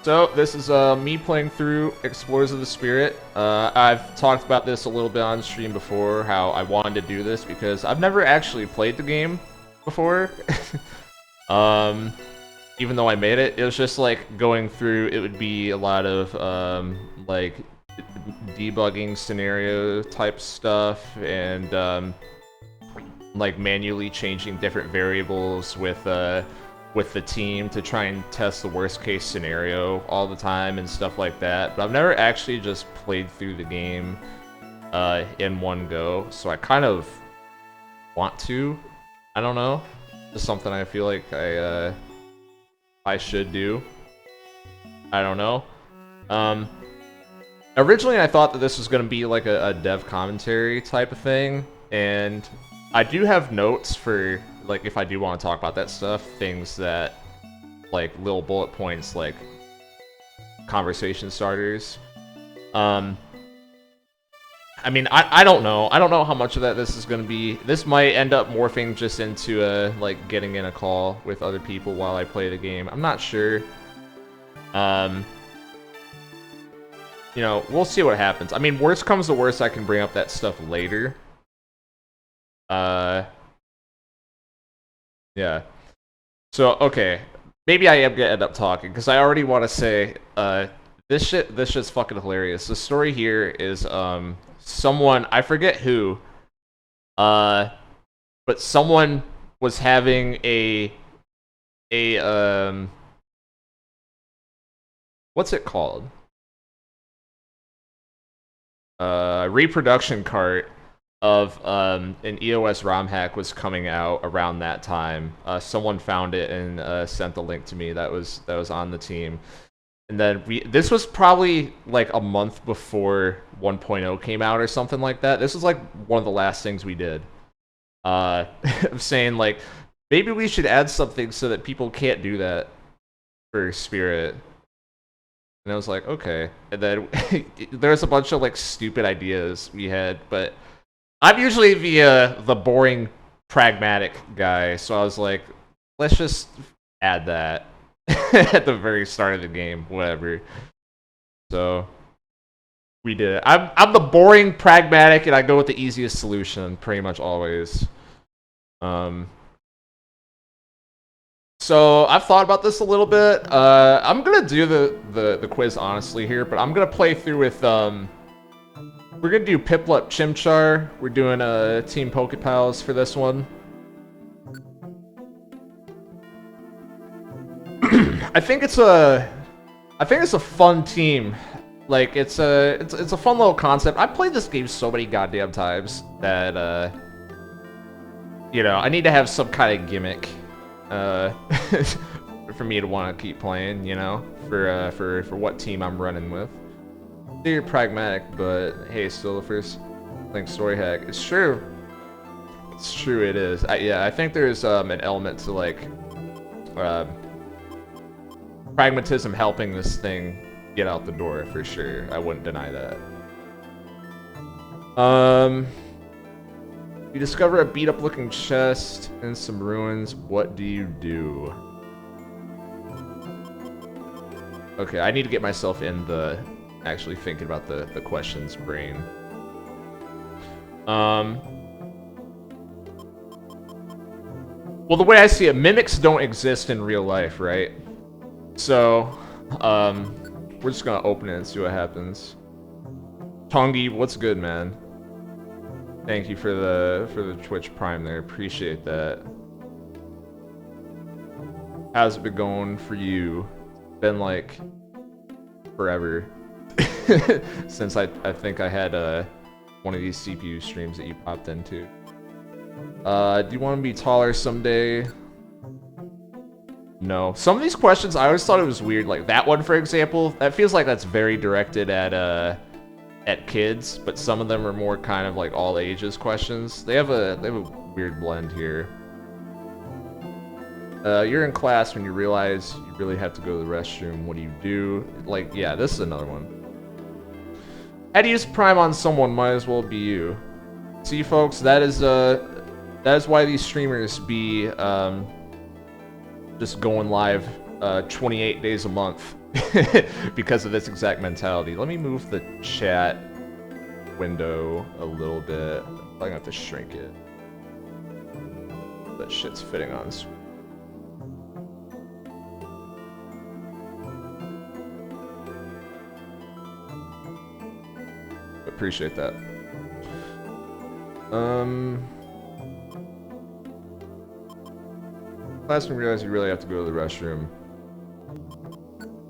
So this is me playing through Explorers of the Spirit. I've talked about this a little bit on stream before, how I wanted to do this because I've never actually played the game before. Even though I made it, it was just like going through. It would be a lot of like debugging scenario type stuff and like manually changing different variables with the team to try and test the worst case scenario all the time and stuff like that. But I've never actually just played through the game in one go, so I kind of want to. I don't know. It's something I feel like I should do. I don't know. Originally I thought that this was going to be like a dev commentary type of thing, and I do have notes for, like, if I do want to talk about that stuff, things that, like, little bullet points, like, conversation starters. I mean, I don't know. I don't know how much of that this is going to be. This might end up morphing just into, like, getting in a call with other people while I play the game. I'm not sure. You know, we'll see what happens. I mean, worst comes to worst, I can bring up that stuff later. Yeah. So, okay. Maybe I am gonna end up talking, because I already want to say, this shit's fucking hilarious. The story here is, someone, I forget who, but someone was having what's it called? Reproduction cart of an EOS ROM hack was coming out around that time. Someone found it and sent the link to me. That was on the team. And then this was probably like a month before 1.0 came out or something like that. This was like one of the last things we did. I'm saying, like, maybe we should add something so that people can't do that for Spirit. And I was like, okay. And then there's a bunch of like stupid ideas we had, but I'm usually the boring, pragmatic guy, so I was like, let's just add that at the very start of the game, whatever. So we did it. I'm the boring, pragmatic, and I go with the easiest solution pretty much always. So I've thought about this a little bit. I'm gonna do the quiz honestly here, but I'm gonna play through with we're gonna do Piplup Chimchar. We're doing Team Pokepals for this one. I think it's a fun team. Like, it's a fun little concept. I've played this game so many goddamn times that you know, I need to have some kind of gimmick for me to want to keep playing, you know, for what team I'm running with. You're pragmatic, but hey, still the first link story hack. It's true. It's true. It is. Yeah, I think there's an element to like pragmatism helping this thing get out the door for sure. I wouldn't deny that. You discover a beat-up looking chest and some ruins. What do you do? Okay, I need to get myself in the actually thinking about the questions brain. Well, the way I see it, mimics don't exist in real life, right? So, we're just gonna open it and see what happens. Tongi, what's good, man? Thank you for the Twitch Prime there. Appreciate that. How's it been going for you? Been like forever. Since I think I had one of these CPU streams that you popped into. Do you want to be taller someday? No. Some of these questions, I always thought it was weird. Like that one, for example, that feels like that's very directed at kids, but some of them are more kind of like all ages questions. They have a weird blend here. You're in class when you realize you really have to go to the restroom. What do you do? Like, yeah, this is another one. How do you use Prime on someone? Might as well be you. See, folks, that is why these streamers be just going live 28 days a month because of this exact mentality. Let me move the chat window a little bit. I'm gonna have to shrink it. That shit's fitting on screen. Appreciate that. Last time you realize you really have to go to the restroom.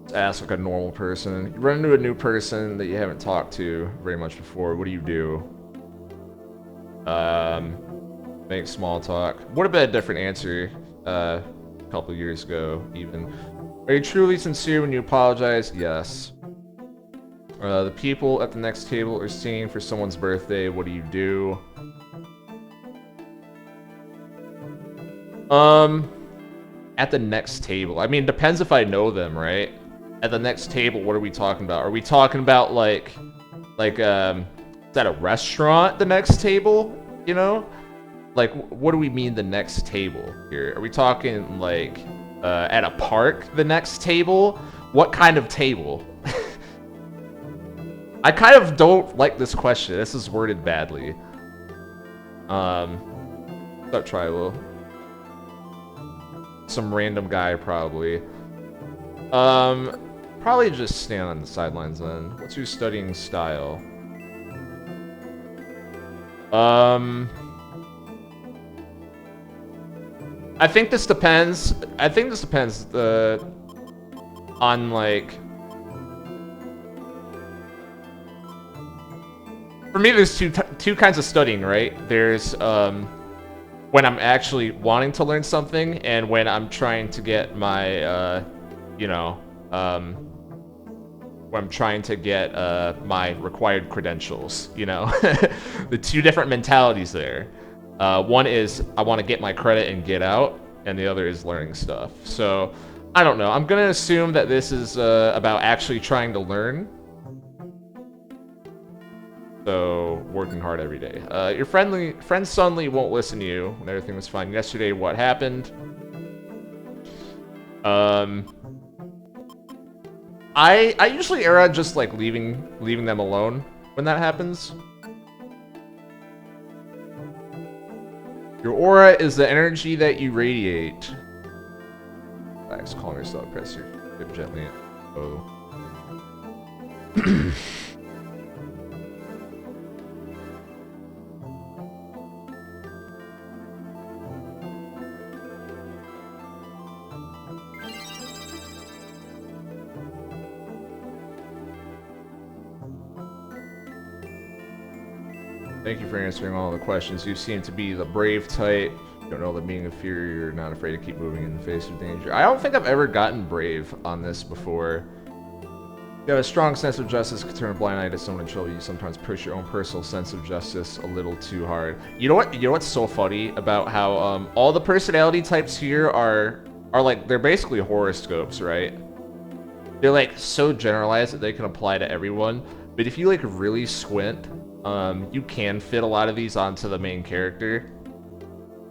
Just ask like a normal person. You run into a new person that you haven't talked to very much before. What do you do? Make small talk. Would have been a different answer a couple years ago, even. Are you truly sincere when you apologize? Yes. The people at the next table are singing for someone's birthday. What do you do? At the next table. I mean, depends if I know them, right? At the next table, what are we talking about? Are we talking about like, is that a restaurant, the next table? You know? Like, what do we mean the next table here? Are we talking like, at a park, the next table? What kind of table? I kind of don't like this question. This is worded badly. What's up, Trilo? Some random guy, probably. Probably just stand on the sidelines then. What's your studying style? I think this depends. On like. For me, there's two kinds of studying, right? There's when I'm actually wanting to learn something, and when I'm trying to get my when I'm trying to get my required credentials. You know, the two different mentalities there. One is I want to get my credit and get out, and the other is learning stuff. So I don't know. I'm gonna assume that this is about actually trying to learn. So, working hard every day. Your friend suddenly won't listen to you when everything was fine. Yesterday, what happened? I usually err on just like leaving them alone when that happens. Your aura is the energy that you radiate. Relax, calm yourself, press your hip gently. Oh. Thank you for answering all the questions. You seem to be the brave type. You don't know the meaning of fear. You're not afraid to keep moving in the face of danger. I don't think I've ever gotten brave on this before. You have a strong sense of justice, can turn a blind eye to someone in trouble. You sometimes push your own personal sense of justice a little too hard. You know what? You know what's so funny about how all the personality types here are like, they're basically horoscopes, right? They're like so generalized that they can apply to everyone. But if you like really squint, you can fit a lot of these onto the main character.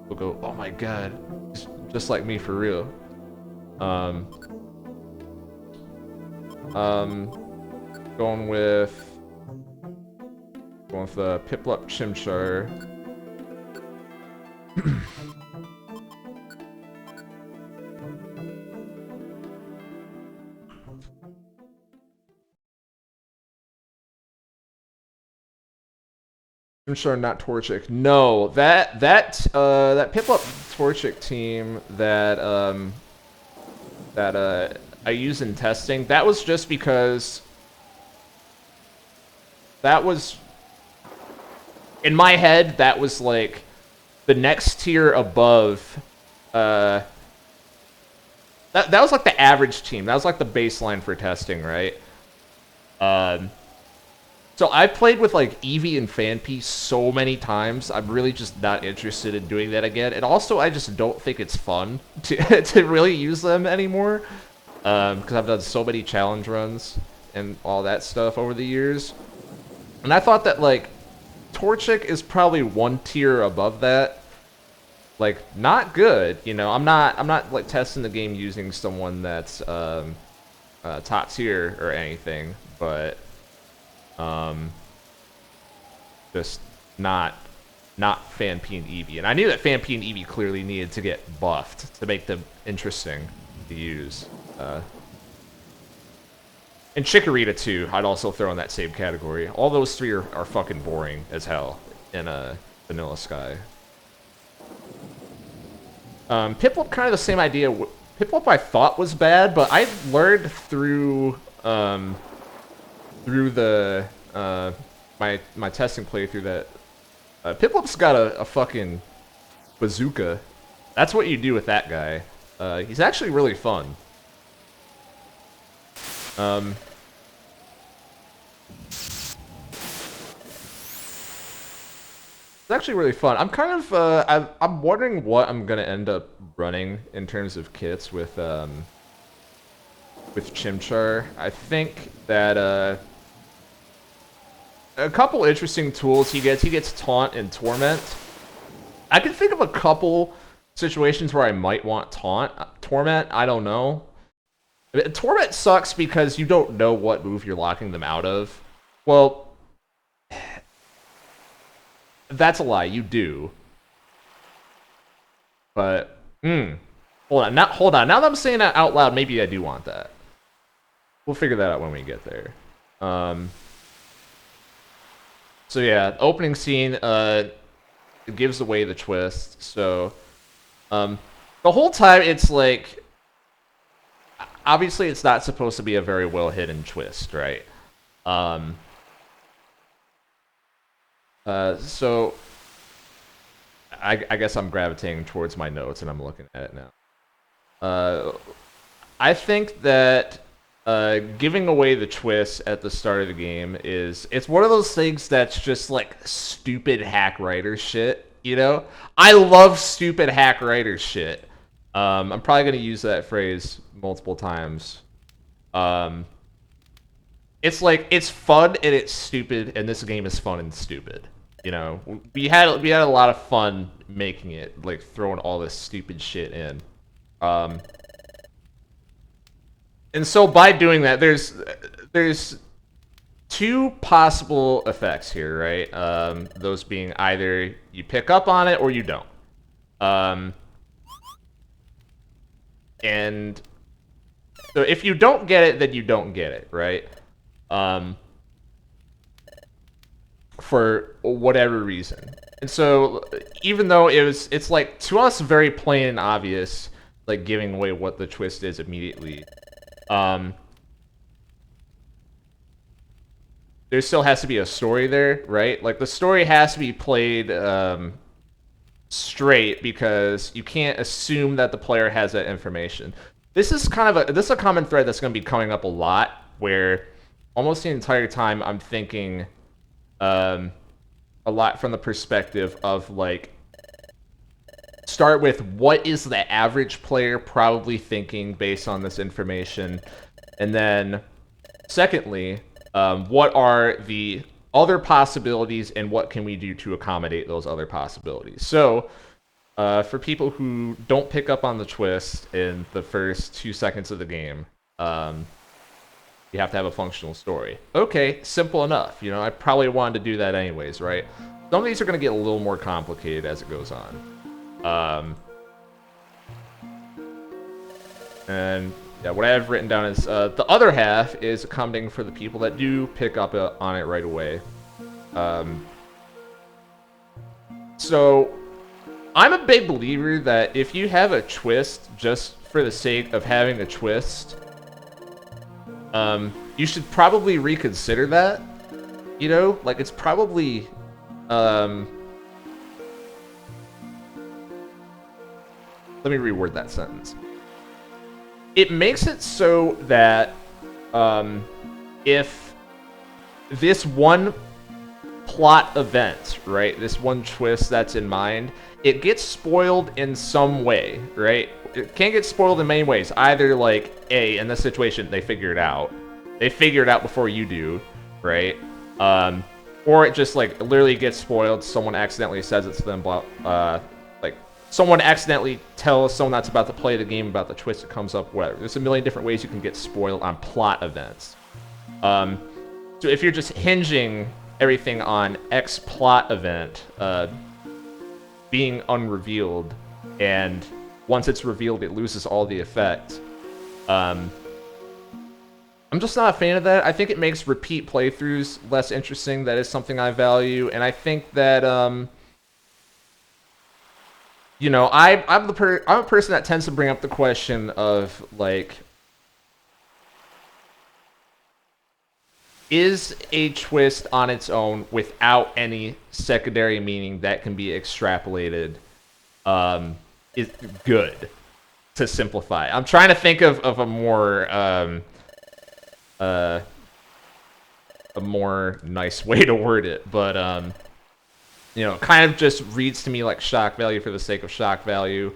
We'll go, oh my god, just like me for real. Going with the Piplup Chimchar. Chimchar, not Torchic. No, that Piplup Torchic team that I use in testing, that was just because that was, in my head, that was like the next tier above. That was like the average team. That was like the baseline for testing, right? So I played with like Eevee and Fanpy so many times. I'm really just not interested in doing that again. And also, I just don't think it's fun to to really use them anymore. Because I've done so many challenge runs and all that stuff over the years. And I thought that like Torchic is probably one tier above that. Like, not good, you know. I'm not like testing the game using someone that's top tier or anything, but just not Phanpy and Eevee. And I knew that Phanpy and Eevee clearly needed to get buffed to make them interesting to use. And Chikorita too, I'd also throw in that same category. All those three are fucking boring as hell in Vanilla Sky. Piplup, kind of the same idea. Piplup I thought was bad, but I learned through the my testing playthrough that Piplup's got a fucking bazooka. That's what you do with that guy. He's actually really fun. It's actually really fun. I'm kind of I'm wondering what I'm gonna end up running in terms of kits with Chimchar. I think that a couple interesting tools he gets. He gets Taunt and Torment. I can think of a couple situations where I might want Taunt. Torment, I don't know. Torment sucks because you don't know what move you're locking them out of. Well, that's a lie. You do. But, hold on. Now that I'm saying that out loud, maybe I do want that. We'll figure that out when we get there. So yeah, opening scene it gives away the twist. So the whole time it's like, obviously it's not supposed to be a very well hidden twist, right? So I guess I'm gravitating towards my notes and I'm looking at it now. I think that giving away the twist at the start of the game it's one of those things that's just like stupid hack writer shit, you know? I love stupid hack writer shit. I'm probably gonna use that phrase multiple times. It's like, it's fun and it's stupid, and this game is fun and stupid. You know, we had a lot of fun making it, like throwing all this stupid shit in. And so by doing that, there's two possible effects here, right? Those being either you pick up on it or you don't. And so if you don't get it, then you don't get it, right? For whatever reason. And so even though it's like, to us, very plain and obvious, like giving away what the twist is immediately, there still has to be a story there, right? Like the story has to be played straight, because you can't assume that the player has that information. This is kind of a common thread that's going to be coming up a lot, where almost the entire time I'm thinking a lot from the perspective of, like, start with what is the average player probably thinking based on this information, and then secondly, what are the other possibilities and what can we do to accommodate those other possibilities. So for people who don't pick up on the twist in the first 2 seconds of the game, you have to have a functional story. Okay, simple enough. You know, I probably wanted to do that anyways, right? Some of these are going to get a little more complicated as it goes on. And yeah, what I have written down is the other half is accommodating for the people that do pick up on it right away. So I'm a big believer that if you have a twist just for the sake of having a twist, you should probably reconsider that. You know, like, it's probably let me reword that sentence. It makes it so that if this one plot event, right, this one twist that's in mind, it gets spoiled in some way, right? It can get spoiled in many ways. Either, like, A, in this situation, they figure it out. They figure it out before you do, right? Or it just, like, literally gets spoiled. Someone accidentally says it to them, like, someone accidentally tells someone that's about to play the game about the twist that comes up, whatever. There's a million different ways you can get spoiled on plot events. So if you're just hinging everything on X plot event being unrevealed, and once it's revealed, it loses all the effect. I'm just not a fan of that. I think it makes repeat playthroughs less interesting. That is something I value, and I think that you know, I'm a person that tends to bring up the question of like, is a twist on its own without any secondary meaning that can be extrapolated is good, to simplify. I'm trying to think of a more nice way to word it, but you know, kind of just reads to me like shock value for the sake of shock value,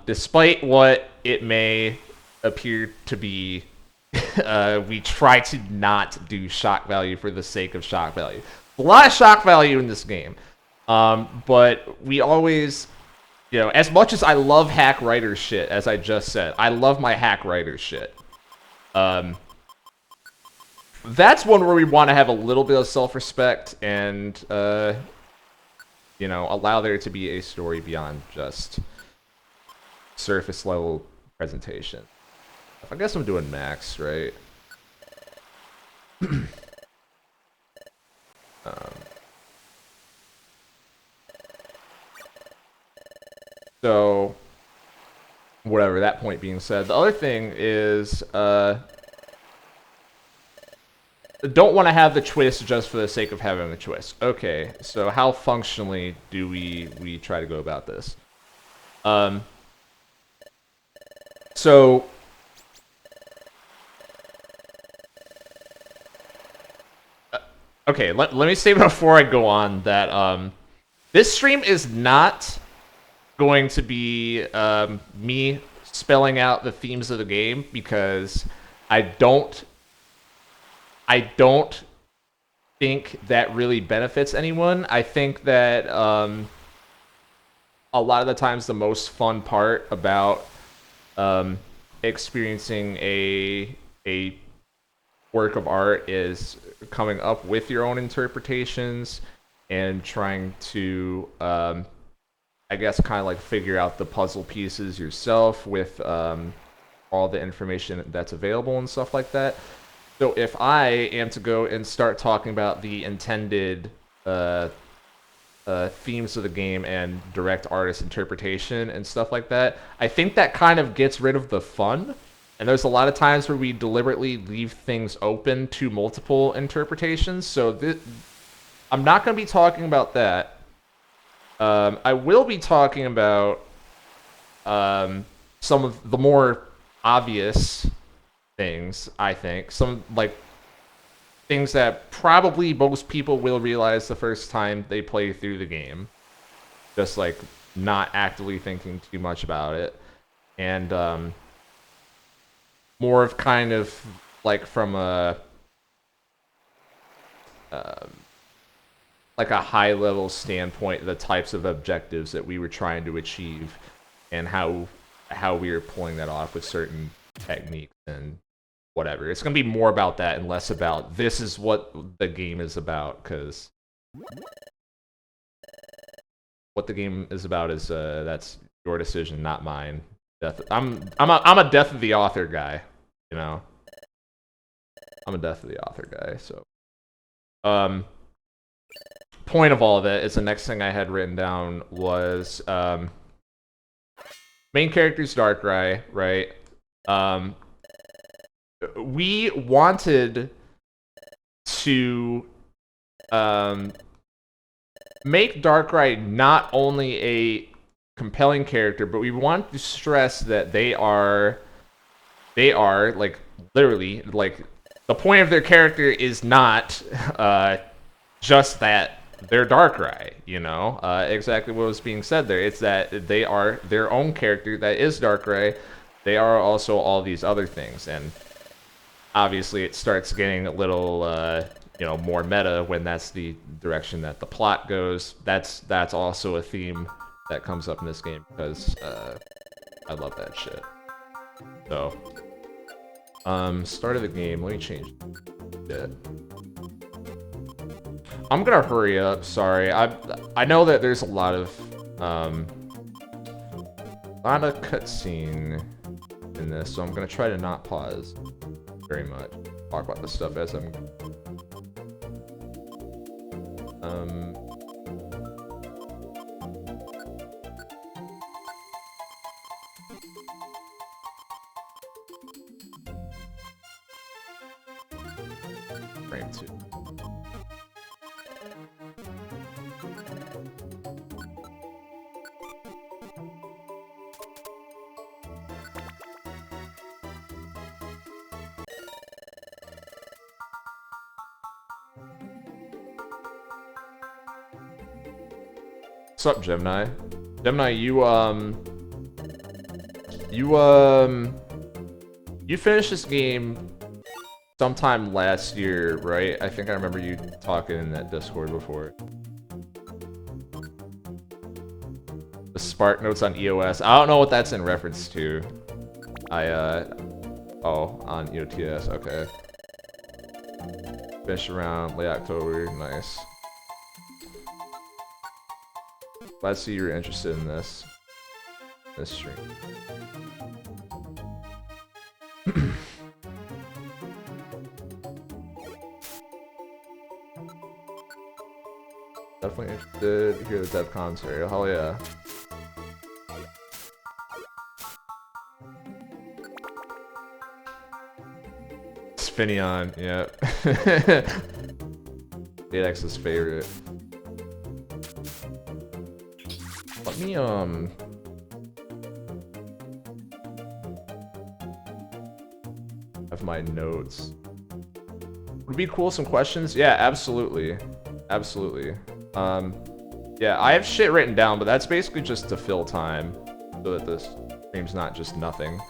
despite what it may appear to be. We try to not do shock value for the sake of shock value. A lot of shock value in this game, but we always, you know, as much as I love hack writer shit, as I just said, I love my hack writer shit. That's one where we want to have a little bit of self-respect and, you know, allow there to be a story beyond just surface level presentation. I guess I'm doing max, right? So, whatever, that point being said, the other thing is, don't want to have the twist just for the sake of having the twist. Okay, so how functionally do we try to go about this? So okay, let me say before I go on that this stream is not going to be me spelling out the themes of the game, because I don't think that really benefits anyone. I think that a lot of the times the most fun part about experiencing a work of art is coming up with your own interpretations and trying to I guess kind of like figure out the puzzle pieces yourself with all the information that's available and stuff like that. So if I am to go and start talking about the intended themes of the game and direct artist interpretation and stuff like that, I think that kind of gets rid of the fun. And there's a lot of times where we deliberately leave things open to multiple interpretations. So I'm not going to be talking about that. I will be talking about some of the more obvious things, I think. Some, like, things that probably most people will realize the first time they play through the game. Just, like, not actively thinking too much about it. And, more of kind of, like, from a... like a high-level standpoint, the types of objectives that we were trying to achieve and how we were pulling that off with certain techniques and whatever. It's going to be more about that and less about this is what the game is about, because what the game is about is that's your decision, not mine. I'm a death of the author guy, you know. I'm a death of the author guy, so point of all of it is the next thing I had written down was main character's Darkrai, right? We wanted to make Darkrai not only a compelling character, but we want to stress that they are like literally, like, the point of their character is not just that they're Darkrai, you know? Exactly what was being said there. It's that they are their own character that is Darkrai. They are also all these other things, and obviously it starts getting a little, you know, more meta when that's the direction that the plot goes. That's also a theme that comes up in this game because I love that shit. So, start of the game. Let me change it. I'm gonna hurry up. Sorry, I know that there's a lot of cutscene in this, so I'm gonna try to not pause very much. Talk about this stuff as I'm. Frame 2. What's up, Gemini? Gemini, you finished this game sometime last year, right? I think I remember you talking in that Discord before. The Spark Notes on EOS. I don't know what that's in reference to. Oh, on EOTS, okay. Finish around late October, nice. Glad to see you're interested in this stream. Definitely interested to hear the dev commentary. Hell yeah. Spinion, yeah. Adex's favorite. Let me have my notes. Would be cool some questions? Yeah, absolutely. Absolutely. Yeah, I have shit written down, but that's basically just to fill time so that this stream's not just nothing.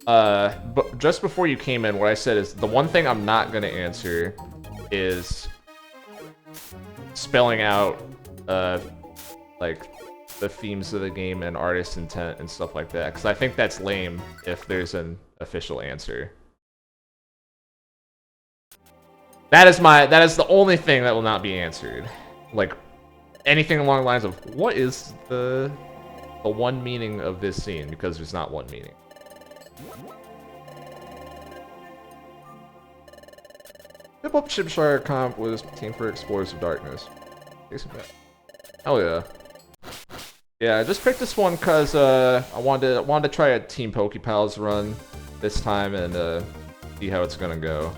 But just before you came in, what I said is the one thing I'm not gonna answer is spelling out, like, the themes of the game and artist intent and stuff like that, because I think that's lame if there's an official answer. That is the only thing that will not be answered. Like, anything along the lines of, what is the one meaning of this scene, because there's not one meaning. Hip-Hop Chipshire comp was Team for Explorers of Darkness. Hell yeah. Yeah, I just picked this one because I wanted to try a Team Pokepals run this time and see how it's gonna go.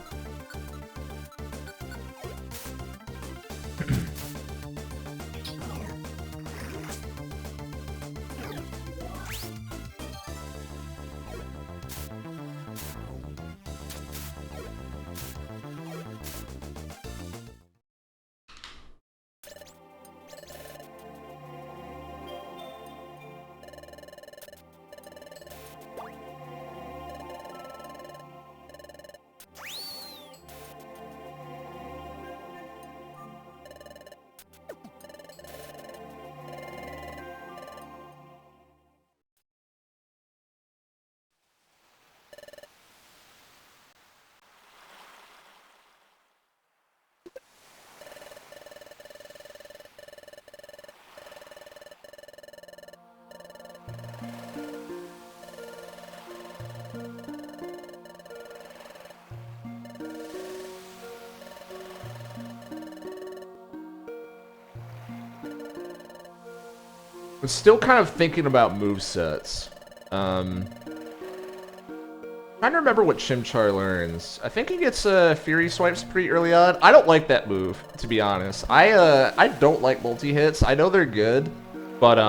I'm still kind of thinking about movesets. Trying to remember what Chimchar learns. I think he gets Fury Swipes pretty early on. I don't like that move, to be honest. I don't like multi-hits. I know they're good, but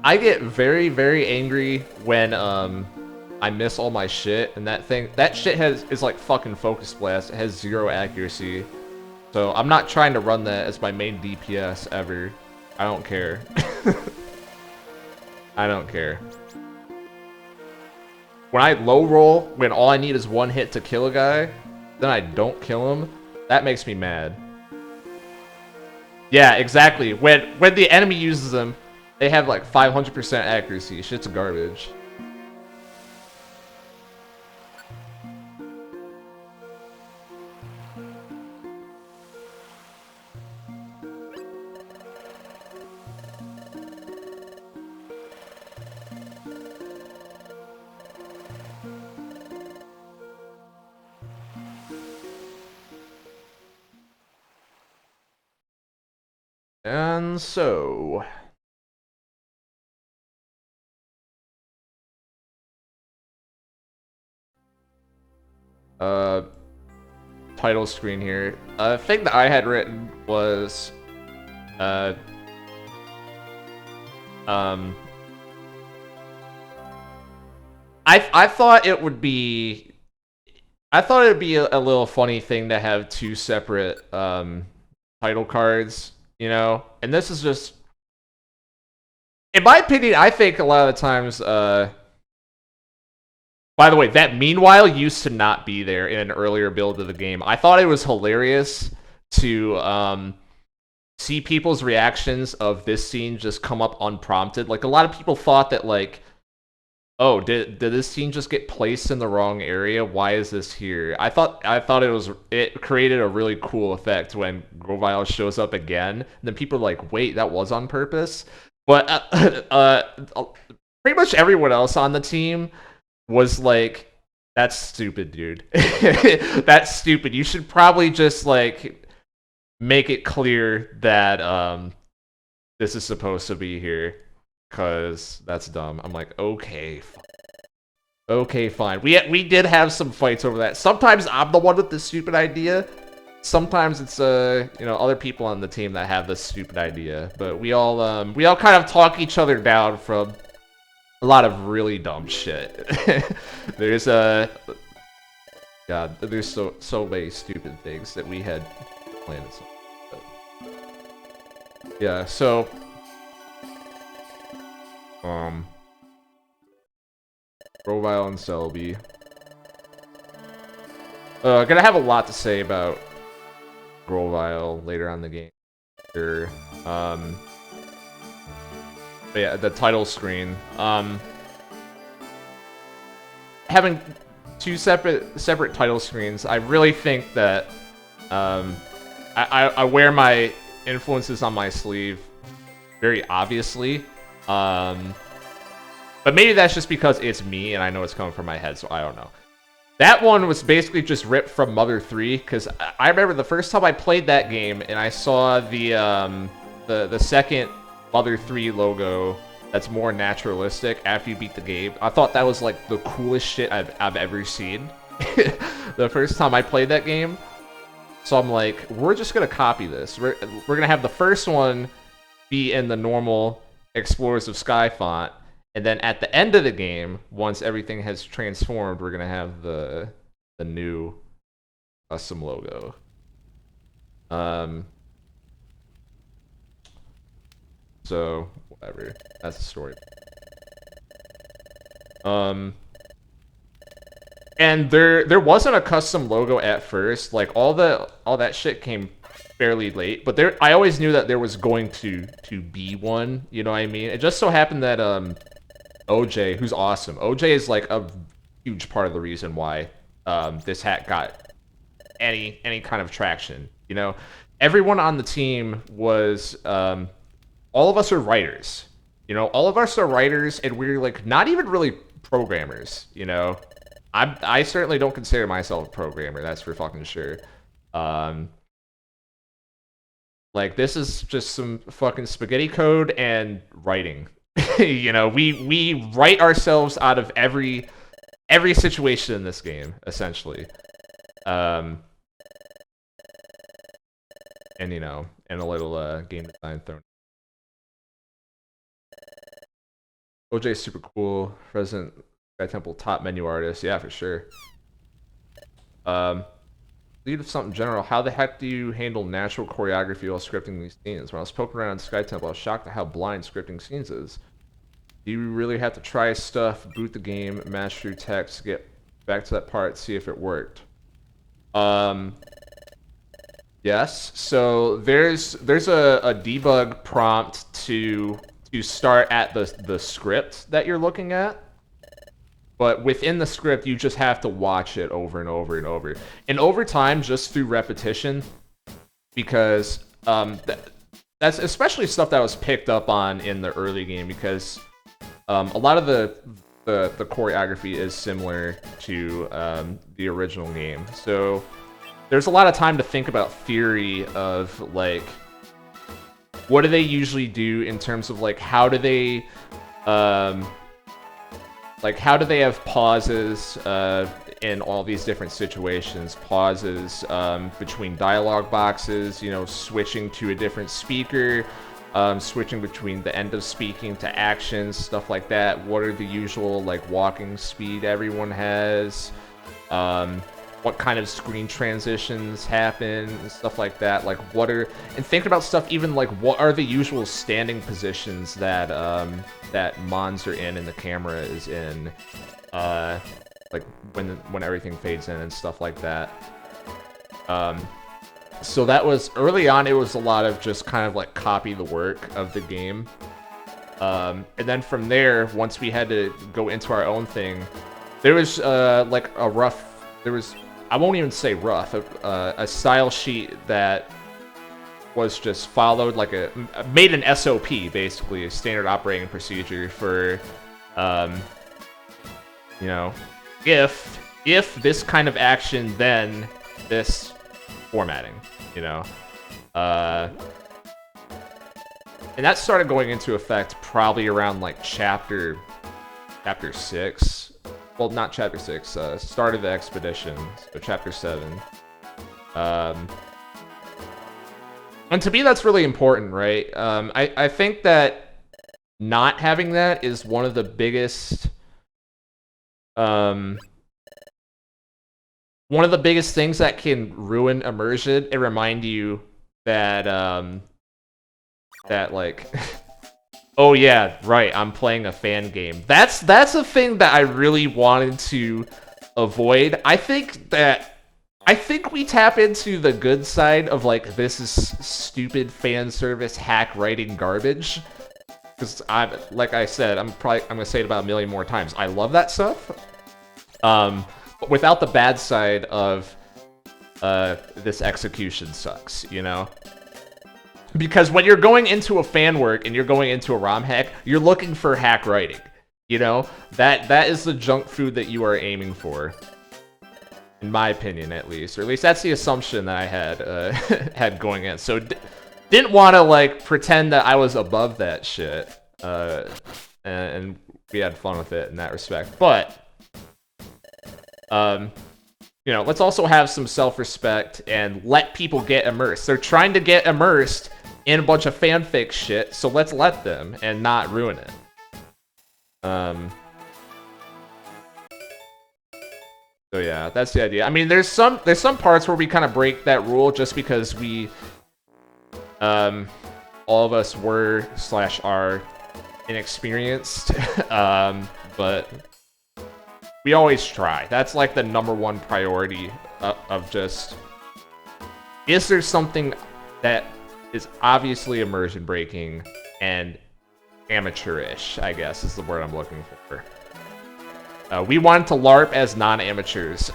I get very, very angry when I miss all my shit, and that shit is like fucking Focus Blast. It has 0 accuracy. So I'm not trying to run that as my main DPS ever. I don't care. I don't care. When I low roll, when all I need is 1 hit to kill a guy, then I don't kill him, that makes me mad. Yeah, exactly. When the enemy uses them, they have like 500% accuracy. Shit's garbage. And so, uh, title screen here. A thing that I had written was, uh, um, I thought it would be, I thought it would be a little funny thing to have two separate title cards, you know. And this is just, in my opinion, I think a lot of the times, by the way, that meanwhile used to not be there in an earlier build of the game. I thought it was hilarious to see people's reactions of this scene just come up unprompted. Like, a lot of people thought that, like, oh, did this scene just get placed in the wrong area? Why is this here? I thought it created a really cool effect when Grovile shows up again. And then people are like, wait, that was on purpose. But pretty much everyone else on the team was like, that's stupid, dude. That's stupid. You should probably just like make it clear that this is supposed to be here, cause that's dumb. I'm like, okay, okay, fine. We did have some fights over that. Sometimes I'm the one with the stupid idea. Sometimes it's other people on the team that have this stupid idea. But we all kind of talk each other down from a lot of really dumb shit. There's God, there's so many stupid things that we had planned. But yeah, so Grovile and Selby. Gonna have a lot to say about Grovile later on in the game. Sure. But yeah, the title screen. Having two separate title screens, I really think that I wear my influences on my sleeve very obviously. But maybe that's just because it's me and I know it's coming from my head, so I don't know. That one was basically just ripped from Mother 3, because I remember the first time I played that game and I saw the second Mother 3 logo that's more naturalistic after you beat the game. I thought that was like the coolest shit I've ever seen. The first time I played that game. So I'm like, we're just gonna copy this. We're gonna have the first one be in the normal Explorers of Sky font, and then at the end of the game, once everything has transformed, we're gonna have the new custom logo. So whatever. That's the story. And there wasn't a custom logo at first. Like all that shit came fairly late, but I always knew that there was going to be one, you know what I mean? It just so happened that OJ, who's awesome. OJ is like a huge part of the reason why this hat got any kind of traction, you know? Everyone on the team was all of us are writers. You know, all of us are writers, and we're like not even really programmers, you know? I certainly don't consider myself a programmer, that's for fucking sure. Like, this is just some fucking spaghetti code and writing. You know, we write ourselves out of every situation in this game, essentially. And you know, and a little game design thrown. OJ is super cool. Resident Sky Temple top menu artist. Yeah, for sure. Lead of something general. How the heck do you handle natural choreography while scripting these scenes? When I was poking around Sky Temple, I was shocked at how blind scripting scenes is. Do you really have to try stuff, boot the game, match through text, get back to that part, see if it worked? Yes. So there's a debug prompt to start at the script that you're looking at. But within the script, you just have to watch it over and over and over. And over time, just through repetition, because that's especially stuff that was picked up on in the early game, because a lot of the choreography is similar to the original game. So there's a lot of time to think about theory of like what do they usually do in terms of like um, how do they have pauses in all these different situations? Pauses between dialogue boxes, you know, switching to a different speaker, switching between the end of speaking to actions, stuff like that. What are the usual like walking speed everyone has? What kind of screen transitions happen and stuff like that. Like and think about stuff even like what are the usual standing positions that that Mons are in and the camera is in, like when everything fades in and stuff like that. So that was early on. It was a lot of just kind of like copy the work of the game, and then from there, once we had to go into our own thing, there was like a rough. There was I won't even say rough, a style sheet that was just followed like made an SOP, basically a standard operating procedure for, you know, if this kind of action, then this formatting, you know, and that started going into effect probably around like chapter 6. Well, not chapter 6, start of the expedition, so chapter 7. And to me, that's really important, right? I think that not having that is one of the biggest, things that can ruin immersion and remind you that, that like, oh yeah, right, I'm playing a fan game. That's a thing that I really wanted to avoid. I think we tap into the good side of like this is stupid fan service hack writing garbage. Because like I said, I'm gonna say it about a million more times. I love that stuff. But without the bad side of this execution sucks, you know? Because when you're going into a fan work and you're going into a ROM hack, you're looking for hack writing. You know? That is the junk food that you are aiming for. In my opinion, at least. Or at least that's the assumption that I had had going in. So didn't want to like pretend that I was above that shit. And we had fun with it in that respect. But you know, let's also have some self-respect and let people get immersed. They're trying to get immersed in a bunch of fanfic shit, so let's let them and not ruin it. So yeah, that's the idea. I mean, there's some parts where we kind of break that rule just because we, all of us were / are inexperienced, but we always try. That's like the #1 priority of just, is there something that is obviously immersion breaking and amateurish, I guess is the word I'm looking for. We wanted to LARP as non-amateurs.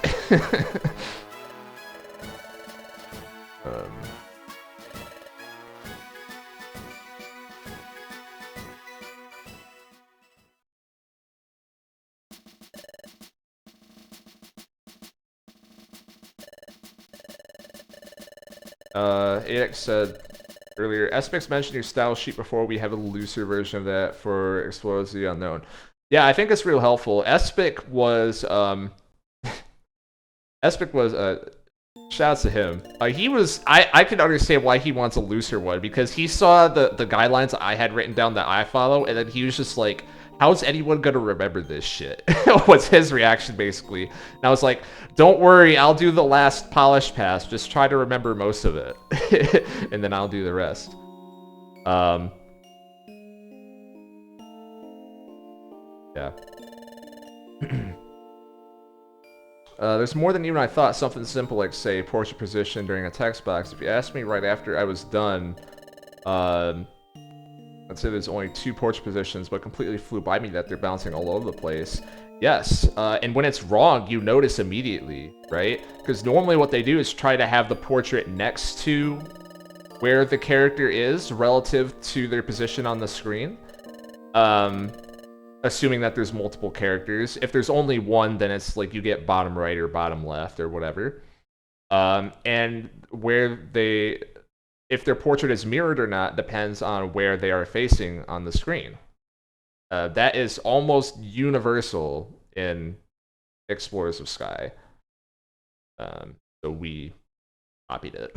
AX said earlier, Espix mentioned your style sheet before. We have a looser version of that for Explorers of the Unknown. Yeah, I think it's real helpful. Espic was, shouts to him. He was, I can understand why he wants a looser one, because he saw the guidelines I had written down that I follow, and then he was just like, how's anyone gonna remember this shit? Was his reaction, basically. And I was like, don't worry, I'll do the last polish pass. Just try to remember most of it. And then I'll do the rest. Yeah. There's more than even I thought. Something simple like, say, portrait position during a text box. If you asked me right after I was done, let's say there's only 2 portrait positions, but completely flew by me that they're bouncing all over the place. Yes, and when it's wrong, you notice immediately, right? Because normally what they do is try to have the portrait next to where the character is relative to their position on the screen. Assuming that there's multiple characters. If there's only one, then it's like you get bottom right or bottom left or whatever. And where they, if their portrait is mirrored or not, depends on where they are facing on the screen. That is almost universal in Explorers of Sky. So we copied it.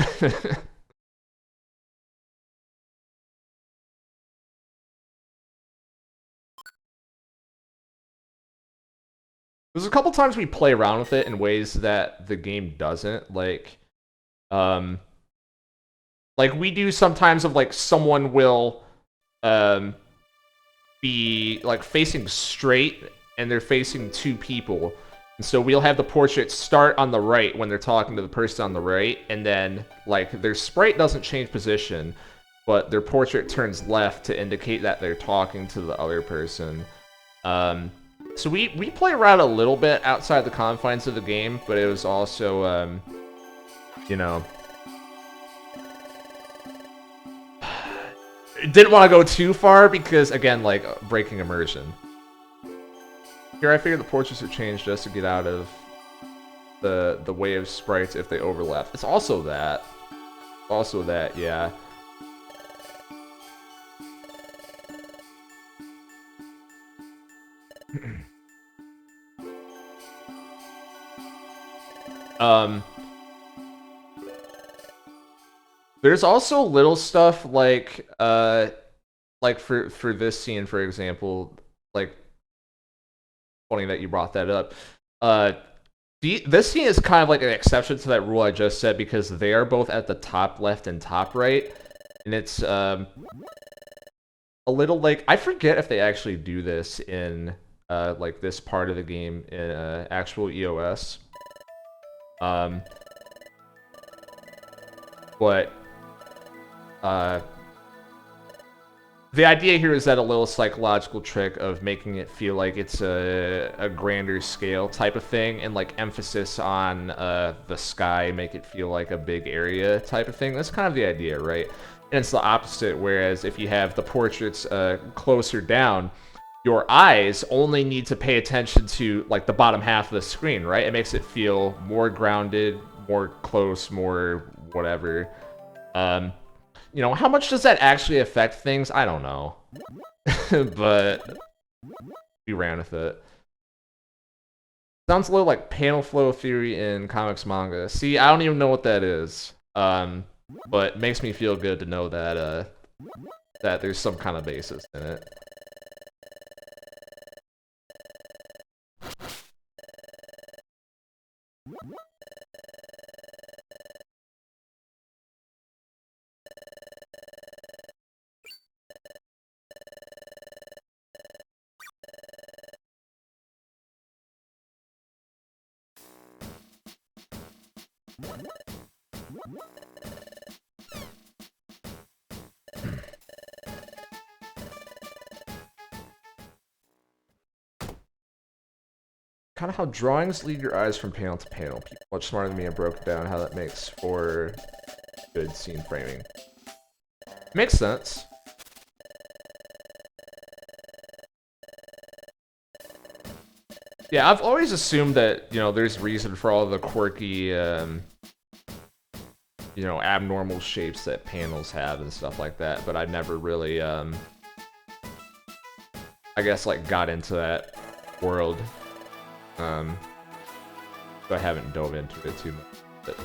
There's a couple times we play around with it in ways that the game doesn't. Like we do sometimes of like someone will be like facing straight and they're facing 2 people. And so we'll have the portrait start on the right when they're talking to the person on the right, and then like their sprite doesn't change position, but their portrait turns left to indicate that they're talking to the other person. So we play around a little bit outside the confines of the game, but it was also, you know, didn't want to go too far because, again, like, breaking immersion. Here I figured the portraits are changed just to get out of the way of sprites if they overlap. It's also that. Also that, yeah. There's also little stuff like for this scene, for example, like, funny that you brought that up. This scene is kind of like an exception to that rule I just said because they are both at the top left and top right, and it's a little like, I forget if they actually do this in like this part of the game in actual EOS. But the idea here is that a little psychological trick of making it feel like it's a grander scale type of thing, and like emphasis on the sky, make it feel like a big area type of thing. That's kind of the idea, right? And it's the opposite, whereas if you have the portraits closer down, your eyes only need to pay attention to like the bottom half of the screen, right? It makes it feel more grounded, more close, more whatever. You know, how much does that actually affect things? I don't know. But we ran with it. Sounds a little like panel flow theory in comics manga. See, I don't even know what that is. But it makes me feel good to know that that there's some kind of basis in it. Kind of how drawings lead your eyes from panel to panel. People much smarter than me have broken down how that makes for good scene framing. Makes sense. Yeah, I've always assumed that, you know, there's reason for all the quirky, you know, abnormal shapes that panels have and stuff like that, but I never really, I guess, like, got into that world. So I haven't dove into it too much. But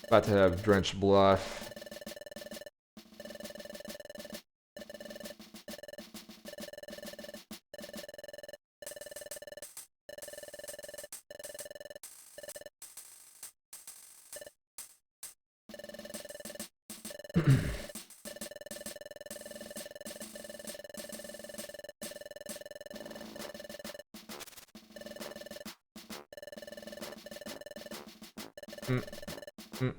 about to have Drench Bluff. Mm, mm.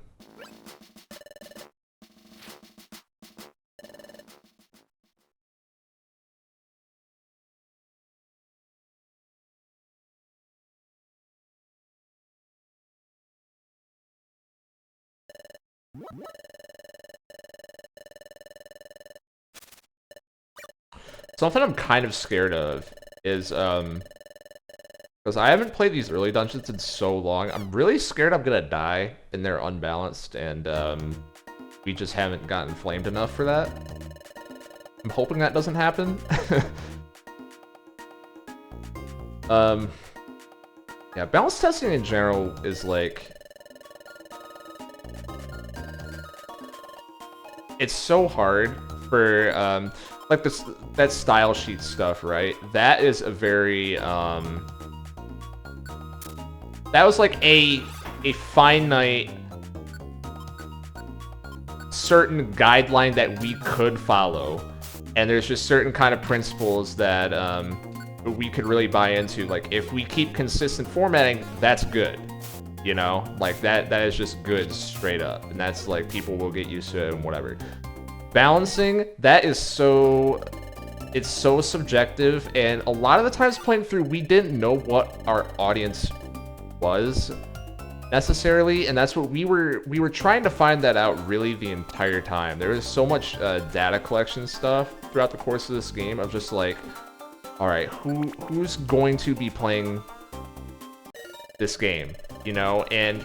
Something I'm kind of scared of is because I haven't played these early dungeons in so long. I'm really scared I'm gonna die and they're unbalanced, and we just haven't gotten flamed enough for that. I'm hoping that doesn't happen. Yeah, balance testing in general is like, it's so hard for like this, that style sheet stuff, right? That is a very that was like a finite certain guideline that we could follow, and there's just certain kind of principles that we could really buy into. Like, if we keep consistent formatting, that's good, you know, like that is just good straight up, and that's like, people will get used to it and whatever. Balancing, that is so, it's so subjective, and a lot of the times playing through, we didn't know what our audience was necessarily, and that's what we were trying to find that out really the entire time. There was so much data collection stuff throughout the course of this game of just like, all right, who's going to be playing this game, you know? And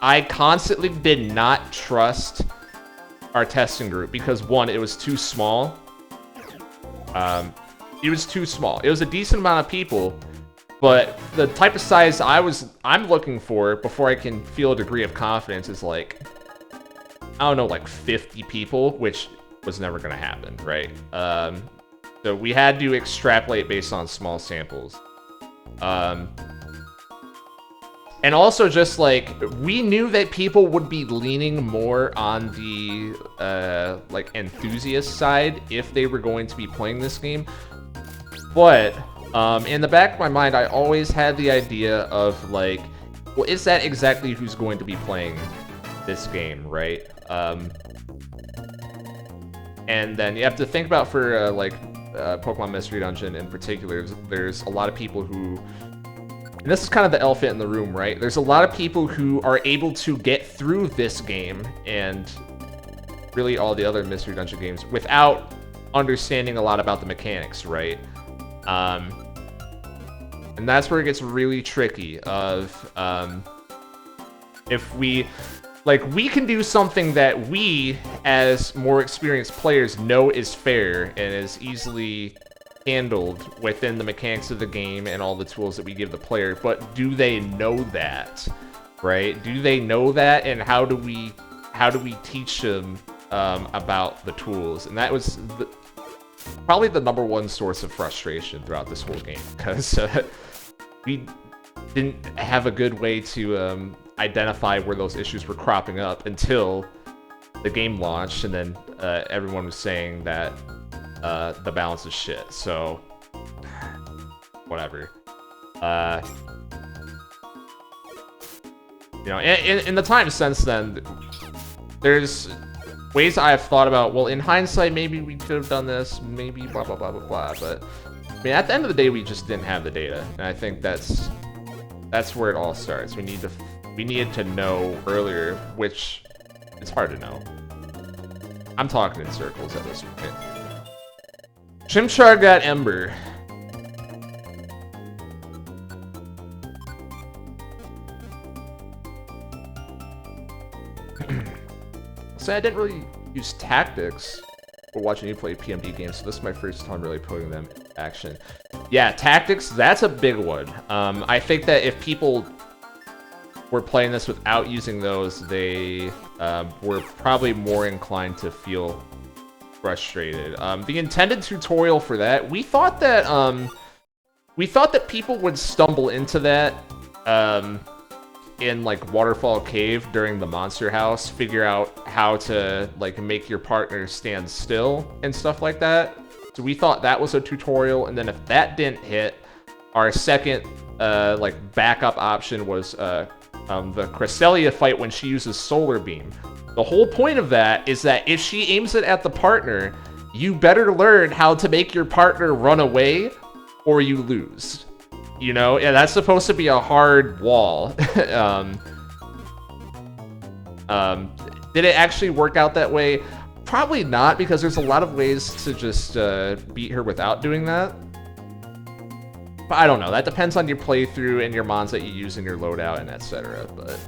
I constantly did not trust our testing group because, one, it was too small. It was too small. It was a decent amount of people, but the type of size I'm looking for before I can feel a degree of confidence is like, I don't know, like 50 people, which was never gonna happen, right? So we had to extrapolate based on small samples. And also just like, we knew that people would be leaning more on the like enthusiast side if they were going to be playing this game. But in the back of my mind, I always had the idea of like, well, is that exactly who's going to be playing this game, right? And then you have to think about for like Pokemon Mystery Dungeon in particular, there's a lot of people who, and this is kind of the elephant in the room, right? There's a lot of people who are able to get through this game and really all the other Mystery Dungeon games without understanding a lot about the mechanics, right? And that's where it gets really tricky of, if we can do something that we, as more experienced players, know is fair and is easily handled within the mechanics of the game and all the tools that we give the player, but do they know that, right? Do they know that, and how do we teach them about the tools? And that was probably the #1 source of frustration throughout this whole game, because we didn't have a good way to identify where those issues were cropping up until the game launched, and then everyone was saying that the balance is shit, so whatever. You know, in the time since then, there's ways I've thought about, well, in hindsight, maybe we could have done this, maybe blah, blah, blah, blah, blah, but I mean, at the end of the day, we just didn't have the data, and I think that's where it all starts. We needed to know earlier, which it's hard to know. I'm talking in circles at this point. Chimchar got Ember. So I didn't really use tactics for watching you play PMD games, so this is my first time really putting them in action. Yeah, tactics, that's a big one. I think that if people were playing this without using those, they were probably more inclined to feel frustrated. The intended tutorial for that, we thought that people would stumble into that in like Waterfall Cave during the Monster House, figure out how to like make your partner stand still and stuff like that. So we thought that was a tutorial, and then if that didn't hit, our second like backup option was the Cresselia fight when she uses Solar Beam. The whole point of that is that if she aims it at the partner, you better learn how to make your partner run away or you lose. You know, and that's supposed to be a hard wall. Did it actually work out that way? Probably not, because there's a lot of ways to just beat her without doing that. But I don't know. That depends on your playthrough and your mons that you use in your loadout and etc. But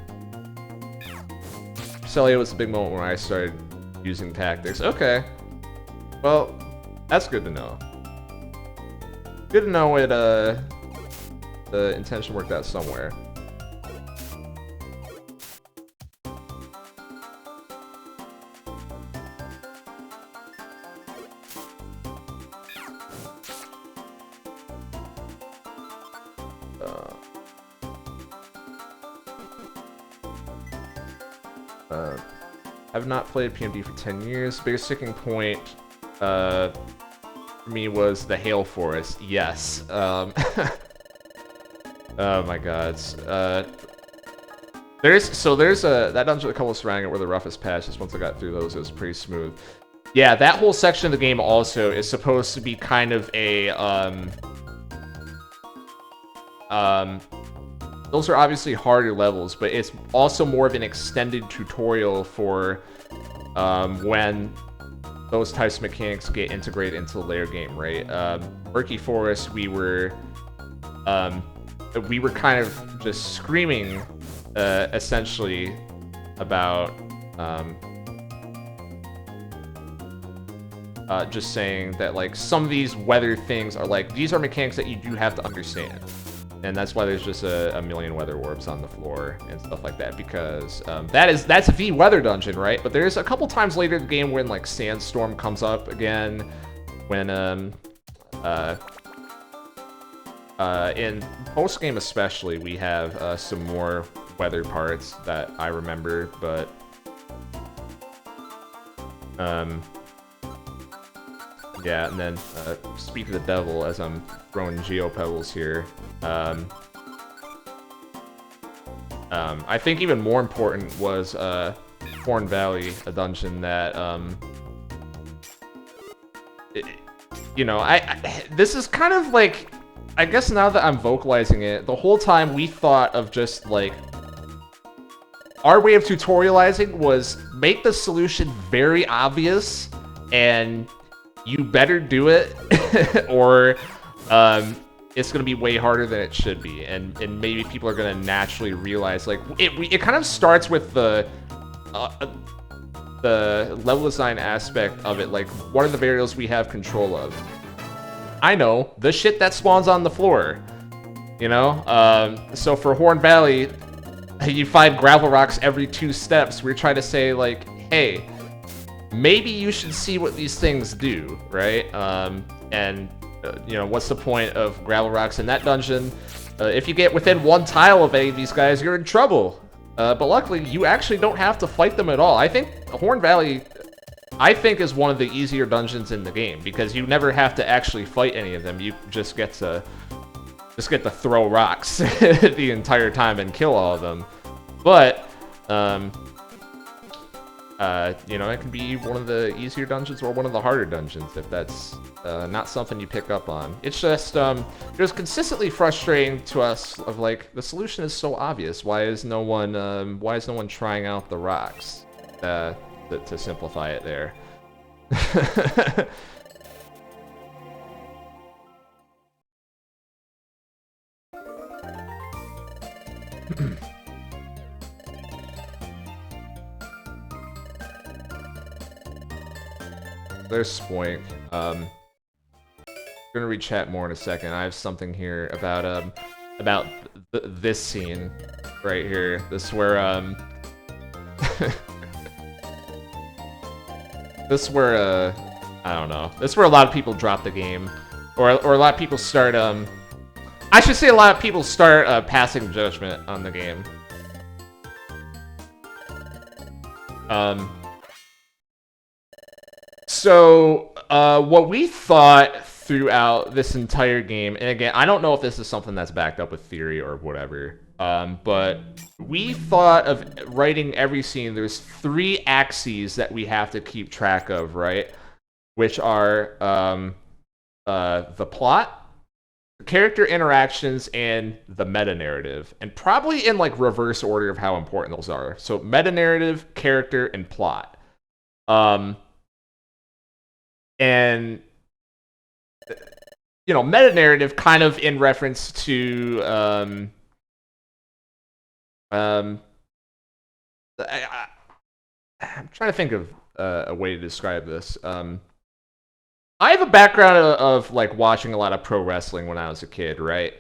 Celia was a big moment when I started using tactics. Okay. Well, that's good to know. Good to know it, the intention worked out somewhere. I've not played PMD for 10 years. Biggest sticking point for me was the Hail Forest. Yes. Oh my god. There's that dungeon, a couple surrounding it were the roughest patches. Once I got through those, it was pretty smooth. Yeah, that whole section of the game also is supposed to be kind of a those are obviously harder levels, but it's also more of an extended tutorial for when those types of mechanics get integrated into the layer game, right? Murky Forest, we were kind of just screaming, essentially, about just saying that like some of these weather things are like these are mechanics that you do have to understand. And that's why there's just a million weather orbs on the floor and stuff like that, because that's the weather dungeon, right? But there's a couple times later in the game when like Sandstorm comes up again, when in post game especially we have some more weather parts that I remember, but yeah, and then speak of the devil as I'm throwing Geopebbles here. I think even more important was Horn Valley, a dungeon that you know, this is kind of like, I guess now that I'm vocalizing it, the whole time we thought of just like our way of tutorializing was make the solution very obvious and you better do it or it's gonna be way harder than it should be, and maybe people are gonna naturally realize like it kind of starts with the level design aspect of it, like what are the variables we have control of. I know, the shit that spawns on the floor, you know? So for Horn Valley, you find gravel rocks every 2 steps. We're trying to say like, hey, maybe you should see what these things do, right? You know, what's the point of gravel rocks in that dungeon? If you get within 1 tile of any of these guys, you're in trouble. But luckily, you actually don't have to fight them at all. I think Horn Valley, is one of the easier dungeons in the game, because you never have to actually fight any of them. You just get to throw rocks the entire time and kill all of them. But you know, it can be one of the easier dungeons or one of the harder dungeons if that's not something you pick up on. It's just it was consistently frustrating to us of like, the solution is so obvious. Why is no one trying out the rocks to simplify it there? There's Spoink. I'm gonna read chat more in a second. I have something here about this scene right here. This where this where I don't know. This where a lot of people drop the game, or a lot of people start I should say a lot of people start passing judgment on the game. So, what we thought throughout this entire game, and again, I don't know if this is something that's backed up with theory or whatever, But we thought of writing every scene. There's 3 axes that we have to keep track of, right? Which are the plot, character interactions, and the meta narrative, and probably in like reverse order of how important those are. So meta narrative, character, and plot. And meta narrative kind of in reference to I'm trying to think of a way to describe this. I have a background of like watching a lot of pro wrestling when I was a kid, right?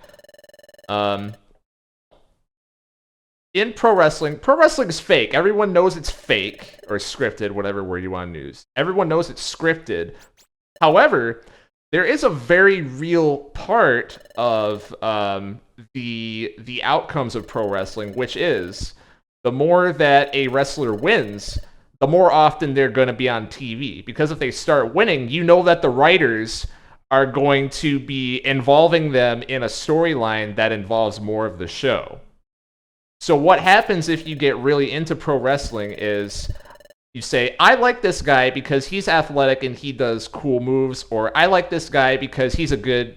In pro wrestling is fake. Everyone knows it's fake or scripted, whatever word you want to use. Everyone knows it's scripted. However, there is a very real part of the outcomes of pro wrestling, which is the more that a wrestler wins, the more often they're going to be on TV. Because if they start winning, you know that the writers are going to be involving them in a storyline that involves more of the show. So what happens if you get really into pro wrestling is you say, I like this guy because he's athletic and he does cool moves, or I like this guy because he's a good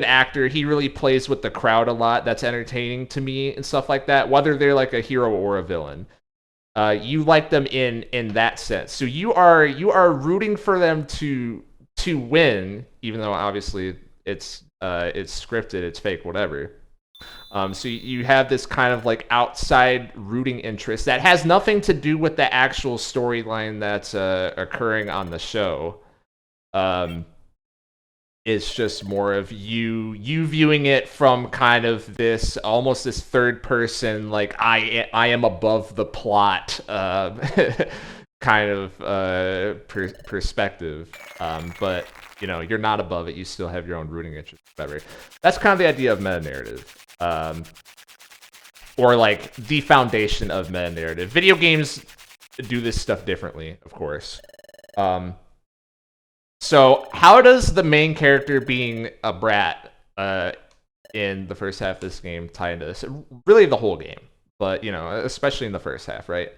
actor. He really plays with the crowd a lot. That's entertaining to me and stuff like that, whether they're like a hero or a villain. You like them in that sense. So you are rooting for them to win, even though obviously it's scripted, it's fake, whatever. So you have this kind of like outside rooting interest that has nothing to do with the actual storyline that's occurring on the show. It's just more of you viewing it from kind of this almost this third person, like I am above the plot kind of perspective. But you're not above it. You still have your own rooting interest, whatever. That's kind of the idea of meta narrative. Or like the foundation of meta narrative. Video games do this stuff differently, of course. So how does the main character being a brat in the first half of this game tie into this? Really the whole game, but especially in the first half, right?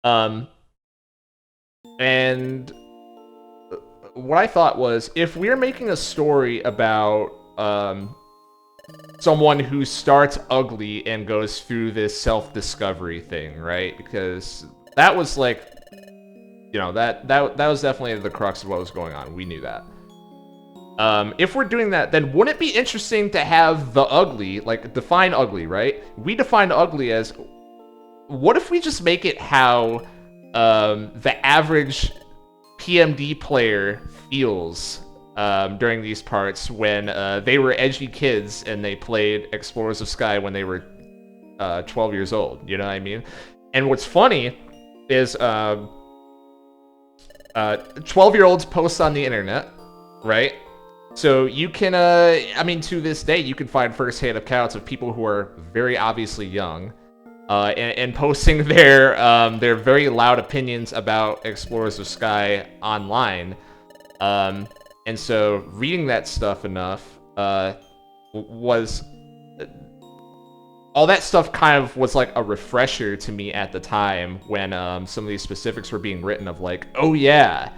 And what I thought was, if we're making a story about someone who starts ugly and goes through this self-discovery thing, right? Because that was like, that was definitely the crux of what was going on. We knew that. If we're doing that, then wouldn't it be interesting to have the ugly, like define ugly, right? We define ugly as, what if we just make it how the average PMD player feels during these parts when they were edgy kids and they played Explorers of Sky when they were 12 years old. You know what I mean? And what's funny is 12-year-olds post on the internet, right? So you can, to this day, you can find first-hand accounts of people who are very obviously young and posting their very loud opinions about Explorers of Sky online. And so reading that stuff enough was... all that stuff kind of was like a refresher to me at the time when some of these specifics were being written of like, oh yeah,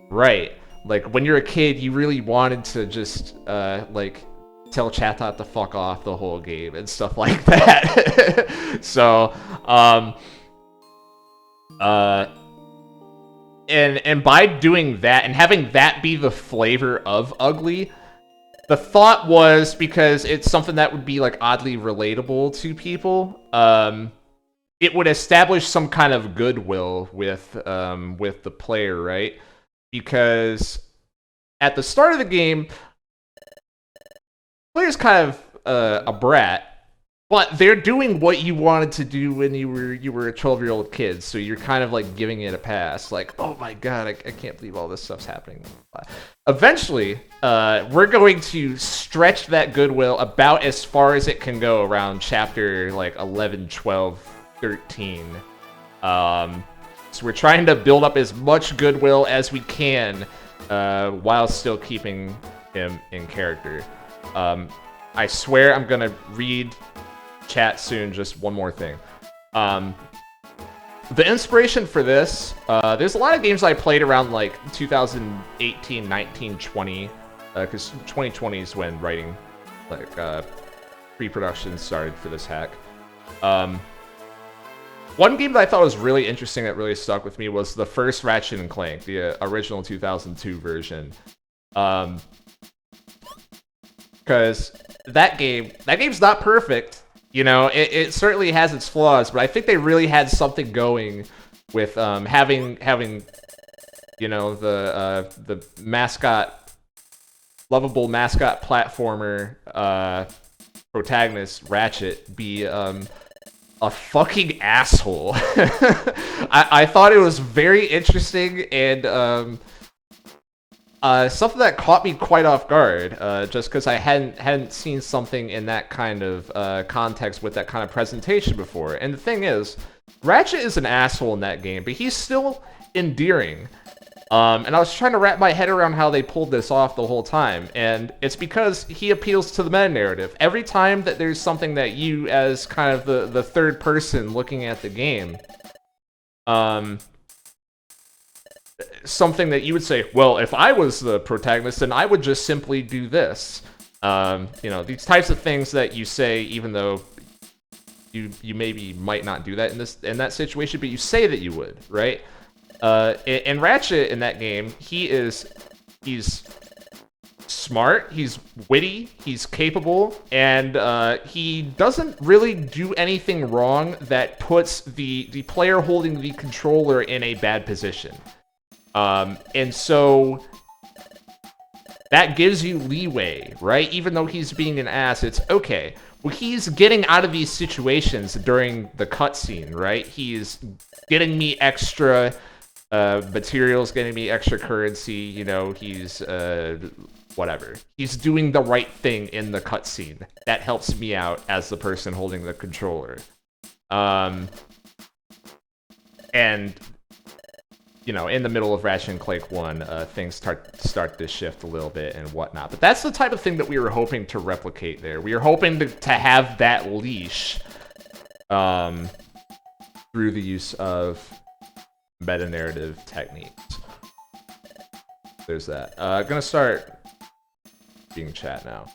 right. Like when you're a kid, you really wanted to just like tell Chatot to fuck off the whole game and stuff like that. So, and by doing that and having that be the flavor of ugly, the thought was, because it's something that would be like oddly relatable to people, it would establish some kind of goodwill with the player, right? Because at the start of the game, player's kind of a brat, but they're doing what you wanted to do when you were a 12-year-old kid, so you're kind of like giving it a pass, like, oh my god, I can't believe all this stuff's happening. Eventually, we're going to stretch that goodwill about as far as it can go around chapter like 11, 12, 13. So we're trying to build up as much goodwill as we can while still keeping him in character. I swear I'm gonna read chat soon just one more thing. The inspiration for this, there's a lot of games I played around like 2018, 19, 20, because 2020 is when writing, like, pre-production started for this hack. One game that I thought was really interesting that really stuck with me was the first Ratchet and Clank, the original 2002 version. Because that game's not perfect. You know, it certainly has its flaws, but I think they really had something going with having you know, the mascot, lovable mascot platformer protagonist Ratchet be a fucking asshole. I thought it was very interesting and something that caught me quite off guard, just because I hadn't seen something in that kind of context with that kind of presentation before. And the thing is, Ratchet is an asshole in that game, but he's still endearing. And I was trying to wrap my head around how they pulled this off the whole time, and it's because he appeals to the meta-narrative. Every time that there's something that you, as kind of the third person looking at the game, something that you would say, well, if I was the protagonist, then I would just simply do this. You know, these types of things that you say, even though you maybe might not do that in that situation, but you say that you would, right? And Ratchet in that game, he's smart, he's witty, he's capable, and he doesn't really do anything wrong that puts the player holding the controller in a bad position. And so that gives you leeway, right? Even though he's being an ass, it's okay. Well, he's getting out of these situations during the cutscene, right? He's getting me extra materials, getting me extra currency, you know, he's whatever. He's doing the right thing in the cutscene. That helps me out as the person holding the controller. And, you know, in the middle of Ratchet and Clank 1, things start to shift a little bit and whatnot. But that's the type of thing that we were hoping to replicate there. We were hoping to have that leash through the use of meta-narrative techniques. There's that. Gonna start being chat now.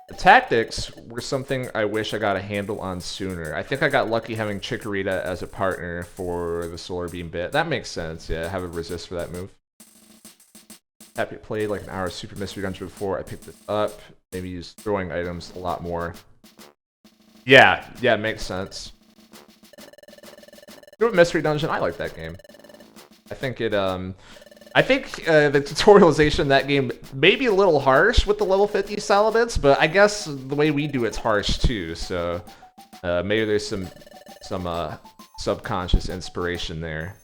The tactics were something I wish I got a handle on sooner. I think I got lucky having Chikorita as a partner for the Solar Beam bit. That makes sense, yeah, have a resist for that move. Happy played like an hour of Super Mystery Dungeon before I picked this up. Maybe use throwing items a lot more. Yeah, it makes sense. Mystery Dungeon, I like that game. I think the tutorialization in that game may be a little harsh with the level 50 Salamence, but I guess the way we do it's harsh too, so maybe there's some subconscious inspiration there.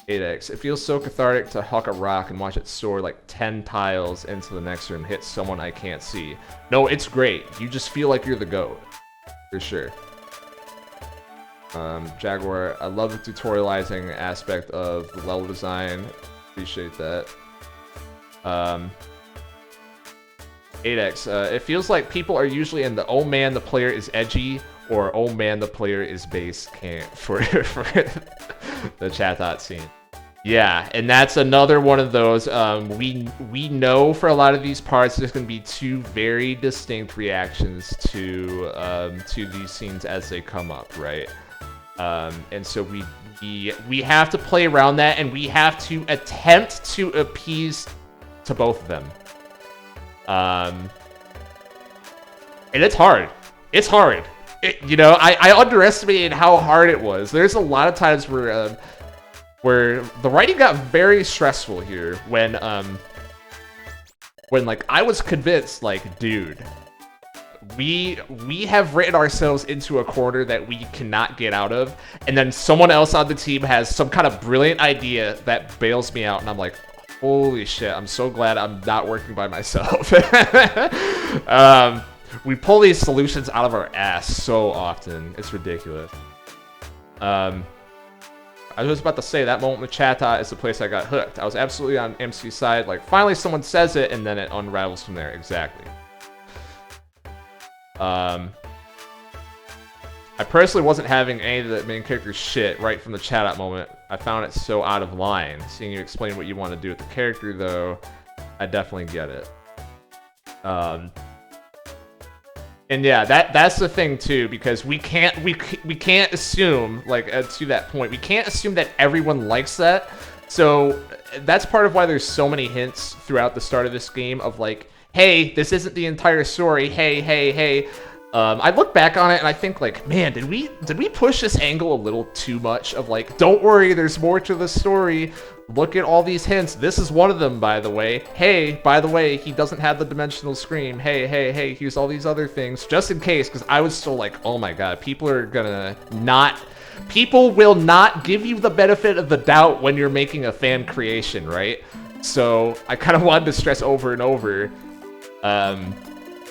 8x. It feels so cathartic to huck a rock and watch it soar like 10 tiles into the next room, hit someone I can't see. No, it's great. You just feel like you're the GOAT. For sure. Jaguar, I love the tutorializing aspect of the level design. Appreciate that. 8x, it feels like people are usually in the oh man, the player is edgy, or oh man, the player is base camp for the chat scene. Yeah, and that's another one of those, we know for a lot of these parts there's going to be two very distinct reactions to these scenes as they come up, right? And so we have to play around that, and we have to attempt to appease to both of them. And it's hard. It's hard. You know, I underestimated how hard it was. There's a lot of times where the writing got very stressful here when like I was convinced, like, dude, we have written ourselves into a corner that we cannot get out of, and then someone else on the team has some kind of brilliant idea that bails me out, and I'm like, holy shit, I'm so glad I'm not working by myself. We pull these solutions out of our ass so often. It's ridiculous. I was about to say, that moment with Chata is the place I got hooked. I was absolutely on MC's side. Like, finally someone says it, and then it unravels from there. Exactly. I personally wasn't having any of the main character's shit right from the chat moment. I found it so out of line. Seeing you explain what you want to do with the character, though, I definitely get it. And yeah, that's the thing too, because we can't assume, like, to that point, we can't assume that everyone likes that. So that's part of why there's so many hints throughout the start of this game of like, hey, this isn't the entire story. Hey. I look back on it and I think like, man, did we push this angle a little too much of like, don't worry, there's more to the story. Look at all these hints. This is one of them, by the way. Hey, by the way, he doesn't have the dimensional scream. Hey, here's all these other things. Just in case, because I was still like, oh my god, people will not give you the benefit of the doubt when you're making a fan creation, right? So I kind of wanted to stress over and over,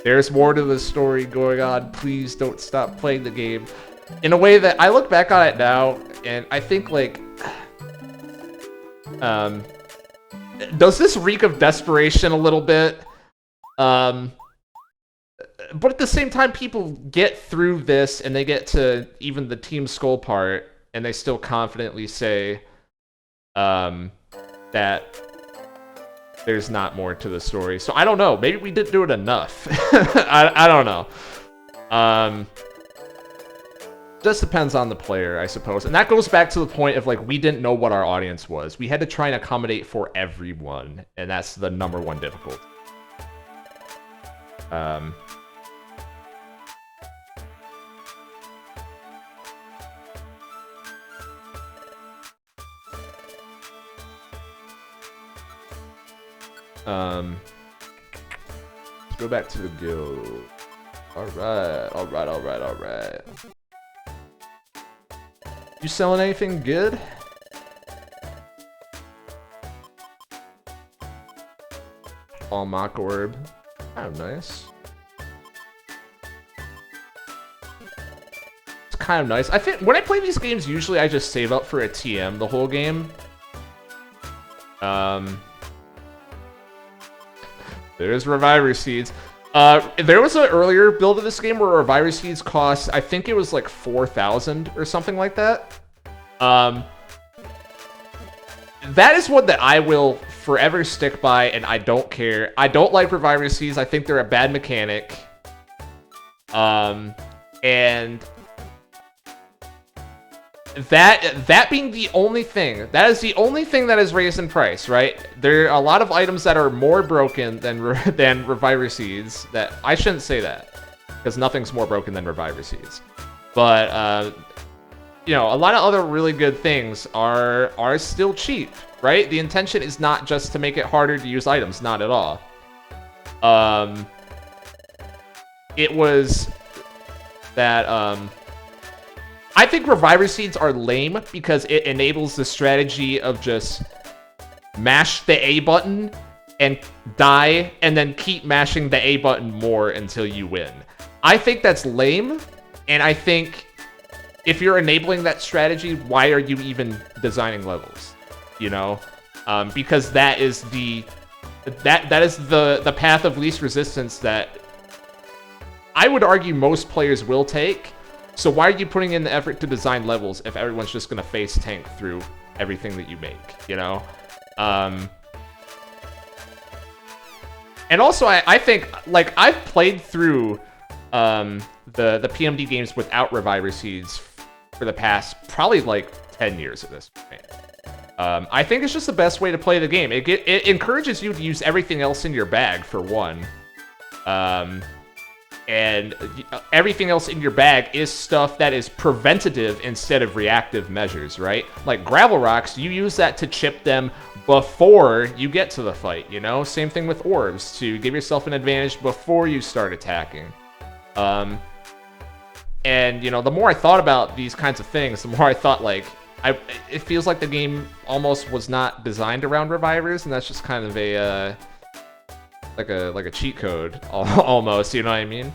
there's more to the story going on. Please don't stop playing the game. In a way that I look back on it now, and I think, like, does this reek of desperation a little bit? But at the same time, people get through this, and they get to even the Team Skull part, and they still confidently say, that there's not more to the story. So I don't know. Maybe we didn't do it enough. I don't know. Just depends on the player, I suppose. And that goes back to the point of, like, we didn't know what our audience was. We had to try and accommodate for everyone, and that's the #1 difficulty. Let's go back to the guild. Alright. You selling anything good? All mock orb. Oh, nice. It's kind of nice. I think when I play these games, usually I just save up for a TM the whole game. There's Reviver Seeds. There was an earlier build of this game where Reviver Seeds cost, I think it was like 4,000 or something like that. That is one that I will forever stick by, and I don't care. I don't like Reviver Seeds. I think they're a bad mechanic. And that being the only thing, that is the only thing that is raised in price, right? There are a lot of items that are more broken than Reviver Seeds. That I shouldn't say that, because nothing's more broken than Reviver Seeds. But you know, a lot of other really good things are still cheap, right? The intention is not just to make it harder to use items, not at all. It was that I think Reviver Seeds are lame because it enables the strategy of just mash the A button and die, and then keep mashing the A button more until you win. I think that's lame, and I think if you're enabling that strategy, why are you even designing levels? You know? Because that is the path of least resistance that I would argue most players will take. So why are you putting in the effort to design levels if everyone's just going to face tank through everything that you make, you know? And also, I think, like, I've played through the PMD games without Reviver Seeds for the past probably, like, 10 years at this point. I think it's just the best way to play the game. It encourages you to use everything else in your bag, for one. And everything else in your bag is stuff that is preventative instead of reactive measures, right? Like gravel rocks, you use that to chip them before you get to the fight, you know? Same thing with orbs, to give yourself an advantage before you start attacking. And, you know, the more I thought about these kinds of things, the more I thought, like, it feels like the game almost was not designed around revivers, and that's just kind of a... like a cheat code, almost, you know what I mean?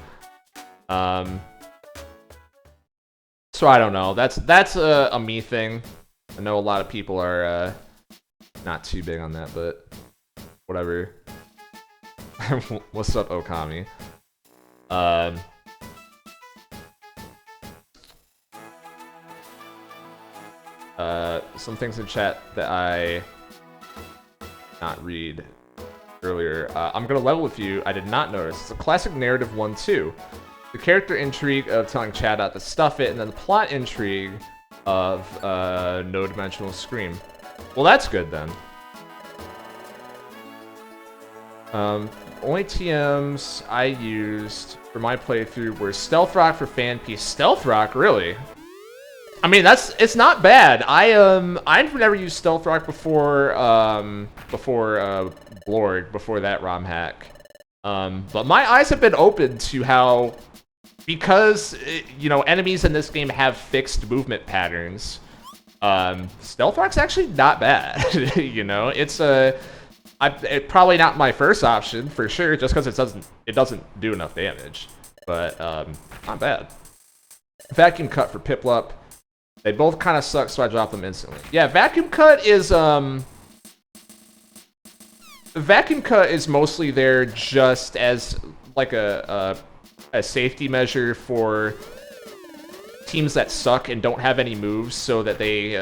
So I don't know. That's a me thing. I know a lot of people are not too big on that, but whatever. What's up, Okami? Some things in chat that I not read earlier. I'm gonna level with you. I did not notice. It's a classic narrative one too. The character intrigue of telling Chad not to stuff it, and then the plot intrigue of no-dimensional scream. Well, that's good then. Only TMs I used for my playthrough were Stealth Rock for fan piece. Stealth Rock, really? I mean, it's not bad. I've never used Stealth Rock before Blorg, before that ROM hack. But my eyes have been opened to how, because you know, enemies in this game have fixed movement patterns. Stealth Rock's actually not bad. You know, it's probably not my first option for sure, just because it doesn't do enough damage. But not bad. Vacuum Cut for Piplup. They both kind of suck, so I dropped them instantly. Yeah, Vacuum Cut is mostly there just as like a safety measure for teams that suck and don't have any moves, so that they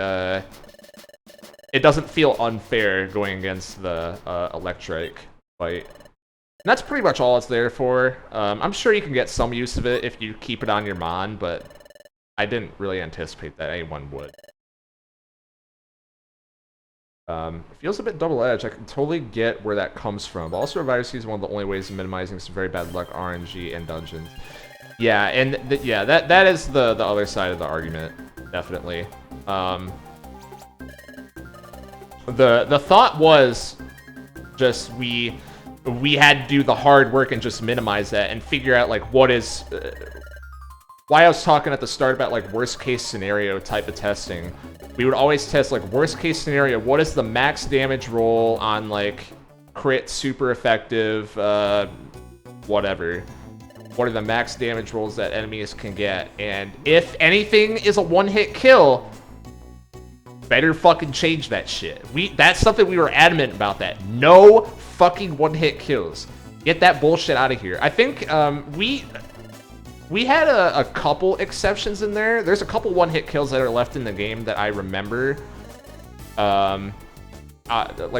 it doesn't feel unfair going against the Electric fight. And that's pretty much all it's there for. I'm sure you can get some use of it if you keep it on your Mon, but I didn't really anticipate that anyone would. It feels a bit double-edged. I can totally get where that comes from. But also, Revider Seed is one of the only ways of minimizing some very bad luck RNG and dungeons. Yeah, and that is the other side of the argument, definitely. The thought was just we had to do the hard work and just minimize that and figure out like what is. Why I was talking at the start about like worst case scenario type of testing. We would always test like worst case scenario, what is the max damage roll on like crit, super effective, whatever. What are the max damage rolls that enemies can get? And if anything is a one-hit kill, better fucking change that shit. That's something we were adamant about, that. No fucking one-hit kills. Get that bullshit out of here. I think we had a couple exceptions in there. There's a couple one-hit kills that are left in the game that I remember. Like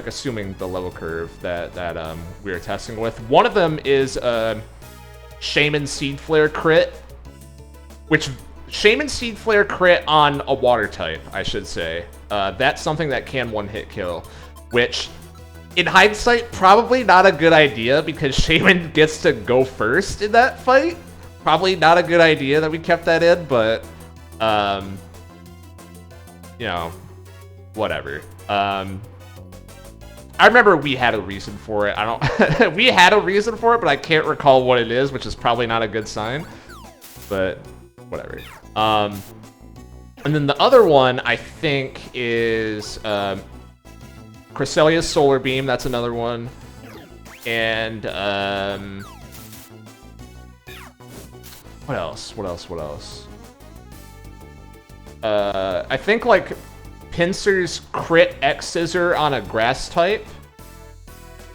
assuming the level curve that we were testing with. One of them is Shaman Seed Flare crit, which Shaman Seed Flare crit on a water type, I should say. That's something that can one-hit kill, which in hindsight probably not a good idea because Shaman gets to go first in that fight. Probably not a good idea that we kept that in, but, you know, whatever. I remember we had a reason for it. We had a reason for it, but I can't recall what it is, which is probably not a good sign. But, whatever. And then the other one, I think, is, Chryselia's Solar Beam. That's another one. And, what else? I think, like, Pinsir's crit X Scissor on a grass type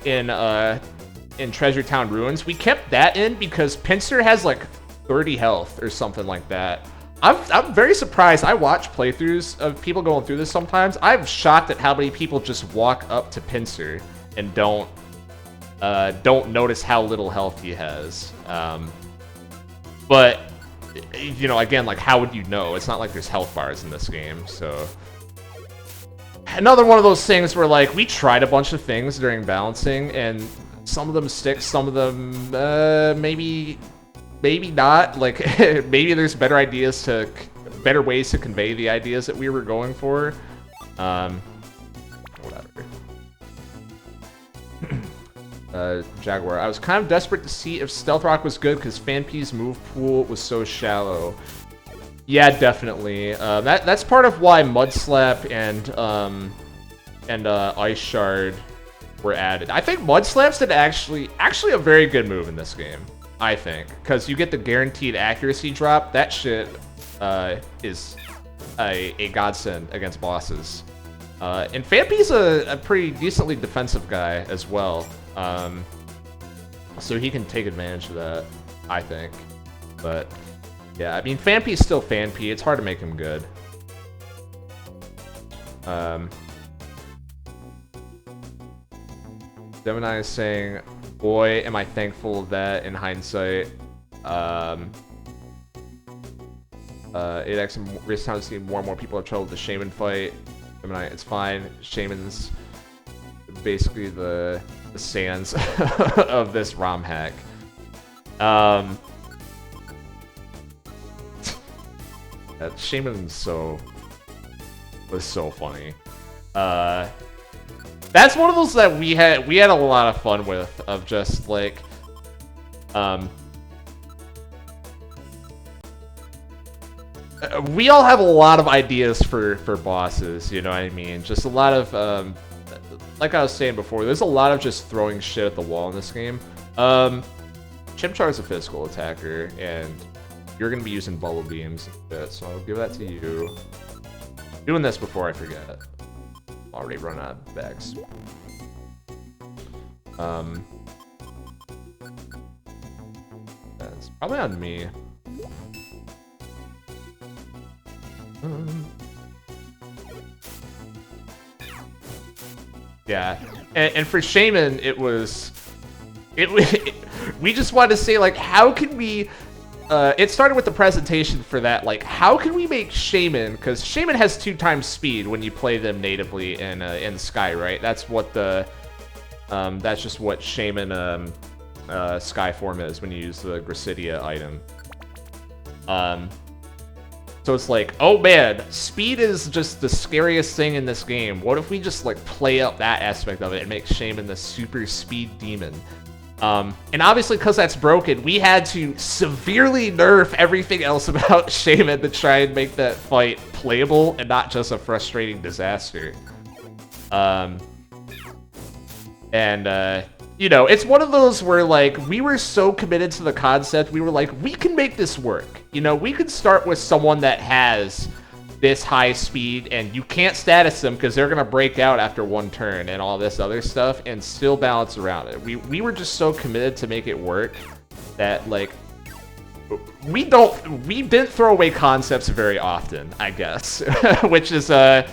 in Treasure Town Ruins. We kept that in because Pinsir has, like, 30 health or something like that. I'm very surprised. I watch playthroughs of people going through this sometimes. I'm shocked at how many people just walk up to Pinsir and don't notice how little health he has. But, you know, again, like, how would you know? It's not like there's health bars in this game, so. Another one of those things where, like, we tried a bunch of things during balancing, and some of them stick, some of them, maybe not. Like, maybe there's better ways to convey the ideas that we were going for. Whatever. Jaguar. I was kind of desperate to see if Stealth Rock was good because Fanpi's move pool was so shallow. Yeah, definitely. That's part of why Mud Slap and Ice Shard were added. I think Mud Slap's actually a very good move in this game. I think, because you get the guaranteed accuracy drop. That shit is a godsend against bosses. And Fampy's a pretty decently defensive guy as well. So he can take advantage of that, I think. But yeah, I mean, Fampy's still Fampy. It's hard to make him good. Gemini is saying, boy, am I thankful that in hindsight, 8x and recent times seen more and more people have trouble with the Shaman fight. Gemini, it's fine. Shaman's basically the sands of this ROM hack. That Shaman was so funny. That's one of those that we had a lot of fun with, of just like we all have a lot of ideas for bosses, you know what I mean? Just a lot of like I was saying before, there's a lot of just throwing shit at the wall in this game. Chimchar is a physical attacker, and you're gonna be using bubble beams and shit, so I'll give that to you. Doing this before I forget. Already run out of bags. That's probably on me. Yeah, and for Shaman, we just wanted to say, like, how can we, it started with the presentation for that, like, how can we make Shaman, because Shaman has 2 times speed when you play them natively in Sky, right? That's what that's just what Shaman Sky form is when you use the Gracidia item. So it's like, oh man, speed is just the scariest thing in this game. What if we just like play up that aspect of it and make Shaman the super speed demon? And obviously, because that's broken, we had to severely nerf everything else about Shaman to try and make that fight playable and not just a frustrating disaster. You know, it's one of those where, like, we were so committed to the concept, we were like, we can make this work. You know, we could start with someone that has this high speed, and you can't status them because they're going to break out after 1 turn and all this other stuff, and still balance around it. We were just so committed to make it work that, like, we didn't throw away concepts very often, I guess. Which is, you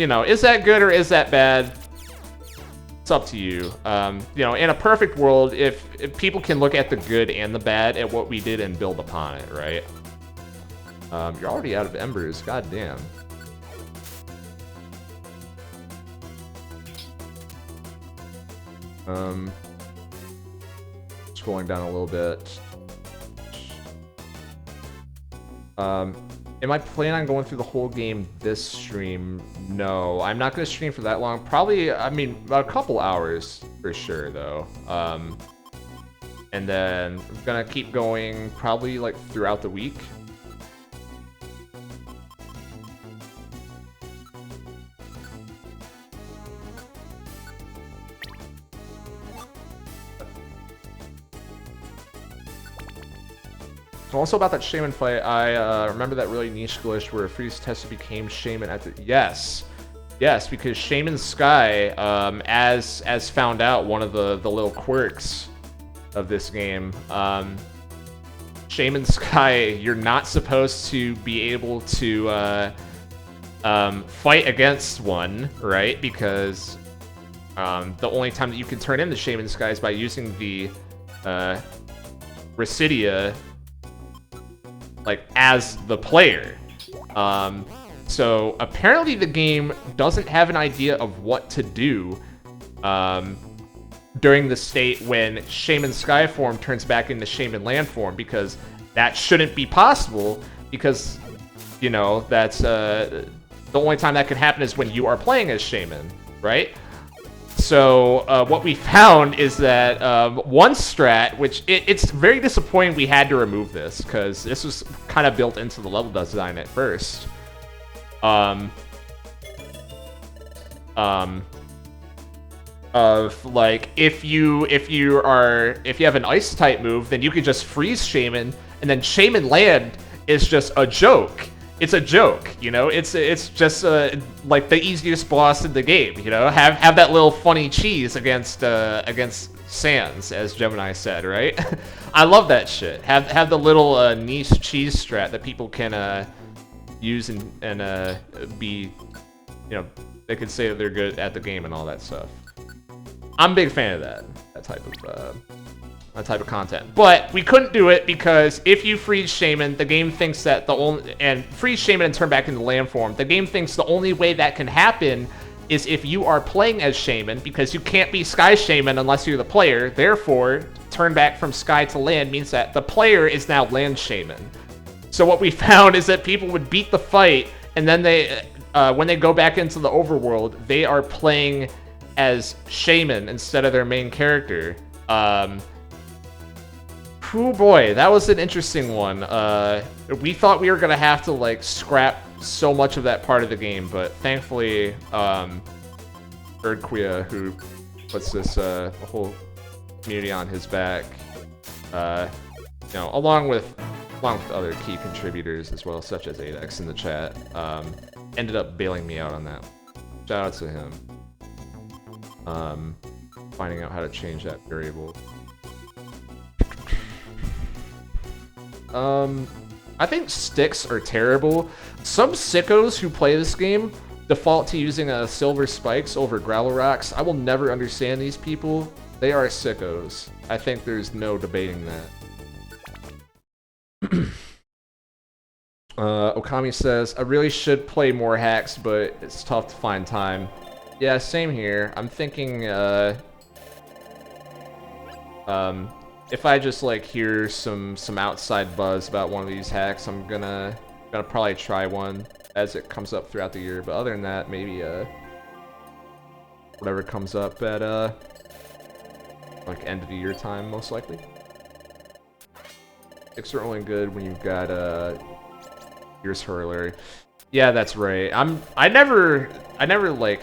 know, is that good or is that bad? It's up to you. You know, in a perfect world, if people can look at the good and the bad at what we did and build upon it, right? You're already out of embers, goddamn. Scrolling down a little bit. Am I planning on going through the whole game this stream? No, I'm not going to stream for that long. Probably, I mean, about a couple hours for sure, though. And then I'm going to keep going probably, like, throughout the week. Also about that Shaman fight, I remember that really niche glitch where Freeze Tested became Shaman at the... Yes, because Shaman Sky, as found out, one of the little quirks of this game, Shaman Sky, you're not supposed to be able to fight against one, right? Because the only time that you can turn into Shaman Sky is by using the Residia, like, as the player. So apparently the game doesn't have an idea of what to do during the state when Shaman Sky form turns back into Shaman Land form, because that shouldn't be possible, because, you know, that's the only time that can happen is when you are playing as Shaman, right? So what we found is that one strat, which it's very disappointing we had to remove this, because this was kind of built into the level design at first. Of like, if you have an ice type move, then you could just freeze Shaman, and then Shaman Land is just a joke. It's a joke, you know. It's just like the easiest boss in the game, you know. Have that little funny cheese against Sans, as Gemini said, right? I love that shit. Have the little niche cheese strat that people can use and be, you know, they can say that they're good at the game and all that stuff. I'm a big fan of that type of content. But we couldn't do it because if you freeze Shaman, the game thinks that freeze Shaman and turn back into land form, the game thinks the only way that can happen is if you are playing as Shaman, because you can't be Sky Shaman unless you're the player. Therefore, turn back from Sky to land means that the player is now Land Shaman. So what we found is that people would beat the fight, and then they, when they go back into the overworld, they are playing as Shaman instead of their main character. Oh boy, that was an interesting one. We thought we were gonna have to like scrap so much of that part of the game, but thankfully, Erdquia, who puts this the whole community on his back, you know, along with other key contributors as well, such as Adex in the chat, ended up bailing me out on that. Shout out to him. Finding out how to change that variable. I think sticks are terrible. Some sickos who play this game default to using silver spikes over gravel rocks. I will never understand these people. They are sickos. I think there's no debating that. Okami says, I really should play more hacks, but it's tough to find time. Yeah, same here. I'm thinking, if I just like hear some outside buzz about one of these hacks, I'm gonna probably try one as it comes up throughout the year. But other than that, maybe whatever comes up at like end of the year time, most likely. Hacks are only good when you've got Fierce Hurler. Yeah, that's right. I never like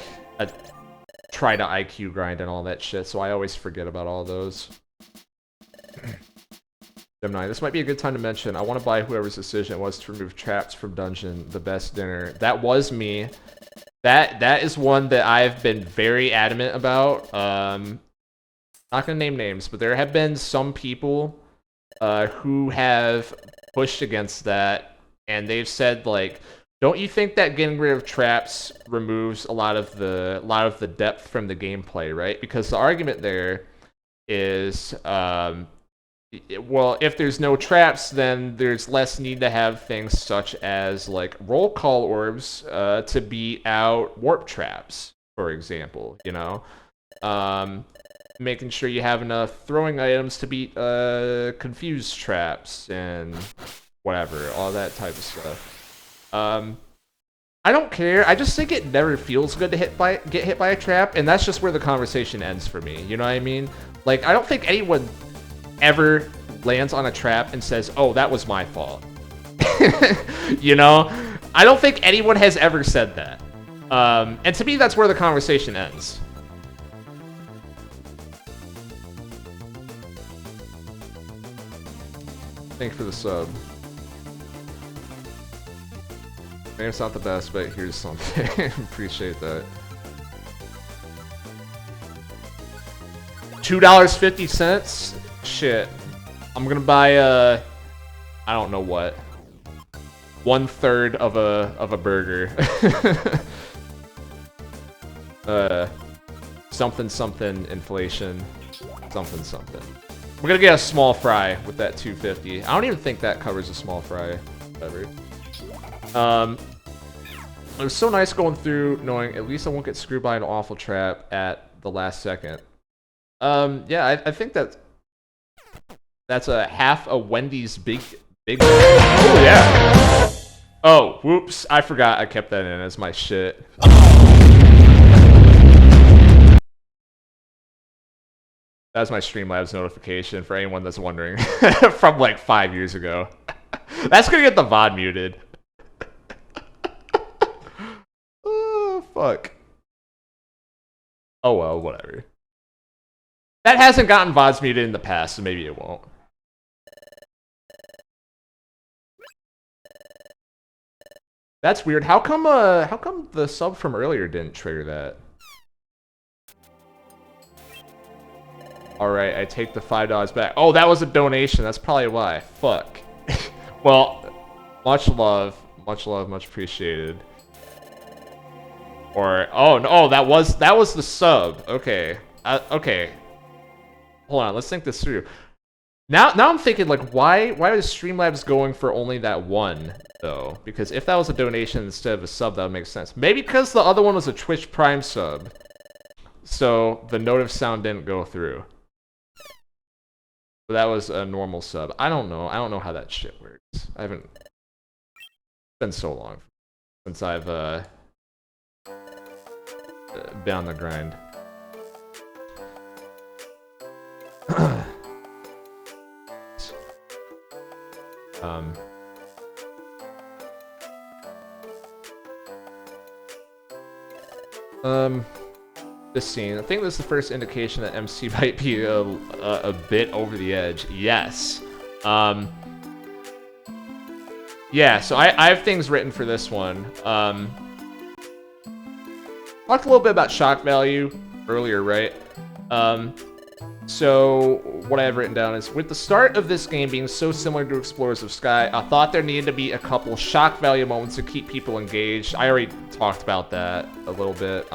try to IQ grind and all that shit, so I always forget about all those. Gemini, this might be a good time to mention, I want to buy whoever's decision it was to remove traps from dungeon, the best dinner. That was me. That is one that I've been very adamant about. Not gonna name names, but there have been some people who have pushed against that, and they've said, like, don't you think that getting rid of traps removes a lot of the depth from the gameplay, right? Because the argument there is, well, if there's no traps, then there's less need to have things such as like roll call orbs to beat out warp traps, for example. You know, making sure you have enough throwing items to beat confused traps and whatever, all that type of stuff. I don't care. I just think it never feels good to get hit by a trap, and that's just where the conversation ends for me. You know what I mean? Like, I don't think anyone ever lands on a trap and says, "Oh, that was my fault." You know? I don't think anyone has ever said that. And to me, that's where the conversation ends. Thanks for the sub. Maybe it's not the best, but here's something. Appreciate that. $2.50? Shit. I'm gonna buy I don't know what. 1/3 of a burger. Something inflation. Something. We're gonna get a small fry with that $2.50. I don't even think that covers a small fry ever. It was so nice going through knowing at least I won't get screwed by an awful trap at the last second. Yeah, I think that's a half a Wendy's big. Oh yeah. Oh, whoops! I forgot I kept that in as my shit. That's my Streamlabs notification for anyone that's wondering from like 5 years ago. That's gonna get the VOD muted. Oh, fuck. Oh well, whatever. That hasn't gotten VODs muted in the past, so maybe it won't. That's weird. How come the sub from earlier didn't trigger that? All right, I take the $5 back. Oh, that was a donation. That's probably why. Fuck. Well, much love, much appreciated. Or oh no, that was the sub. Okay, okay. Hold on, let's think this through. Now I'm thinking like, why is Streamlabs going for only that one though? Because if that was a donation instead of a sub, that would make sense. Maybe because the other one was a Twitch Prime sub, so the notif sound didn't go through. But that was a normal sub. I don't know. I don't know how that shit works. I haven't. It's been so long since I've been on the grind. This scene. I think this is the first indication that MC might be a bit over the edge. Yes. Yeah. So I have things written for this one. Talked a little bit about shock value earlier, right? So what I have written down is, with the start of this game being so similar to Explorers of Sky, I thought there needed to be a couple shock value moments to keep people engaged. I already talked about that a little bit.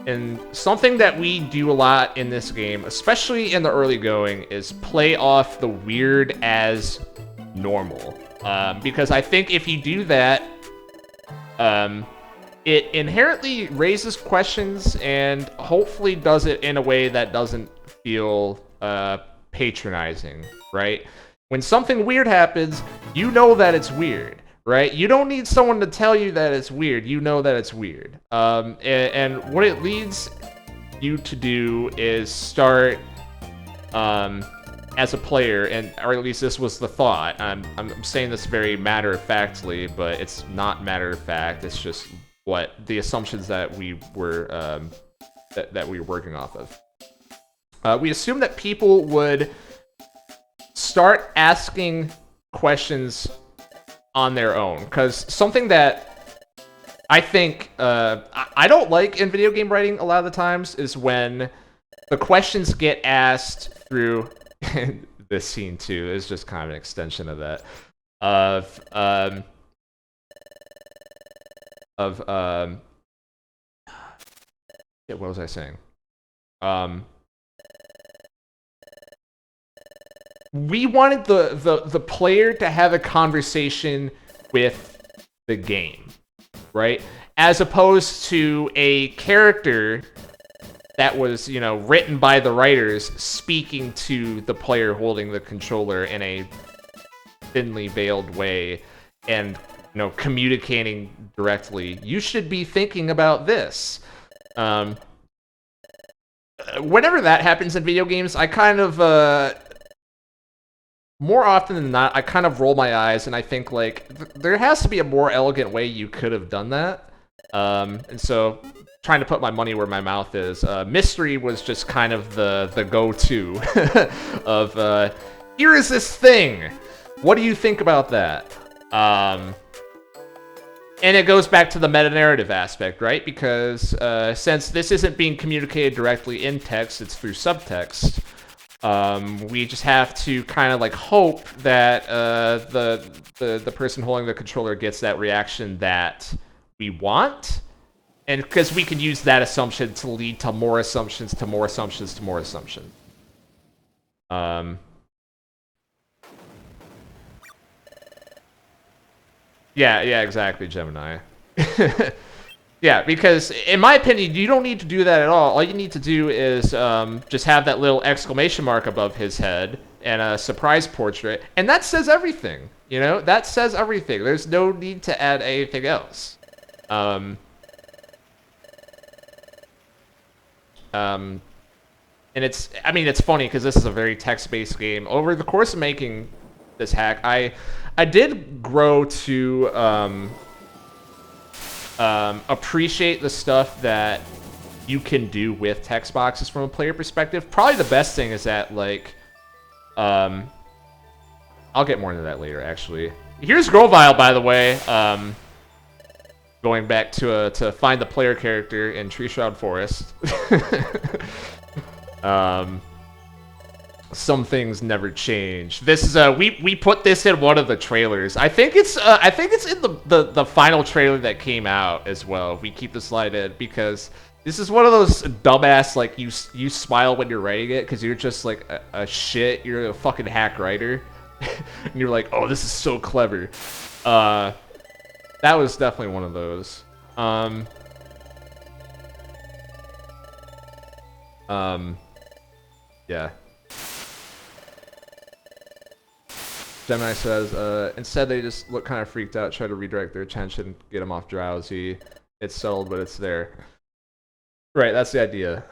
And something that we do a lot in this game, especially in the early going, is play off the weird as normal. Because I think if you do that, it inherently raises questions and hopefully does it in a way that doesn't feel patronizing, right? When something weird happens, you know that it's weird, right? You don't need someone to tell you that it's weird. You know that it's weird. And what it leads you to do is start, as a player, or at least this was the thought. I'm saying this very matter-of-factly, but it's not matter-of-fact. It's just what the assumptions that we were that we were working off of. We assumed that people would start asking questions on their own, because something that I think I don't like in video game writing a lot of the times is when the questions get asked through this scene too is just kind of an extension of that yeah, what was I saying? We wanted the player to have a conversation with the game, right? As opposed to a character that was, you know, written by the writers speaking to the player holding the controller in a thinly veiled way and, you know, communicating directly. You should be thinking about this. Whenever that happens in video games, I kind of, more often than not, I kind of roll my eyes and I think, like, there has to be a more elegant way you could have done that. And so, trying to put my money where my mouth is, mystery was just kind of the go-to of, here is this thing. What do you think about that? And it goes back to the meta-narrative aspect, right? Because since this isn't being communicated directly in text, it's through subtext, we just have to kind of like hope that the person holding the controller gets that reaction that we want. And because we can use that assumption to lead to more assumptions, to more assumptions, to more assumptions. Yeah, exactly, Gemini. Yeah, because in my opinion, you don't need to do that at all. All you need to do is just have that little exclamation mark above his head and a surprise portrait, and that says everything. You know, that says everything. There's no need to add anything else. And it's, I mean, it's funny because this is a very text-based game. Over the course of making this hack, I did grow to appreciate the stuff that you can do with text boxes from a player perspective. Probably the best thing is that, like, I'll get more into that later, actually. here's Grovile, by the way. Going back to find the player character in Tree Shroud Forest. Some things never change. This is we put this in one of the trailers. I think it's in the final trailer that came out as well. We keep the slide in because this is one of those dumbass like you smile when you're writing it because you're just like a shit. You're a fucking hack writer, and you're like, oh, this is so clever. That was definitely one of those. Yeah. Gemini says, instead they just look kind of freaked out, try to redirect their attention, get them off drowsy. It's settled, but it's there. Right, that's the idea.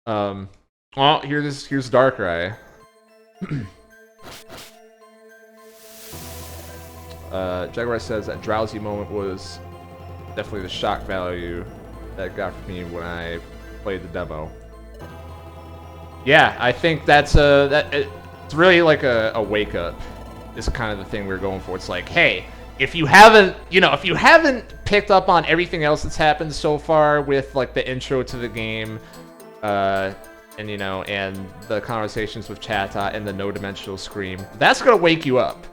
Oh, here's Darkrai. Jaguar says that drowsy moment was definitely the shock value that got for me when I played the demo. Yeah, I think that's it's really like a wake up. Is kind of the thing we're going for. It's like, hey, if you haven't picked up on everything else that's happened so far with like the intro to the game, and and the conversations with Chatot and the no dimensional scream, that's gonna wake you up.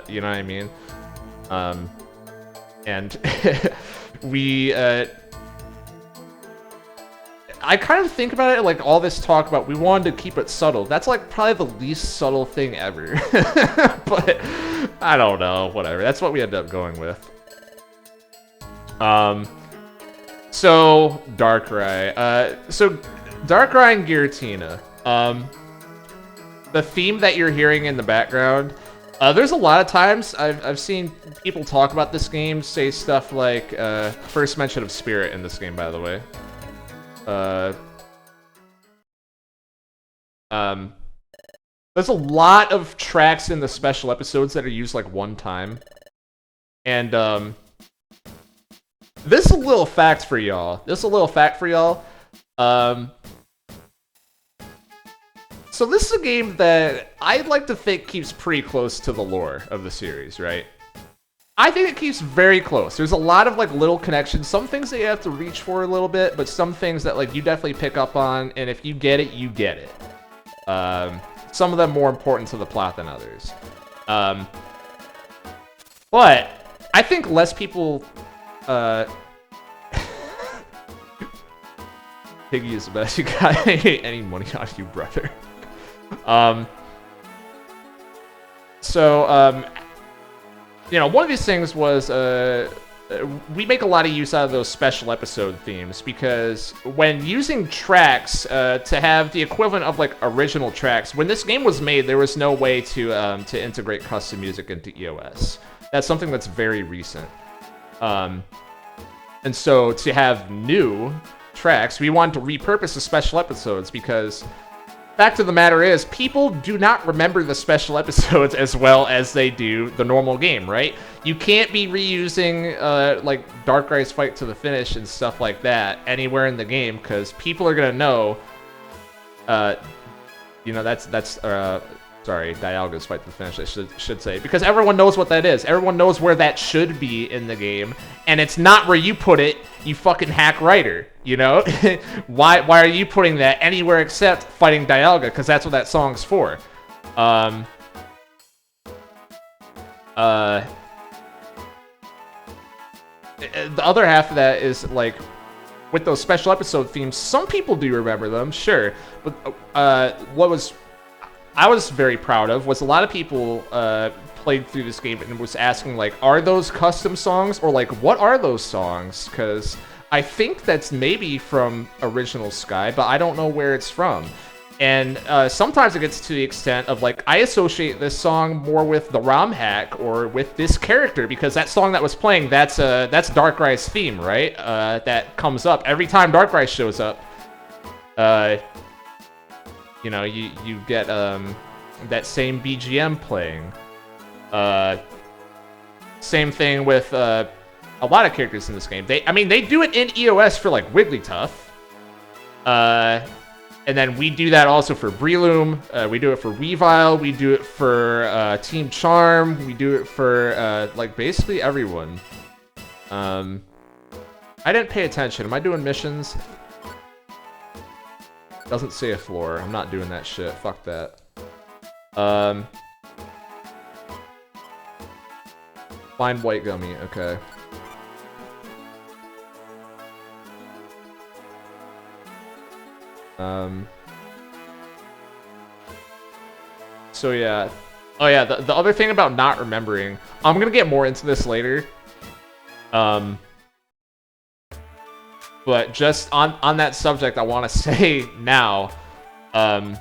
You know what I mean? And we I kind of think about it like all this talk about we wanted to keep it subtle. That's like probably the least subtle thing ever. But I don't know, whatever. That's what we ended up going with. So Darkrai. So Darkrai and Giratina. The theme that you're hearing in the background. There's a lot of times I've seen people talk about this game, say stuff like first mention of Spirit in this game, by the way. There's a lot of tracks in the special episodes that are used like one time. And this is a little fact for y'all. So this is a game that I'd like to think keeps pretty close to the lore of the series, right? I think it keeps very close. There's a lot of like little connections. Some things that you have to reach for a little bit, but some things that like you definitely pick up on, and if you get it, you get it. Some of them more important to the plot than others. But I think less people. Piggy is the best. You got any money on you, brother? One of these things was we make a lot of use out of those special episode themes because when using tracks to have the equivalent of like original tracks, when this game was made, there was no way to integrate custom music into EOS. That's something that's very recent. And so to have new tracks, we wanted to repurpose the special episodes because fact of the matter is, people do not remember the special episodes as well as they do the normal game, right? You can't be reusing like Darkrai's fight to the finish and stuff like that anywhere in the game because people are gonna know. Sorry, Dialga's fight to the finish. I should say because everyone knows what that is. Everyone knows where that should be in the game, and it's not where you put it. You fucking hack writer. You know, why are you putting that anywhere except fighting Dialga? Because that's what that song's for. The other half of that is like with those special episode themes. Some people do remember them, sure, but what I was very proud of was a lot of people played through this game and was asking like, are those custom songs or like what are those songs? Because I think that's maybe from Original Sky, but I don't know where it's from. And sometimes it gets to the extent of like, I associate this song more with the ROM hack or with this character because that song that was playing, that's Darkrai's theme, right? That comes up every time Darkrai shows up. You get that same BGM playing. Same thing with a lot of characters in this game. They do it in EOS for like Wigglytuff. And then we do that also for Breloom. We do it for Weavile. We do it for Team Charm. We do it for like basically everyone. I didn't pay attention. Am I doing missions? Doesn't say a floor. I'm not doing that shit. Fuck that. Find white gummy. Okay. So yeah. Oh yeah, the other thing about not remembering, I'm gonna get more into this later. But just on that subject, I want to say now, that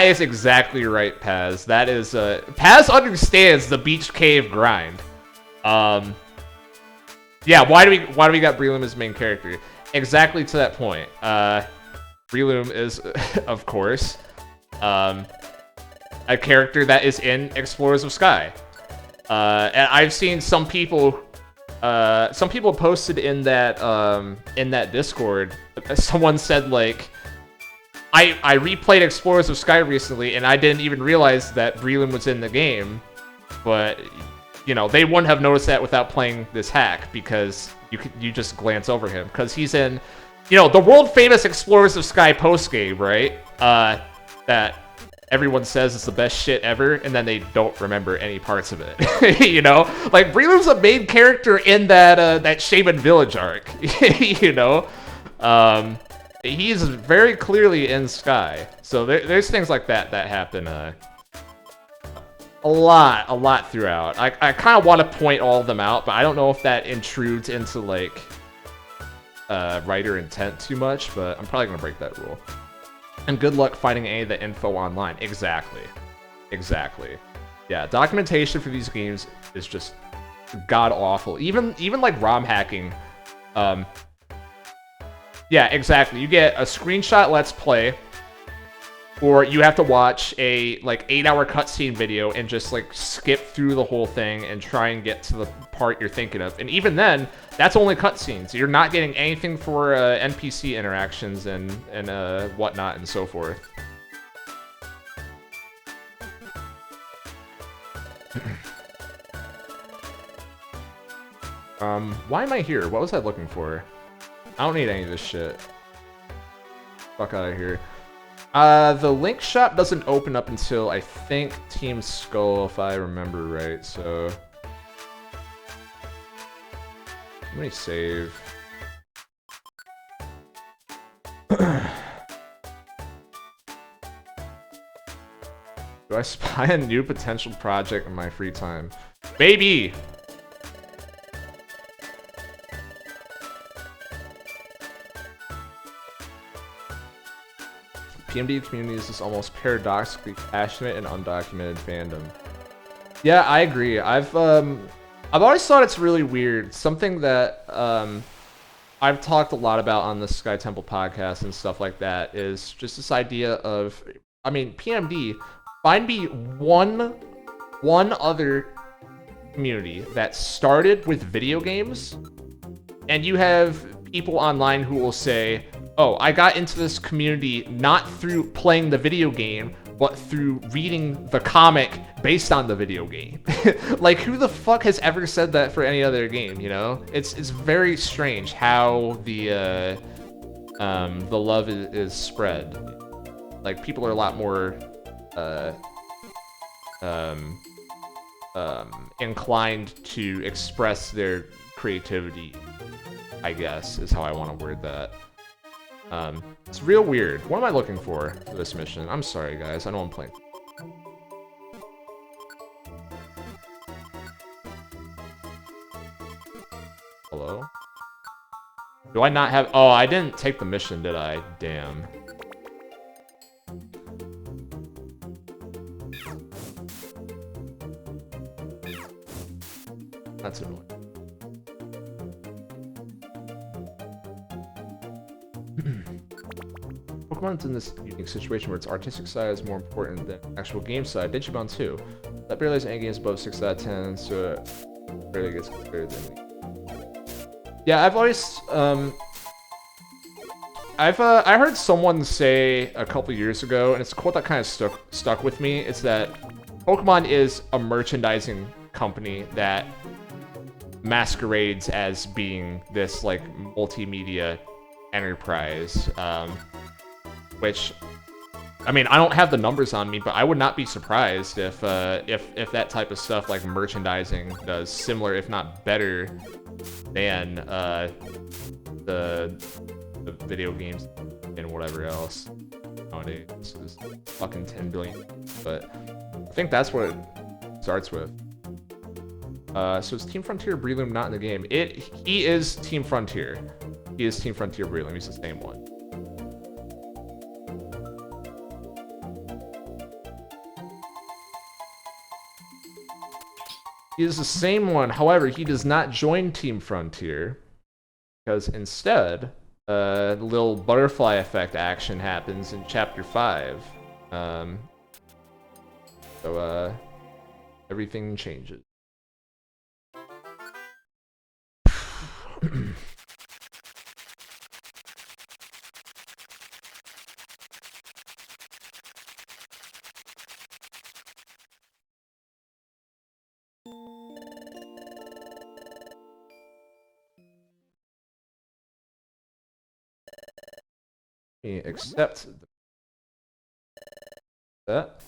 is exactly right, Paz. That is, Paz understands the beach cave grind. Yeah, why do we got Breloom as main character? Exactly to that point. Breloom is, of course, a character that is in Explorers of Sky. And I've seen some people posted in that Discord. Someone said like, I replayed Explorers of Sky recently, and I didn't even realize that Breloom was in the game. But you know, they wouldn't have noticed that without playing this hack, because you just glance over him because he's in, you know, the world famous Explorers of Sky post game, right? That everyone says is the best shit ever, and then they don't remember any parts of it. You know, like Breloom's a main character in that Shaman Village arc. You know, he's very clearly in Sky. So there's things like that happen a lot throughout. I kind of want to point all of them out, but I don't know if that intrudes into like writer intent too much. But I'm probably gonna break that rule. And good luck finding any of the info online. Exactly. Yeah, documentation for these games is just god awful. Even like ROM hacking. Yeah, exactly. You get a screenshot let's play, or you have to watch a like 8-hour cutscene video and just like skip through the whole thing and try and get to the part you're thinking of. And even then, that's only cutscenes. You're not getting anything for NPC interactions and whatnot and so forth. Why am I here? What was I looking for? I don't need any of this shit. Fuck out of here. The link shop doesn't open up until, I think, Team Skull, if I remember right, so... Let me save. Do I spy a new potential project in my free time? Baby! PMD community is this almost paradoxically passionate and undocumented fandom. Yeah, I agree. I've always thought it's really weird. Something that I've talked a lot about on the Sky Temple podcast and stuff like that is just this idea of, I mean, PMD, find me one other community that started with video games, and you have people online who will say, oh, I got into this community not through playing the video game, but through reading the comic based on the video game. Like, who the fuck has ever said that for any other game, you know? It's very strange how the love is spread. Like, people are a lot more inclined to express their creativity, I guess, is how I want to word that. It's real weird. What am I looking for this mission? I'm sorry, guys. I know I'm playing. Hello? Do I not have... Oh, I didn't take the mission, did I? Damn. That's annoying. Pokemon's in this unique situation where its artistic side is more important than actual game side. Digimon too. That barely has any games above 6 out of 10, so it barely gets considered. Yeah, I've always I heard someone say a couple years ago, and it's a quote that kind of stuck with me. It's that Pokemon is a merchandising company that masquerades as being this like multimedia enterprise, which, I mean, I don't have the numbers on me, but I would not be surprised if that type of stuff like merchandising does similar, if not better, than the video games and whatever else nowadays. This is fucking 10 billion, but I think that's what it starts with. So is Team Frontier Breloom not in the game? He is Team Frontier. He is Team Frontier Breloom. He's the same one. He is the same one. However, he does not join Team Frontier because instead, the little butterfly effect action happens in Chapter 5. So everything changes. Accept that.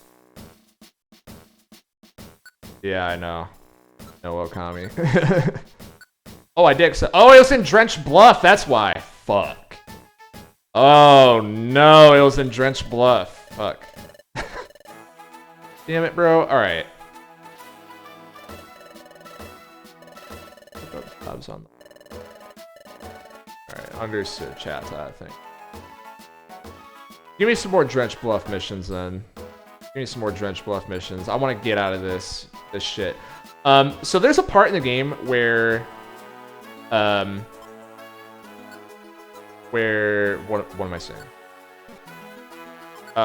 Yeah, I know. No Okami. Oh, I did accept. Oh, it was in Drench Bluff. That's why. Fuck. Oh no, it was in Drench Bluff. Fuck. Damn it, bro. All right. Tabs on. All right, understood, chat. I think. Give me some more Drench Bluff missions, then. Give me some more Drench Bluff missions. I want to get out of this shit. So there's a part in the game where, what am I saying?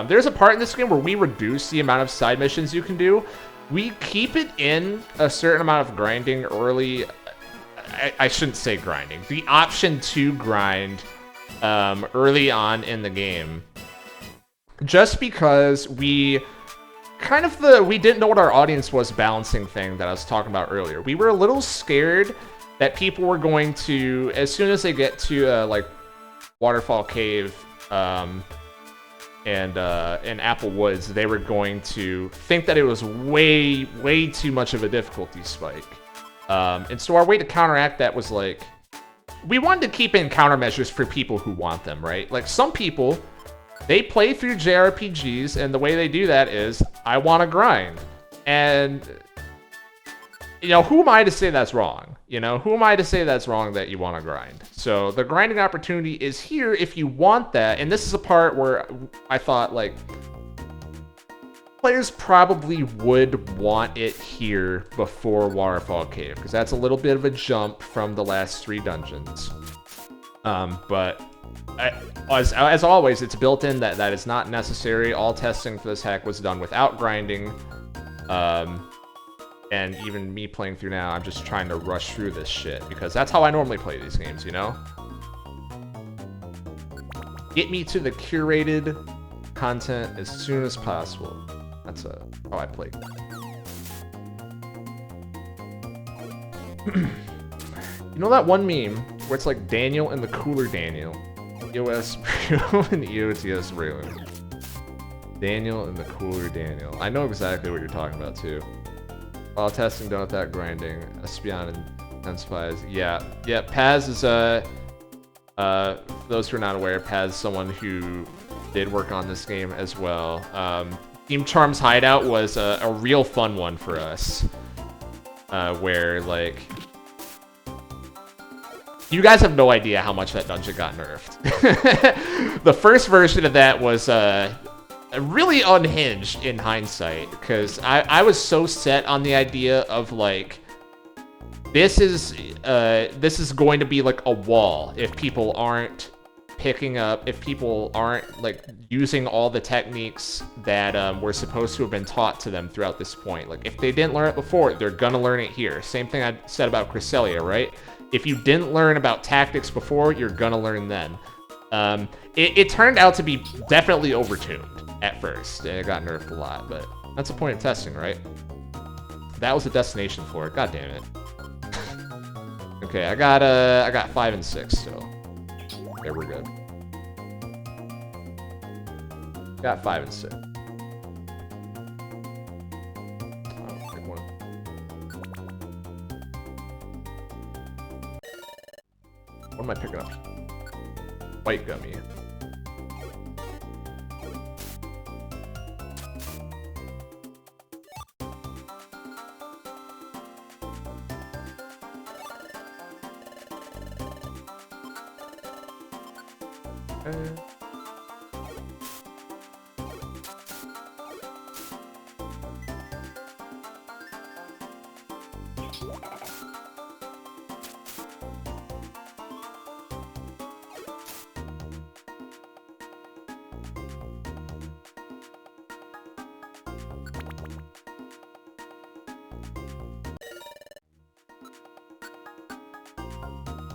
There's a part in this game where we reduce the amount of side missions you can do. We keep it in a certain amount of grinding early. I shouldn't say grinding. The option to grind early on in the game. Just because we didn't know what our audience was balancing thing that I was talking about earlier. We were a little scared that people were going to, as soon as they get to like Waterfall Cave and Apple Woods, they were going to think that it was way too much of a difficulty spike. And so our way to counteract that was like, we wanted to keep in countermeasures for people who want them, right? Like some people, they play through JRPGs, and the way they do that is, I want to grind. And, you know, who am I to say that's wrong? You know, who am I to say that's wrong that you want to grind? So the grinding opportunity is here if you want that. And this is a part where I thought, like, players probably would want it here before Waterfall Cave, because that's a little bit of a jump from the last 3 dungeons. But as always, it's built in that is not necessary. All testing for this hack was done without grinding. And even me playing through now, I'm just trying to rush through this shit, because that's how I normally play these games, you know? Get me to the curated content as soon as possible. That's how I play. You know that one meme where it's like Daniel and the cooler Daniel? EOS and EOTS Raylan. Daniel and the cooler Daniel. I know exactly what you're talking about too. While testing done without grinding, Espion intensifies. Yeah, Paz is for those who are not aware, Paz is someone who did work on this game as well. Team Charm's hideout was a real fun one for us. Where like, you guys have no idea how much that dungeon got nerfed. The first version of that was really unhinged in hindsight, because I was so set on the idea of like, this is going to be like a wall if people aren't picking up, if people aren't like using all the techniques that were supposed to have been taught to them throughout this point. Like if they didn't learn it before, they're gonna learn it here. Same thing I said about Cresselia, right? If you didn't learn about tactics before, you're gonna learn then. It turned out to be definitely overtuned at first, and it got nerfed a lot, but that's the point of testing, right? That was the destination for it. God damn it. Okay, I got 5 and 6 still. Okay, we're good. Got 5 and 6. Oh, good one. What am I picking up? White gummy.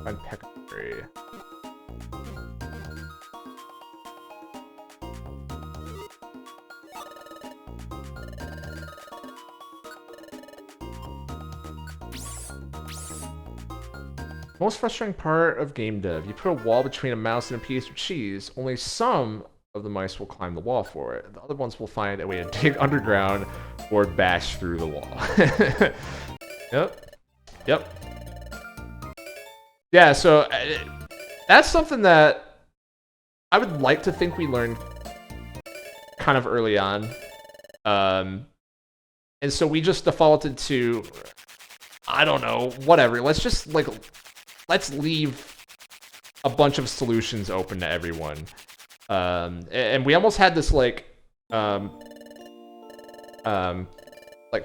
Impeccable. Most frustrating part of game dev. You put a wall between a mouse and a piece of cheese. Only some of the mice will climb the wall for it. The other ones will find a way to dig underground or bash through the wall. Yep. Yep. Yeah, so that's something that I would like to think we learned kind of early on. And so we just defaulted to, I don't know, whatever. Let's just, like, let's leave a bunch of solutions open to everyone. And we almost had this, like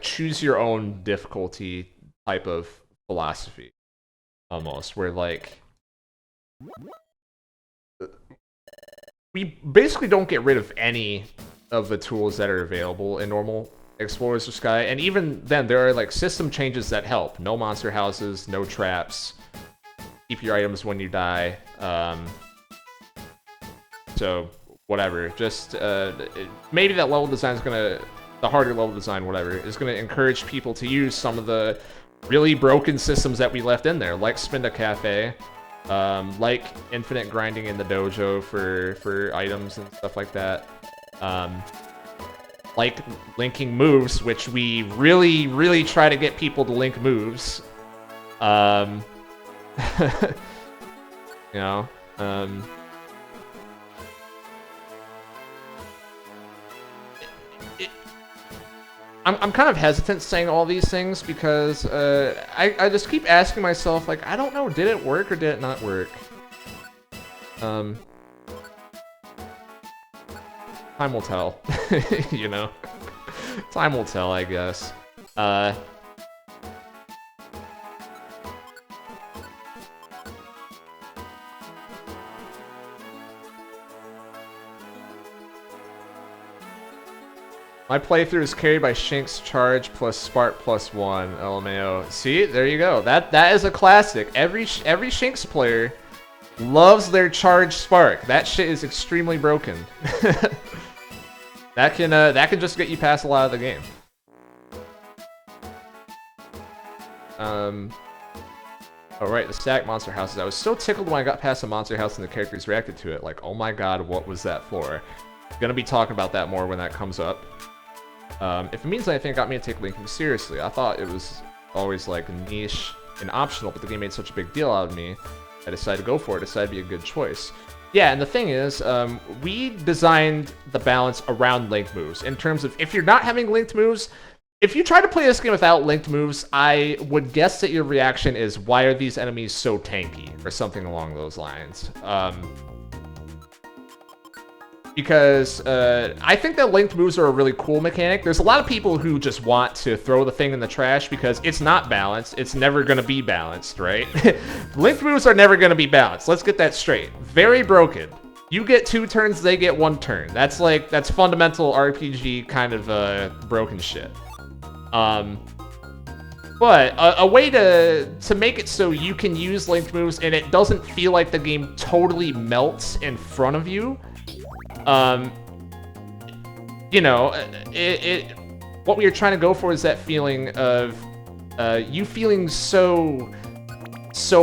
choose your own difficulty type of philosophy. Almost, where, like, we basically don't get rid of any of the tools that are available in normal Explorers of Sky, and even then, there are, like, system changes that help. No monster houses, no traps, keep your items when you die, so, whatever, just, maybe that level design is gonna, the harder level design, whatever, is gonna encourage people to use some of the really broken systems that we left in there, like Spin a Cafe, like infinite grinding in the dojo for items and stuff like that, like linking moves, which we really try to get people to link moves, you know, I'm kind of hesitant saying all these things because I just keep asking myself, like, I don't know, did it work or did it not work? Time will tell, you know? Time will tell, I guess. My playthrough is carried by Shink's charge plus Spark plus 1, LMAO. See, there you go. That is a classic. Every Shink's player loves their charge Spark. That shit is extremely broken. that can just get you past a lot of the game. Alright, the stack monster houses. I was so tickled when I got past the monster house and the characters reacted to it. Like, oh my god, what was that for? Gonna be talking about that more when that comes up. If it means anything, it got me to take linking seriously. I thought it was always, like, niche and optional, but the game made such a big deal out of me. I decided to go for it. Decided to be a good choice. Yeah, and the thing is, we designed the balance around linked moves. In terms of, if you're not having linked moves, if you try to play this game without linked moves, I would guess that your reaction is, why are these enemies so tanky? Or something along those lines. Because I think that linked moves are a really cool mechanic. There's a lot of people who just want to throw the thing in the trash because it's not balanced. It's never going to be balanced, right? Linked moves are never going to be balanced. Let's get that straight. Very broken. You get 2 turns, they get 1 turn. That's fundamental RPG kind of broken shit. But a way to make it so you can use linked moves and it doesn't feel like the game totally melts in front of you, you know, what we are trying to go for is that feeling of you feeling so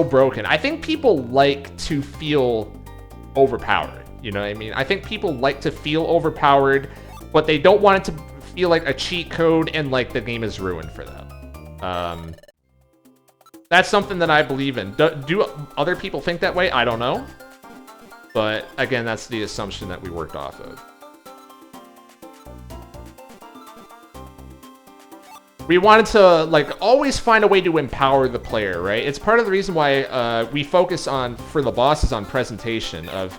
broken. I think people like to feel overpowered. You know what I mean? I think people like to feel overpowered, but they don't want it to feel like a cheat code and like the game is ruined for them. That's something that I believe in. Do other people think that way? I don't know. But again, that's the assumption that we worked off of. We wanted to like always find a way to empower the player, right? It's part of the reason why we focus on, for the bosses, on presentation of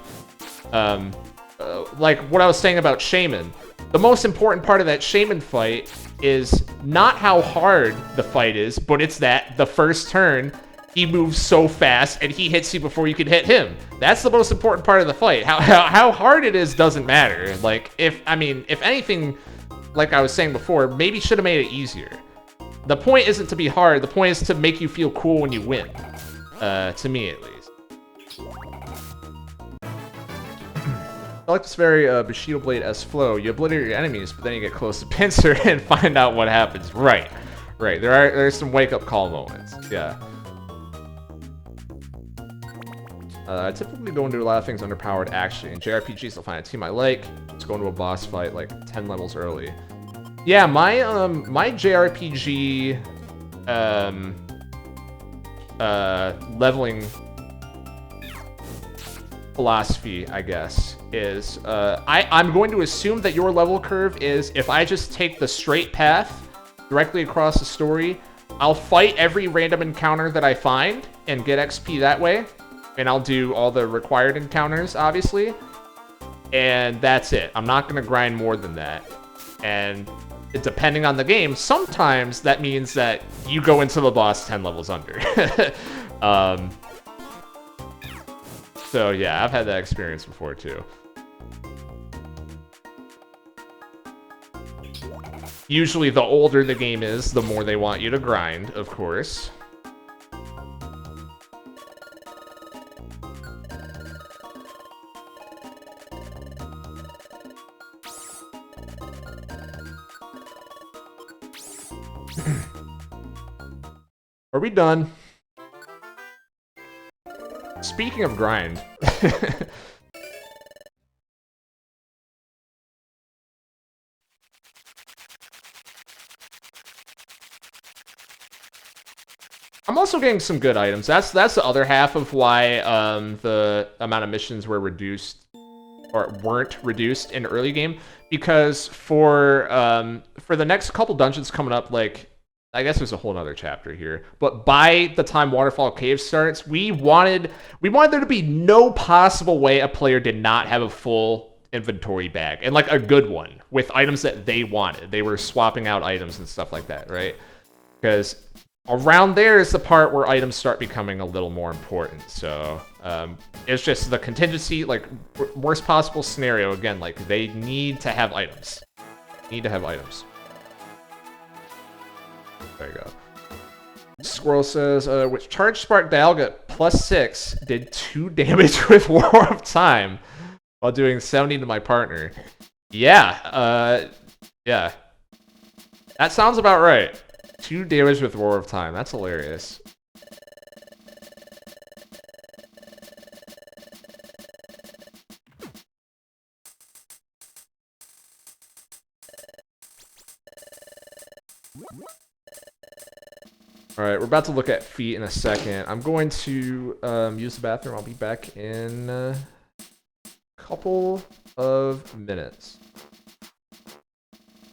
like what I was saying about Shaman. The most important part of that Shaman fight is not how hard the fight is, but it's that the first turn, he moves so fast and he hits you before you can hit him. That's the most important part of the fight. How hard it is doesn't matter. Like, if anything, like I was saying before, maybe should have made it easier. The point isn't to be hard, the point is to make you feel cool when you win. To me, at least. I like this very Bushido Blade-esque flow. You obliterate your enemies, but then you get close to Pincer and find out what happens. Right. There's some wake-up call moments. Yeah. I typically go into a lot of things underpowered, actually. In JRPGs, I'll find a team I like. Just go into a boss fight like 10 levels early. Yeah, my JRPG leveling philosophy, I guess, is I'm going to assume that your level curve is, if I just take the straight path directly across the story, I'll fight every random encounter that I find and get XP that way, and I'll do all the required encounters, obviously, and that's it. I'm not going to grind more than that. And depending on the game, sometimes that means that you go into the boss 10 levels under. So yeah, I've had that experience before too. Usually the older the game is, the more they want you to grind, of course. Are we done? Speaking of grind. I'm also getting some good items. That's the other half of why the amount of missions were reduced or weren't reduced in early game, because for the next couple dungeons coming up, like, I guess there's a whole nother chapter here, but by the time Waterfall Cave starts, we wanted there to be no possible way a player did not have a full inventory bag, and like a good one with items that they wanted. They were swapping out items and stuff like that, right? Because around there is the part where items start becoming a little more important. So it's just the contingency, like worst possible scenario. Again, like they need to have items. There you go. Squirrel says, which charge spark Dialga +6 did 2 damage with War of Time while doing 70 to my partner. Yeah, yeah. That sounds about right. 2 damage with War of Time. That's hilarious. Alright, we're about to look at feet in a second. I'm going to use the bathroom. I'll be back in a couple of minutes.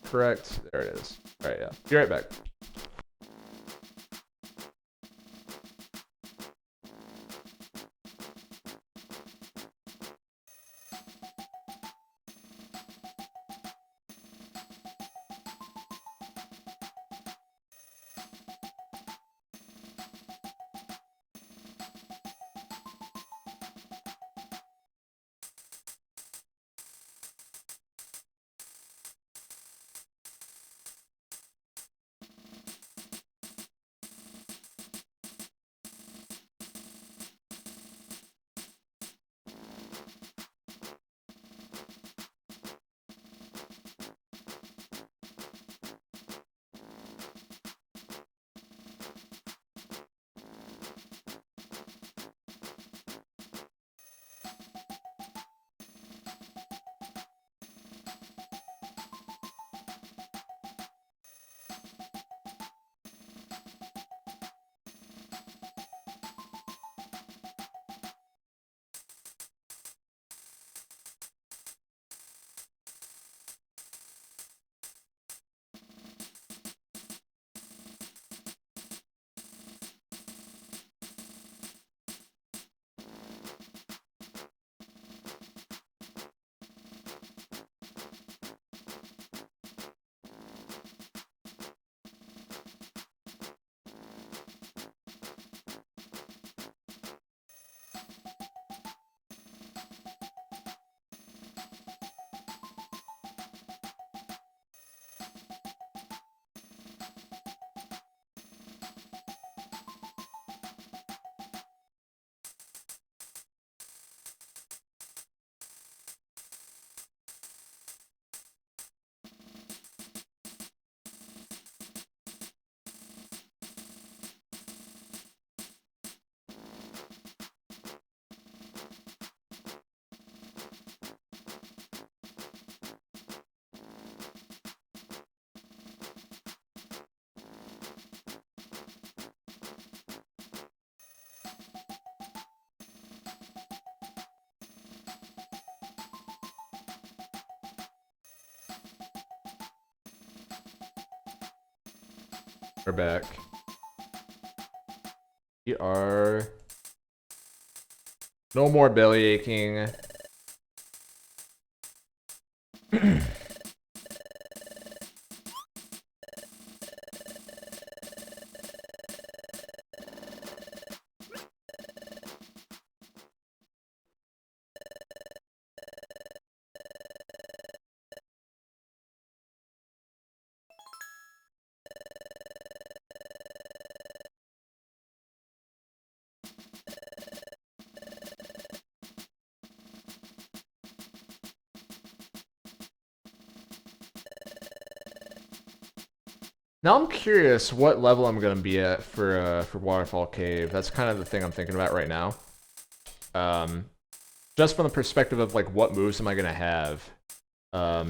Correct. There it is. Alright, yeah. Be right back. We're back. We are... No more belly aching. Now I'm curious what level I'm gonna be at for Waterfall Cave. That's kind of the thing I'm thinking about right now. Just from the perspective of like what moves am I gonna have. I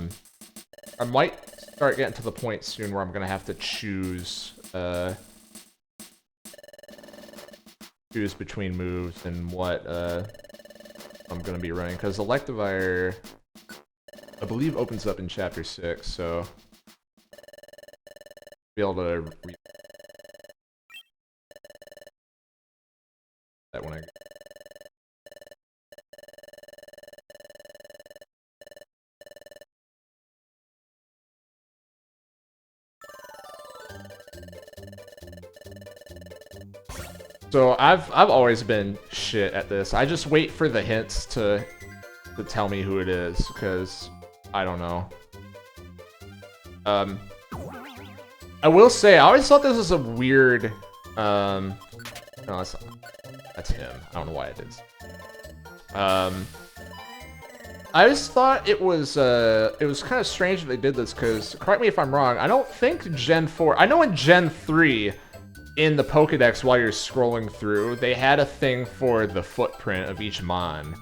might start getting to the point soon where I'm gonna have to choose between moves and what I'm gonna be running, because Electivire I believe opens up in chapter 6, so be able to read that when I So I've always been shit at this. I just wait for the hints to tell me who it is, because I don't know. I will say, I always thought this was a weird, no, that's him. I don't know why it is. I just thought it was kind of strange that they did this, because, correct me if I'm wrong, I don't think Gen 4, I know in Gen 3, in the Pokedex while you're scrolling through, they had a thing for the footprint of each Mon.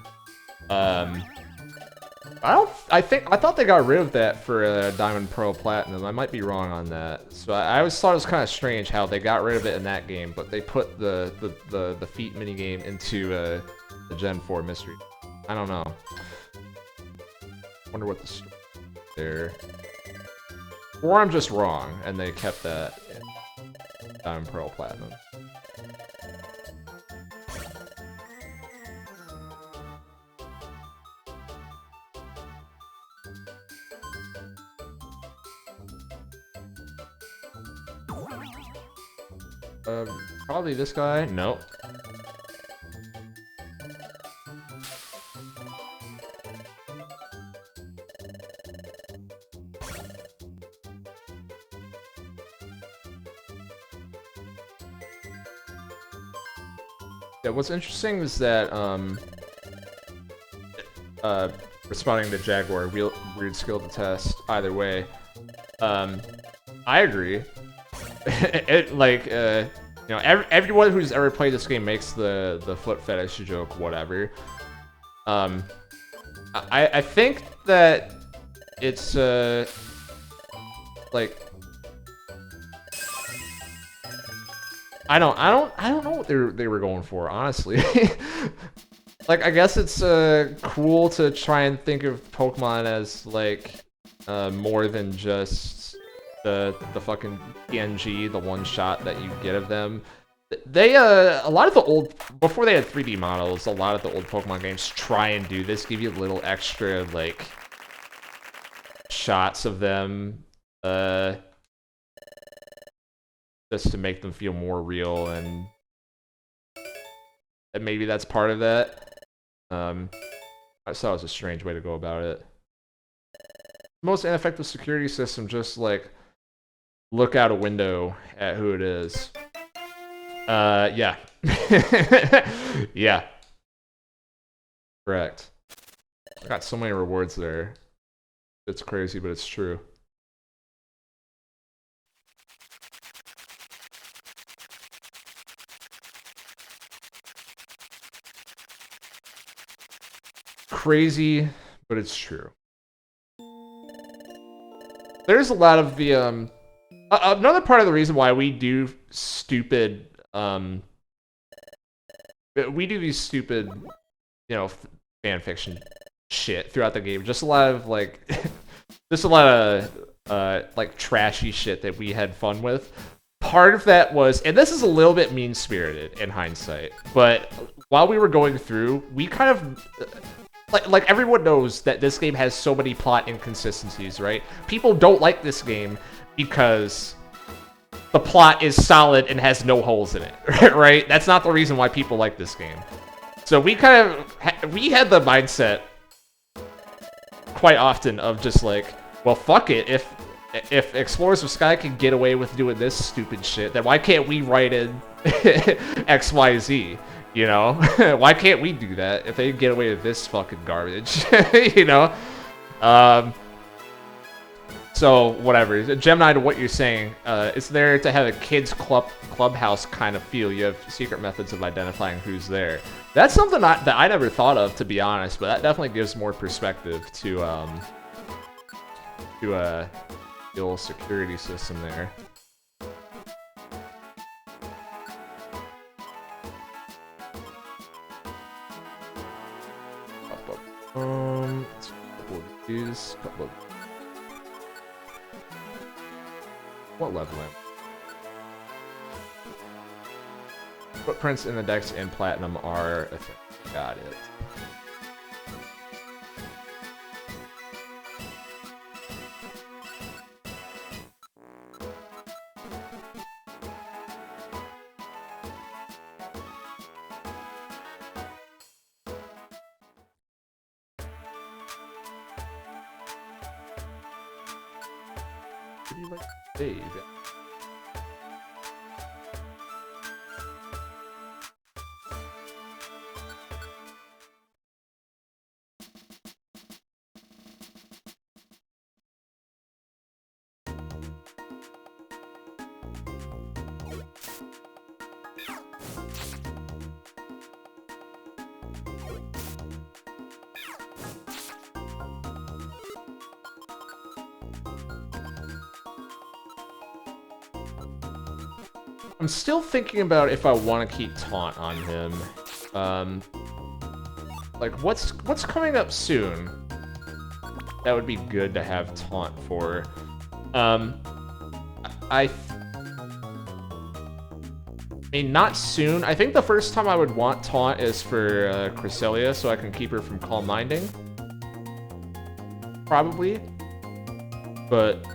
I thought they got rid of that for Diamond, Pearl, Platinum. I might be wrong on that. So I always thought it was kind of strange how they got rid of it in that game, but they put the feat minigame into the Gen 4 mystery. I don't know. Wonder what the story is there. Or I'm just wrong, and they kept that in Diamond, Pearl, Platinum. Probably this guy. Nope. Yeah, what's interesting is that, responding to Jaguar, weird skill to test, either way. I agree. You know, everyone who's ever played this game makes the foot fetish joke, whatever. I think that it's like, I don't know what they were going for, honestly. Like, I guess it's cool to try and think of Pokemon as like more than just the fucking PNG, the one shot that you get of them. They a lot of the old, before they had 3D models, a lot of the old Pokemon games try and do this, give you little extra like shots of them just to make them feel more real, and maybe that's part of that. I thought it was a strange way to go about it. Most ineffective security system, just like look out a window at who it is. Yeah. Yeah. Correct. I got so many rewards there. It's crazy, but it's true. Crazy, but it's true. There's a lot of the another part of the reason why we do stupid these stupid, you know, fan fiction shit throughout the game. Just a lot of like just a lot of like trashy shit that we had fun with. part of that was, and this is a little bit mean-spirited in hindsight, but while we were going through, we kind of, like everyone knows that this game has so many plot inconsistencies, right? People don't like this game because the plot is solid and has no holes in it, right? That's not the reason why people like this game. So we kind of, we had the mindset quite often of just like, well, fuck it, if Explorers of Sky can get away with doing this stupid shit, then why can't we write in XYZ, you know? Why can't we do that if they can get away with this fucking garbage, you know? So, whatever. Gemini, to what you're saying, it's there to have a kids clubhouse kind of feel. You have secret methods of identifying who's there. That's something that I never thought of, to be honest, but that definitely gives more perspective to the old security system there. Let's couple of these, couple of. What level am I? Footprints in the Dex and Platinum are a thing. Got it. What do you like to save? I'm still thinking about if I want to keep Taunt on him. Like, what's coming up soon? That would be good to have Taunt for. I mean, not soon. I think the first time I would want Taunt is for Cresselia, so I can keep her from Calm Minding. Probably. But,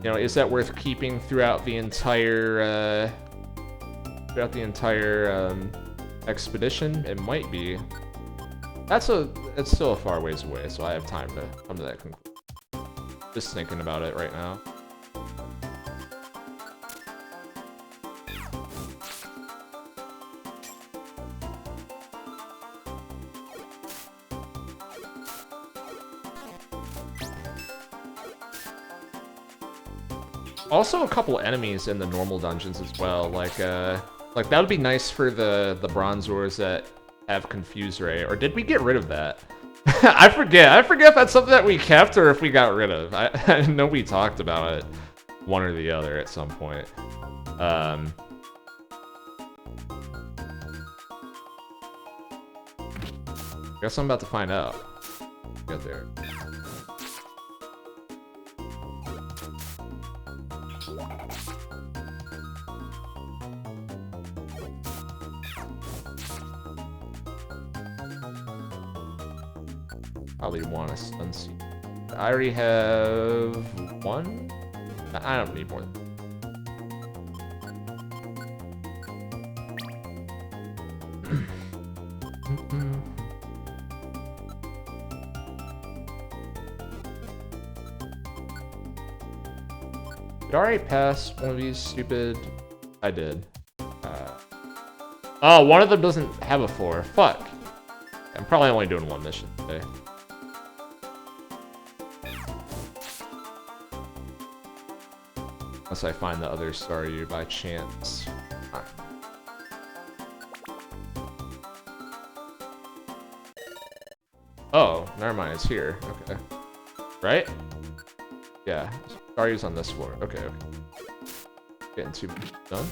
you know, is that worth keeping throughout the entire expedition? It might be. It's still a far ways away, so I have time to come to that conclusion. Just thinking about it right now. Also, a couple enemies in the normal dungeons as well. Like that would be nice for the Bronzors that have Confuse Ray. Or did we get rid of that? I forget. I forget if that's something that we kept or if we got rid of. I know we talked about it, one or the other, at some point. Guess I'm about to find out. Get there. Probably want a stun seed. I already have one. I don't need more. Did I already pass one of these stupid? I did. Oh, one of them doesn't have a floor. Fuck. I'm probably only doing one mission today. Unless I find the other Staryu by chance. Oh, never mind, it's here. Okay. Right? Yeah, Staryu's on this floor. Okay, okay. Getting too done.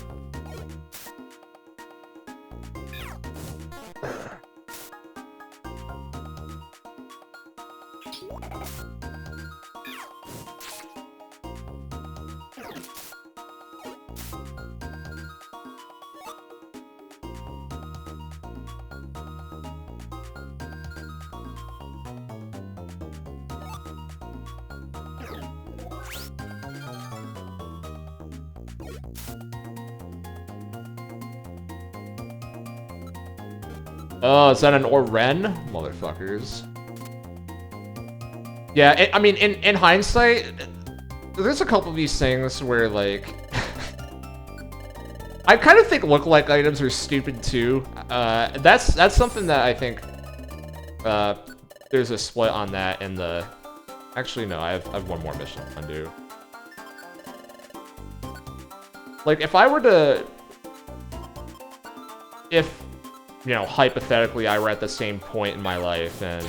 Oh, is that an Oren? Motherfuckers. Yeah, I mean, in hindsight, there's a couple of these things where, like... I kind of think lookalike items are stupid, too. That's something that I think... there's a split on that in the... Actually, no, I have one more mission to undo. Like, if I were to... If, you know, hypothetically, I were at the same point in my life and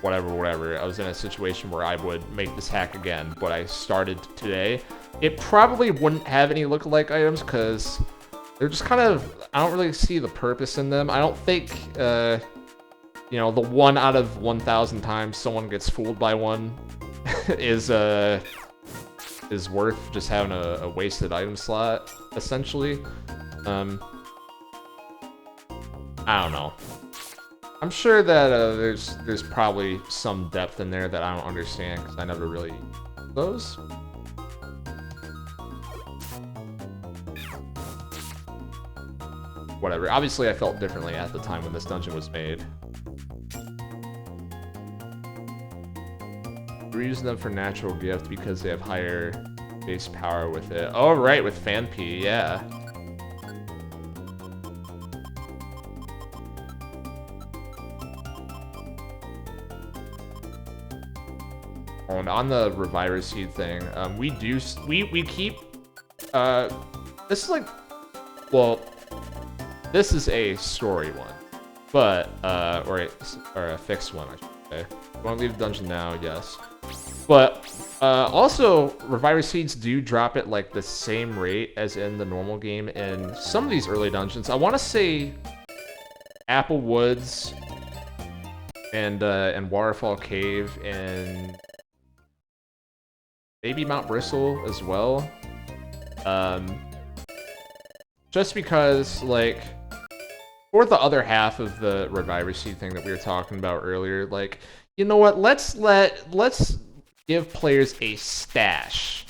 whatever, I was in a situation where I would make this hack again, but I started today, it probably wouldn't have any lookalike items, because they're just kind of... I don't really see the purpose in them. I don't think, you know, the 1 out of 1,000 times someone gets fooled by one is worth just having a wasted item slot, essentially. I don't know. I'm sure that there's probably some depth in there that I don't understand, because I never really use those. Whatever. Obviously, I felt differently at the time when this dungeon was made. We're using them for natural gift because they have higher base power with it. Oh, right, with Fan P, yeah. And on the Reviver Seed thing, we keep, this is like, well, this is a story one, but, or a fixed one, I should say. Want to leave the dungeon now? Yes. But, also, Reviver Seeds do drop at, like, the same rate as in the normal game in some of these early dungeons. I want to say Apple Woods and Waterfall Cave and maybe Mount Bristle as well. Just because, like, for the other half of the Reviver Seed thing that we were talking about earlier, like, you know what? Let's give players a stash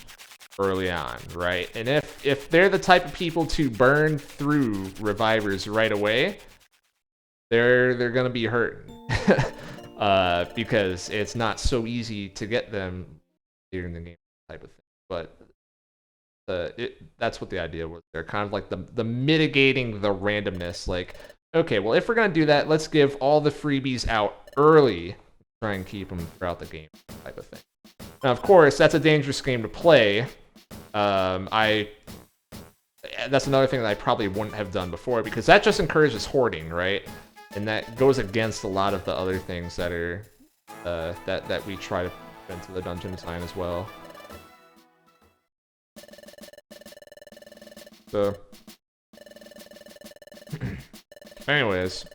early on, right? And if they're the type of people to burn through revivers right away, they're gonna be hurt. Because it's not so easy to get them later in the game, type of thing. But that's what the idea was. They're kind of like the mitigating the randomness. Like, okay, well, if we're gonna do that, let's give all the freebies out early, try and keep them throughout the game, type of thing. Now, of course, that's a dangerous game to play. That's another thing that I probably wouldn't have done before, because that just encourages hoarding, right? And that goes against a lot of the other things that are that we try to put into the dungeon design as well. So, anyways,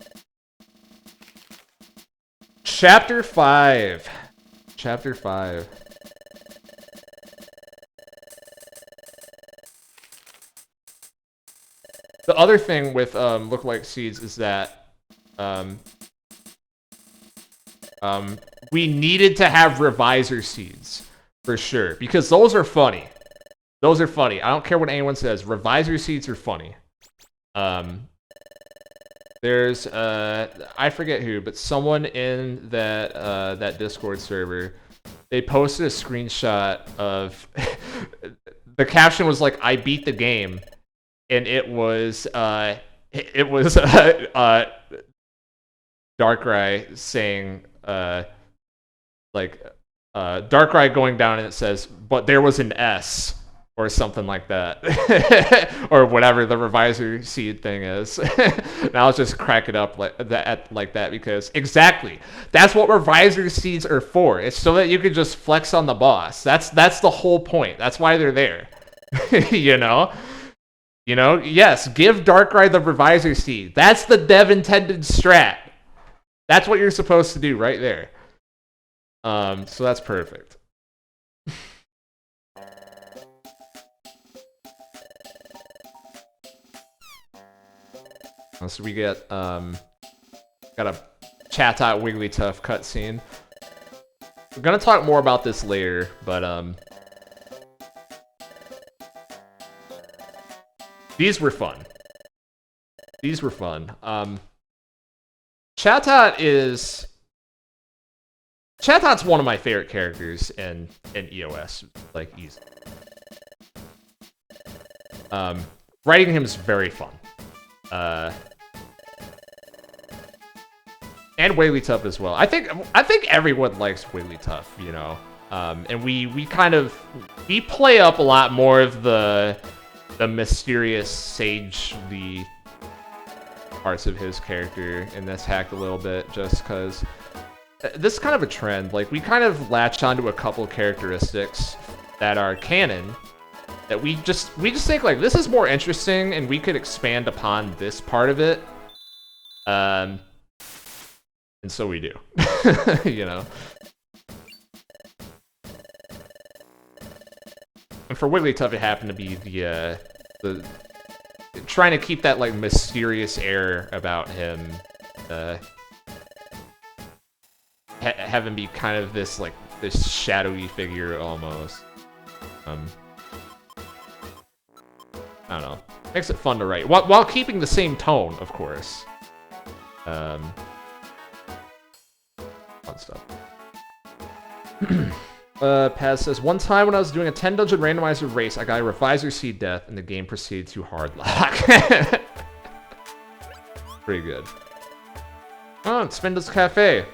Chapter 5. Chapter 5. The other thing with lookalike seeds is that we needed to have revisor seeds for sure, because those are funny. Those are funny. I don't care what anyone says. Revisor seeds are funny. There's I forget who, but someone in that Discord server, they posted a screenshot of the caption was like, "I beat the game," and it was Darkrai saying Darkrai going down, and it says, "But there was an S." Or something like that. Or whatever the revisor seed thing is. And I was just cracking up like that because exactly, that's what revisor seeds are for. It's so that you can just flex on the boss. That's the whole point. That's why they're there. You know? Yes, give Darkrai the revisor seed. That's the dev intended strat. That's what you're supposed to do right there. So that's perfect. So we get got a Chatot Wigglytuff cutscene. We're gonna talk more about this later, but These were fun. These were fun. Chatot Chatot's one of my favorite characters in EOS, like easy. Writing him is very fun. And Wigglytuff as well. I think everyone likes Wigglytuff, you know. And we play up a lot more of the mysterious sagely parts of his character in this hack a little bit, just because this is kind of a trend. Like, we kind of latch onto a couple characteristics that are canon that we just think, like, this is more interesting and we could expand upon this part of it. And so we do. You know. And for Wigglytuff, it happened to be the trying to keep that, like, mysterious air about him, have him be kind of this, like, this shadowy figure almost. I don't know. Makes it fun to write while keeping the same tone, of course. Fun stuff. Paz says, one time when I was doing a 10 dungeon randomizer race, I got a Reviser Seed death and the game proceeded to hard lock. Pretty good. Oh, it's Spinda's Cafe.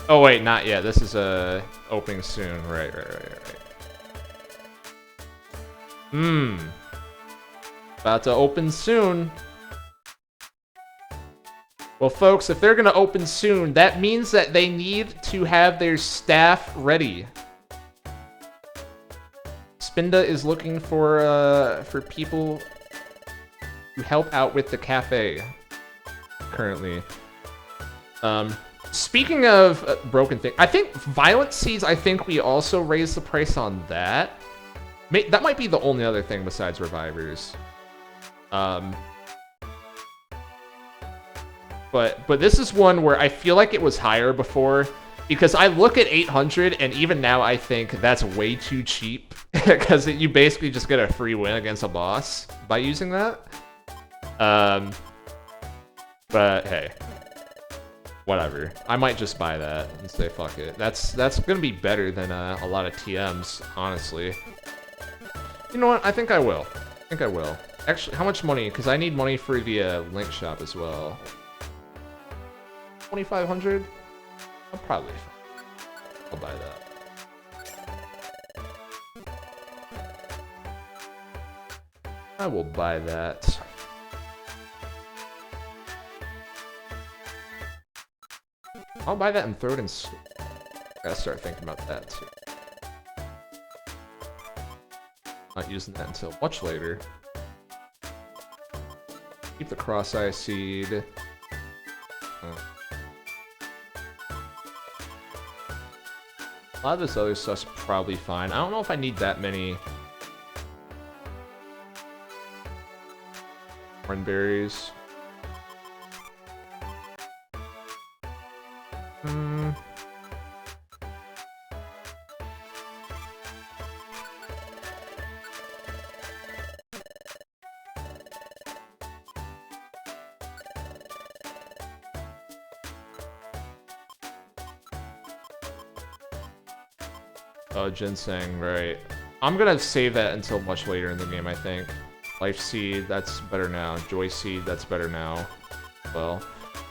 Oh wait, not yet. This is opening soon. Right. About to open soon. Well, folks, if they're gonna open soon, that means that they need to have their staff ready. Spinda is looking for people to help out with the cafe currently. Speaking of broken thing, I think Violent Seeds, I think we also raised the price on that. That might be the only other thing besides Revivers. But this is one where I feel like it was higher before, because I look at 800 and even now I think that's way too cheap, because you basically just get a free win against a boss by using that. But hey, whatever. I might just buy that and say fuck it. That's gonna be better than a lot of TMs, honestly. You know what? I think I will. Actually, how much money? Because I need money for the link shop as well. 2,500? I'm probably fine. I'll buy that. I will buy that. I'll buy that and throw it in store. Gotta start thinking about that too. Not using that until much later. Keep the cross-eye seed. A lot of this other stuff's probably fine. I don't know if I need that many cornberries. Oh, ginseng, right. I'm gonna save that until much later in the game, I think. Life Seed, that's better now. Joy Seed, that's better now. Well,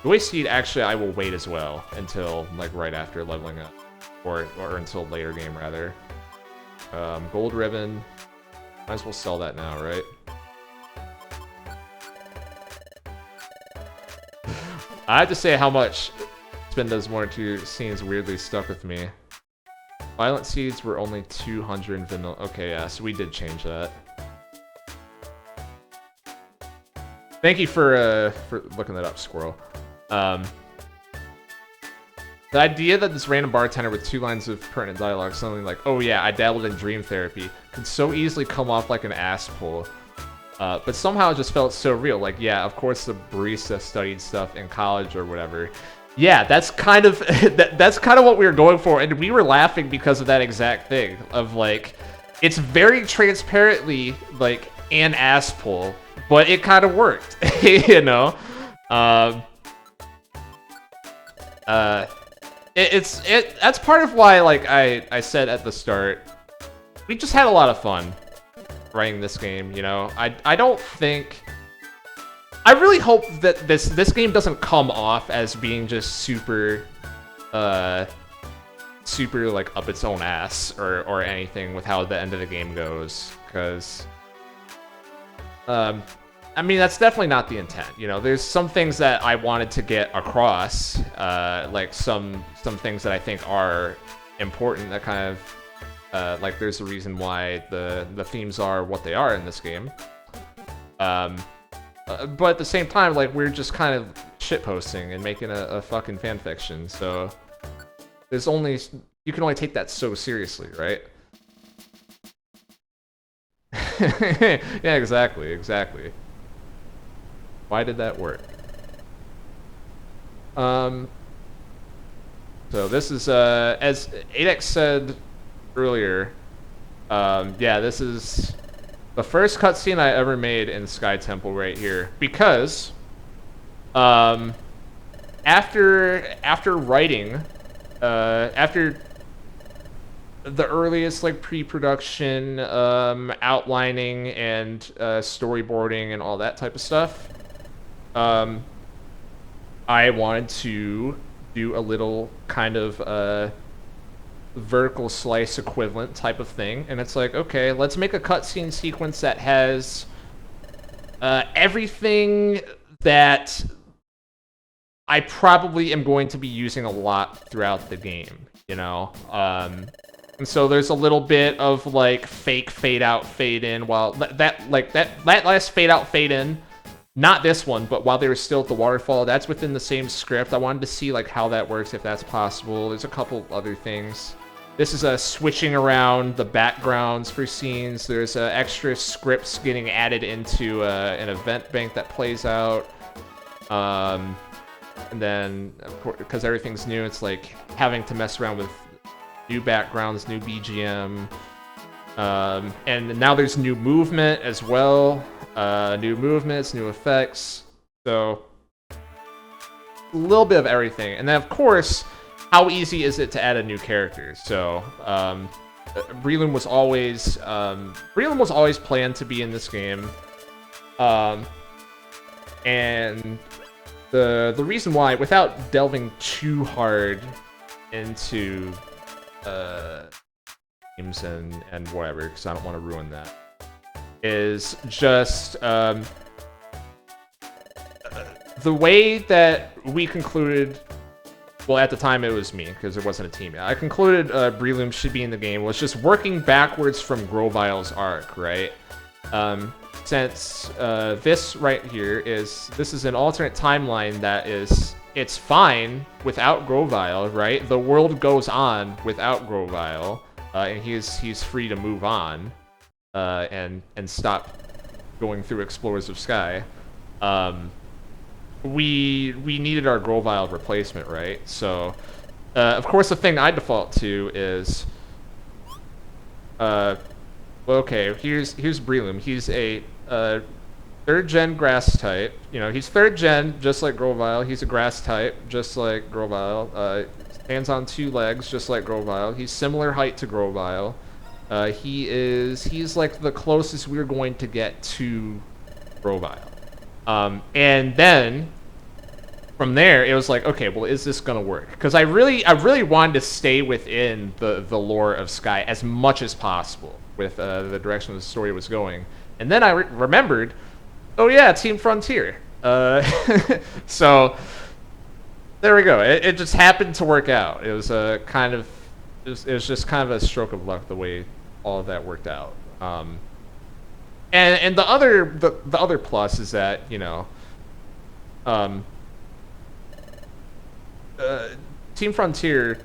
Joy Seed, actually, I will wait as well until, like, right after leveling up. Or until later game, rather. Gold Ribbon. Might as well sell that now, right? I have to say how much Spinda's 1 or 2 scenes weirdly stuck with me. Violent Seeds were only 200 in vanilla. Okay, yeah, so we did change that. Thank you for looking that up, Squirrel. The idea that this random bartender with 2 lines of pertinent dialogue, something like, "Oh yeah, I dabbled in dream therapy," could so easily come off like an ass pull. But somehow it just felt so real. Like, yeah, of course the barista studied stuff in college or whatever. Yeah, that's kind of that's kind of what we were going for, and we were laughing because of that exact thing of like, it's very transparently like an ass pull, but it kind of worked, you know. Um, uh, that's part of why like I said at the start, we just had a lot of fun writing this game. You know, I don't think. I really hope that this game doesn't come off as being just super, super like up its own ass or anything with how the end of the game goes, because, I mean that's definitely not the intent. You know, there's some things that I wanted to get across, like some things that I think are important that kind of, like there's a reason why the themes are what they are in this game. But at the same time, like, we're just kind of shitposting and making a fucking fanfiction, so there's only, you can only take that so seriously, right? Yeah, exactly. Why did that work? So this is, as Adex said earlier, yeah, this is the first cutscene I ever made in Sky Temple right here, because after writing, after the earliest like pre-production, outlining and storyboarding and all that type of stuff, I wanted to do a little kind of vertical slice equivalent type of thing, and it's like, okay, let's make a cutscene sequence that has everything that I probably am going to be using a lot throughout the game, you know? And so there's a little bit of like fake fade out, fade in, while that last fade out, fade in, not this one, but while they were still at the waterfall, that's within the same script. I wanted to see like how that works, if that's possible. There's a couple other things. This is switching around the backgrounds for scenes. There's extra scripts getting added into an event bank that plays out. And then, of course, because everything's new, it's like having to mess around with new backgrounds, new BGM. And now there's new movement as well. New movements, new effects. So, a little bit of everything. And then, of course, how easy is it to add a new character? So, Breloom was always planned to be in this game, and the reason why, without delving too hard into games and whatever, because I don't want to ruin that, is just the way that we concluded. Well, at the time it was me, because there wasn't a team yet. I concluded Breloom should be in the game, was just working backwards from Grovile's arc, right? Since this right here this is an alternate timeline that is, it's fine without Grovile, right? The world goes on without Grovile, and he's free to move on, and stop going through Explorers of Sky. We needed our Grovile replacement, right? So, of course, the thing I default to is, okay, here's Breloom. He's a third gen grass type. You know, he's third gen, just like Grovile. He's a grass type, just like Grovile. Stands on two legs, just like Grovile. He's similar height to Grovile. He's like the closest we're going to get to Grovile. And then from there, it was like, okay, well, is this gonna work? Because I really wanted to stay within the lore of Sky as much as possible with the direction the story was going. And then I remembered, oh yeah, Team Frontier. So there we go. It just happened to work out. It was it was just kind of a stroke of luck the way all of that worked out. And the other plus is that, you know, Team Frontier,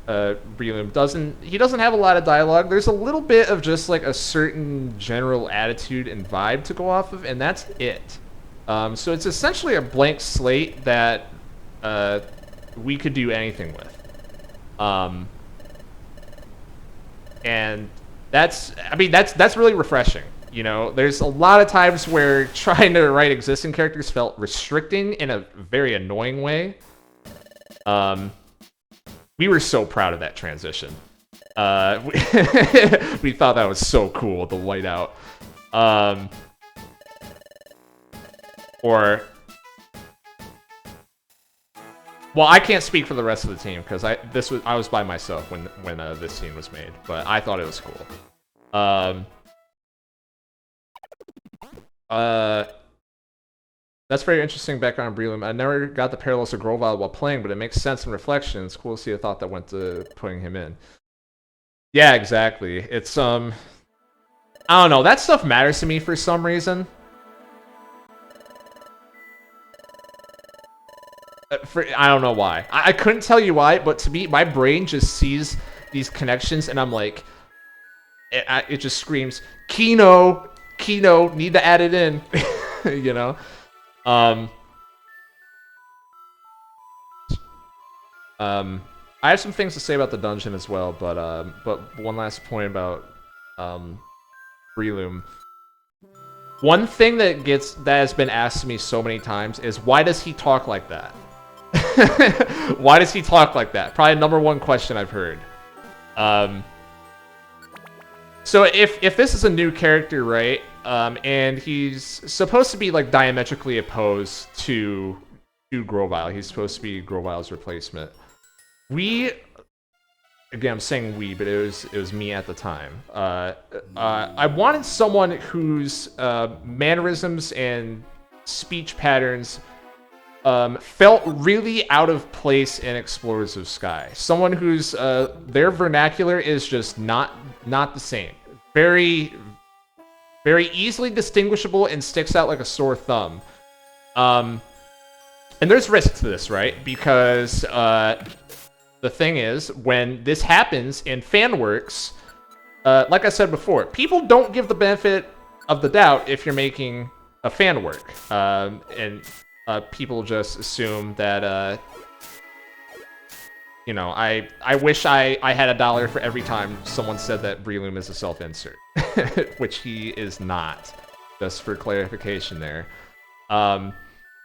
Breloom doesn't have a lot of dialogue. There's a little bit of just like a certain general attitude and vibe to go off of, and that's it. So it's essentially a blank slate that we could do anything with. And that's really refreshing. You know, there's a lot of times where trying to write existing characters felt restricting in a very annoying way. We were so proud of that transition. We thought that was so cool, the whiteout. Well, I can't speak for the rest of the team because I was by myself when this scene was made, but I thought it was cool. That's very interesting background on Breloom. I never got the parallels of Grovile while playing, but it makes sense in reflection. It's cool to see a thought that went to putting him in. Yeah, exactly. It's I don't know. That stuff matters to me for some reason. I don't know why. I couldn't tell you why, but to me, my brain just sees these connections, and I'm like, it just screams, Kino, need to add it in, you know? I have some things to say about the dungeon as well, but one last point about Breloom. One thing that has been asked to me so many times is, why does he talk like that? Why does he talk like that? Probably number one question I've heard. So if this is a new character, right, and he's supposed to be like diametrically opposed to Grovile, he's supposed to be Grovile's replacement. Again, I'm saying we, but it was me at the time. I wanted someone whose mannerisms and speech patterns felt really out of place in Explorers of Sky. Someone whose their vernacular is just not the same. Very, very easily distinguishable and sticks out like a sore thumb. And there's risk to this, right? Because the thing is, when this happens in fan works, like I said before, people don't give the benefit of the doubt if you're making a fan work. And people just assume that, you know, I wish I had $1 for every time someone said that Breloom is a self-insert, which he is not, just for clarification there.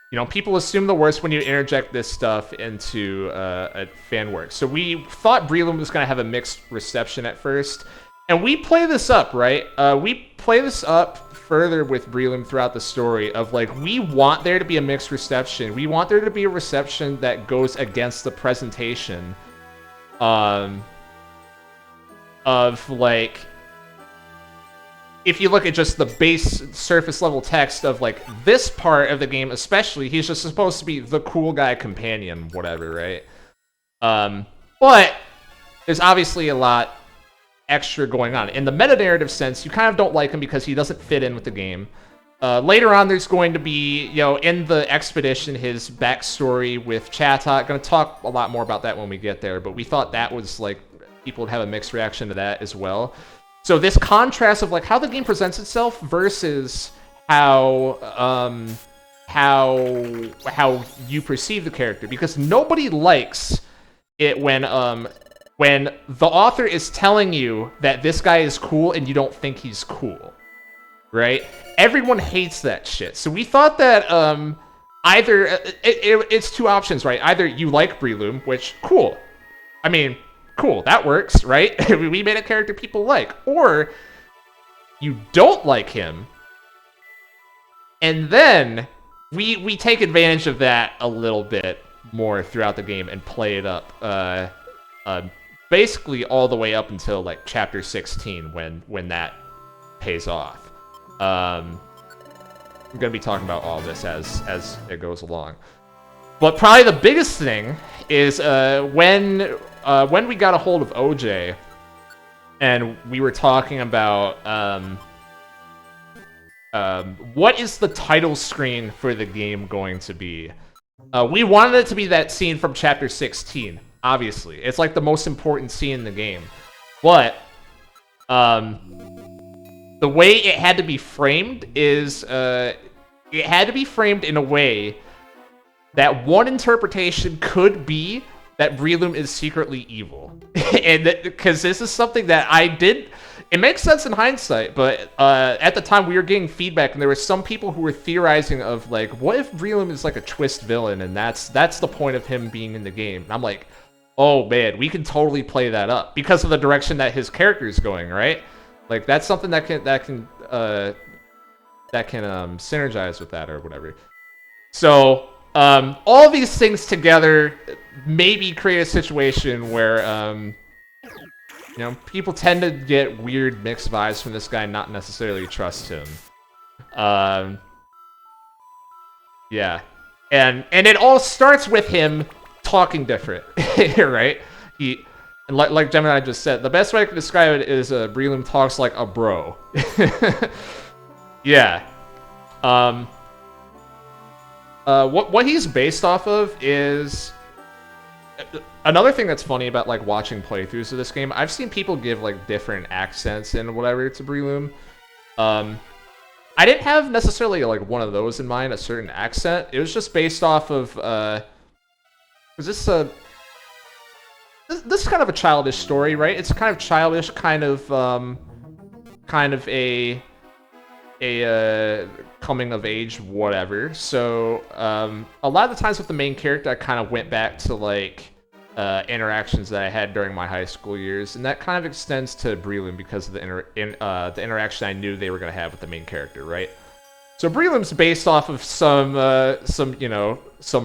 You know, people assume the worst when you interject this stuff into a fan work. So we thought Breloom was going to have a mixed reception at first, and we play this up, right? We play this up further with Breloom throughout the story of, like, we want there to be a mixed reception. We want there to be a reception that goes against the presentation of, like, if you look at just the base surface level text of, like, this part of the game especially, he's just supposed to be the cool guy companion, whatever, right? But there's obviously a lot extra going on. In the meta-narrative sense, you kind of don't like him because he doesn't fit in with the game. Later on, there's going to be, you know, in the expedition, his backstory with Chatot. Going to talk a lot more about that when we get there, but we thought that was, like, people would have a mixed reaction to that as well. So this contrast of, like, how the game presents itself versus how you perceive the character, because nobody likes it when the author is telling you that this guy is cool and you don't think he's cool, right? Everyone hates that shit. So we thought that either it's two options, right? Either you like Breloom, which cool. I mean, cool, that works, right? We made a character people like. Or you don't like him, and then we take advantage of that a little bit more throughout the game and play it up. Basically all the way up until, like, chapter 16 when that pays off. I'm gonna be talking about all this as it goes along. But probably the biggest thing is when we got a hold of OJ and we were talking about what is the title screen for the game going to be. We wanted it to be that scene from chapter 16. Obviously, it's like the most important scene in the game, but the way it had to be framed is it had to be framed in a way that one interpretation could be that Breloom is secretly evil. And because this is something that I did, it makes sense in hindsight, but at the time we were getting feedback, and there were some people who were theorizing of like, what if Breloom is like a twist villain, and that's the point of him being in the game. And I'm like, oh man, we can totally play that up because of the direction that his character is going, right? Like that's something that can synergize with that or whatever. So all these things together maybe create a situation where you know, people tend to get weird mixed vibes from this guy, not necessarily trust him. Yeah, and it all starts with him talking different, right? And like Gemini just said, the best way I can describe it is Breloom talks like a bro. Yeah. What he's based off of is another thing that's funny about like watching playthroughs of this game. I've seen people give like different accents and whatever to Breloom. I didn't have necessarily like one of those in mind, a certain accent. It was just based off of this is kind of a childish story, right? It's kind of childish, kind of a coming of age, whatever. So a lot of the times with the main character, I kind of went back to like interactions that I had during my high school years, and that kind of extends to Breloom because of the interaction I knew they were going to have with the main character, right? So Breloom's based off of some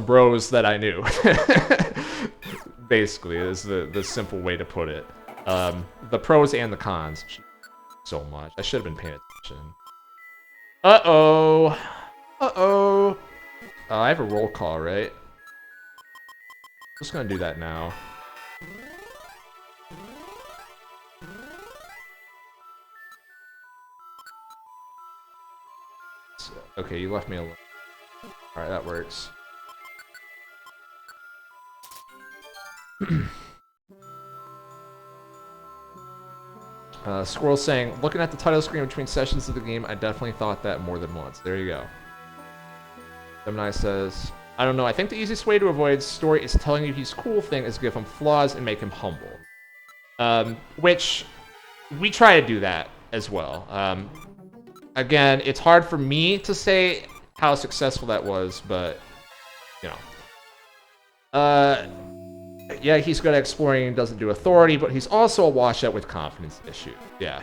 bros that I knew. Basically, is the simple way to put it. The pros and the cons. So much. I should have been paying attention. Uh-oh. Uh-oh. I have a roll call, right? Just gonna do that now. Okay, you left me alone. Alright, that works. Squirrel saying, looking at the title screen between sessions of the game, I definitely thought that more than once. There you go. Gemini says, I don't know, I think the easiest way to avoid story is telling you he's cool thing is give him flaws and make him humble. Which, we try to do that as well. Again, it's hard for me to say how successful that was, but, you know. Yeah, he's good at exploring and doesn't do authority, but he's also a washout with confidence issues. Yeah.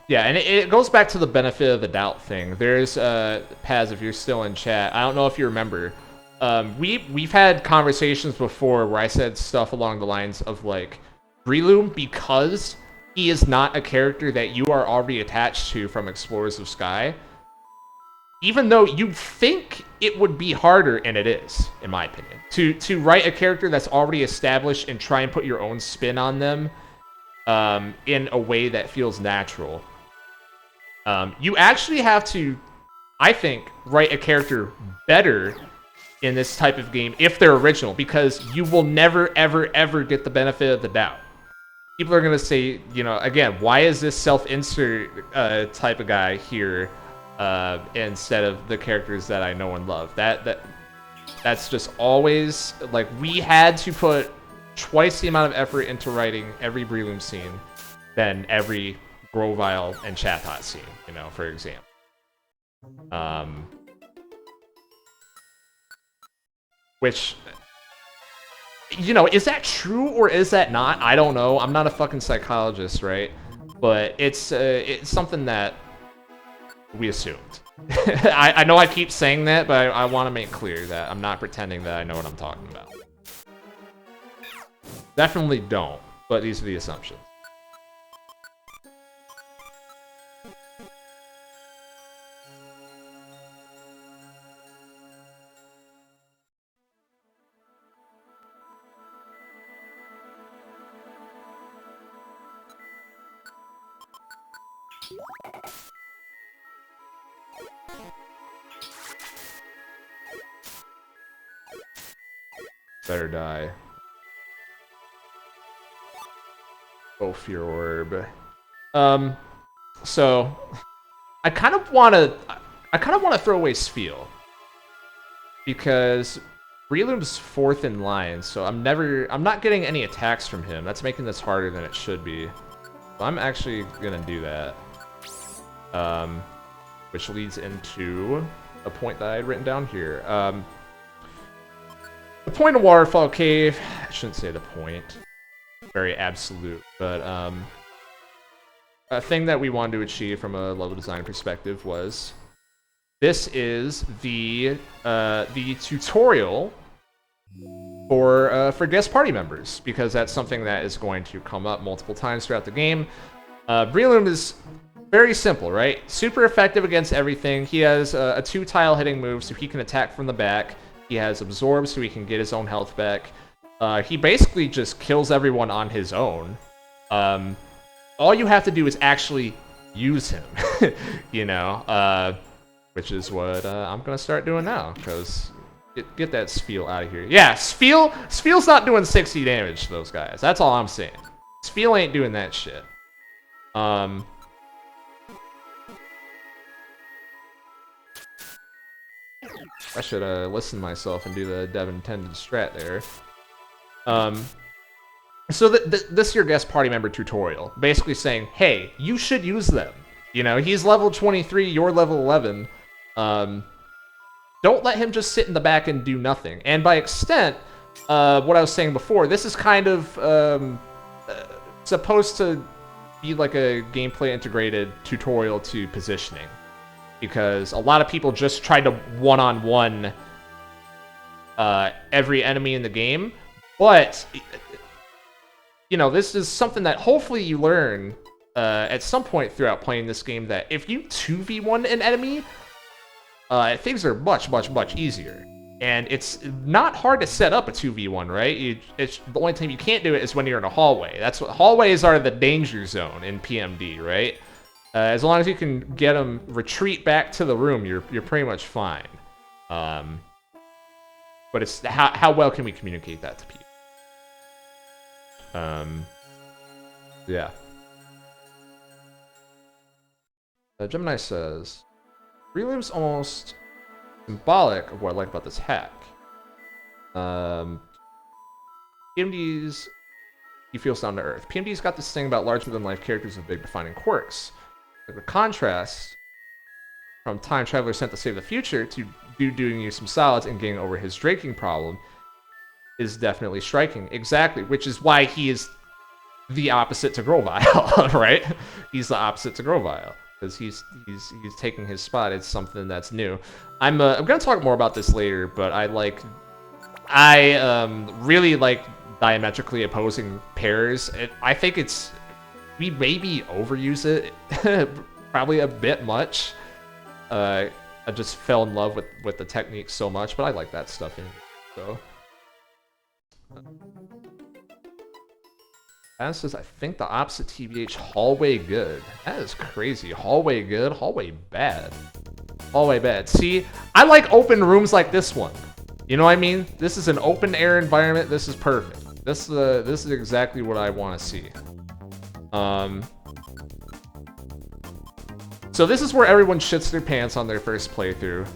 Yeah, and it goes back to the benefit of the doubt thing. There's, Paz, if you're still in chat, I don't know if you remember. We've had conversations before where I said stuff along the lines of, like, Breloom, because he is not a character that you are already attached to from Explorers of Sky, even though you think it would be harder, and it is, in my opinion, to write a character that's already established and try and put your own spin on them in a way that feels natural. You actually have to, I think, write a character better in this type of game if they're original, because you will never, ever, ever get the benefit of the doubt. People are going to say, you know, again, why is this self-insert type of guy here instead of the characters that I know and love? That's just always, like, we had to put twice the amount of effort into writing every Breloom scene than every Grovile and Chatot scene, you know, for example. Which, you know, is that true or is that not? I don't know. I'm not a fucking psychologist, right? But it's something that we assumed. I know I keep saying that, but I want to make clear that I'm not pretending that I know what I'm talking about. Definitely don't, but these are the assumptions. Better die. Ophir Orb. So I kind of want to throw away Spiel because Breloom's 4th in line, so I'm not getting any attacks from him. That's making this harder than it should be. So I'm actually gonna do that. Which leads into a point that I had written down here. The point of Waterfall Cave, I shouldn't say the point. Very absolute, but a thing that we wanted to achieve from a level design perspective was this is the tutorial for guest party members, because that's something that is going to come up multiple times throughout the game. Breloom is very simple, right? Super effective against everything. He has a 2-tile hitting move, so he can attack from the back. He has Absorb, so he can get his own health back. He basically just kills everyone on his own. All you have to do is actually use him, you know? Which is what I'm gonna start doing now, because get that Spiel out of here. Yeah, Spiel's not doing 60 damage to those guys. That's all I'm saying. Spiel ain't doing that shit. I should listen to myself and do the dev intended strat there. So this is your guest party member tutorial, basically saying, hey, you should use them. You know, he's level 23, you're level 11. Don't let him just sit in the back and do nothing. And by extent, what I was saying before, this is kind of supposed to be like a gameplay integrated tutorial to positioning. Because a lot of people just try to one-on-one every enemy in the game. But, you know, this is something that hopefully you learn at some point throughout playing this game, that if you 2v1 an enemy, things are much, much, much easier. And it's not hard to set up a 2v1, right? The only time you can't do it is when you're in a hallway. That's what hallways are, the danger zone in PMD, right? As long as you can get them retreat back to the room, you're pretty much fine. But it's how well can we communicate that to people? Yeah. Gemini says, Breloom's almost symbolic of what I like about this hack. PMD's, he feels down to earth. PMD's got this thing about larger-than-life characters with big defining quirks. Like the contrast from time traveler sent to save the future to dude doing you some solids and getting over his drinking problem is definitely striking. Exactly, which is why he is the opposite to Grovile, right? He's the opposite to Grovile because he's taking his spot. It's something that's new. I'm gonna talk more about this later, but I really like diametrically opposing pairs. I think we maybe overuse it probably a bit much. I just fell in love with the technique so much, but I like that stuff in it, so. Adam says, I think the opposite TBH, hallway good. That is crazy. Hallway good, hallway bad. Hallway bad. See, I like open rooms like this one. You know what I mean? This is an open air environment. This is perfect. This is exactly what I want to see. So this is where everyone shits their pants on their first playthrough.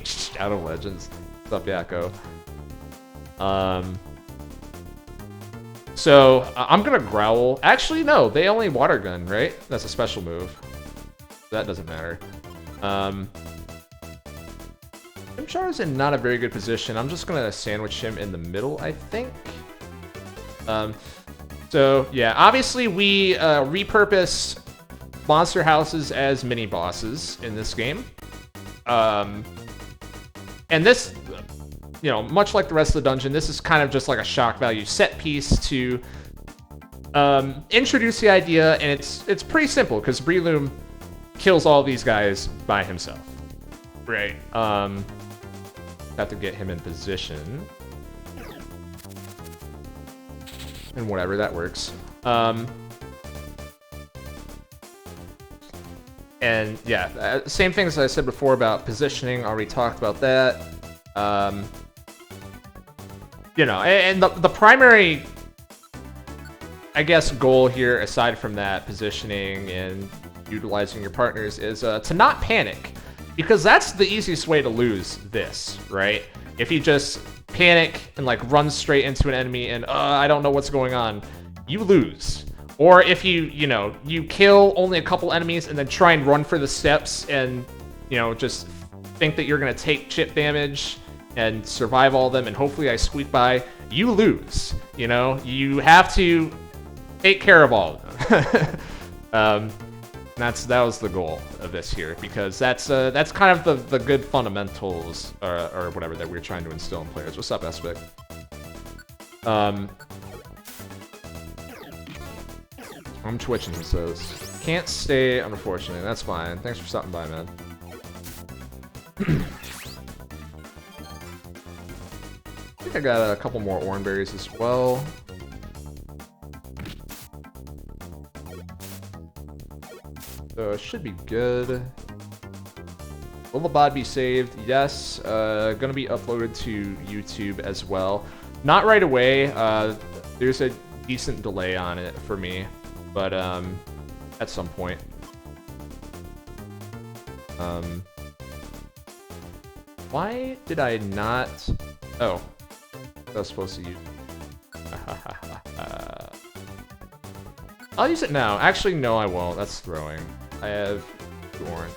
Shadow Legends. What's up, Yakko? So I'm gonna growl. Actually, no, they only water gun, right? That's a special move. That doesn't matter. Chimchar's in not a very good position. I'm just gonna sandwich him in the middle, I think. So yeah, obviously we repurpose monster houses as mini bosses in this game. And this, you know, much like the rest of the dungeon, this is kind of just like a shock value set piece to introduce the idea, and it's pretty simple because Breloom kills all these guys by himself. Right. Have to get him in position. And whatever, that works. And yeah, same things I said before about positioning, already talked about that. you know, and the primary, I guess, goal here, aside from that positioning and utilizing your partners, is to not panic, because that's the easiest way to lose this, right? If you just panic and like run straight into an enemy and I don't know what's going on, you lose. Or if you know, you kill only a couple enemies and then try and run for the steps and, you know, just think that you're gonna take chip damage and survive all of them and hopefully I squeak by, you lose. You know, you have to take care of all of them. That was the goal of this here, because that's kind of the good fundamentals or whatever that we're trying to instill in players. What's up, Aspect? I'm twitching, he says. Can't stay, unfortunately. That's fine. Thanks for stopping by, man. I think I got a couple more orange berries as well. So it should be good. Will the bod be saved? Yes. Gonna be uploaded to YouTube as well. Not right away. There's a decent delay on it for me, but at some point. Why did I not? Oh, I was supposed to use. I'll use it now. Actually, no, I won't. That's throwing. I have Dorn.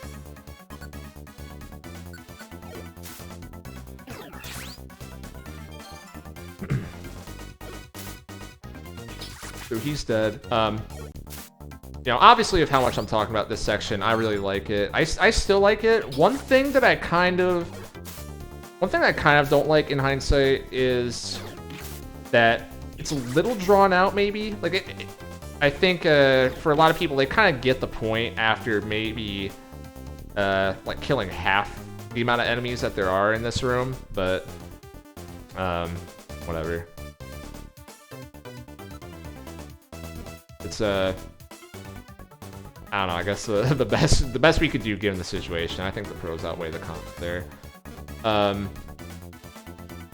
So he's dead. You know, obviously, of how much I'm talking about this section, I really like it. I still like it. One thing that I kind of don't like in hindsight is that it's a little drawn out. Maybe like I think for a lot of people, they kind of get the point after maybe like killing half the amount of enemies that there are in this room, but whatever. It's I don't know. I guess the best we could do given the situation. I think the pros outweigh the cons there.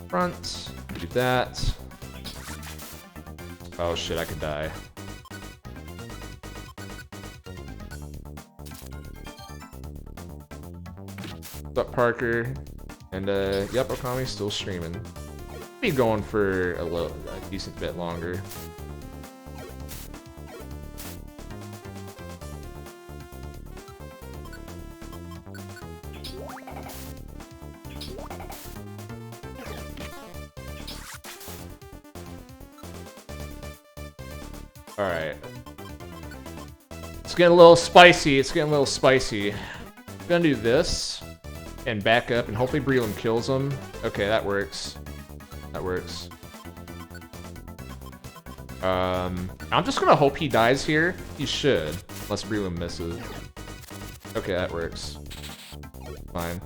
Front, do that. Oh shit! I could die. What's up, Parker? And yep, Okami's still streaming. Be going for a decent bit longer. All right. It's getting a little spicy. It's getting a little spicy. I'm gonna do this and back up, and hopefully Breland kills him. Okay, that works. That works. I'm just gonna hope he dies here. He should, unless Breland misses. Okay, that works. Fine.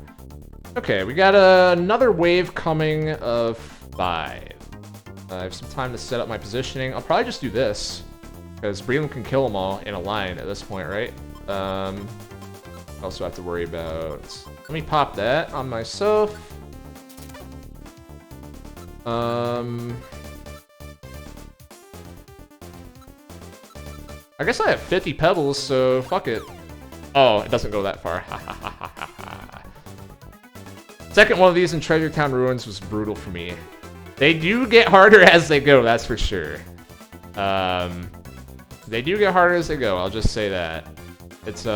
Okay, we got another wave coming of 5. I have some time to set up my positioning. I'll probably just do this, because Breland can kill them all in a line at this point, right? I also have to worry about... Let me pop that on myself. I guess I have 50 pebbles, so fuck it. Oh, it doesn't go that far. Second one of these in Treasure Town Ruins was brutal for me. They do get harder as they go, that's for sure. They do get harder as they go, I'll just say that. It's,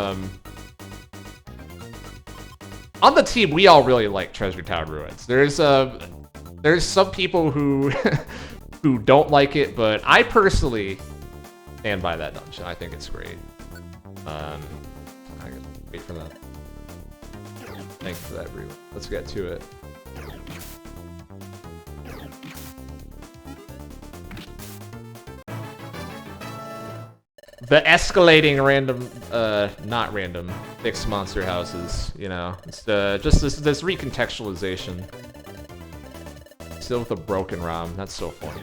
on the team, we all really like Treasure Town Ruins. There's some people who who don't like it, but I personally stand by that dungeon. I think it's great. I gotta wait for that. Thank you for that, Breland. Let's get to it. The escalating random, not random, fixed monster houses, you know. It's just this recontextualization. Still with a broken ROM, that's so funny.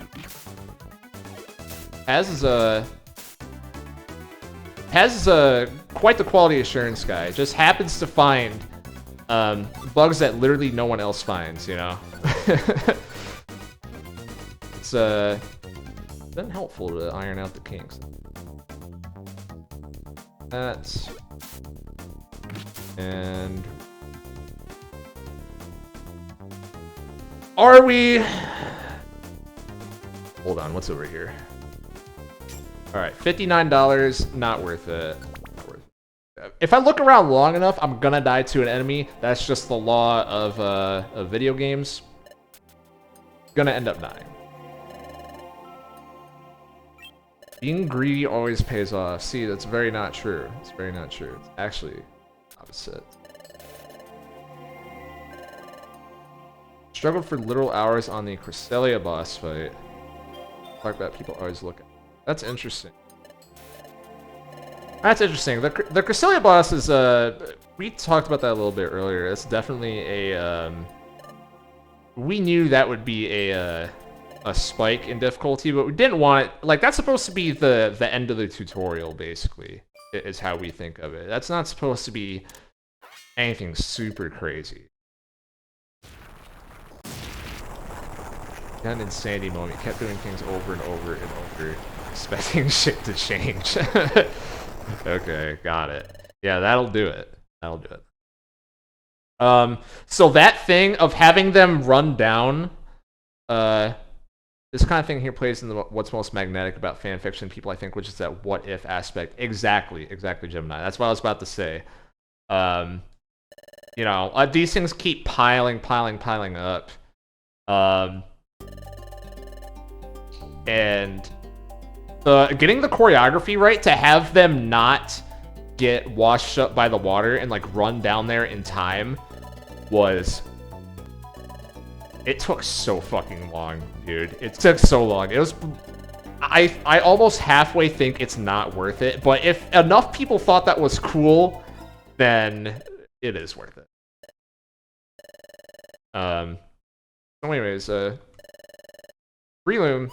Paz is quite the quality assurance guy. Just happens to find bugs that literally no one else finds, you know. it's been helpful to iron out the kinks. That and are we? Hold on, what's over here? All right, $59, not worth it. Not worth it. If I look around long enough, I'm gonna die to an enemy. That's just the law of video games. Gonna end up dying. Being greedy always pays off. See, that's very not true. It's very not true. It's actually opposite. Struggled for literal hours on the Cresselia boss fight. Talk about people always look at. That's interesting. That's interesting. The Cresselia boss is we talked about that a little bit earlier. It's definitely a we knew that would be a spike in difficulty, but we didn't want it. Like, that's supposed to be the end of the tutorial, basically, is how we think of it. That's not supposed to be anything super crazy. Got an insanity moment. Kept doing things over and over and over, expecting shit to change. Okay, got it. Yeah, that'll do it. That'll do it. So that thing of having them run down, this kind of thing here plays in what's most magnetic about fan fiction people, I think, which is that what if aspect. Exactly, Gemini. That's what I was about to say. You know, these things keep piling up. And getting the choreography right to have them not get washed up by the water and like run down there in time was. It took so fucking long, dude. It took so long. It was. I almost halfway think it's not worth it, but if enough people thought that was cool, then it is worth it. So anyways, Reloom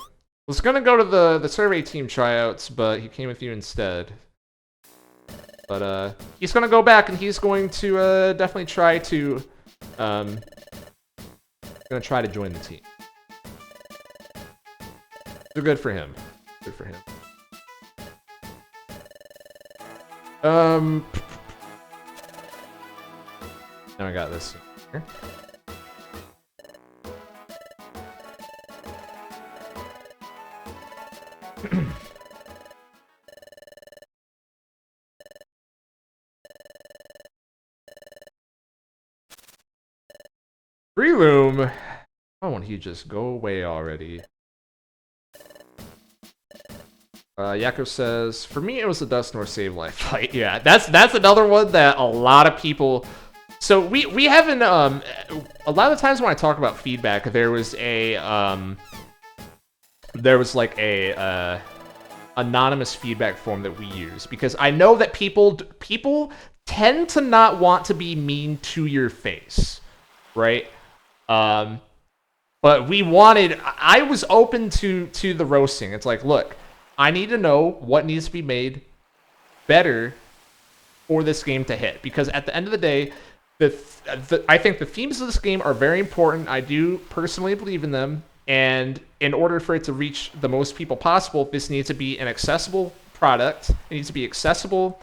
was gonna go to the survey team tryouts, but he came with you instead. But he's gonna go back and he's going to definitely try to join the team. So good for him. Good for him. Now I got this here. Reloom. Why won't he just go away already? Yakov says, for me it was the Dust Nor Save Life fight. Yeah, that's another one that a lot of people. So we haven't a lot of the times when I talk about feedback, there was like a anonymous feedback form that we use because I know that people tend to not want to be mean to your face, right? But I was open to the roasting. It's like, look, I need to know what needs to be made better for this game to hit. Because at the end of the day, I think the themes of this game are very important. I do personally believe in them. And in order for it to reach the most people possible, this needs to be an accessible product. It needs to be accessible,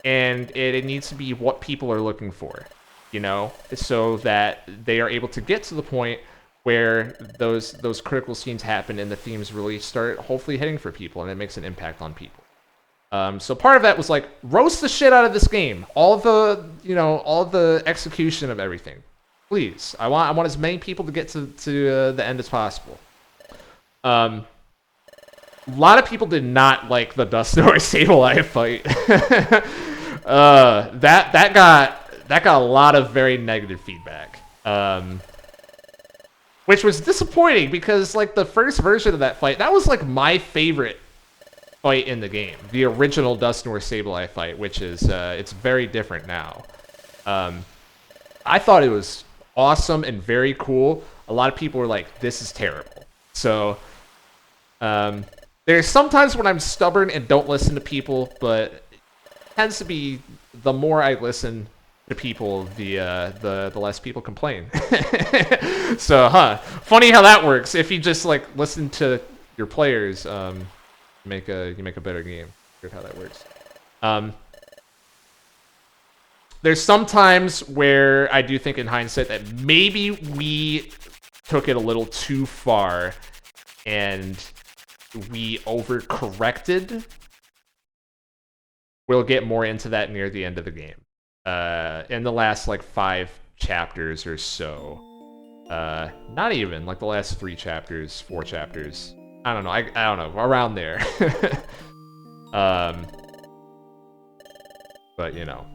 and it needs to be what people are looking for. You know, so that they are able to get to the point where those critical scenes happen and the themes really start hopefully hitting for people and it makes an impact on people. So part of that was like roast the shit out of this game, all the execution of everything, please. I want as many people to get to the end as possible. A lot of people did not like the Dust Nor Save Life fight. That got a lot of very negative feedback, which was disappointing because like the first version of that fight, that was like my favorite fight in the game, the original Dust Nor Save Life fight, which is it's very different now. I thought it was awesome and very cool. A lot of people were like, "This is terrible." So there's sometimes when I'm stubborn and don't listen to people, but it tends to be the more I listen, to people, the less people complain. So, funny how that works. If you just like listen to your players, you make a better game. Here's how that works. There's some times where I do think in hindsight that maybe we took it a little too far and we overcorrected. We'll get more into that near the end of the game. In the last like 5 chapters or so. Not even, like the last 3 chapters, 4 chapters. I don't know, I don't know, around there. But you know.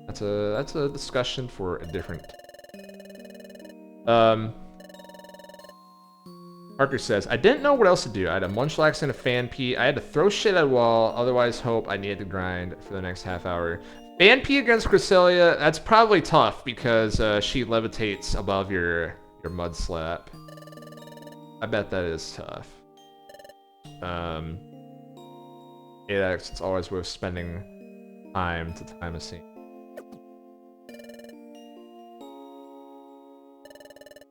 That's a discussion for a different. Parker says, I didn't know what else to do. I had a Munchlax and a Fan Pea. I had to throw shit at a wall, otherwise hope I needed to grind for the next half hour. Fan Pea against Cresselia, that's probably tough because she levitates above your Mud Slap. I bet that is tough. It's always worth spending time to time a scene.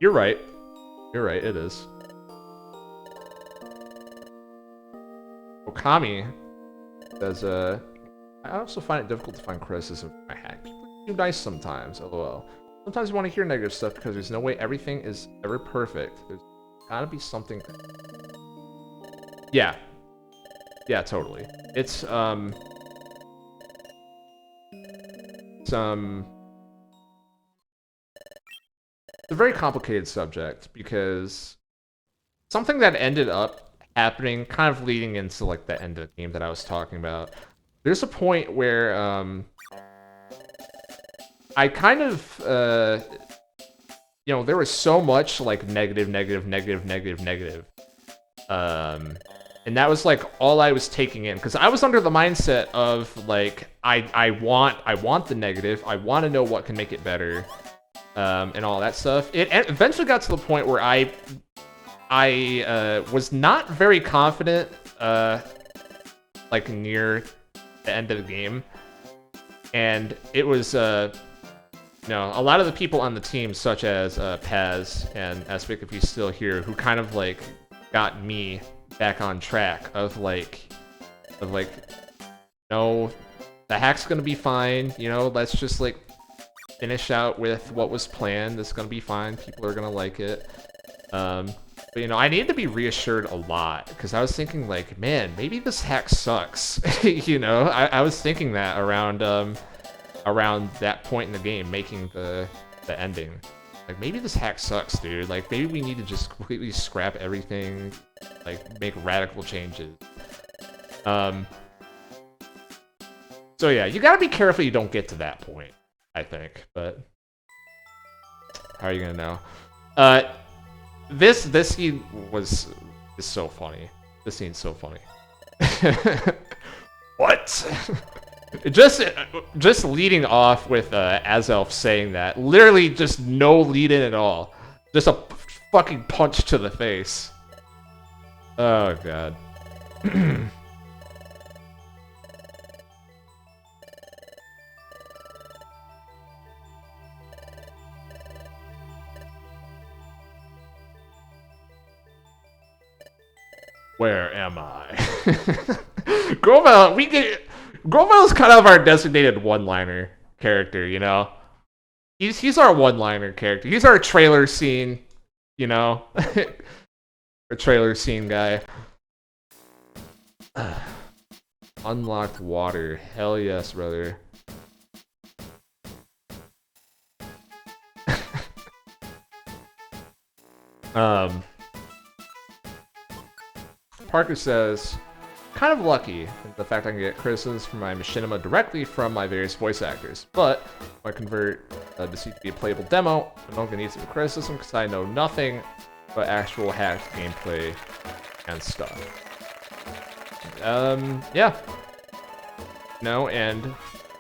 You're right. You're right, it is. Okami says, I also find it difficult to find criticism in my hack. People are too nice sometimes, lol. Sometimes you want to hear negative stuff because there's no way everything is ever perfect. There's gotta be something. Yeah. Yeah, totally. It's a very complicated subject because something that ended up happening, kind of leading into like the end of the game that I was talking about. There's a point where I kind of you know, there was so much like negative, and that was like all I was taking in because I was under the mindset of like I want the negative, I want to know what can make it better. And all that stuff. It eventually got to the point where I was not very confident, like near the end of the game, and it was, you know, a lot of the people on the team, such as Paz and Aspic, if he's still here, who kind of like got me back on track of like, no, the hack's gonna be fine. You know, let's just like finish out with what was planned. It's gonna be fine. People are gonna like it. But you know, I needed to be reassured a lot because I was thinking like, man, maybe this hack sucks. You know, I was thinking that around that point in the game, making the ending. Like maybe this hack sucks, dude. Like maybe we need to just completely scrap everything, like make radical changes. So yeah, you gotta be careful you don't get to that point, I think, but how are you gonna know? This scene is so funny. This scene's so funny. What? just leading off with Azelf saying that, literally just no lead in at all, just a fucking punch to the face. Oh god. Where am I? Grovel, Grovel's kind of our designated one-liner character, you know? He's our one-liner character. He's our trailer scene, you know? A trailer scene guy. Unlocked water. Hell yes, brother. Parker says, kind of lucky in the fact I can get criticisms from my machinima directly from my various voice actors, but when I convert the seat to be a playable demo, I'm not going to need some criticism because I know nothing but actual hacked gameplay and stuff. Yeah. No, and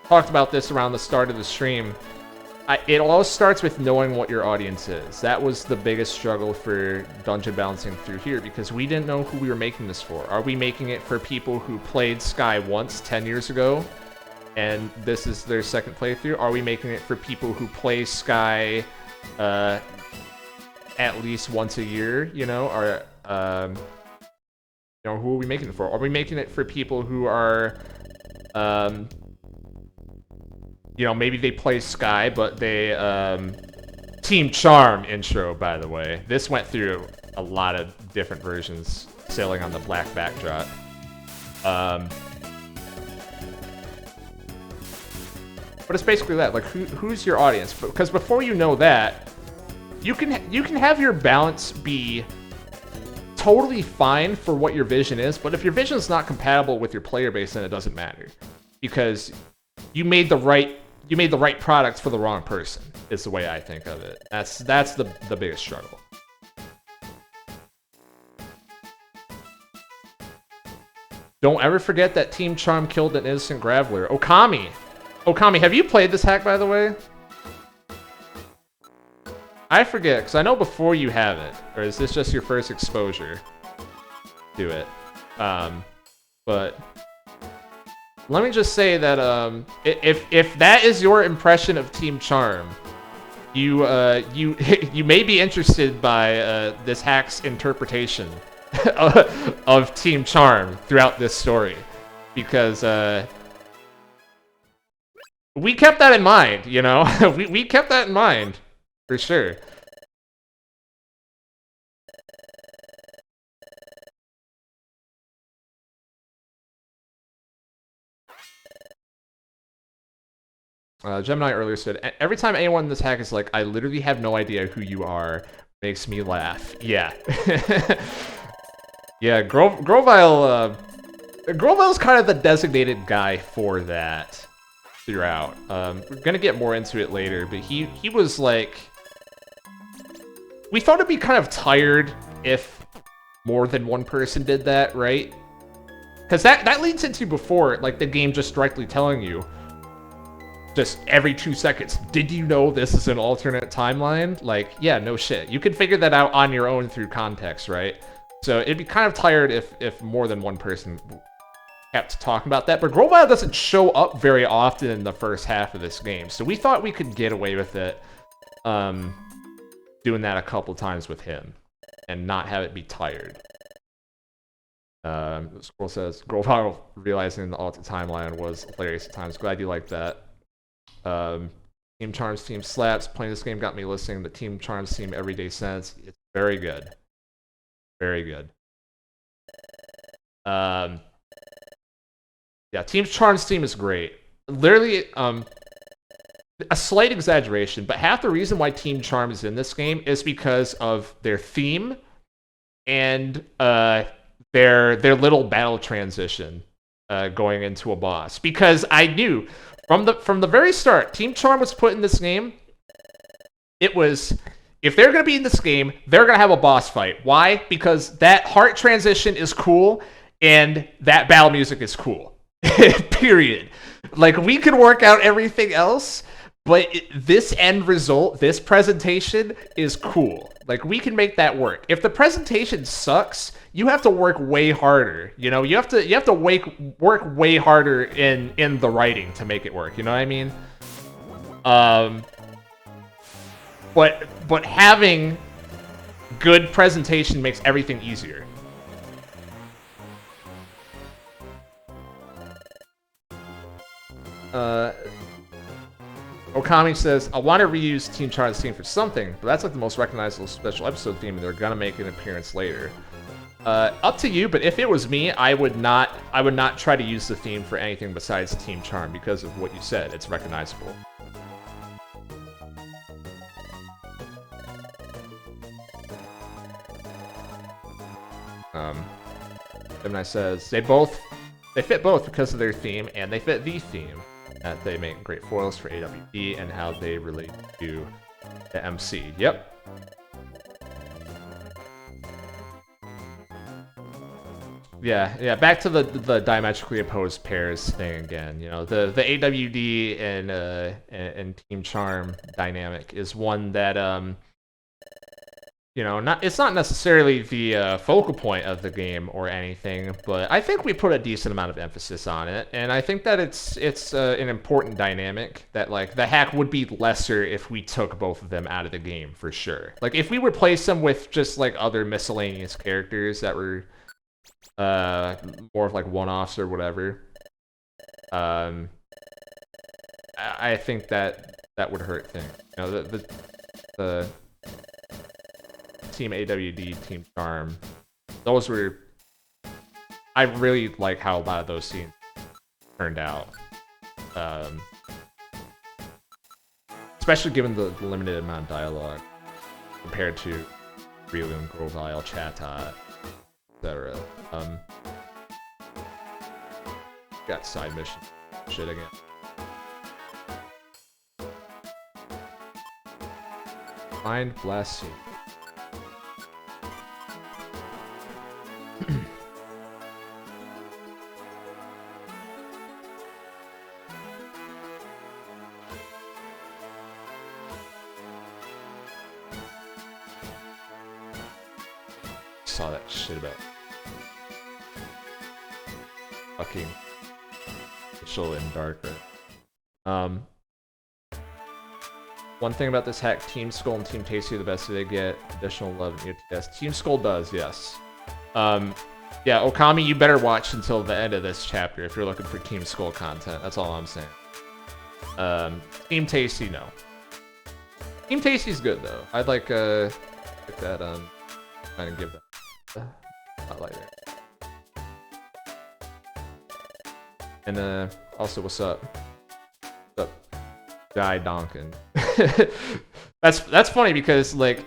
talked about this around the start of the stream. It all starts with knowing what your audience is. That was the biggest struggle for dungeon balancing through here because we didn't know who we were making this for. Are we making it for people who played Sky once 10 years ago and this is their second playthrough? Are we making it for people who play Sky at least once a year, you know? Or, you know, who are we making it for? Are we making it for people who are, you know, maybe they play Sky, but they, Team Charm intro, by the way. This went through a lot of different versions, sailing on the black backdrop. But it's basically that, like, who's your audience? Because before you know that, you can have your balance be totally fine for what your vision is, but if your vision is not compatible with your player base, then it doesn't matter, because you made the right product for the wrong person. Is the way I think of it. That's the biggest struggle. Don't ever forget that Team Charm killed an innocent Graveler. Okami, have you played this hack, by the way? I forget, because I know before you haven't. Or is this just your first exposure to it? But let me just say that if that is your impression of Team Charm, you you may be interested by this hack's interpretation of Team Charm throughout this story, because we kept that in mind, you know. we kept that in mind for sure. Gemini earlier said, every time anyone in this hack is like, I literally have no idea who you are, makes me laugh. Yeah. Yeah, Grovile's kind of the designated guy for that throughout. We're gonna get more into it later, but he was like... We thought it'd be kind of tired if more than one person did that, right? Because that leads into before, like, the game just directly telling you, just every 2 seconds, did you know this is an alternate timeline? Like, yeah, no shit. You can figure that out on your own through context, right? So it'd be kind of tired if more than one person kept talking about that. But Grovile doesn't show up very often in the first half of this game, so we thought we could get away with it doing that a couple times with him and not have it be tired. Squirrel says, Grovile realizing the alternate timeline was hilarious at times. Glad you liked that. Team Charms team slaps. Playing this game got me listening to Team Charms team everyday sense. It's very good. Very good. Yeah, Team Charms team is great. Literally, a slight exaggeration, but half the reason why Team Charm is in this game is because of their theme and their little battle transition going into a boss. Because I knew from the very start, Team Charm was put in this game. It was, if they're going to be in this game, they're going to have a boss fight. Why? Because that heart transition is cool, and that battle music is cool. Period. Like, we could work out everything else, but this end result, this presentation, is cool. Like, we can make that work. If the presentation sucks, you have to work way harder. You know, you have to work way harder in the writing to make it work. You know what I mean? But having good presentation makes everything easier. Okami says, I want to reuse Team Char's theme for something, but that's like the most recognizable special episode theme, and they're gonna make an appearance later. Up to you, but if it was me, I would not try to use the theme for anything besides Team Charm because of what you said. It's recognizable. Gemini says, they fit both because of their theme, and they fit the theme. That they make great foils for AWD and how they relate to the MC. Yep. Yeah. Back to the diametrically opposed pairs thing again. You know, the AWD and Team Charm dynamic is one that you know, it's not necessarily the focal point of the game or anything, but I think we put a decent amount of emphasis on it, and I think that it's an important dynamic that like the hack would be lesser if we took both of them out of the game for sure. Like if we replaced them with just like other miscellaneous characters that were more of like one-offs or whatever, I think that would hurt things. You know, the Team AWD, Team Charm, those were... I really like how a lot of those scenes turned out. Especially given the limited amount of dialogue compared to Breloom, Grovile, Chatot, etc. Got side mission shit again. Mind Blast Scene. Saw that shit about fucking Mitchell and Darker. One thing about this hack, Team Skull and Team Tasty are the best they get additional love in your test. Team Skull does, yes. Yeah, Okami, you better watch until the end of this chapter if you're looking for Team Skull content. That's all I'm saying. Team Tasty, no. Team Tasty's good though. I'd like that kind of give that spotlight there. And also, what's up? What's up, Guy Donkin? That's funny because like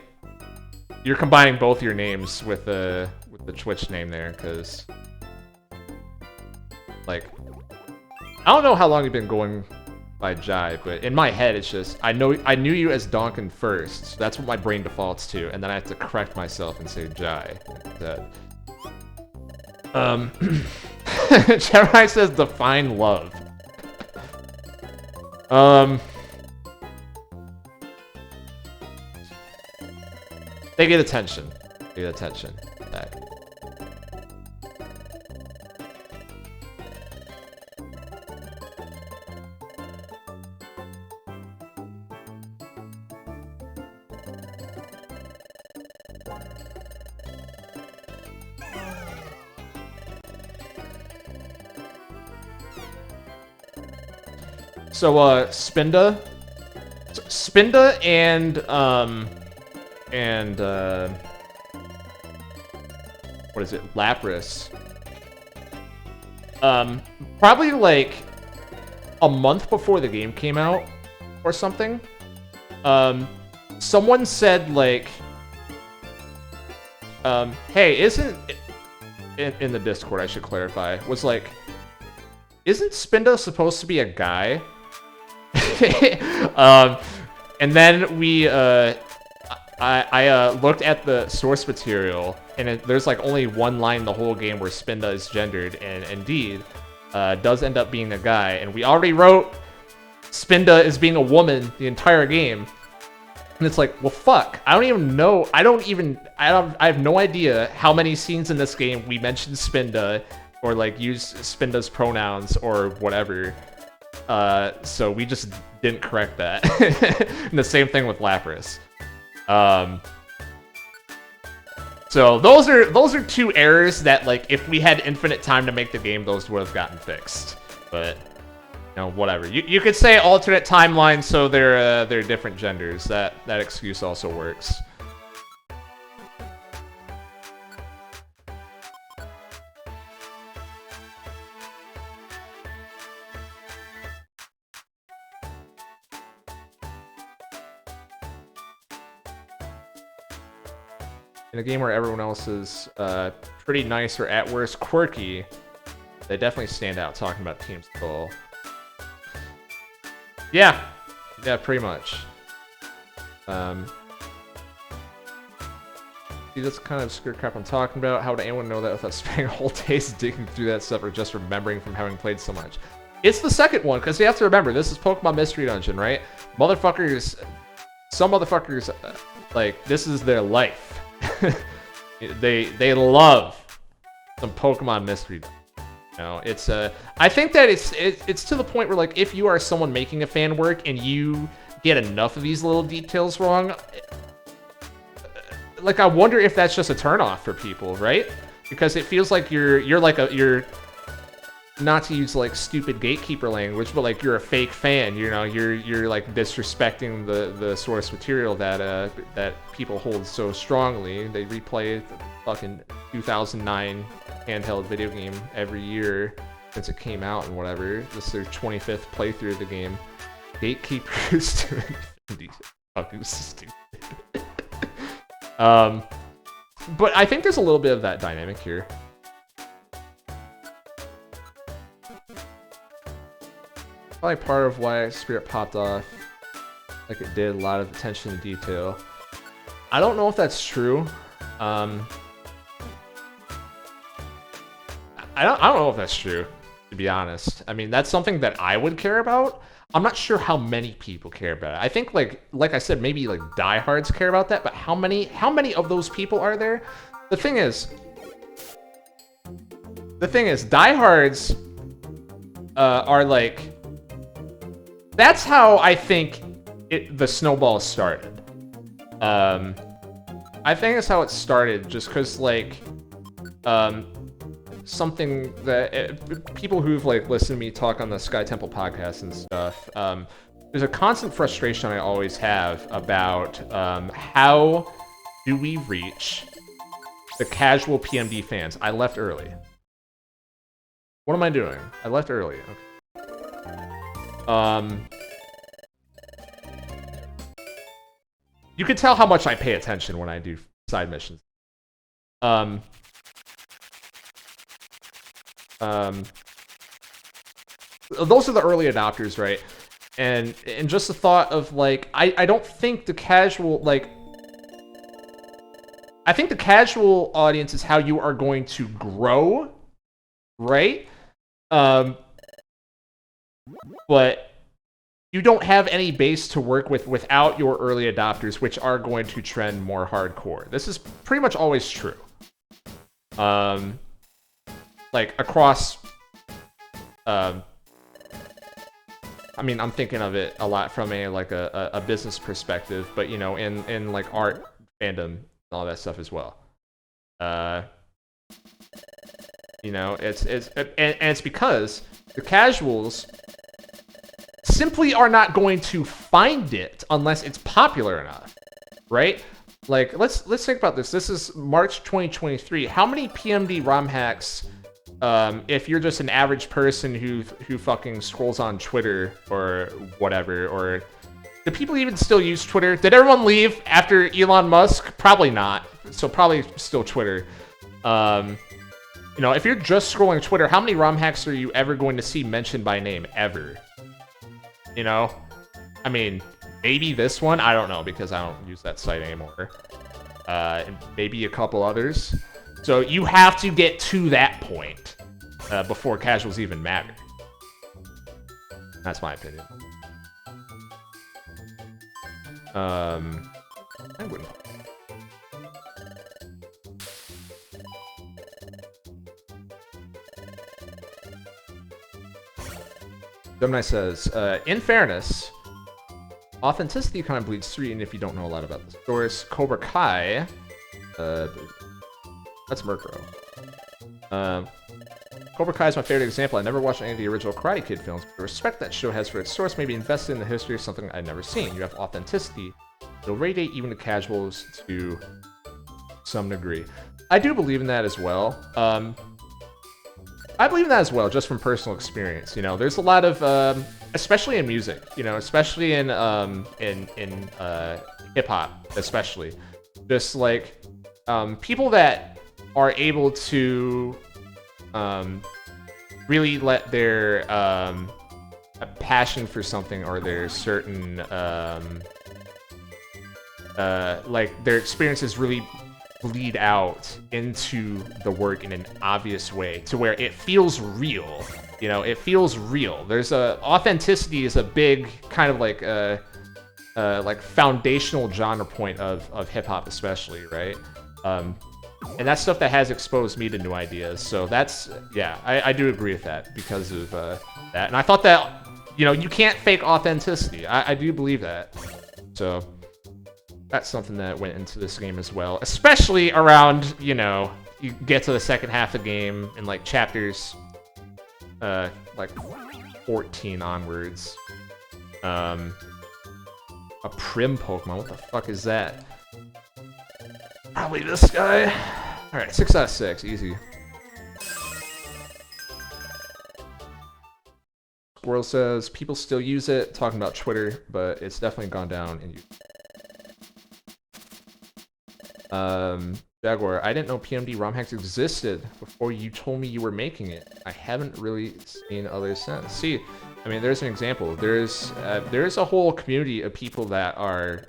you're combining both your names with the Twitch name there, because like I don't know how long you've been going by Jai, but in my head it's just I knew you as Donkin first, so that's what my brain defaults to, and then I have to correct myself and say Jai instead. Jeremiah says define love. They get attention. They get attention. Back. So, Spinda and what is it? Lapras. Probably like a month before the game came out or something. Someone said like, hey, isn't in the Discord, I should clarify, was like, isn't Spinda supposed to be a guy? And then we I looked at the source material, and there's like only one line in the whole game where Spinda is gendered, and indeed does end up being a guy. And we already wrote Spinda as being a woman the entire game, and it's like, well, fuck. I don't even know. I have no idea how many scenes in this game we mentioned Spinda or like use Spinda's pronouns or whatever. So we just didn't correct that. And the same thing with Lapras. So those are two errors that, like, if we had infinite time to make the game, those would have gotten fixed. But you know, whatever. You could say alternate timeline, so they're different genders. That excuse also works. In a game where everyone else is pretty nice or at worst quirky, they definitely stand out talking about Team Skull. Yeah, pretty much. See, that's kind of skirt crap I'm talking about. How would anyone know that without spending a whole day digging through that stuff or just remembering from having played so much? It's the second one, because you have to remember, this is Pokemon Mystery Dungeon, right? Motherfuckers some motherfuckers, like, this is their life. they love some Pokemon mystery. You know, it's I think that it's to the point where, like, if you are someone making a fan work and you get enough of these little details wrong, like, I wonder if that's just a turnoff for people, right? Because it feels like you're not to use like stupid gatekeeper language, but like you're a fake fan. You know, you're like disrespecting the source material that people hold so strongly. They replay the fucking 2009 handheld video game every year since it came out and whatever. This is their 25th playthrough of the game. Gatekeepers doing fucking stupid. But I think there's a little bit of that dynamic here. Probably part of why Spirit popped off like it did, a lot of attention to detail. I don't know if that's true. I don't know if that's true, to be honest. I mean, that's something that I would care about. I'm not sure how many people care about it. I think like I said, maybe like diehards care about that, but how many of those people are there? The thing is, diehards are like, that's how I think the snowball started. I think that's how it started, just because like something that people who've like listened to me talk on the Sky Temple podcast and stuff, there's a constant frustration I always have about how do we reach the casual PMD fans. I left early. What am I doing? I left early. Okay. You can tell how much I pay attention when I do side missions. Those are the early adopters, right? And just the thought of like, I don't think the casual, like, I think the casual audience is how you are going to grow, right? But you don't have any base to work with without your early adopters, which are going to trend more hardcore. This is pretty much always true. Like across, I mean, I'm thinking of it a lot from a business perspective, but you know, in like art fandom and all that stuff as well. You know, it's because the casuals simply are not going to find it unless it's popular enough, right? Like, let's think about this. This is March 2023. How many PMD ROM hacks, if you're just an average person who fucking scrolls on Twitter or whatever, or do people even still use Twitter? Did everyone leave after Elon Musk? Probably not. So probably still Twitter. You know, if you're just scrolling Twitter, how many ROM hacks are you ever going to see mentioned by name ever? You know, I mean, maybe this one, I don't know, because I don't use that site anymore. And maybe a couple others. So you have to get to that point before casuals even matter. That's my opinion. I wouldn't. Gemini says, in fairness, authenticity kind of bleeds through, and if you don't know a lot about the source, Cobra Kai, that's Murkrow. Cobra Kai is my favorite example. I never watched any of the original Karate Kid films, but the respect that show has for its source may be invested in the history of something I've never seen. You have authenticity. It'll radiate even to casuals to some degree. I do believe in that as well. I believe in that as well, just from personal experience. You know, there's a lot of, especially in music, you know, especially in hip hop, especially, just like people that are able to really let their passion for something or their certain like their experiences really bleed out into the work in an obvious way to where it feels real. You know, it feels real. There's authenticity is a big kind of like like foundational genre point of hip hop, especially, right? And that's stuff that has exposed me to new ideas. So that's, yeah, I do agree with that because of that. And I thought that, you know, you can't fake authenticity. I do believe that. So that's something that went into this game as well, especially around, you know, you get to the second half of the game and like chapters, like 14 onwards. A Prim Pokemon, what the fuck is that? Probably this guy. Alright, 6 out of 6, easy. Squirrel says, people still use it, talking about Twitter, but it's definitely gone down in use. Jaguar, I didn't know PMD ROM hacks existed before you told me you were making it. I haven't really seen others since. See, I mean, there's an example. There's a whole community of people that are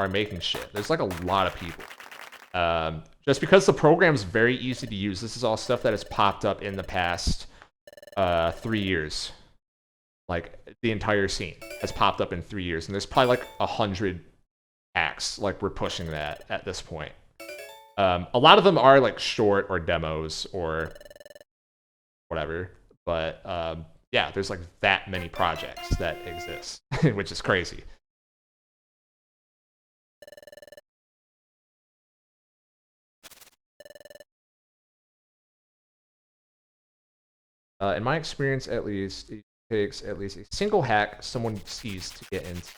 making shit. There's like a lot of people. Just because the program's very easy to use. This is all stuff that has popped up in the past 3 years. Like, the entire scene has popped up in 3 years, and there's probably like 100 hacks. Like, we're pushing that at this point. A lot of them are like short or demos or whatever, but yeah, there's like that many projects that exist, which is crazy. In my experience, at least, it takes at least a single hack someone sees to get into.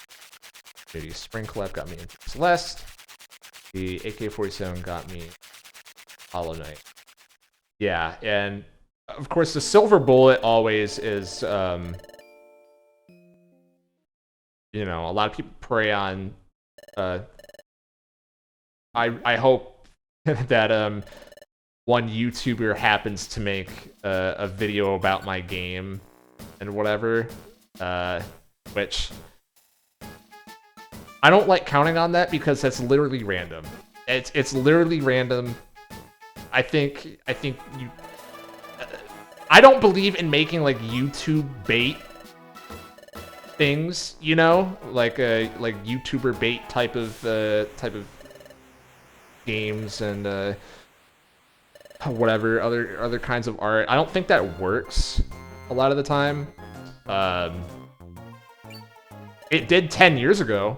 Maybe Spring Collect got me into Celeste. The AK-47 got me Hollow Knight. Yeah, and of course the Silver Bullet always is, you know, a lot of people prey on, I hope that, one YouTuber happens to make a video about my game and whatever, which I don't like counting on that because that's literally random. It's literally random. I think you. I don't believe in making like YouTube bait things, you know, like YouTuber bait type of games and whatever other kinds of art. I don't think that works a lot of the time. It did 10 years ago.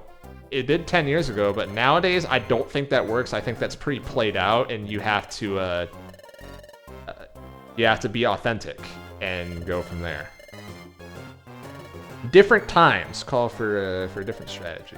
It did 10 years ago, but nowadays I don't think that works. I think that's pretty played out, and you have to be authentic and go from there. Different times call for a different strategy.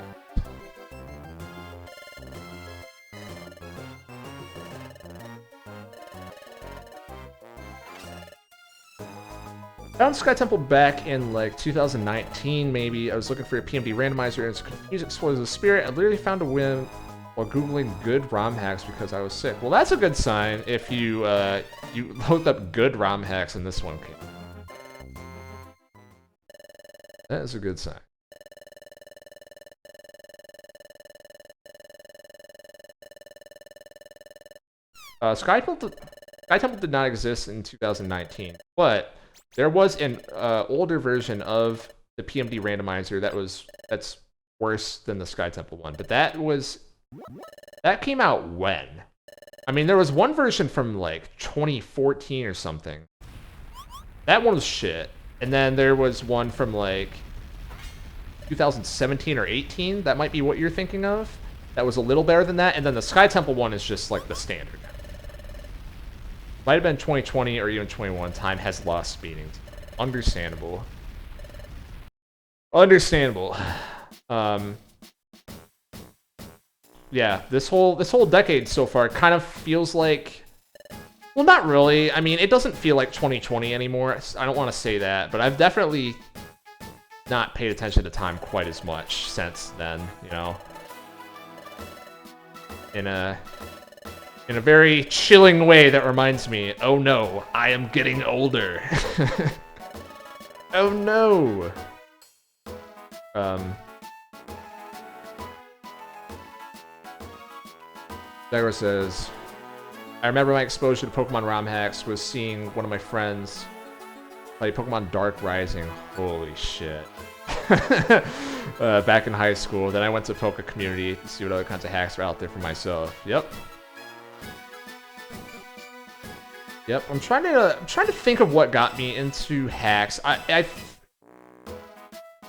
Found Sky Temple back in like 2019, maybe. I was looking for a PMD randomizer and it's confused Explosive Spirit. I literally found a win while googling good ROM hacks because I was sick. Well, that's a good sign if you you looked up good ROM hacks and this one came. That is a good sign. Sky Temple did not exist in 2019, but there was an older version of the PMD randomizer that's worse than the Sky Temple one. But that came out when? I mean, there was one version from like 2014 or something. That one was shit. And then there was one from like 2017 or 18. That might be what you're thinking of. That was a little better than that. And then the Sky Temple one is just like the standard. Might have been 2020 or even 21. Time has lost meaning. Understandable. Understandable. Yeah, this whole decade so far kind of feels like, well, not really. I mean, it doesn't feel like 2020 anymore. I don't want to say that, but I've definitely not paid attention to time quite as much since then, you know. In a very chilling way that reminds me, oh no, I am getting older. Oh no. Dagger says, I remember my exposure to Pokemon ROM hacks was seeing one of my friends play Pokemon Dark Rising. Holy shit. back in high school. Then I went to Poke Community to see what other kinds of hacks are out there for myself. Yep. Yep. I'm trying to think of what got me into hacks.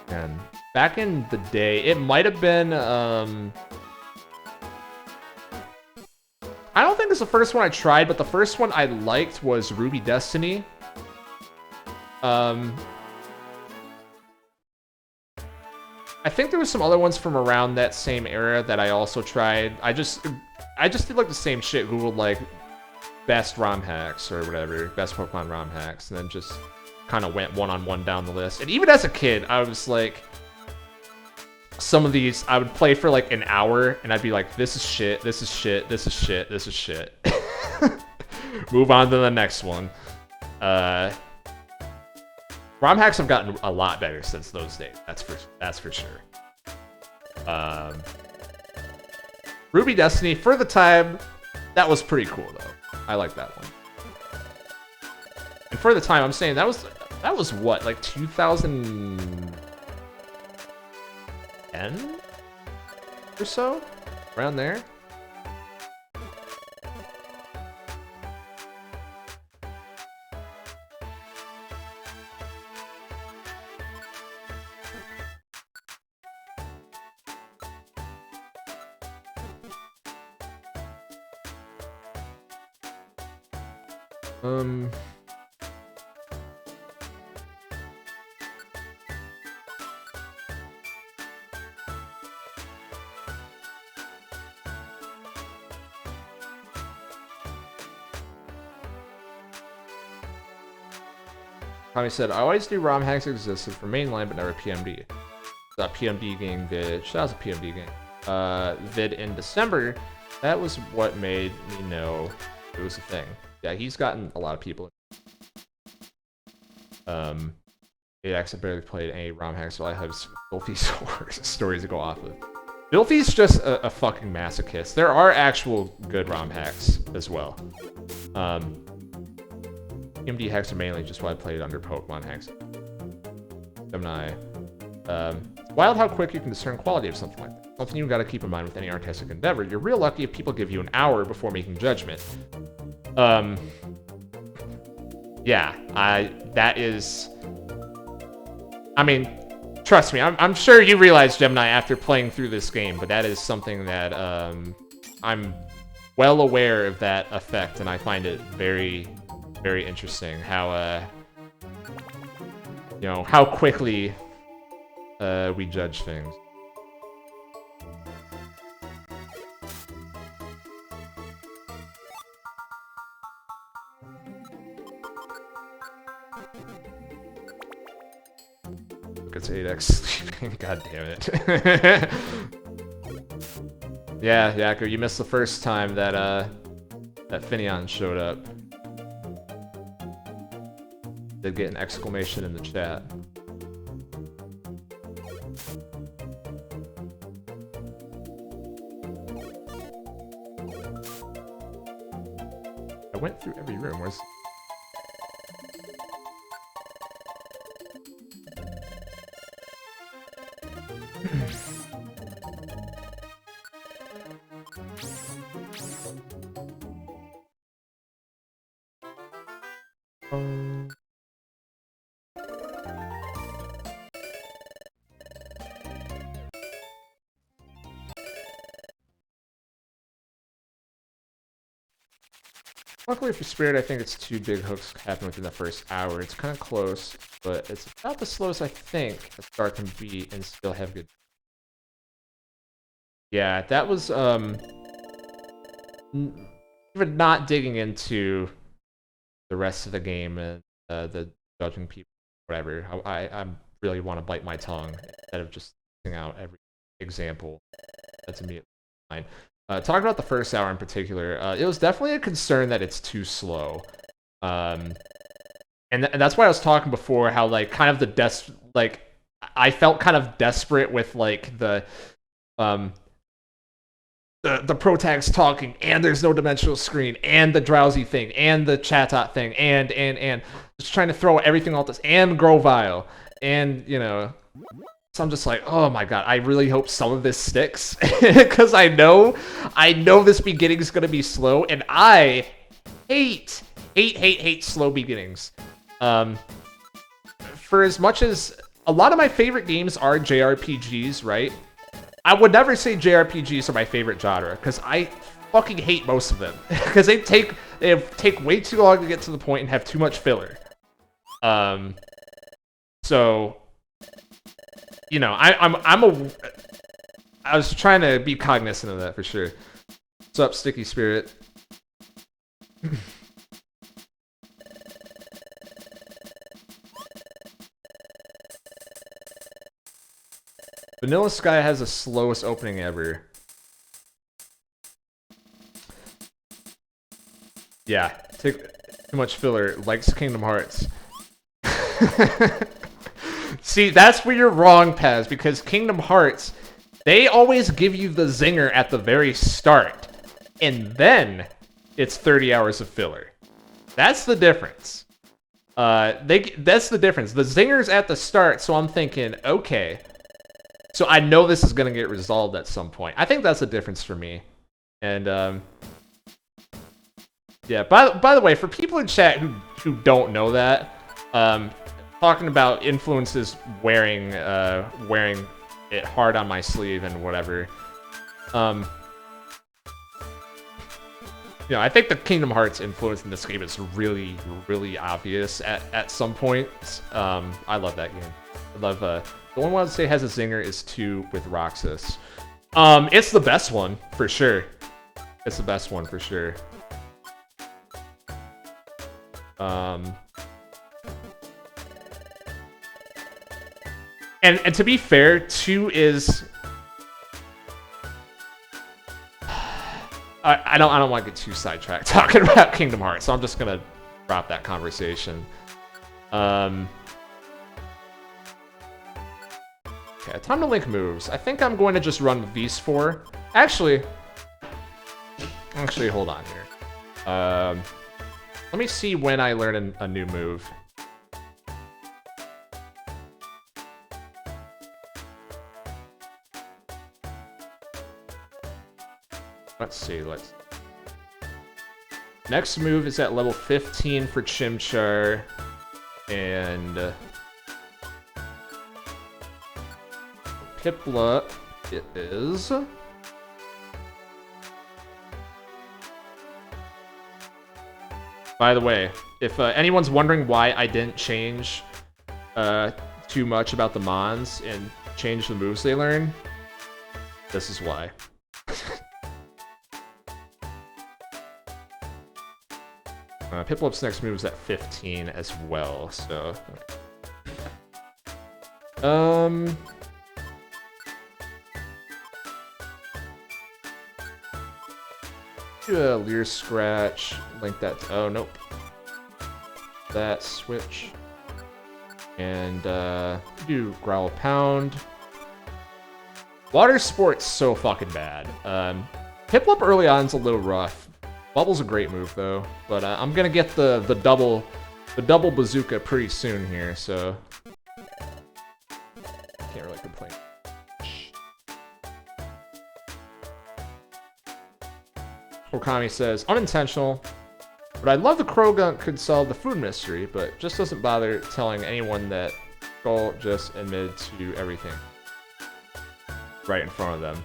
Man, back in the day, it might have been I don't think it's the first one I tried, but the first one I liked was Ruby Destiny. I think there was some other ones from around that same era that I also tried. I just did like the same shit, Googled like best ROM hacks or whatever, best Pokemon ROM hacks, and then just kind of went one-on-one down the list. And even as a kid, I was like, some of these I would play for like an hour and I'd be like, this is shit, this is shit, this is shit, this is shit. Move on to the next one. ROM hacks have gotten a lot better since those days. That's for sure. Ruby Destiny, for the time, that was pretty cool though. I like that one. And for the time, I'm saying that was what, like 2010 or so, around there. Tommy said, I always knew ROM hacks existed for mainline, but never PMD. That PMD game vid. That was a PMD game. Vid in December. That was what made me know it was a thing. Yeah, he's gotten a lot of people. AX, I barely played any ROM hacks, so I have filthy stories to go off of. Filthy's just a fucking masochist. There are actual good ROM hacks as well. PMD hacks are mainly just why I played under Pokemon hacks. Gemini. It's wild how quick you can discern quality of something like that. Something you gotta keep in mind with any artistic endeavor. You're real lucky if people give you an hour before making judgment. Yeah, that is... I mean, trust me, I'm sure you realize, Gemini, after playing through this game, but that is something that, I'm well aware of that effect, and I find it very, very interesting how, you know, how quickly, we judge things. It's 8x sleeping. God damn it. Yeah, Yaku, you missed the first time that that Finneon showed up. Did get an exclamation in the chat. I went through every room. Where's... Luckily for Spirit, I think it's 2 big hooks happen within the first hour. It's kind of close, but it's about the slowest I think a star can be and still have good... Yeah, that was, even not digging into the rest of the game and the judging people, whatever. I really want to bite my tongue instead of just listing out every example that's immediately fine. Talking about the first hour in particular, it was definitely a concern that it's too slow. And that's why I was talking before how, like, kind of the I felt kind of desperate with, like, the protags talking, and there's no dimensional screen, and the drowsy thing, and the chatot thing, and just trying to throw everything all this, and Grovile, and, you know, So I'm just like, oh my god, I really hope some of this sticks. Because I know this beginning is going to be slow, and I hate slow beginnings. For as much as a lot of my favorite games are JRPGs, right? I would never say JRPGs are my favorite genre, because I fucking hate most of them. Because they take way too long to get to the point and have too much filler. So, you know, I was trying to be cognizant of that for sure. What's up, Sticky Spirit? Vanilla Sky has the slowest opening ever. Yeah, take too much filler. Likes Kingdom Hearts. See, that's where you're wrong, Pez, because Kingdom Hearts, they always give you the zinger at the very start, and then it's 30 hours of filler. That's the difference. That's the difference. The zinger's at the start, so I'm thinking, okay, so I know this is gonna get resolved at some point. I think that's the difference for me. And yeah. By the way, for people in chat who don't know that, talking about influences wearing it hard on my sleeve and whatever. You know, I think the Kingdom Hearts influence in this game is really, really obvious at some points. I love that game. I love the one I would say has a zinger is 2 with Roxas. It's the best one for sure. It's the best one for sure. And to be fair, 2 is I don't want to get too sidetracked talking about Kingdom Hearts, so I'm just gonna drop that conversation. Okay, time to link moves. I think I'm going to just run with these 4. Actually, hold on here. Let me see when I learn a new move. Let's see, Next move is at level 15 for Chimchar, and Piplup it is. By the way, if anyone's wondering why I didn't change too much about the Mons and change the moves they learn, this is why. Piplup's next move is at 15 as well, so... Do a Leer Scratch, link that to... Oh, nope. That, switch. And, do Growl Pound. Water Sport's so fucking bad. Piplup early on's a little rough. Bubble's a great move though, but I'm gonna get the double bazooka pretty soon here, so can't really complain. Okami says unintentional, but I'd love the Krogunk could solve the food mystery, but just doesn't bother telling anyone that Skull just admitted to everything right in front of them.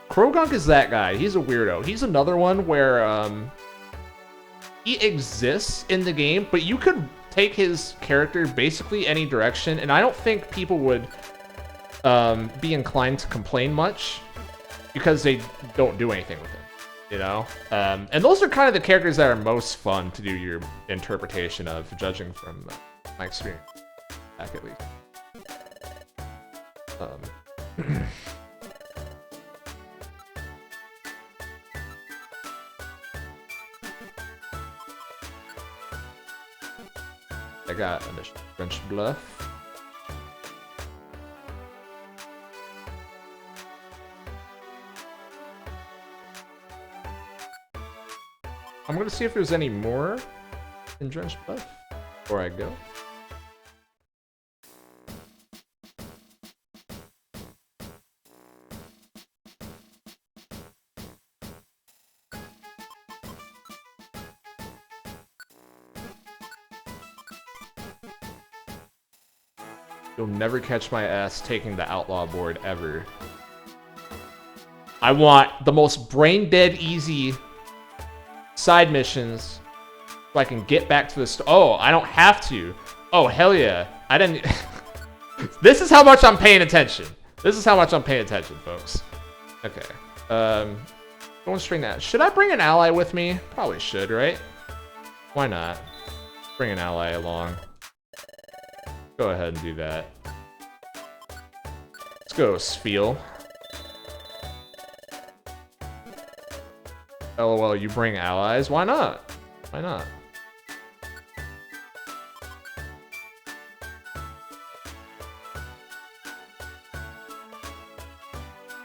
Krogunk is that guy. He's a weirdo. He's another one where he exists in the game, but you could take his character basically any direction, and I don't think people would be inclined to complain much because they don't do anything with him, you know? And those are kind of the characters that are most fun to do your interpretation of, judging from my experience, back at least. I got a French Bluff. I'm gonna see if there's any more in Drenched Bluff before I go. You'll never catch my ass taking the outlaw board ever. I want the most brain-dead easy side missions so I can get back to the oh, I don't have to. Oh, hell yeah. I didn't... This is how much I'm paying attention. This is how much I'm paying attention, folks. Okay. Don't string that. Should I bring an ally with me? Probably should, right? Why not? Bring an ally along. Go ahead and do that. Let's go, Spiel. LOL, you bring allies? Why not? Why not?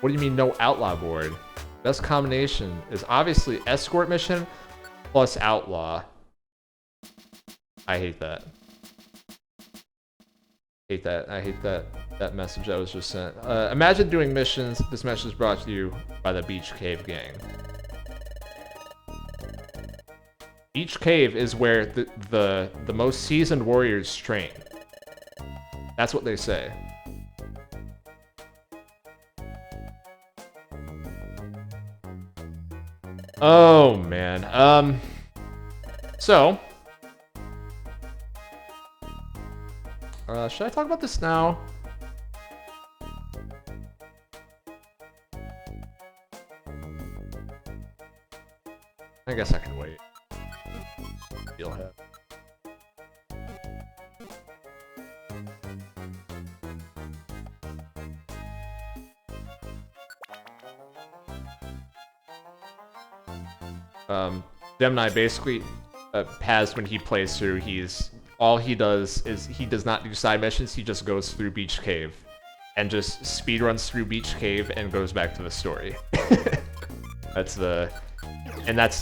What do you mean no outlaw board? Best combination is obviously escort mission plus outlaw. I hate that. Hate that. I hate that message that was just sent. Imagine doing missions. This message is brought to you by the Beach Cave gang. Beach Cave is where the most seasoned warriors train. That's what they say. Oh man. So should I talk about this now? I guess I can wait. Steelhead. Gemini basically Paz, when he plays through, all he does is he does not do side missions, he just goes through Beach Cave and just speed runs through Beach Cave and goes back to the story. That's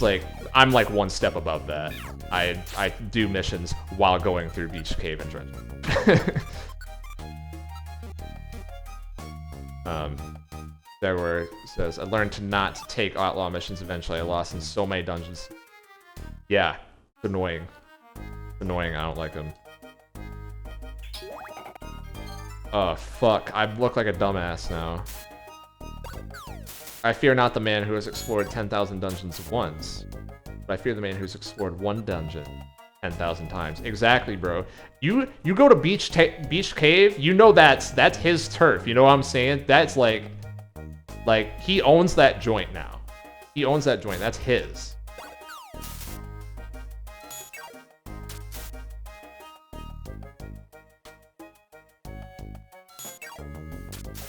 like, I'm like one step above that. I do missions while going through Beach Cave and Dredge. There were, it says, I learned to not take outlaw missions eventually. I lost in so many dungeons. Yeah, it's annoying. It's annoying, I don't like them. Oh, fuck. I look like a dumbass now. I fear not the man who has explored 10,000 dungeons once, but I fear the man who's explored one dungeon 10,000 times. Exactly, bro. You go to Beach Cave, you know that's his turf. You know what I'm saying? That's like he owns that joint now. He owns that joint. That's his.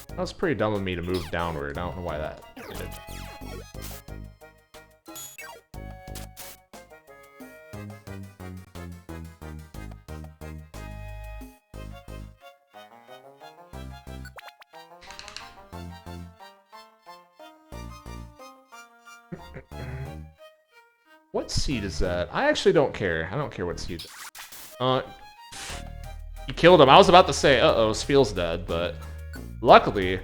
That was pretty dumb of me to move downward. I don't know why that did. What seed is that? I actually don't care. I don't care what seed. He killed him. I was about to say, uh-oh, Spiel's dead, but luckily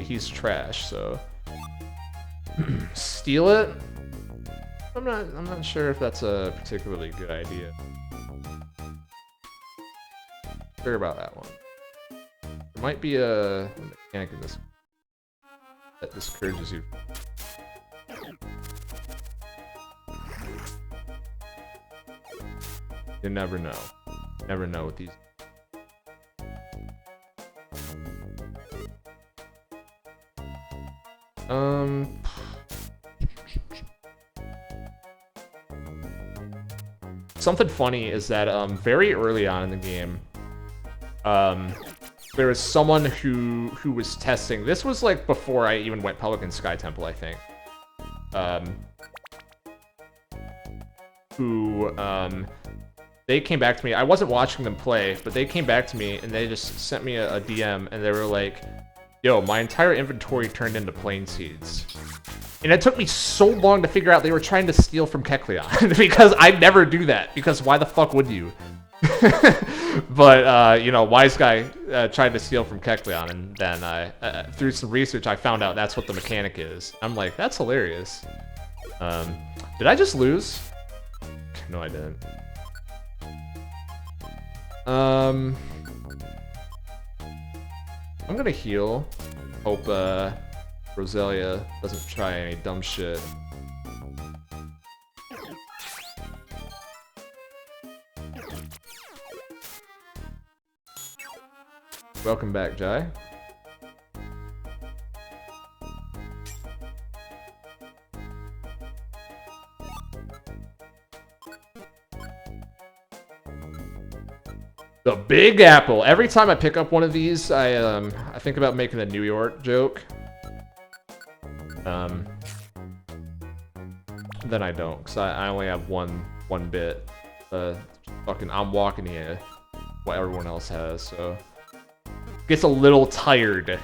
he's trash, so steal it? I'm not sure if that's a particularly good idea. Sure about that one. There might be a mechanic in this that discourages you. You never know. Never know with these. Something funny is that very early on in the game, there was someone who was testing. This was like before I even went public in Sky Temple, I think. They came back to me. I wasn't watching them play, but they came back to me and they just sent me a DM and they were like, yo, my entire inventory turned into plain seeds. And it took me so long to figure out they were trying to steal from Kecleon because I never do that, because why the fuck would you? But, you know, Wise Guy tried to steal from Kecleon, and then through some research I found out that's what the mechanic is. I'm like, that's hilarious. Did I just lose? No, I didn't. I'm gonna heal. Hope Roselia doesn't try any dumb shit. Welcome back, Jai. The Big Apple. Every time I pick up one of these, I think about making a New York joke. Then I don't, cause I only have one bit. Fucking I'm walking here, what everyone else has, so gets a little tired. A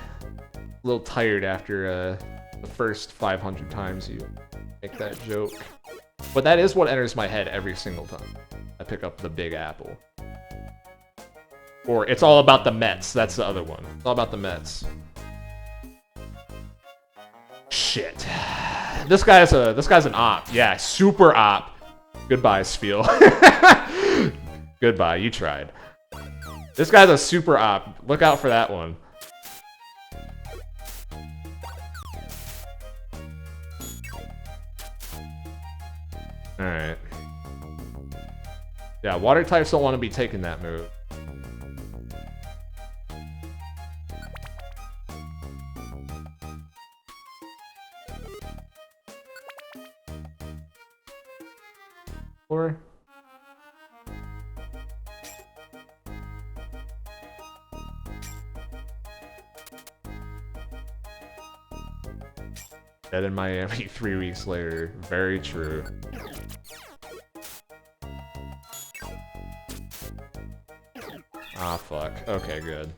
little tired after the first 500 times you make that joke. But that is what enters my head every single time I pick up the Big Apple. Or it's all about the Mets. That's the other one. It's all about the Mets. Shit. This guy's an op. Yeah, super op. Goodbye, Spiel. Goodbye. You tried. This guy's a super op. Look out for that one. All right. Yeah, water types don't want to be taking that move. Or dead in Miami 3 weeks later. Very true. Ah, fuck. Okay, good.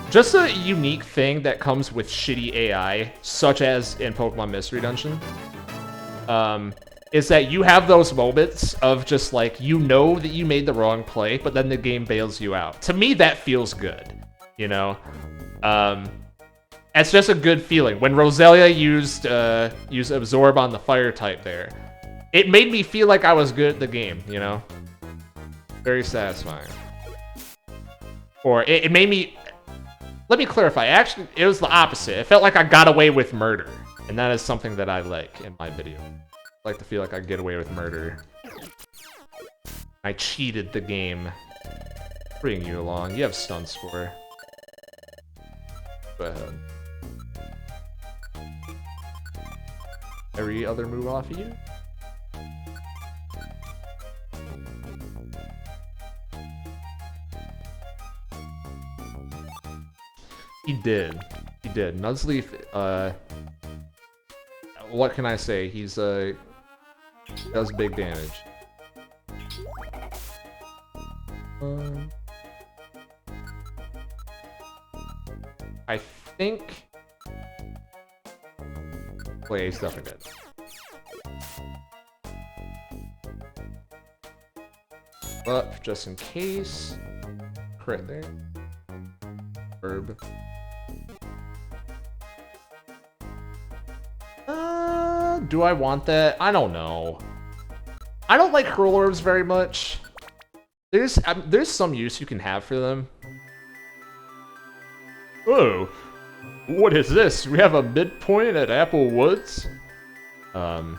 Just a unique thing that comes with shitty AI, such as in Pokemon Mystery Dungeon, is that you have those moments of just like, you know that you made the wrong play, but then the game bails you out. To me, that feels good, you know? It's just a good feeling. When Roselia used Absorb on the fire type there, it made me feel like I was good at the game, you know? Very satisfying. Or it made me... Let me clarify. Actually, it was the opposite. It felt like I got away with murder. And that is something that I like in my video. I like to feel like I get away with murder. I cheated the game. Bring you along. You have stun spore. Go ahead. Every other move off of you? He did. He did. Nuzleaf, what can I say? He's, does big damage. I think... Well, yeah, he's definitely dead. But, just in case... Crit there. Herb. Do I want that? I don't know. I don't like Hurl Orbs very much. There's some use you can have for them. Oh, what is this? We have a midpoint at Apple Woods? Applewood.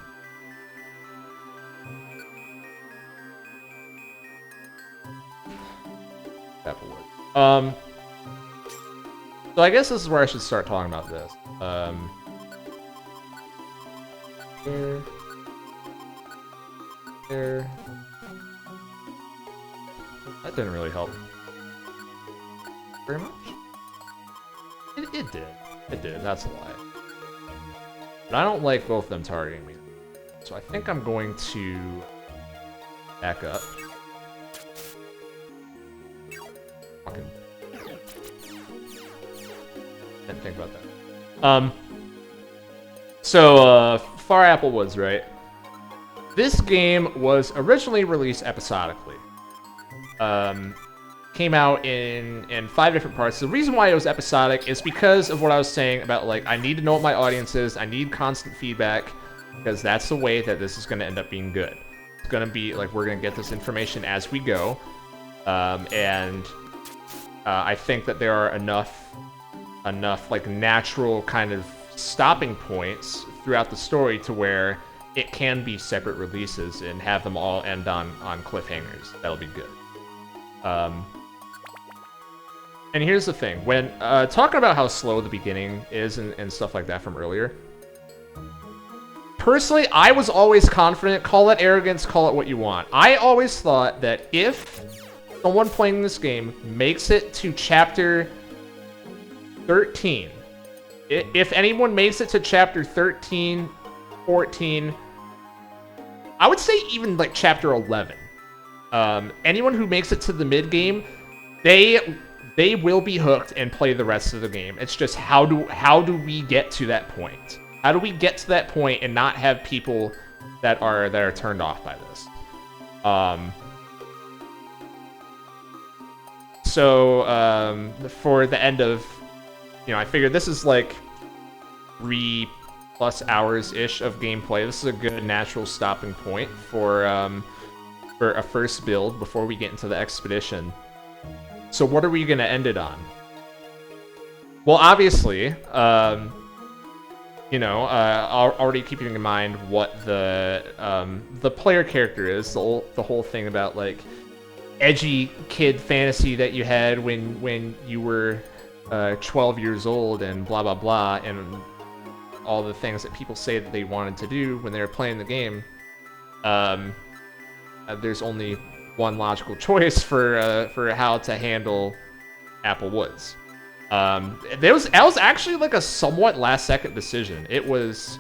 So I guess this is where I should start talking about this. There. That didn't really help very much. It did. It did, that's a lie. But I don't like both of them targeting me. So I think I'm going to back up. Fucking didn't think about that. So Far Apple Woods, right? This game was originally released episodically. Came out in 5 different parts. The reason why it was episodic is because of what I was saying about, like, I need to know what my audience is. I need constant feedback, because that's the way that this is going to end up being good. It's gonna be like we're gonna get this information as we go, and I think that there are enough like natural kind of stopping points throughout the story to where it can be separate releases and have them all end on cliffhangers. That'll be good. And here's the thing, when talking about how slow the beginning is and stuff like that from earlier, personally, I was always confident, call it arrogance, call it what you want. I always thought that if someone playing this game makes it to chapter 13, if anyone makes it to chapter 13, 14, I would say even like chapter 11, anyone who makes it to the mid game, they will be hooked and play the rest of the game. It's just how do we get to that point? How do we get to that point and not have people that are turned off by this? So for the end of, I figured this is like 3+ hours-ish of gameplay. This is a good natural stopping point for a first build before we get into the expedition. So what are we gonna end it on? Well, obviously, already keeping in mind what the player character is, the whole thing about like edgy kid fantasy that you had when you were 12 years old and blah blah blah, and all the things that people say that they wanted to do when they were playing the game. There's only one logical choice for how to handle Apple Woods. That was actually like a somewhat last-second decision. It was,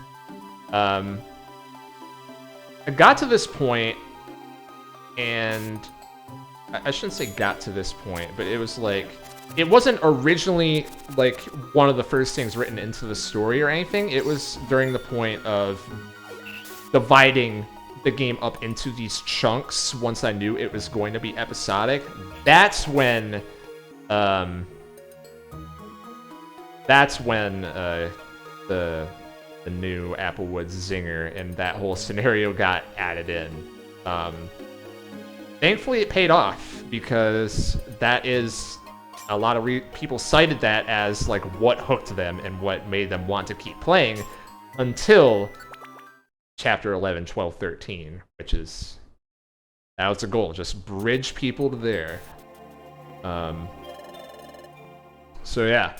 I got to this point, and I shouldn't say got to this point, but it was like, it wasn't originally like one of the first things written into the story or anything. It was during the point of dividing the game up into these chunks. Once I knew it was going to be episodic, that's when the new Applewood zinger and that whole scenario got added in. Thankfully, it paid off, because that is a lot of people cited that as like what hooked them and what made them want to keep playing until chapter 11, 12, 13, which is, that was the goal, just bridge people to there. So yeah.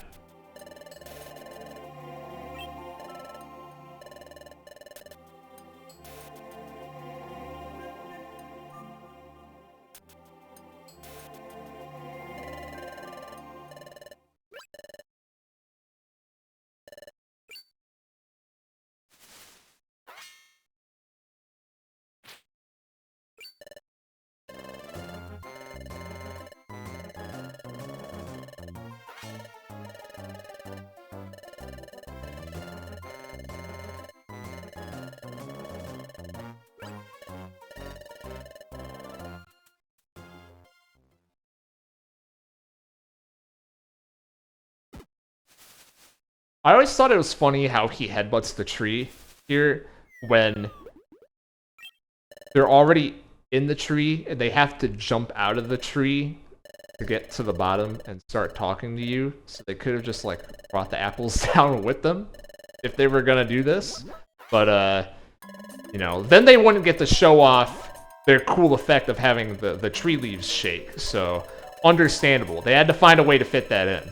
I always thought it was funny how he headbutts the tree here when they're already in the tree and they have to jump out of the tree to get to the bottom and start talking to you. So they could have just like brought the apples down with them if they were gonna do this. But then they wouldn't get to show off their cool effect of having the tree leaves shake. So understandable. They had to find a way to fit that in.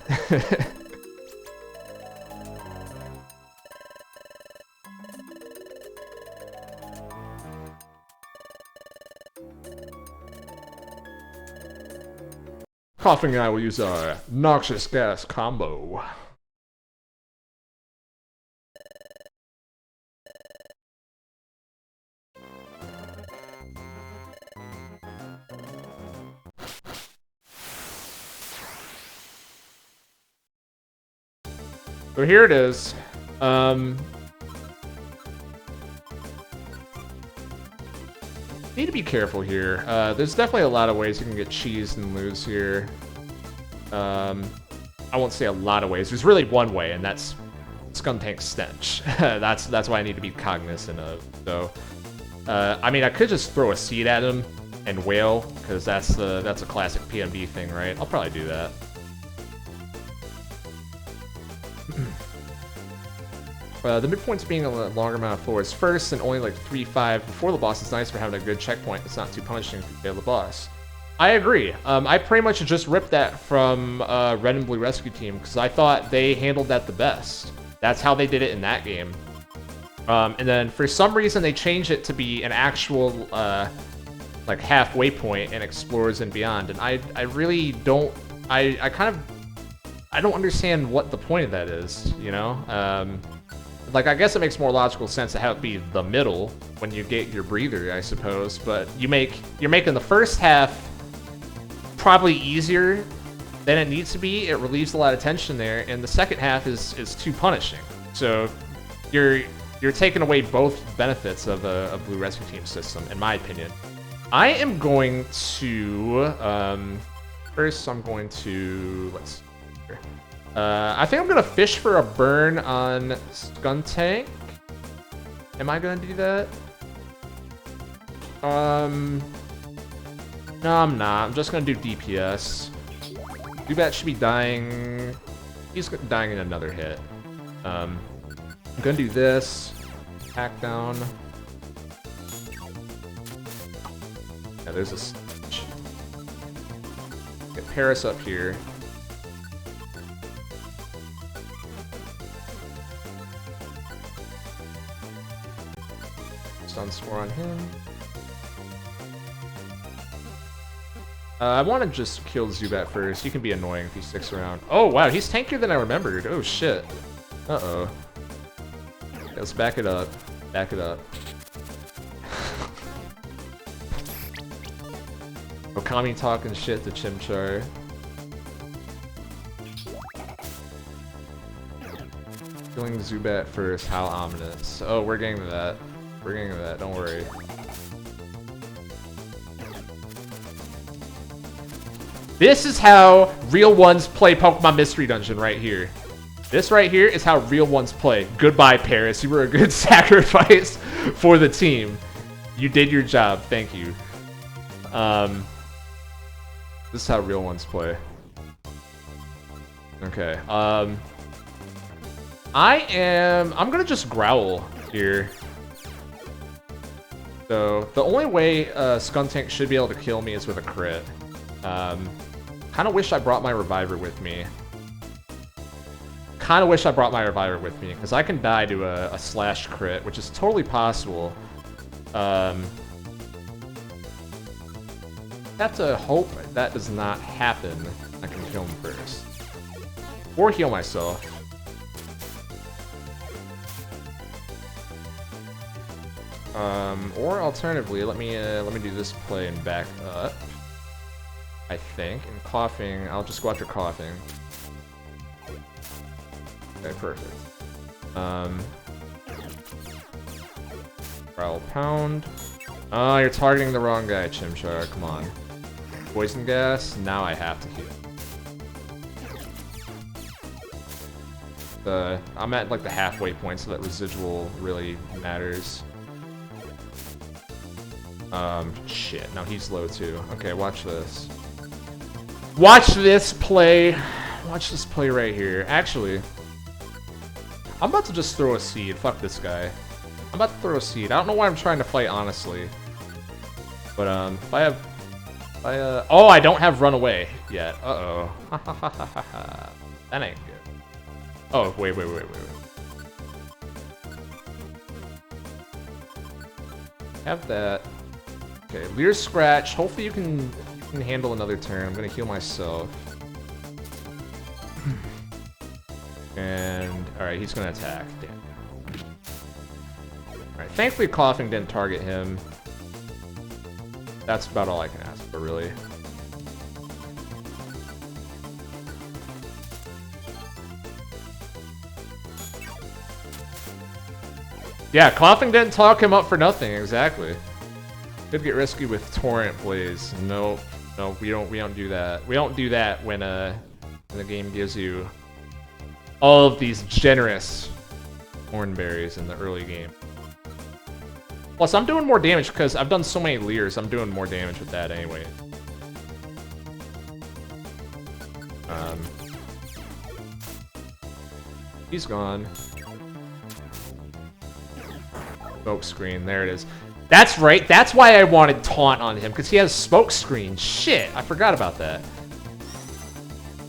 Coughing and I will use our noxious gas combo. So here it is. Need to be careful here. There's definitely a lot of ways you can get cheesed and lose here. I won't say a lot of ways. There's really one way, and that's Skuntank Stench. That's what I need to be cognizant of. So I mean, I could just throw a seed at him and wail, because that's a classic PMD thing, right? I'll probably do that. The midpoint's being a longer amount of floors first and only like 3-5 before the boss is nice for having a good checkpoint. It's not too punishing if you fail the boss. I agree. I pretty much just ripped that from Red and Blue Rescue Team because I thought they handled that the best. That's how they did it in that game. And then for some reason they changed it to be an actual like halfway point and Explorers and Beyond. And I really don't. I don't understand what the point of that is. You know. Like, I guess it makes more logical sense to have it be the middle when you get your breather, I suppose. But you're making the first half probably easier than it needs to be. It relieves a lot of tension there, and the second half is too punishing. So you're taking away both benefits of a Blue Rescue Team system, in my opinion. I am going to first. I'm going to let's see here. I think I'm gonna fish for a burn on Skuntank. Am I gonna do that? No, I'm not. I'm just gonna do DPS. Zubat should be dying. He's dying in another hit. I'm gonna do this. Hack down. Yeah, there's a switch. Get Paris up here. Stun score on him. I want to just kill Zubat first. He can be annoying if he sticks around. Oh, wow, he's tankier than I remembered. Oh, shit. Uh-oh. Let's back it up. Back it up. Okami talking shit to Chimchar. Killing Zubat first. How ominous. Oh, we're getting to that. We're getting to that. Don't worry. This is how real ones play Pokemon Mystery Dungeon right here. This right here is how real ones play. Goodbye, Paris. You were a good sacrifice for the team. You did your job. Thank you. This is how real ones play. Okay. I'm gonna just growl here. So the only way Skuntank should be able to kill me is with a crit. Kind of wish I brought my Reviver with me. Because I can die to a slash crit, which is totally possible. Have to hope that does not happen. I can kill him first. Or heal myself. Or alternatively, let me do this play and back up. I think. And coughing, I'll just go after coughing. Okay, perfect. Growl pound. Oh, you're targeting the wrong guy, Chimchar. Come on. Poison gas. Now I have to heal. I'm at like the halfway point, so that residual really matters. Shit. Now he's low too. Okay, watch this. Watch this play. Watch this play right here. Actually, I'm about to just throw a seed. Fuck this guy. I'm about to throw a seed. I don't know why I'm trying to fight, honestly. But, if I have... oh, I don't have Run Away yet. Uh-oh. That ain't good. Oh, wait. Have that. Okay, Leer Scratch. Hopefully you can handle another turn. I'm gonna heal myself. And alright, he's gonna attack. Damn. Alright, thankfully coughing didn't target him. That's about all I can ask for, really. Yeah, coughing didn't talk him up for nothing, exactly. Could get risky with Torrent Blaze. No, we don't do that. We don't do that when the game gives you all of these generous Thornberries in the early game. Plus, I'm doing more damage because I've done so many Leers. I'm doing more damage with that anyway. He's gone. Smoke screen, there it is. That's right, that's why I wanted taunt on him, because he has smoke screen. Shit, I forgot about that.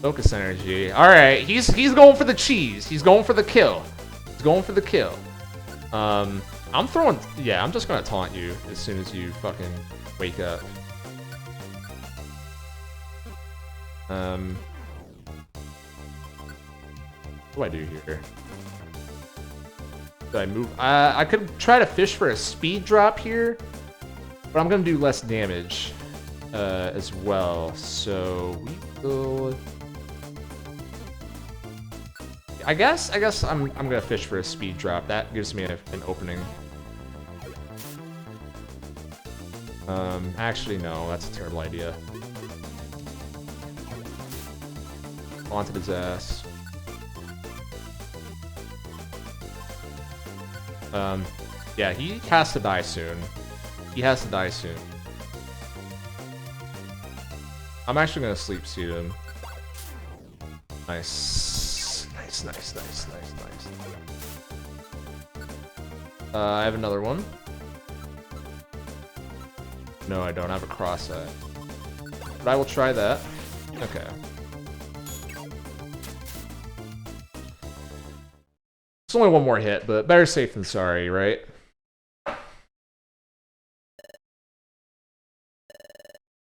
Focus energy. Alright, he's going for the cheese. He's going for the kill. He's going for the kill. I'm throwing... Yeah, I'm just gonna taunt you as soon as you fucking wake up. What do I do here? Do I move? I could try to fish for a speed drop here, but I'm gonna do less damage as well. So we will. I guess I'm gonna fish for a speed drop. That gives me an opening. Actually no, that's a terrible idea. Onto his ass. Yeah, he has to die soon. He has to die soon. I'm actually gonna sleep seed him. Nice. Nice. I have another one. No, I don't have a cross set. But I will try that. Okay. It's only one more hit, but better safe than sorry, right?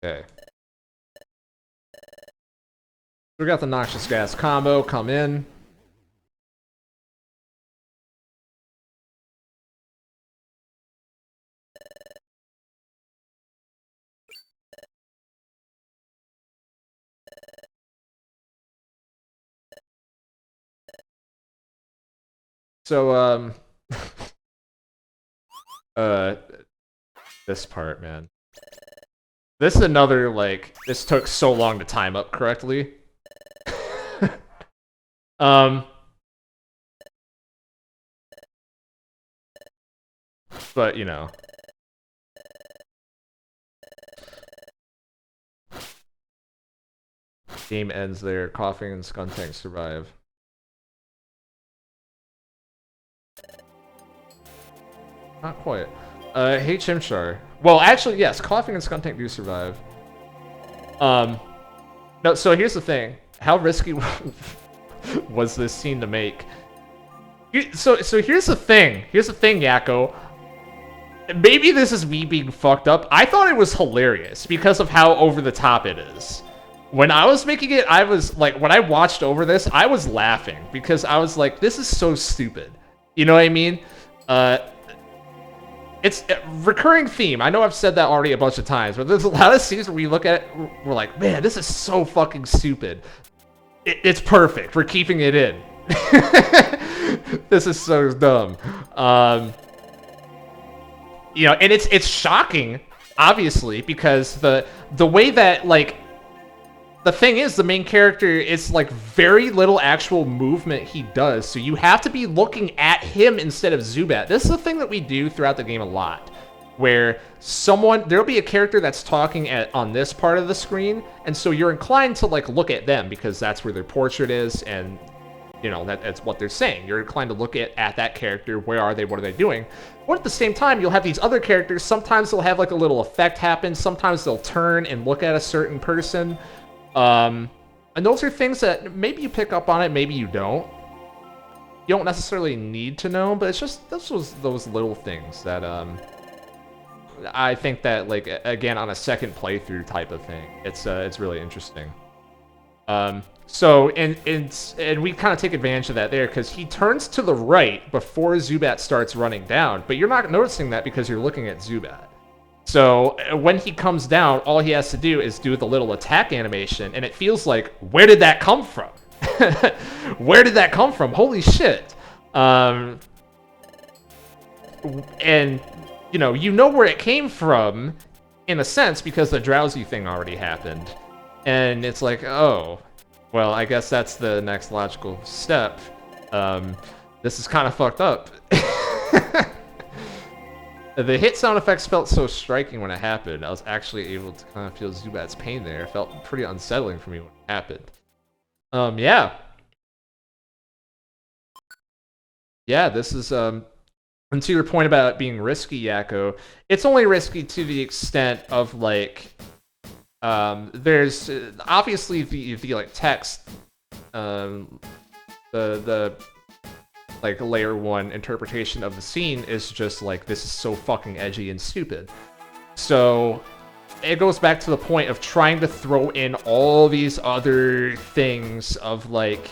Okay. We got the Noxious Gas combo come in. So, this part, man. This is another, like, this took so long to time up correctly. But, you know. Game ends there. Coughing and Skuntank survive. Not quite. Hey Chimchar. Well, actually, yes, Coughing and Skuntank do survive. No, so here's the thing. How risky was this scene to make? So here's the thing. Here's the thing, Yakko. Maybe this is me being fucked up. I thought it was hilarious because of how over the top it is. When I was making it, I was like, when I watched over this, I was laughing because I was like, this is so stupid. You know what I mean? It's a recurring theme. I know I've said that already a bunch of times, but there's a lot of scenes where we look at it, we're like, man, this is so fucking stupid. It's perfect. We're keeping it in. This is so dumb. You know, and it's shocking, obviously, because the way that, like, the thing is, the main character, it's like very little actual movement he does, so you have to be looking at him instead of Zubat. This is the thing that we do throughout the game a lot, where there'll be a character that's talking on this part of the screen, and so you're inclined to, like, look at them because that's where their portrait is, and, you know, that's what they're saying. You're inclined to look at that character. Where are they? What are they doing? But at the same time, you'll have these other characters. Sometimes they'll have, like, a little effect happen. Sometimes they'll turn and look at a certain person. And those are things that maybe you pick up on it, maybe you don't. You don't necessarily need to know, but it's just those little things that I think that, like, again, on a second playthrough type of thing, it's really interesting. So and we kind of take advantage of that there because he turns to the right before Zubat starts running down, but you're not noticing that because you're looking at Zubat. So when he comes down, all he has to do is do the little attack animation, and it feels like, where did that come from? Where did that come from? Holy shit. And, you know where it came from, in a sense, because the drowsy thing already happened. And it's like, oh, well, I guess that's the next logical step. This is kind of fucked up. The hit sound effects felt so striking when it happened. I was actually able to kind of feel Zubat's pain there. It felt pretty unsettling for me when it happened. Yeah. Yeah, this is, and to your point about it being risky, Yakko, it's only risky to the extent of, like, there's obviously the like text, the like layer 1 interpretation of the scene is just like, this is so fucking edgy and stupid. So it goes back to the point of trying to throw in all these other things of like,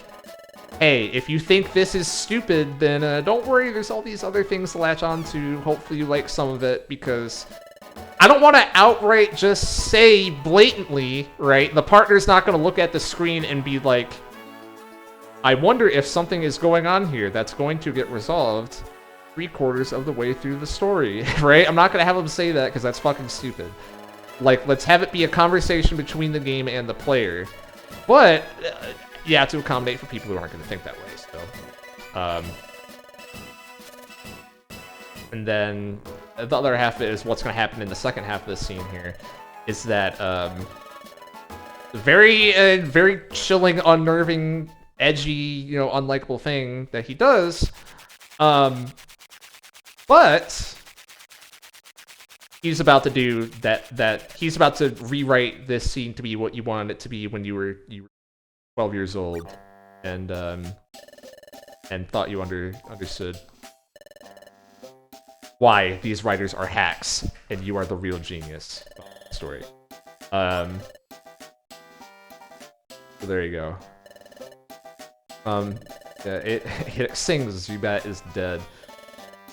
hey, if you think this is stupid, then don't worry, there's all these other things to latch on to. Hopefully you like some of it, because I don't want to outright just say blatantly, right? The partner's not going to look at the screen and be like, I wonder if something is going on here that's going to get resolved 3/4 of the way through the story, right? I'm not going to have them say that because that's fucking stupid. Like, let's have it be a conversation between the game and the player. But, yeah, to accommodate for people who aren't going to think that way, so. And then the other half of it is what's going to happen in the second half of the scene here, is that very chilling, unnerving, edgy, you know, unlikable thing that he does. But he's about to do that he's about to rewrite this scene to be what you wanted it to be when you were 12 years old and thought you understood why these writers are hacks and you are the real genius story. So there you go. Yeah, it sings Zubat is dead.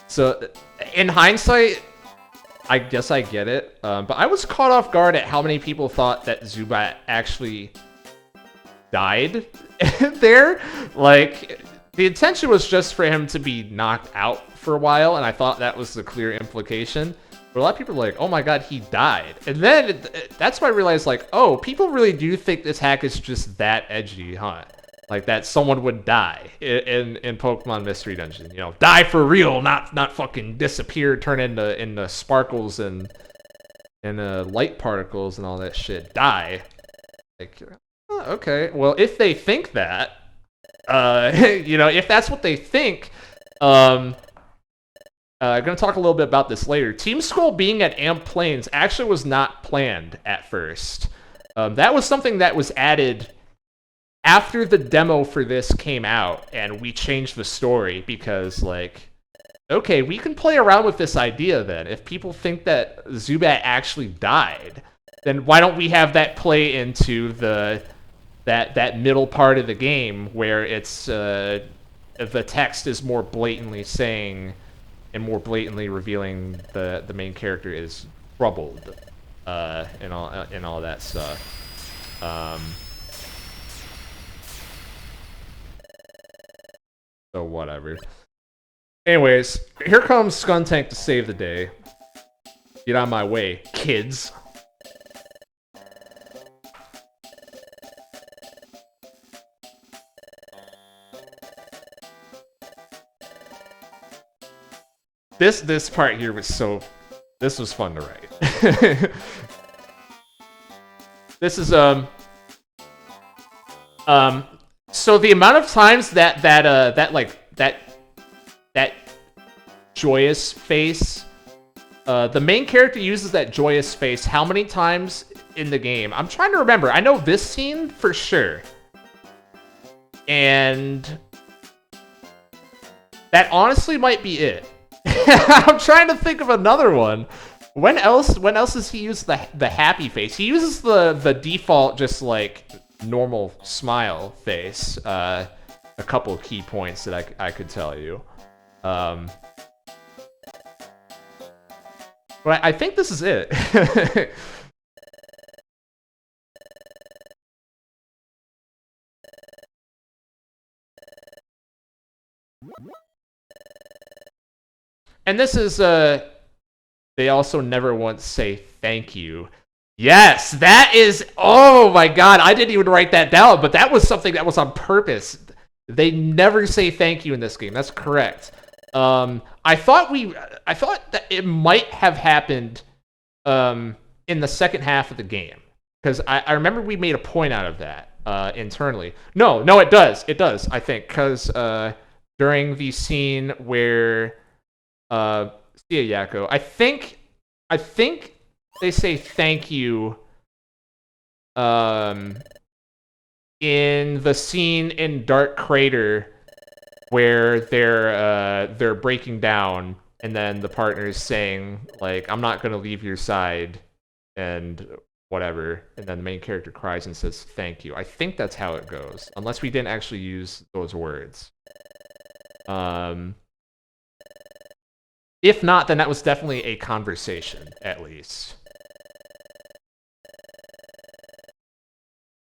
So in hindsight, I guess I get it, but I was caught off guard at how many people thought that Zubat actually died there. Like, the intention was just for him to be knocked out for a while, and I thought that was the clear implication. But a lot of people are like, oh my god, he died. And then that's when I realized, like, oh, people really do think this hack is just that edgy, huh? Like, that someone would die in Pokemon Mystery Dungeon. You know, die for real, not fucking disappear, turn into sparkles and light particles and all that shit. Die. Like, okay, well, if they think that, you know, if that's what they think, I'm gonna talk a little bit about this later. Team Skull being at Amp Plains actually was not planned at first. That was something that was added after the demo for this came out, and we changed the story because, like, okay, we can play around with this idea then. If people think that Zubat actually died, then why don't we have that play into that middle part of the game where it's the text is more blatantly saying and more blatantly revealing the main character is troubled, and all that stuff. So whatever. Anyways, here comes Skuntank to save the day. Get out of my way, kids. This part here was this was fun to write. This is so the amount of times that joyous face, the main character uses that joyous face how many times in the game? I'm trying to remember. I know this scene for sure. And that honestly might be it. I'm trying to think of another one. When else does he use the happy face? He uses the default just like normal smile face. A couple of key points that I could tell you. But I think this is it. And this is, they also never once say thank you. Yes, that is, oh my god, I didn't even write that down, but that was something that was on purpose. They never say thank you in this game, that's correct. I thought that it might have happened in the second half of the game, because I remember we made a point out of that internally. No, it does. It does, I think, because during the scene where see ya, Yakko, I think they say thank you in the scene in Dark Crater where they're breaking down, and then the partner is saying like, "I'm not gonna leave your side," and whatever, and then the main character cries and says thank you. I think that's how it goes, unless we didn't actually use those words. If not, then that was definitely a conversation, at least.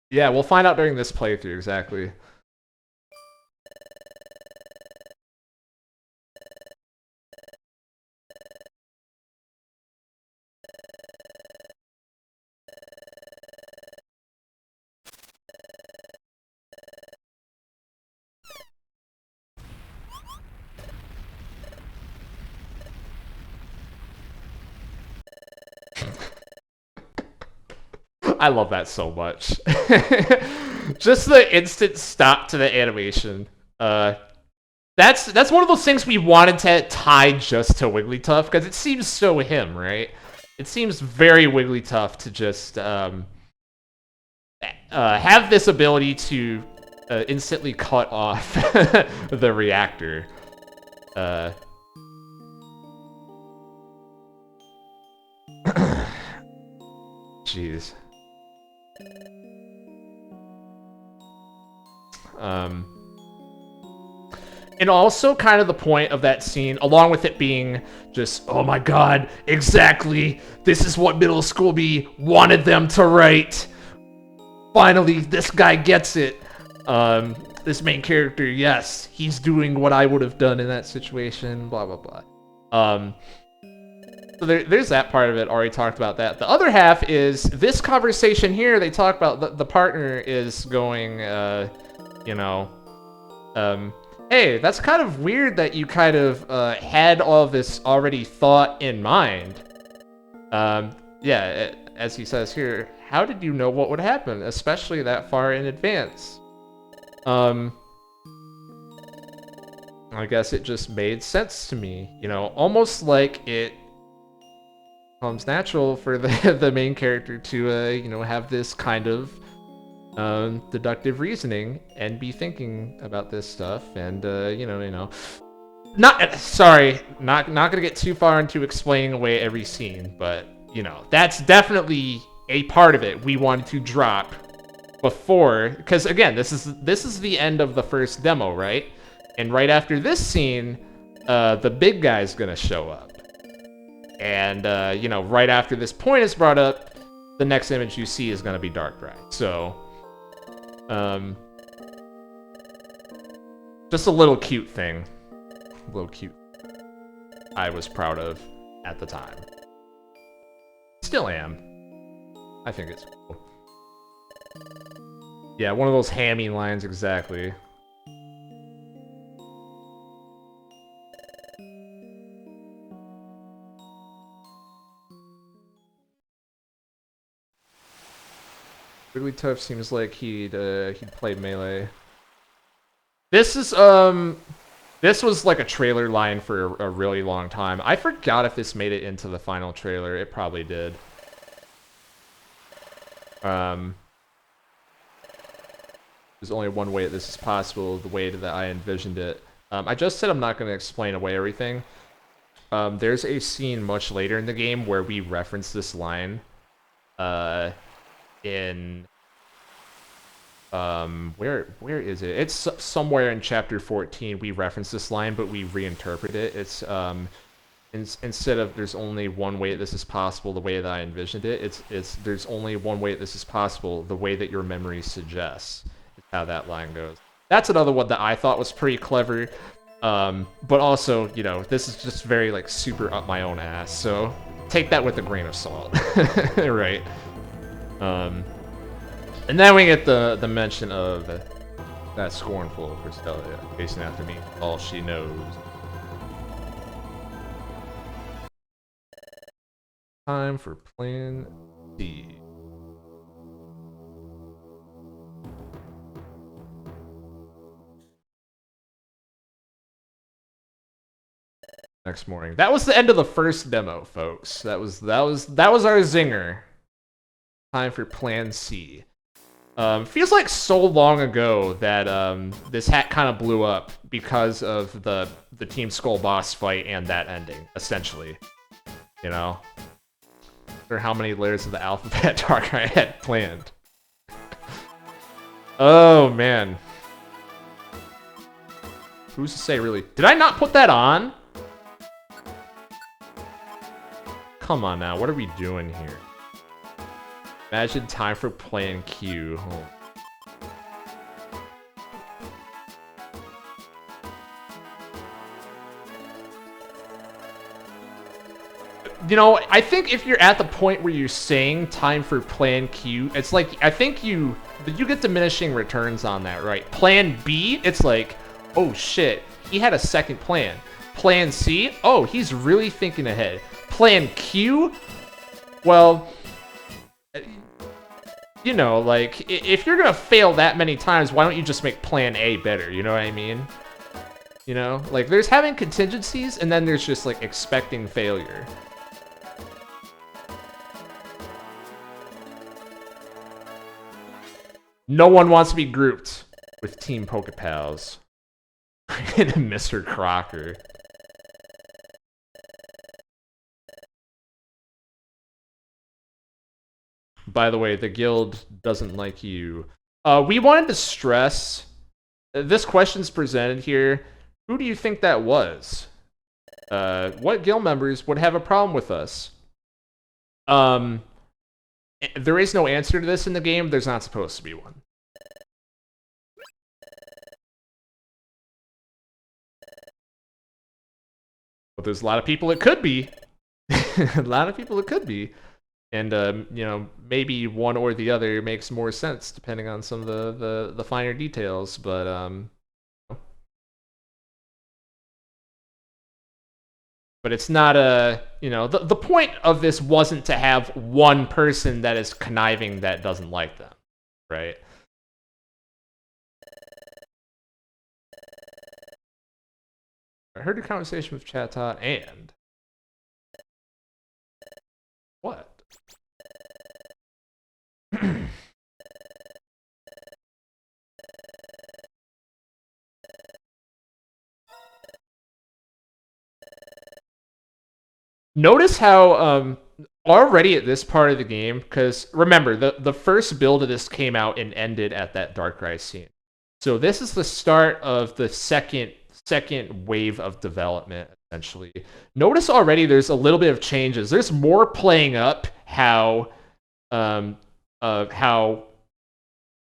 Yeah, we'll find out during this playthrough, exactly. I love that so much. Just the instant stop to the animation. That's one of those things we wanted to tie just to Wigglytuff, because it seems so him, right? It seems very Wigglytuff to just have this ability to instantly cut off the reactor. Jeez. And also kind of the point of that scene, along with it being just, oh my god, exactly, this is what middle school me wanted them to write. Finally, this guy gets it. This main character, yes, he's doing what I would have done in that situation, blah, blah, blah. So there's that part of it, already talked about that. The other half is this conversation here, they talk about the partner is going, you know, hey, that's kind of weird that you kind of had all this already thought in mind. Yeah, as he says here, how did you know what would happen, especially that far in advance? I guess it just made sense to me, you know, almost like it comes natural for the main character to, you know, have this kind of deductive reasoning and be thinking about this stuff, and you know, not gonna get too far into explaining away every scene, but you know, that's definitely a part of it we wanted to drop before, because again, this is the end of the first demo, right? And right after this scene, the big guy's gonna show up, and you know, right after this point is brought up, the next image you see is gonna be Darkrai. So just a little cute thing. A little cute. I was proud of at the time. Still am. I think it's cool. Yeah, one of those hammy lines, exactly. Wigglytuff seems like he'd play Melee. This is this was like a trailer line for a really long time. I forgot if this made it into the final trailer. It probably did. There's only one way that this is possible, the way that I envisioned it. I just said I'm not going to explain away everything. There's a scene much later in the game where we reference this line. In where is it? It's somewhere in chapter 14. We reference this line, but we reinterpret it. It's instead of "there's only one way this is possible," the way that I envisioned it, it's "there's only one way this is possible, the way that your memory suggests." Is how that line goes. That's another one that I thought was pretty clever. But also, you know, this is just very like super up my own ass. So take that with a grain of salt, right? And then we get the mention of that scornful Cresselia chasing after me, all she knows. Time for plan C. Next morning. That was the end of the first demo, folks. That was our zinger. Time for plan C. Feels like so long ago that this hack kind of blew up because of the Team Skull boss fight and that ending, essentially. You know? Or how many layers of the alphabet Dark I had planned. Oh, man. Who's to say, really? Did I not put that on? Come on now, what are we doing here? Imagine time for plan Q. Oh. You know, I think if you're at the point where you're saying time for plan Q, it's like, I think you get diminishing returns on that, right? Plan B, it's like, oh shit, he had a second plan. Plan C, oh, he's really thinking ahead. Plan Q, well, you know, like, if you're gonna fail that many times, why don't you just make plan A better, you know what I mean? You know, like, there's having contingencies, and then there's just, like, expecting failure. No one wants to be grouped with Team Pokepals. Mr. Crocker. By the way, the guild doesn't like you. We wanted to stress, this question's presented here. Who do you think that was? What guild members would have a problem with us? There is no answer to this in the game. There's not supposed to be one. But there's a lot of people it could be. A lot of people it could be. And, you know, maybe one or the other makes more sense depending on some of the finer details, but it's not a, you know, the point of this wasn't to have one person that is conniving that doesn't like them, right? I heard a conversation with Chatot and... What? Notice how already at this part of the game, because remember the first build of this came out and ended at that Darkrai scene, so this is the start of the second wave of development essentially. Notice already there's a little bit of changes. There's more playing up how the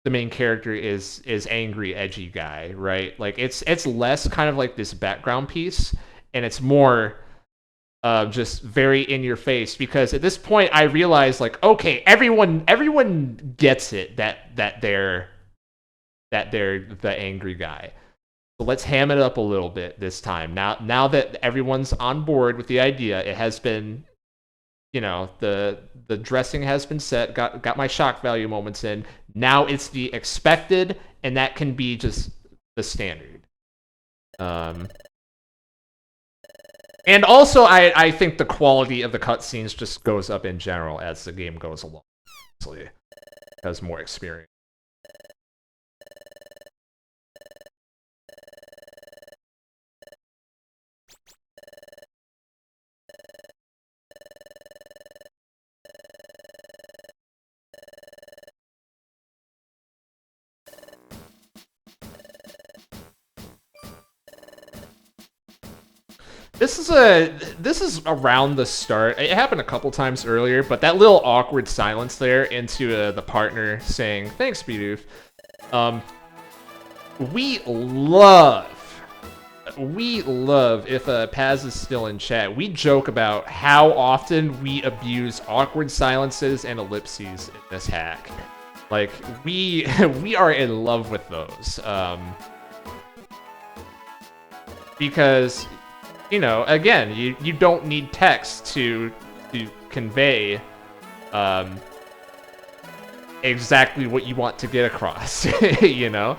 main character is angry, edgy guy, right? Like it's less kind of like this background piece, and it's more just very in your face, because at this point I realized, like, okay, everyone gets it that they're the angry guy. So let's ham it up a little bit this time. Now that everyone's on board with the idea, it has been, you know, the dressing has been set, got my shock value moments in. Now it's the expected, and that can be just the standard. And also, I think the quality of the cutscenes just goes up in general as the game goes along. Obviously, has more experience. This is around the start. It happened a couple times earlier, but that little awkward silence there into the partner saying, "Thanks, Bidoof." We love if Paz is still in chat. We joke about how often we abuse awkward silences and ellipses in this hack. Like we are in love with those, because, you know, again, you don't need text to to convey exactly what you want to get across. You know,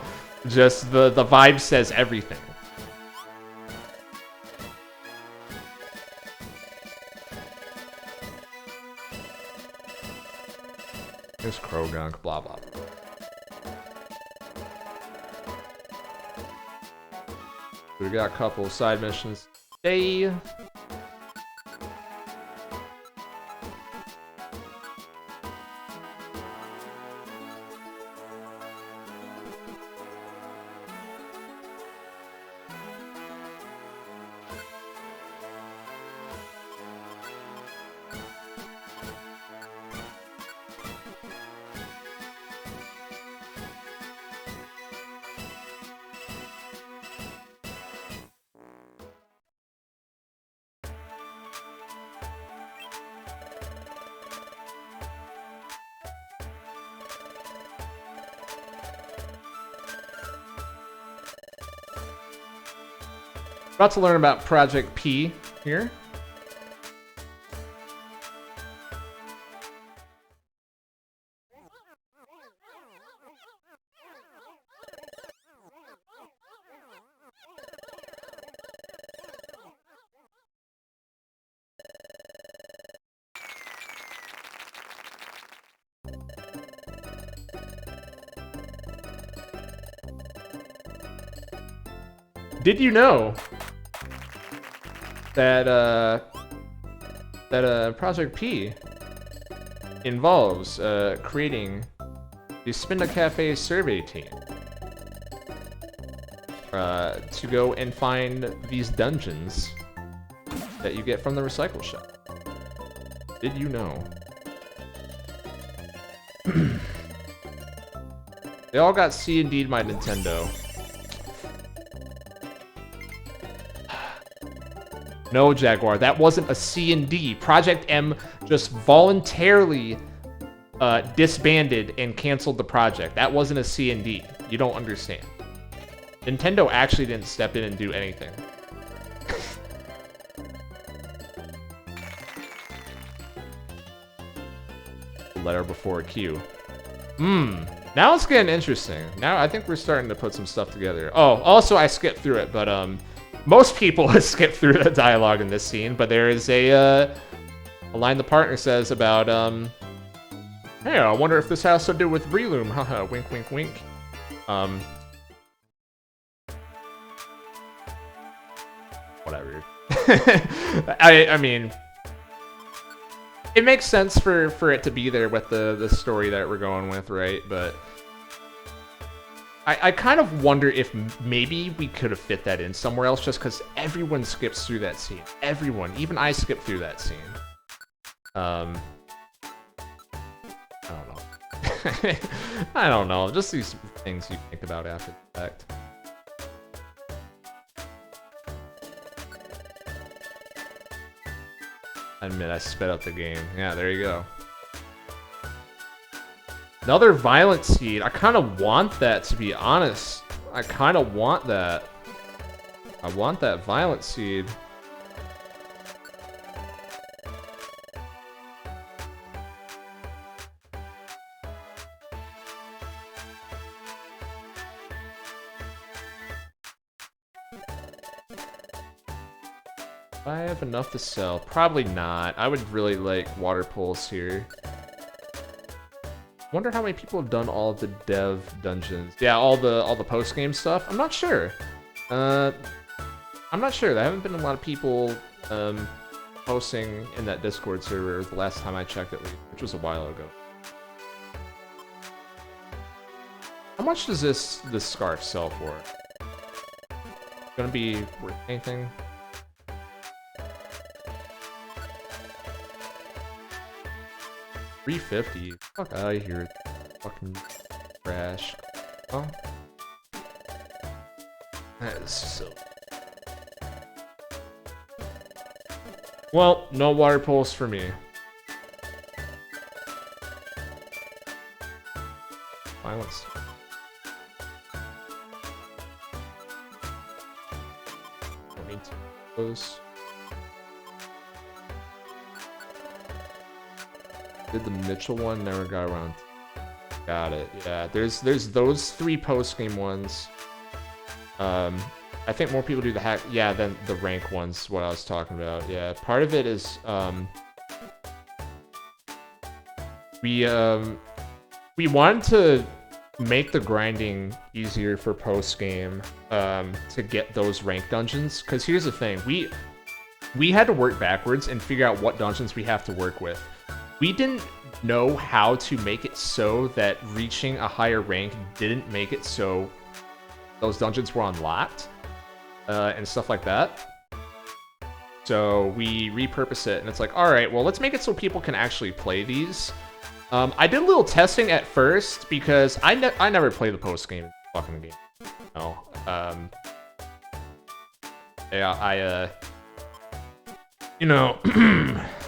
just the vibe says everything. There's Krogunk, blah blah. We got a couple side missions today. About to learn about Project P here. Did you know that Project P involves creating the Spinda Cafe survey team to go and find these dungeons that you get from the recycle shop? Did you know? They all got C&D'd my Nintendo. No, Jaguar, that wasn't a C&D. Project M just voluntarily disbanded and canceled the project. That wasn't a C&D. You don't understand. Nintendo actually didn't step in and do anything. Letter before a Q. Now it's getting interesting. Now I think we're starting to put some stuff together. Oh, also I skipped through it, but most people have skipped through the dialogue in this scene, but there is a line the partner says about, hey, I wonder if this has to do with Reloom, haha, wink, wink, wink. Whatever. I mean, it makes sense for it to be there with the story that we're going with, right? But I kind of wonder if maybe we could have fit that in somewhere else, just because everyone skips through that scene. Everyone, even I skipped through that scene. I don't know. I don't know. Just these things you think about after the fact. I admit I sped up the game. Yeah, there you go. Another violent seed. I kind of want that, to be honest. I kind of want that. I want that violent seed. Do I have enough to sell? Probably not. I would really like water pulse here. Wonder how many people have done all of the dev dungeons. Yeah, all the post-game stuff. I'm not sure. I'm not sure. There haven't been a lot of people posting in that Discord server the last time I checked, at least, which was a while ago. How much does this scarf sell for? Gonna be worth anything? $350. Fuck out of here, fucking trash. Oh, that is so. Well, no water pulse for me. Violence. Don't need to close. Did the Mitchell one, never got around. Got it. Yeah, there's those 3 post-game ones. I think more people do the hack, yeah, than the rank ones, what I was talking about. Yeah, part of it is, we wanted to make the grinding easier for post-game, to get those rank dungeons. Because here's the thing, we had to work backwards and figure out what dungeons we have to work with. We didn't know how to make it so that reaching a higher rank didn't make it so those dungeons were unlocked, and stuff like that. So we repurpose it, and it's like, all right, well, let's make it so people can actually play these. I did a little testing at first because I never play the post game fucking game. No. Yeah, you know,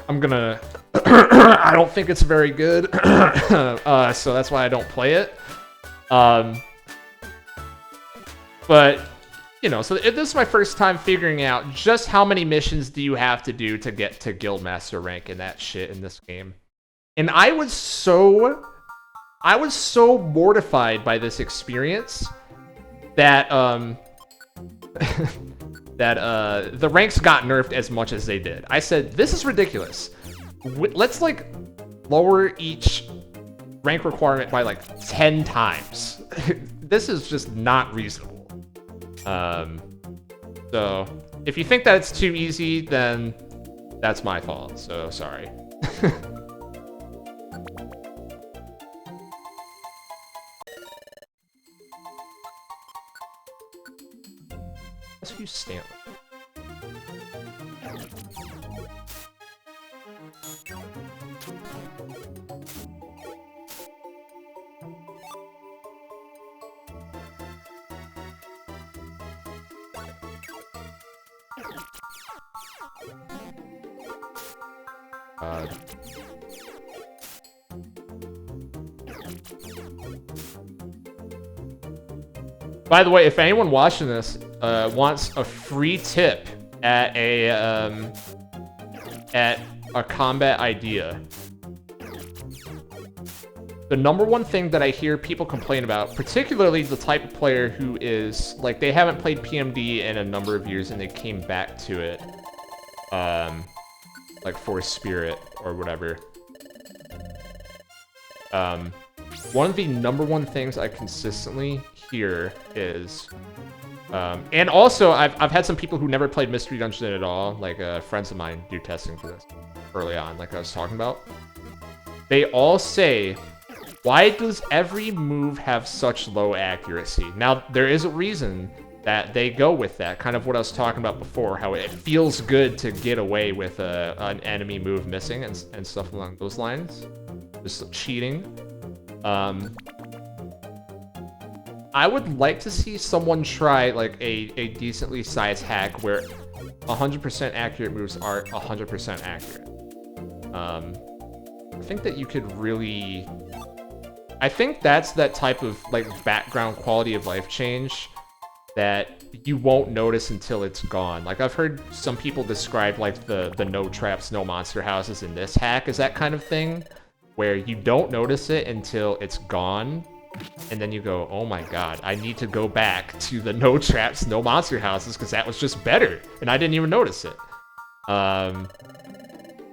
I'm gonna. I don't think it's very good, so that's why I don't play it. But you know, so this is my first time figuring out just how many missions do you have to do to get to Guildmaster rank and that shit in this game. And I was so mortified by this experience that the ranks got nerfed as much as they did. I said, this is ridiculous. Let's like lower each rank requirement by like 10 times. This is just not reasonable. So if you think that it's too easy, then that's my fault. So sorry. Let's use Stanley. By the way, if anyone watching this wants a free tip at a combat idea, the number one thing that I hear people complain about, particularly the type of player who is like they haven't played PMD in a number of years and they came back to it, like for Spirit or whatever. One of the number one things I consistently hear is, and also I've had some people who never played Mystery Dungeon at all, like friends of mine do testing for this early on, like I was talking about. They all say, why does every move have such low accuracy? Now, there is a reason that they go with that, kind of what I was talking about before, how it feels good to get away with an enemy move missing and stuff along those lines. Just cheating. I would like to see someone try like a decently sized hack where 100% accurate moves are 100% accurate. I think that you could really... I think that's that type of like background quality of life change that you won't notice until it's gone. Like I've heard some people describe like the no traps, no monster houses in this hack as that kind of thing, where you don't notice it until it's gone, and then you go, oh my god, I need to go back to the no traps, no monster houses, because that was just better, and I didn't even notice it. And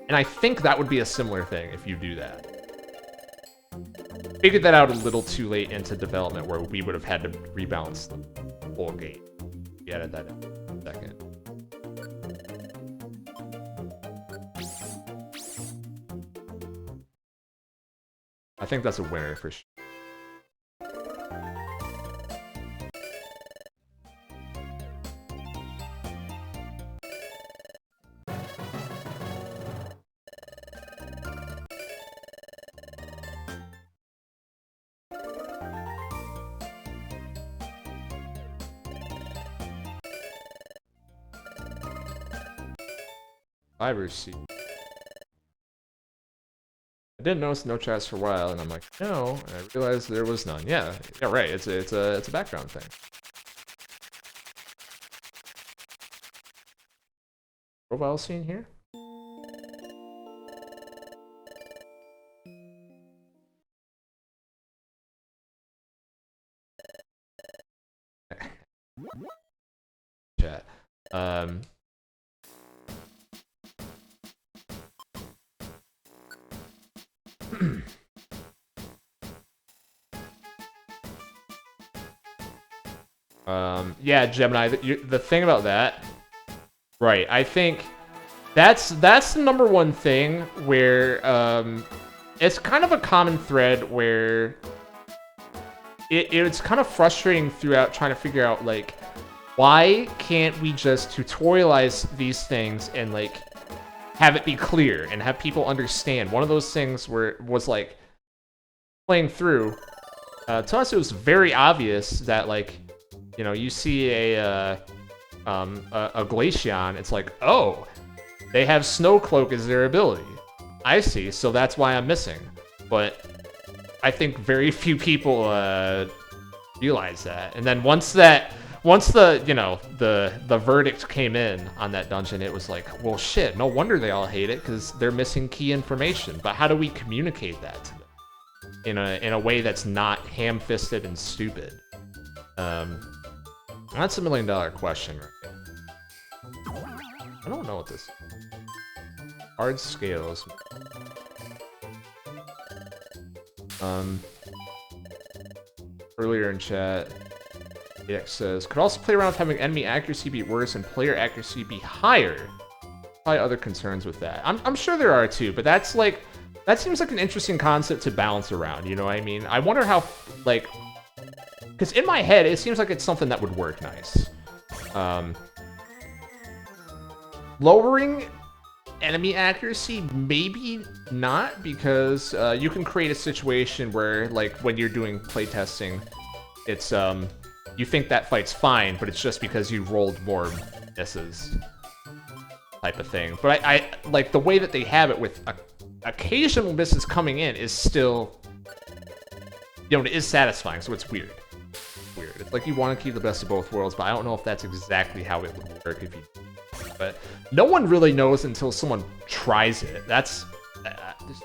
I think that would be a similar thing if you do that. Figured that out a little too late into development, where we would have had to rebalance the whole game. We added that in a second. I think that's a winner for sure. Fiber seed. I didn't notice no chats for a while, and I'm like, no, and I realized there was none. Yeah, right. It's a background thing. Profile scene here. Um, yeah, Gemini. The thing about that, right? I think that's the number one thing where it's kind of a common thread where it's kind of frustrating throughout trying to figure out like why can't we just tutorialize these things and like have it be clear and have people understand. One of those things was like playing through. To us, it was very obvious that like, you know, you see a Glaceon, it's like, oh, they have Snow Cloak as their ability. I see, so that's why I'm missing. But I think very few people realize that. And then once the you know the verdict came in on that dungeon, it was like, well, shit, no wonder they all hate it because they're missing key information. But how do we communicate that to them in a way that's not ham-fisted and stupid? That's $1 million question, right? I don't know what this is. Hard scales. Earlier in chat, EX says, could also play around with having enemy accuracy be worse and player accuracy be higher. Probably other concerns with that. I'm sure there are too, but that's like, that seems like an interesting concept to balance around, you know what I mean? I wonder how, like, because in my head, it seems like it's something that would work nice. Lowering enemy accuracy, maybe not, because you can create a situation where, like, when you're doing playtesting, it's, you think that fight's fine, but it's just because you rolled more misses, type of thing. But I like, the way that they have it with occasional misses coming in is still, you know, it is satisfying, so it's weird. It's like you want to keep the best of both worlds, but I don't know if that's exactly how it would work if you... But no one really knows until someone tries it. That's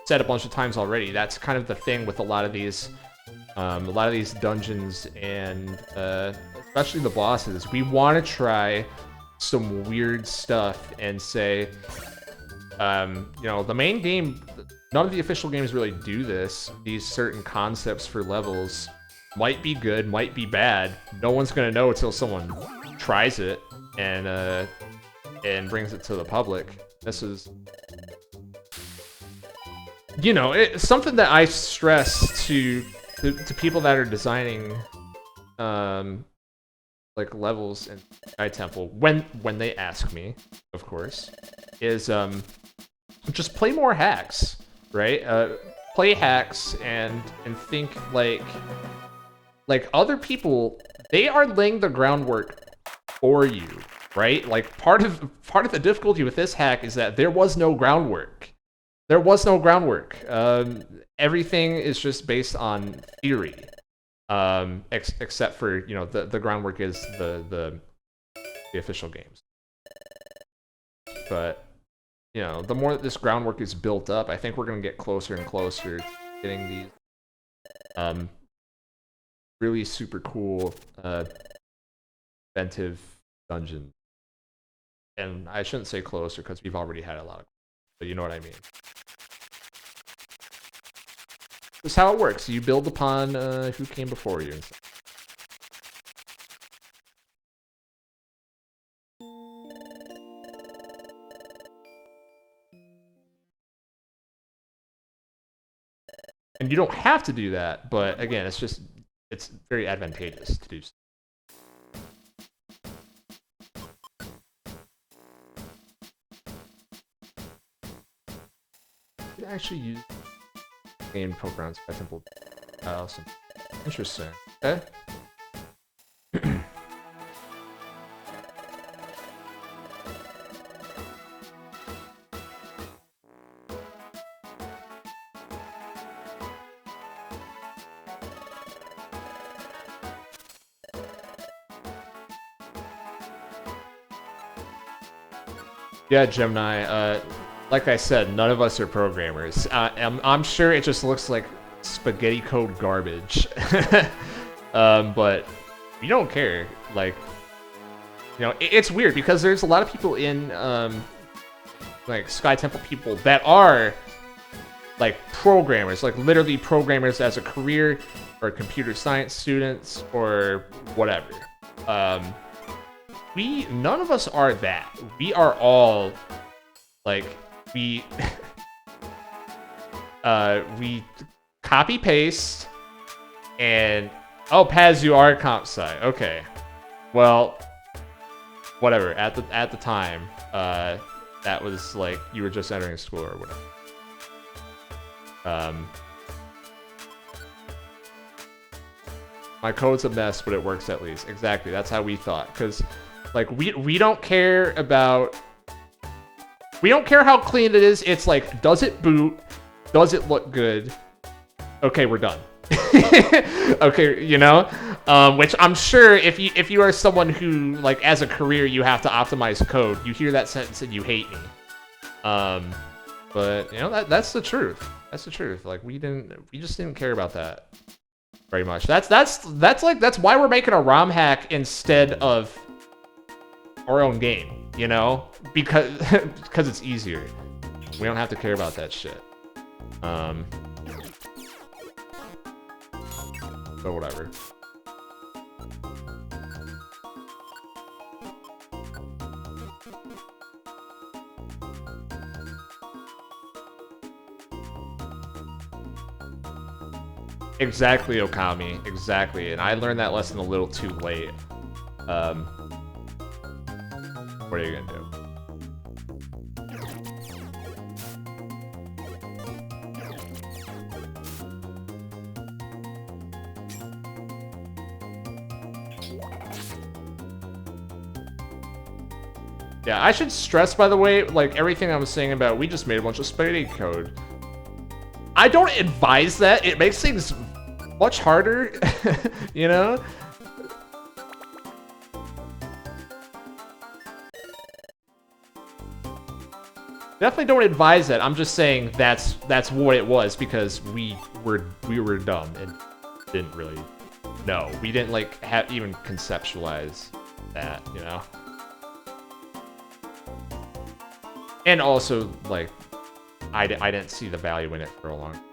said a bunch of times already. That's kind of the thing with a lot of these dungeons and especially the bosses. We want to try some weird stuff and say, you know, the main game, none of the official games really do this. These certain concepts for levels might be good, might be bad. No one's gonna know until someone tries it and brings it to the public. This is, you know, it's something that I stress to people that are designing like levels in Sky Temple when they ask me, of course, is just play more hacks, right? Play hacks and think like other people, they are laying the groundwork for you, right? Like part of the difficulty with this hack is that there was no groundwork. There was no groundwork. Everything is just based on theory, except for, you know, the groundwork is the official games. But, you know, the more that this groundwork is built up, I think we're gonna get closer and closer to getting these really super cool inventive dungeons. And I shouldn't say closer because we've already had a lot of, but you know what I mean. This is how it works. You build upon who came before you. And you don't have to do that, but again, it's very advantageous to do so. You can actually use game programs by simple tiles. Interesting. Okay. Yeah, Gemini. Like I said, none of us are programmers. I'm sure it just looks like spaghetti code garbage. But we don't care. Like, You know, it's weird because there's a lot of people in like Sky Temple people that are like programmers, like literally programmers as a career, or computer science students, or whatever. None of us are that. We are all like we we copy paste and oh, Paz, you are comp sci. Okay, well, whatever. At the time, that was like you were just entering school or whatever. My code's a mess, but it works at least. Exactly. That's how we thought. Because, like, we don't care about... We don't care how clean it is. It's like, does it boot? Does it look good? Okay, we're done. Okay, you know? Which I'm sure if you are someone who, like, as a career, you have to optimize code, you hear that sentence and you hate me. But, you know, that's the truth. That's the truth. Like, we just didn't care about that very much. That's why we're making a ROM hack instead of our own game, you know? Because it's easier. We don't have to care about that shit. But whatever. Exactly, Okami. Exactly. And I learned that lesson a little too late. What are you gonna do? Yeah, I should stress, by the way, like, everything I was saying about we just made a bunch of spaghetti code. I don't advise that. It makes things much harder, you know? Definitely don't advise that. I'm just saying that's what it was because we were dumb and didn't really know. We didn't like even conceptualize that, you know? And also, like, I didn't see the value in it for a long time.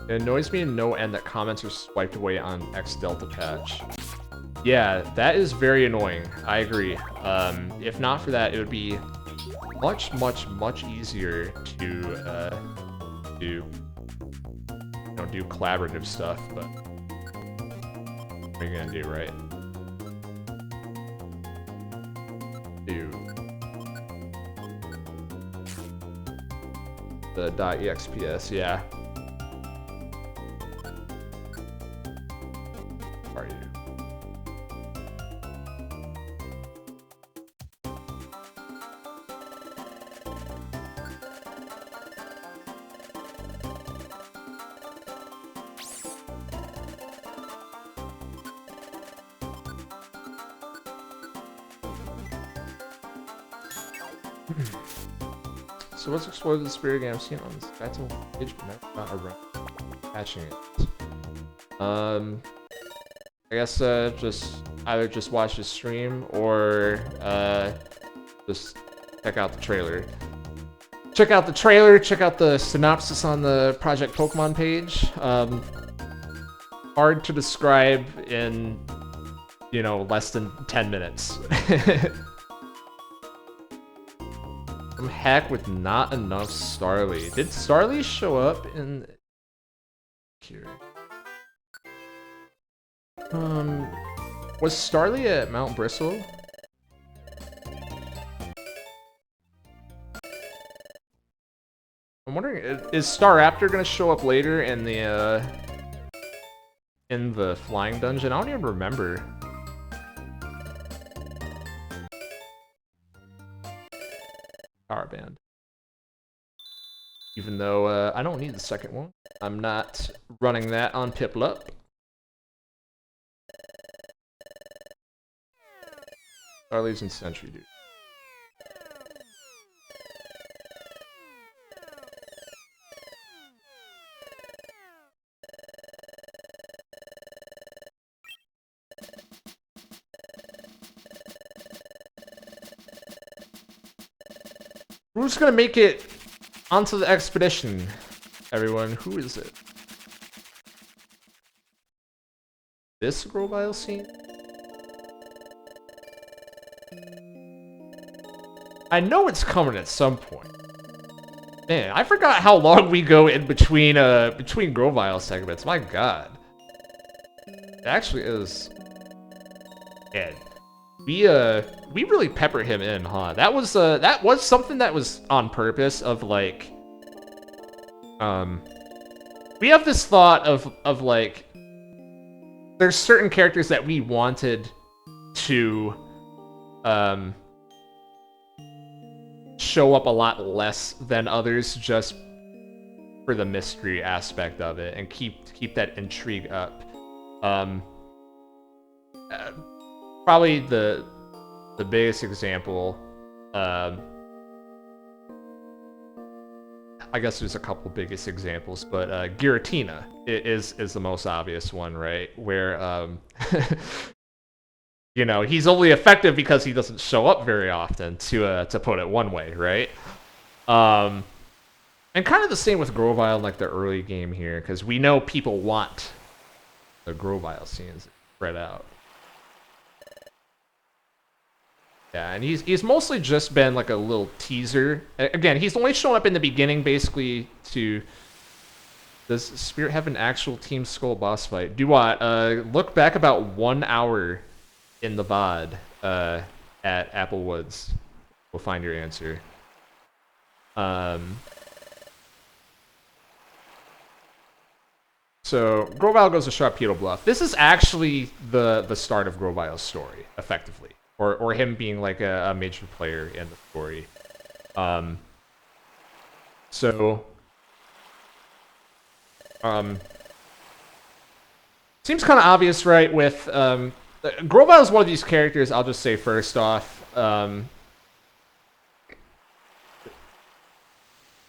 It annoys me in no end that comments are swiped away on X Delta patch. Yeah, that is very annoying. I agree. If not for that, it would be much easier to do collaborative stuff. But what are you gonna do, right? Do the .exps, yeah. Are you? So let's explore the spirit game I've seen on this battle page, but not around patching it. I guess just either watch the stream or just check out the trailer. Check out the trailer. Check out the synopsis on the Project Pokemon page. Hard to describe in, you know, less than 10 minutes. Some hack with not enough Starly. Did Starly show up in here? Was Starly at Mount Bristle? I'm wondering, is Staraptor gonna show up later in the flying dungeon? I don't even remember. Power band. Even though I don't need the second one. I'm not running that on Piplup. Star Legion Sentry, dude. Who's gonna make it onto the expedition, everyone? Who is it? This Grovile scene? I know it's coming at some point. Man, I forgot how long we go in between Grovile segments. My god. It actually is. Man. We really pepper him in, huh? That was something that was on purpose of like we have this thought of like there's certain characters that we wanted to show up a lot less than others just for the mystery aspect of it and keep that intrigue up. Probably the biggest example, I guess there's a couple biggest examples, but Giratina is the most obvious one, right? Where you know, he's only effective because he doesn't show up very often, to put it one way, right? And kind of the same with Grovile in like the early game here, because we know people want the Grovile scenes spread out. Yeah, and he's mostly just been like a little teaser. Again, he's only shown up in the beginning, basically, to... Does Spirit have an actual Team Skull boss fight? Do what? Look back about 1 hour in the VOD at Applewoods. We'll find your answer. So, Grovile goes to Sharpedo Bluff. This is actually the start of Grovile's story, effectively. Or him being like a major player in the story. Seems kind of obvious, right? With Grovile is one of these characters. I'll just say first off,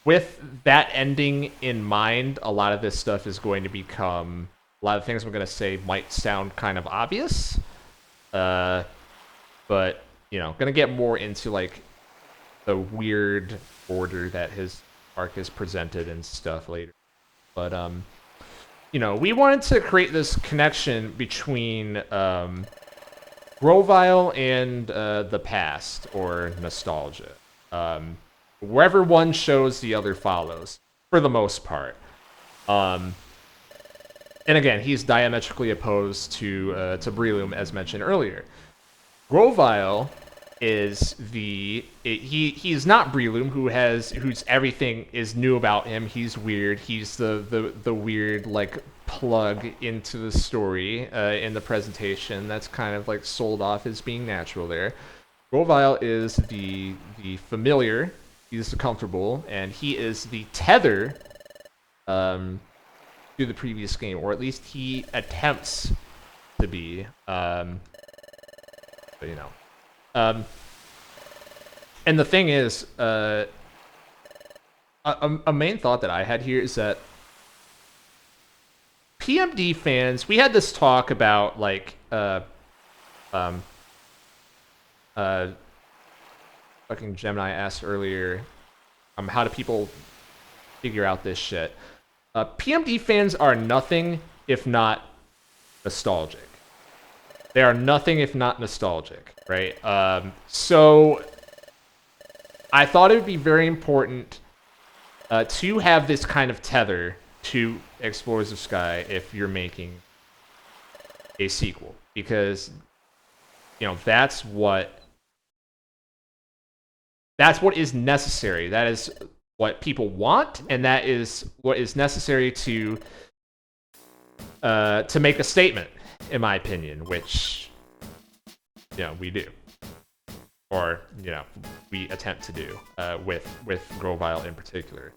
with that ending in mind, a lot of this stuff is going to become a lot of things I'm going to say might sound kind of obvious. But, you know, gonna get more into, like, the weird order that his arc is presented and stuff later. But, you know, we wanted to create this connection between, Grovile and, the past, or nostalgia. Wherever one shows, the other follows, for the most part. And again, he's diametrically opposed to Breloom, as mentioned earlier. Grovile is he's not Breloom, whose everything is new about him. He's weird. He's the weird like plug into the story in the presentation. That's kind of like sold off as being natural there. Grovile is the familiar. He's the comfortable, and he is the tether to the previous game, or at least he attempts to be. You know, and the thing is, a main thought that I had here is that PMD fans, we had this talk about like, fucking Gemini asked earlier, how do people figure out this shit? PMD fans are nothing if not nostalgic. They are nothing if not nostalgic, right? So I thought it would be very important to have this kind of tether to Explorers of Sky if you're making a sequel, because you know that's what is necessary. That is what people want, and that is what is necessary to make a statement, in my opinion, which, you know, we do. Or, you know, we attempt to do with Grovile in particular.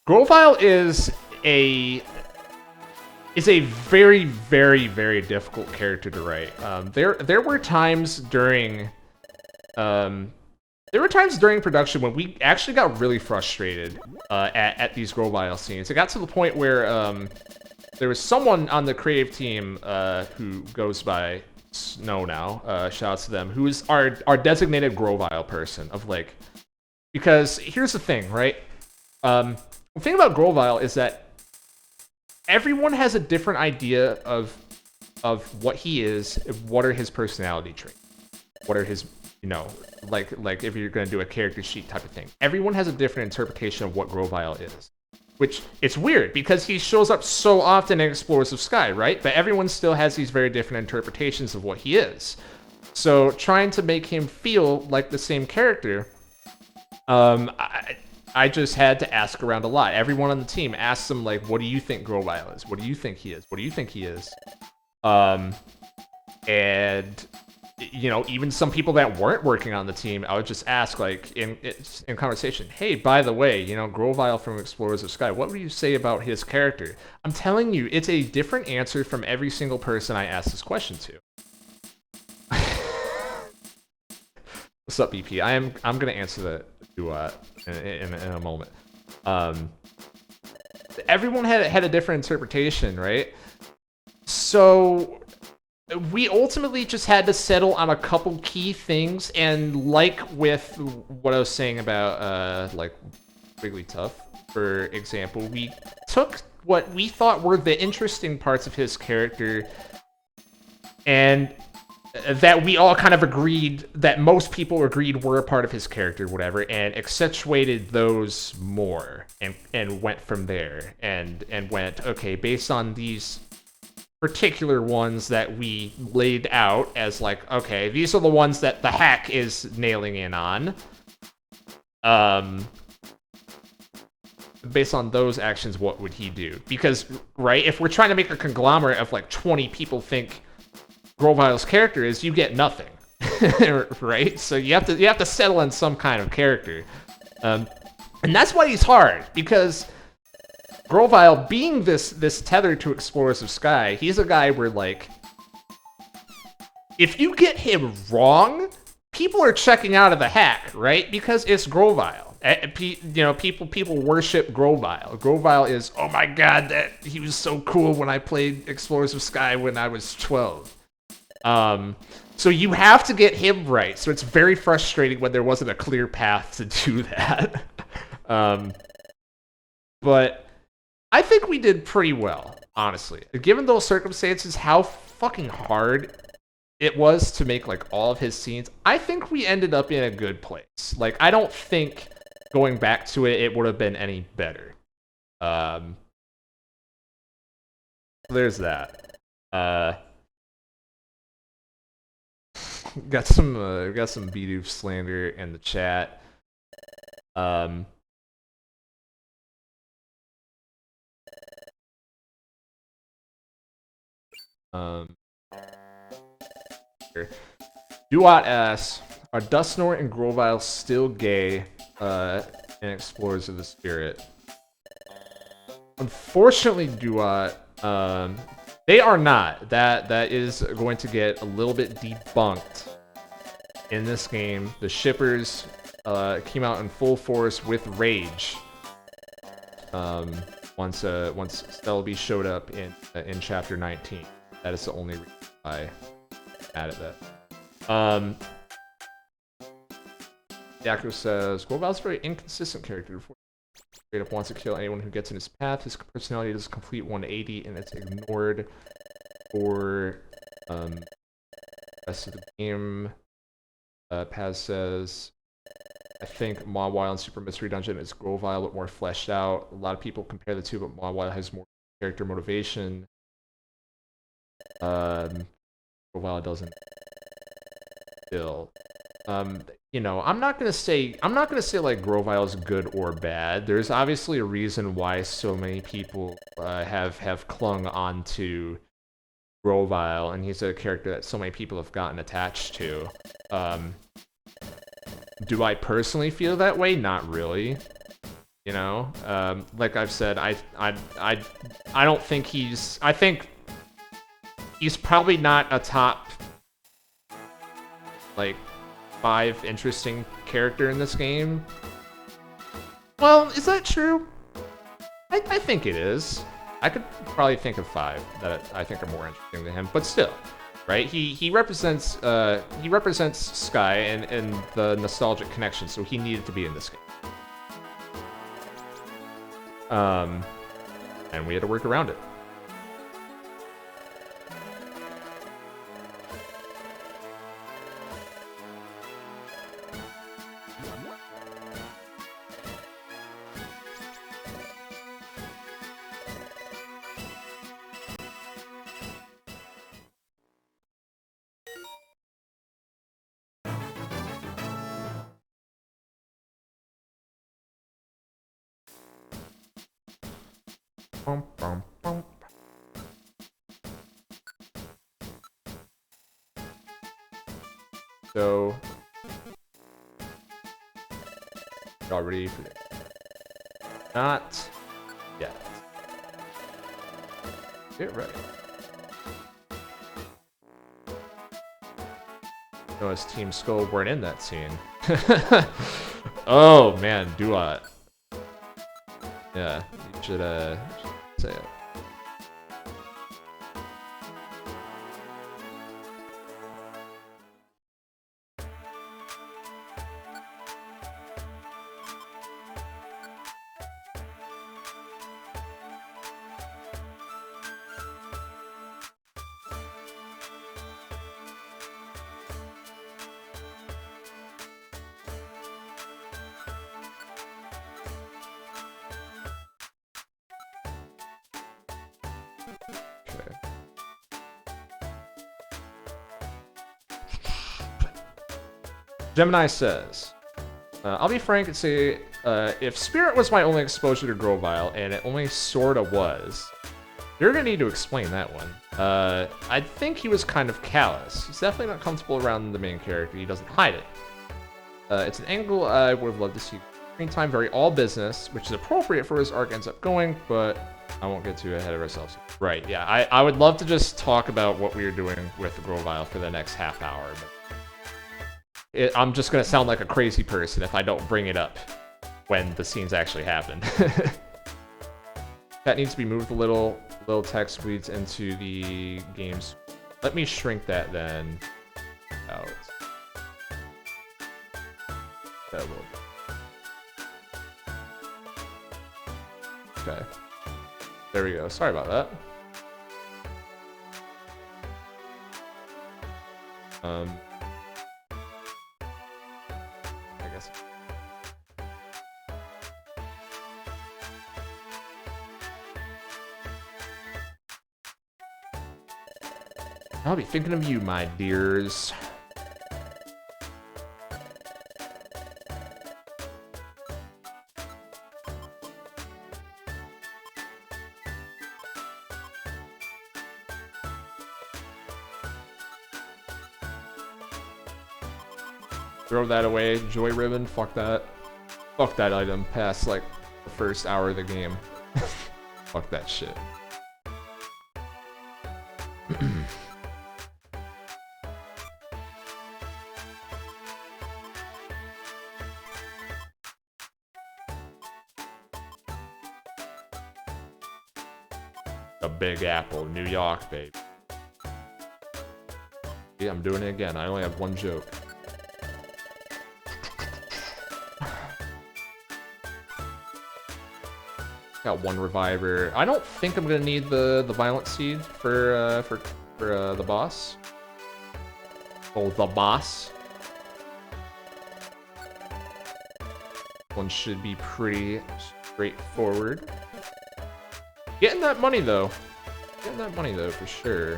Grovile is is a very, very, very difficult character to write. There were times during production when we actually got really frustrated at these Grovile scenes. It got to the point where there was someone on the creative team who goes by Snow now, shout out to them, who is our designated Grovile person of like, because here's the thing, right? The thing about Grovile is that everyone has a different idea of what he is, what are his personality traits, what are his, like if you're gonna do a character sheet type of thing. Everyone has a different interpretation of what Grovile is. Which, it's weird, because he shows up so often in Explorers of Sky, right? But everyone still has these very different interpretations of what he is. So, trying to make him feel like the same character, I just had to ask around a lot. Everyone on the team asked him, like, what do you think Grovile is? What do you think he is? What do you think he is? And even some people that weren't working on the team, I would just ask, like, in conversation, hey, by the way, Grovile from Explorers of Sky, what would you say about his character? I'm telling you, it's a different answer from every single person I ask this question to. What's up, BP? I'm gonna answer the duet in a moment. Everyone had a different interpretation, right? So we ultimately just had to settle on a couple key things, and like with what I was saying about like Wigglytuff, for example, we took what we thought were the interesting parts of his character, and that we all kind of agreed, that most people agreed were a part of his character, whatever, and accentuated those more, and went from there, and went, okay, based on these particular ones that we laid out as like, okay, these are the ones that the hack is nailing in on. Based on those actions, what would he do? Because, right, if we're trying to make a conglomerate of like 20 people think Grovile's character is, you get nothing. Right? So you have to settle on some kind of character. And that's why he's hard, because Grovile, being this tethered to Explorers of Sky, he's a guy where, like, if you get him wrong, people are checking out of the hack, right? Because it's Grovile. People worship Grovile. Grovile is, oh my god, that he was so cool when I played Explorers of Sky when I was 12. So you have to get him right. So it's very frustrating when there wasn't a clear path to do that. But I think we did pretty well, honestly. Given those circumstances, how fucking hard it was to make, like, all of his scenes, I think we ended up in a good place. Like, I don't think going back to it would have been any better. There's that. Got some Bidoof slander in the chat. Duat asks, are Dustnor and Grovile still gay in Explorers of the Spirit? Unfortunately, Duat, they are not. That is going to get a little bit debunked in this game. The shippers came out in full force with Rage. Once Stellaby showed up in Chapter 19. That is the only reason I added that. Yaku says, Grovile's a very inconsistent character. Straight up wants to kill anyone who gets in his path. His personality does a complete 180, and it's ignored for the rest of the game. Paz says, I think Mawile and Super Mystery Dungeon is Grovile, but more fleshed out. A lot of people compare the two, but Mawile has more character motivation. Grovile doesn't. Still, I'm not gonna say like Grovile is good or bad. There's obviously a reason why so many people have clung onto Grovile, and he's a character that so many people have gotten attached to. Do I personally feel that way? Not really. You know, like I've said, I don't think he's. I think he's probably not a top like 5 interesting character in this game. Well, is that true? I think it is. I could probably think of 5 that I think are more interesting than him, but still, right? He represents Sky and the nostalgic connection, so he needed to be in this game. And we had to work around it. Bum, bum, bum. So, y'all ready for this? Not yet. Get ready. Noah's Team Skull weren't in that scene. Oh man, do I? Yeah, you should say it. Gemini says, I'll be frank and say, if Spirit was my only exposure to Grovile, and it only sorta was, you're gonna need to explain that one. I think he was kind of callous. He's definitely not comfortable around the main character. He doesn't hide it. It's an angle I would have loved to see. Screen time, very all business, which is appropriate for his arc ends up going, but I won't get too ahead of ourselves. Right, yeah, I would love to just talk about what we were doing with the Grovile for the next half hour, but I'm just gonna sound like a crazy person if I don't bring it up when the scenes actually happen. That needs to be moved a little. Little text bleeds into the games. Let me shrink that then out. That a little bit. Okay. There we go. Sorry about that. I guess. I'll be thinking of you, my dears. Throw that away. Joy ribbon. Fuck that. Fuck that item past like the first hour of the game. Fuck that shit. The Big Apple, New York, babe. Yeah, I'm doing it again. I only have one joke. Got one reviver. I don't think I'm gonna need the violent seed for the boss. Oh, the boss. One should be pretty straightforward. Getting that money though. Getting that money though for sure.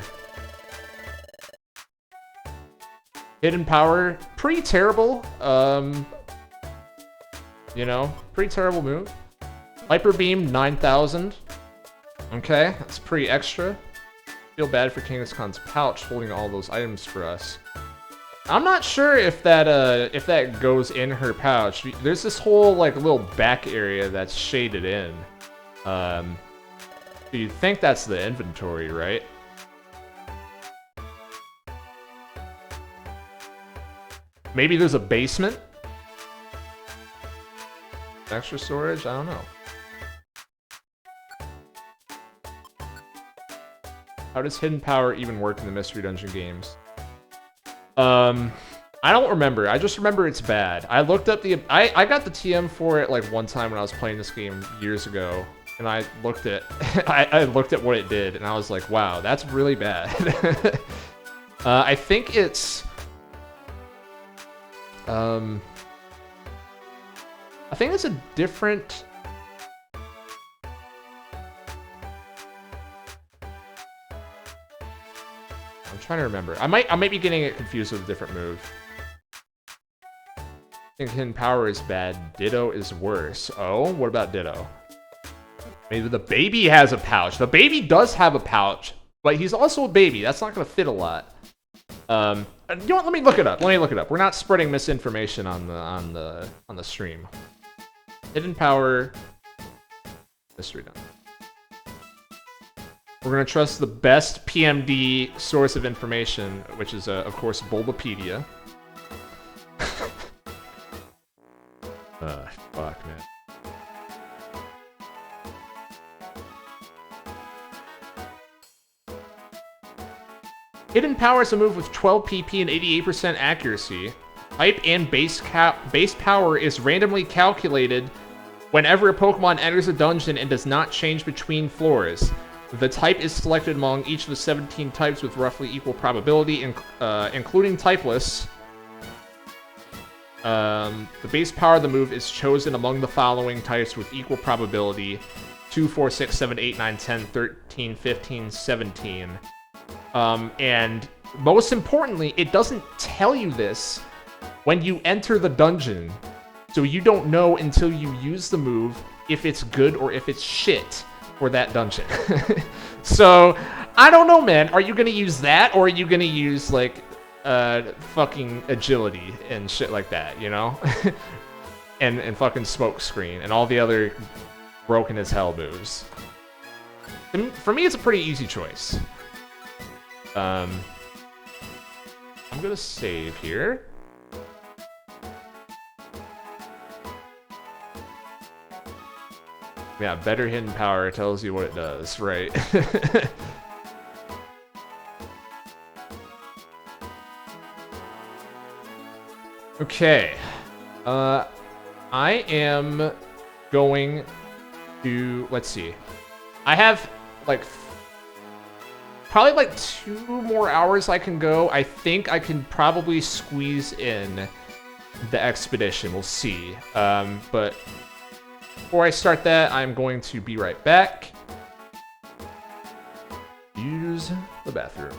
Hidden power, pretty terrible. You know, pretty terrible move. Hyper beam 9,000. Okay, that's pretty extra. Feel bad for Kangaskhan's pouch holding all those items for us. I'm not sure if that goes in her pouch. There's this whole like little back area that's shaded in. So you think that's the inventory, right? Maybe there's a basement? Extra storage? I don't know. How does hidden power even work in the Mystery Dungeon games? I don't remember. I just remember it's bad. I looked up the... I got the TM for it like one time when I was playing this game years ago. And I looked at... I looked at what it did, and I was like, wow, that's really bad. I think it's... I think it's a different... I'm trying to remember. I might be getting it confused with a different move. I think hidden power is bad. Ditto is worse. Oh, what about Ditto? Maybe the baby has a pouch. The baby does have a pouch, but he's also a baby. That's not going to fit a lot. You know what? Let me look it up. We're not spreading misinformation on the stream. Hidden power. Mystery Dungeon. We're going to trust the best PMD source of information, which is, of course, Bulbapedia. Fuck, man. Hidden power is a move with 12 PP and 88% accuracy. Type and base power is randomly calculated whenever a Pokemon enters a dungeon and does not change between floors. The type is selected among each of the 17 types with roughly equal probability, including typeless. The base power of the move is chosen among the following types with equal probability: 2, 4, 6, 7, 8, 9, 10, 13, 15, 17. And most importantly, it doesn't tell you this when you enter the dungeon. So you don't know until you use the move if it's good or if it's shit for that dungeon. So, I don't know, man. Are you gonna use that, or are you gonna use, like, fucking agility and shit like that, you know? and fucking smoke screen and all the other broken as hell moves. And for me, it's a pretty easy choice. I'm gonna save here. Yeah, better hidden power tells you what it does, right? Okay. I am going to... Let's see. I have, like... probably, like, 2 more hours I can go. I think I can probably squeeze in the expedition. We'll see. But... before I start that, I'm going to be right back. Use the bathroom.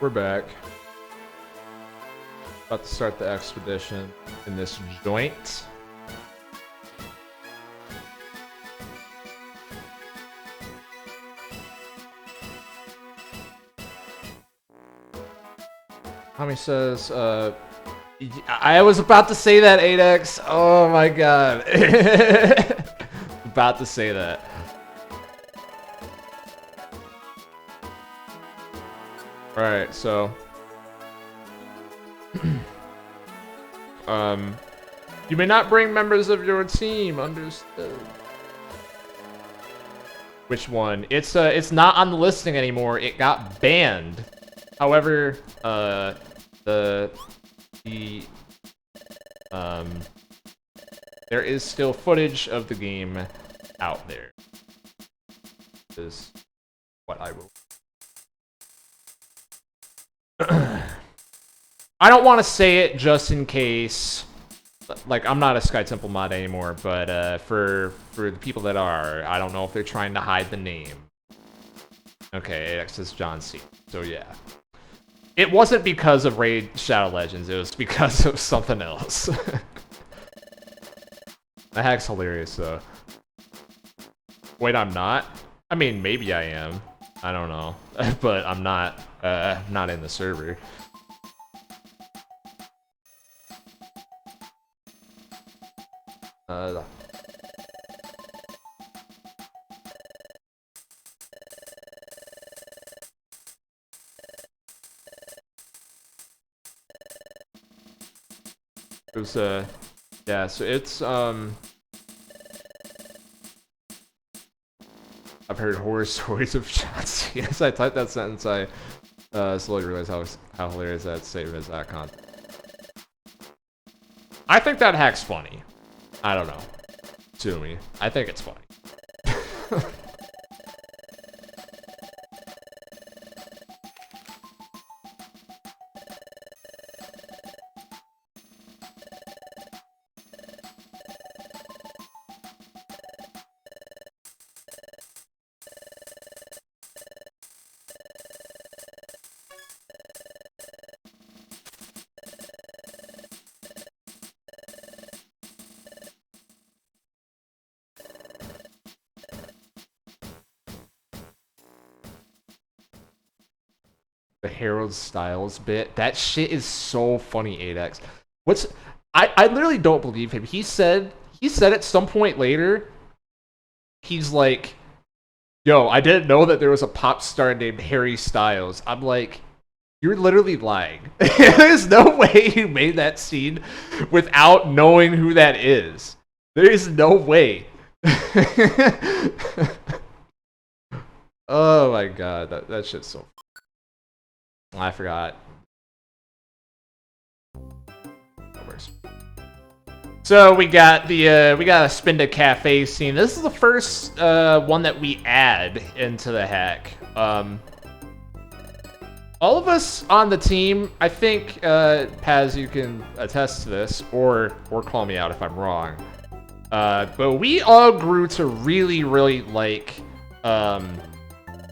We're back. About to start the expedition in this joint. Tommy says, I was about to say that, 8x. Oh my god. About to say that. Alright, so you may not bring members of your team, understood. Which one? It's not on the listing anymore. It got banned. However, there is still footage of the game out there. Is what I will. I don't want to say it just in case. Like, I'm not a Sky Temple mod anymore, but for the people that are, I don't know if they're trying to hide the name. Okay, AX is John C. So yeah. It wasn't because of Raid Shadow Legends, it was because of something else. The hack's hilarious, though. Wait, I'm not? I mean, maybe I am. I don't know. But I'm not in the server. It was, yeah, so it's, I've heard horror stories of shots. As I typed that sentence, I slowly realized how hilarious that statement is, that content. I think that hack's funny. I don't know. To me. I think it's funny. The Harold Styles bit. That shit is so funny, 8x. I literally don't believe him. He said at some point later, he's like, yo, I didn't know that there was a pop star named Harry Styles. I'm like, you're literally lying. There's no way you made that scene without knowing who that is. There is no way. Oh my god, that shit's so funny. I forgot. So we got a Spinda Cafe scene. This is the first one that we add into the hack. All of us on the team, I think, Paz, you can attest to this, or call me out if I'm wrong. But we all grew to really, really like the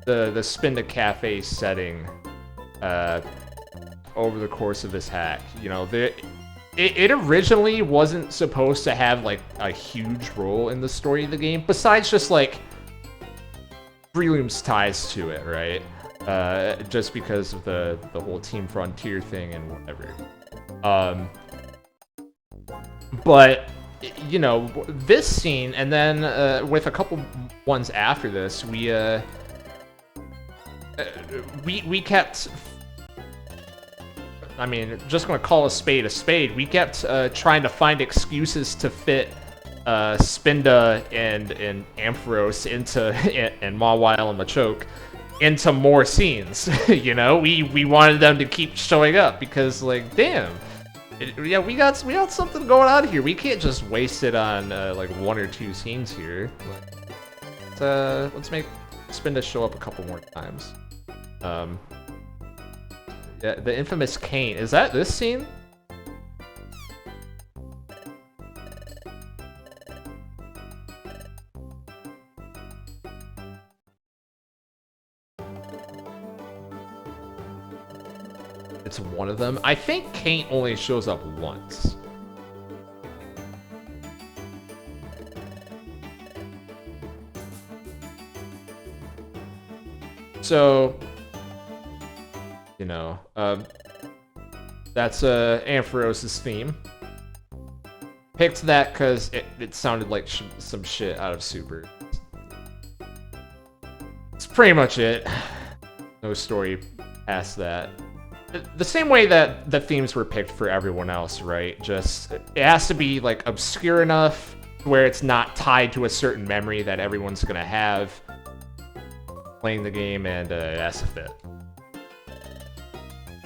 Spinda Cafe setting. Over the course of this hack, you know, it originally wasn't supposed to have like a huge role in the story of the game, besides just like Breloom's ties to it, right? Just because of the whole Team Frontier thing and whatever. But you know, this scene, and then with a couple ones after this, we kept. I mean, just gonna call a spade a spade. We kept trying to find excuses to fit Spinda and Ampharos into and Mawile and Machoke into more scenes. You know, we wanted them to keep showing up because, like, damn, yeah, we got something going on here. We can't just waste it on like 1 or 2 scenes here. Let's make Spinda show up a couple more times. Yeah, the infamous Kane. Is that this scene? it's one of them. I think Kaint only shows up once. So, you know, that's Ampharos' theme. Picked that because it sounded like some shit out of Super. It's pretty much it. No story past that. The same way that the themes were picked for everyone else, right? Just, it has to be, like, obscure enough where it's not tied to a certain memory that everyone's gonna have playing the game, and it has to fit.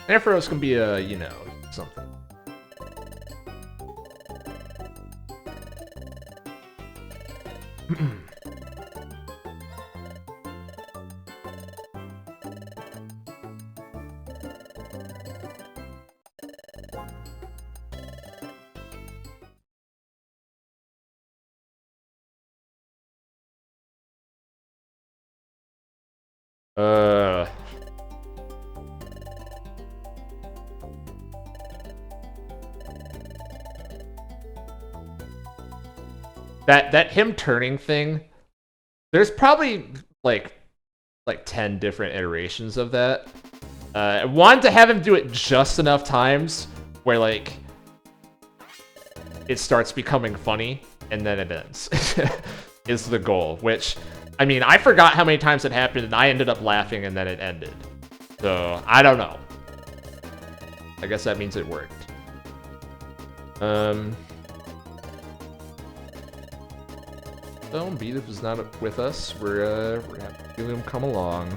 Ampharos can be a, you know, something. That him turning thing, there's probably like 10 different iterations of that. I wanted to have him do it just enough times where like it starts becoming funny and then it ends. Is the goal, which, I mean, I forgot how many times it happened and I ended up laughing and then it ended. So, I don't know. I guess that means it worked. So, Beatles is not with us. We're having him come along.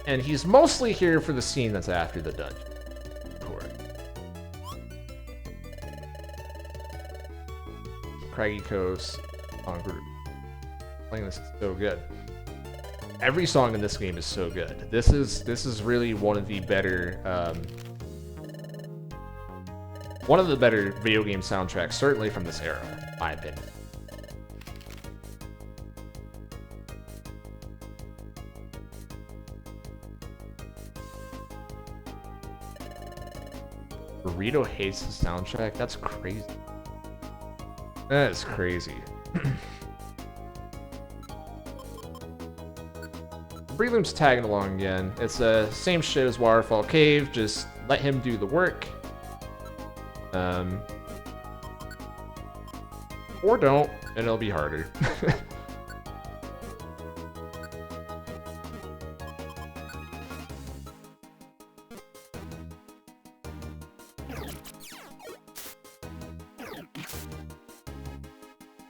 And he's mostly here for the scene that's after the dungeon. Craggy Coast, song group. Playing this is so good. Every song in this game is so good. This is really one of the better video game soundtracks, certainly from this era, in my opinion. Burrito hates the soundtrack? That's crazy. That is crazy. Breloom's tagging along again. It's the same shit as Waterfall Cave, just let him do the work. Or don't, and it'll be harder.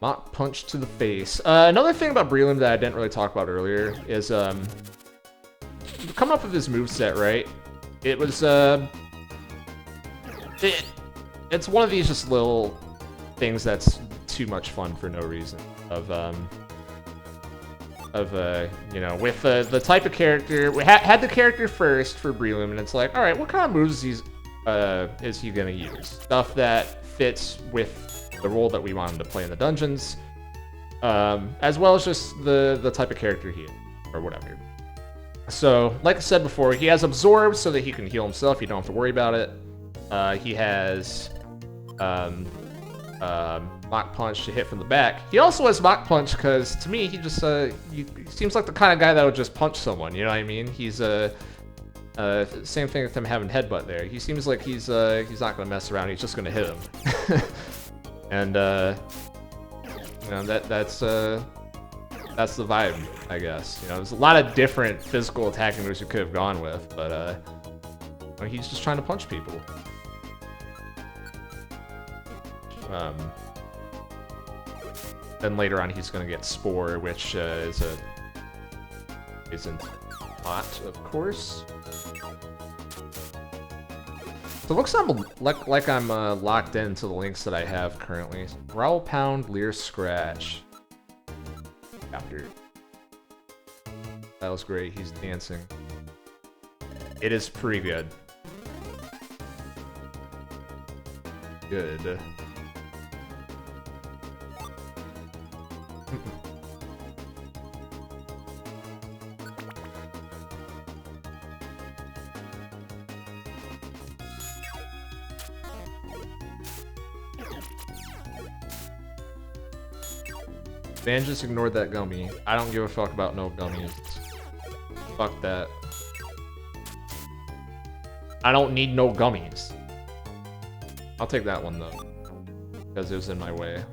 Mock punch to the face. Another thing about Breloom that I didn't really talk about earlier is coming up with his moveset, right? It was it's one of these just little things that's too much fun for no reason. You know, with the type of character, we had the character first for Breloom, and it's like, all right, what kind of moves is he gonna use? Stuff that fits with the role that we want him to play in the dungeons, as well as just the type of character he is, or whatever. So, like I said before, he has Absorb so that he can heal himself. You don't have to worry about it. He has Mock Punch to hit from the back. He also has Mock Punch because, to me, he just he seems like the kind of guy that would just punch someone. You know what I mean? He's same thing with him having Headbutt there. He seems like he's not gonna mess around. He's just gonna hit him. And you know, that's the vibe, I guess. You know, there's a lot of different physical attacking moves you could have gone with, but he's just trying to punch people. Then later on, he's gonna get Spore, which isn't hot, of course. So it looks like I'm locked into the links that I have currently. Growl, Pound, Leer, Scratch. After. That was great. He's dancing. It is pretty good. Good. Man just ignored that gummy. I don't give a fuck about no gummies. Fuck that. I don't need no gummies. I'll take that one though, because it was in my way.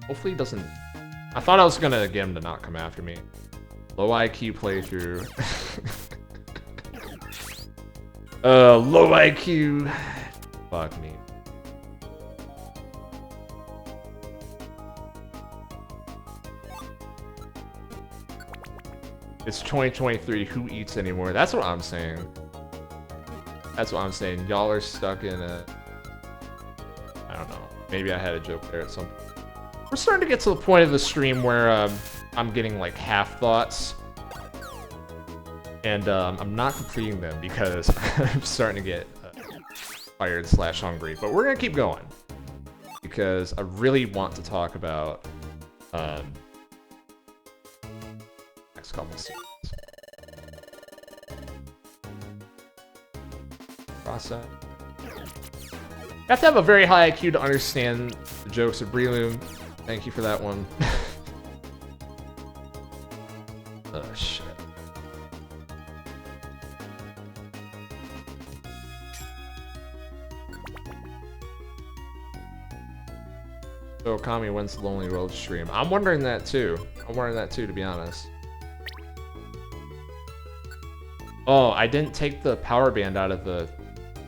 Hopefully he doesn't... I thought I was gonna get him to not come after me. Low IQ playthrough. Low IQ. Fuck me. It's 2023, who eats anymore? That's what I'm saying. That's what I'm saying. Y'all are stuck in a... I don't know. Maybe I had a joke there at some point. We're starting to get to the point of the stream where I'm getting like half thoughts. And I'm not completing them because I'm starting to get tired / hungry. But we're gonna keep going. Because I really want to talk about next couple scenes. Process. You have to have a very high IQ to understand the jokes of Breloom. Thank you for that one. Oh, shit. So, Kami, when's the Lonely Road stream? I'm wondering that too. I'm wondering that too, to be honest. Oh, I didn't take the power band out of the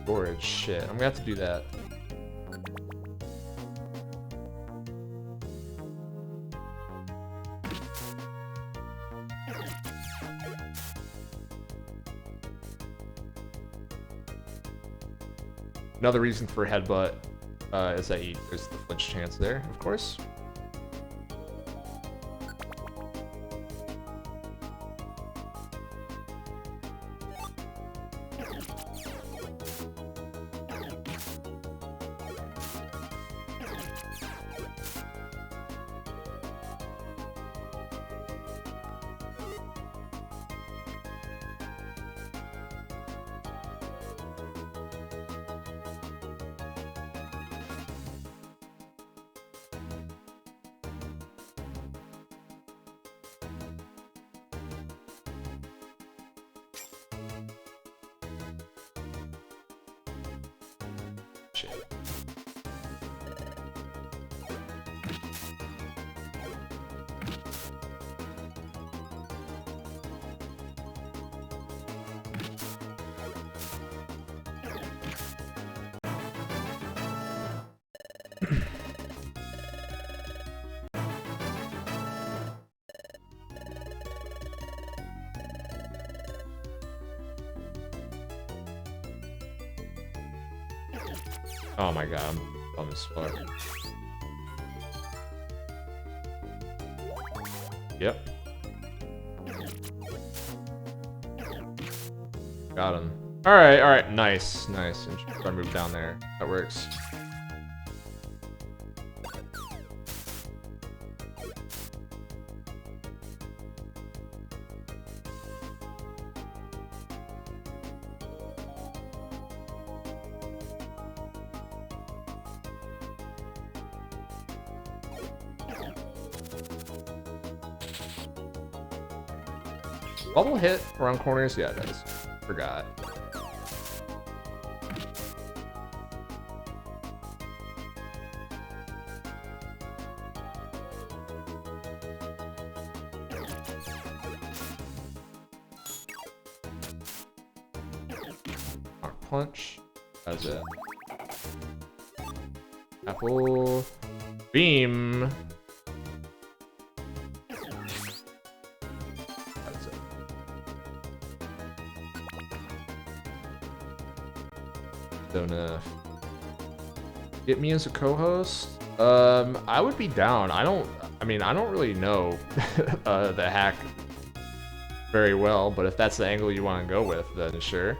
storage. Shit, I'm gonna have to do that. Another reason for headbutt is that there's the flinch chance there, of course. Oh my god, I'm dumb as fuck. Yep. Got him. Alright, nice, nice. And I move down there. That works. Bubble hit around corners? Yeah, it does. Forgot. Rock punch. That's it. Apple beam. Don't know. Get me as a co-host? I would be down. I don't really know the hack very well, but if that's the angle you want to go with, then sure.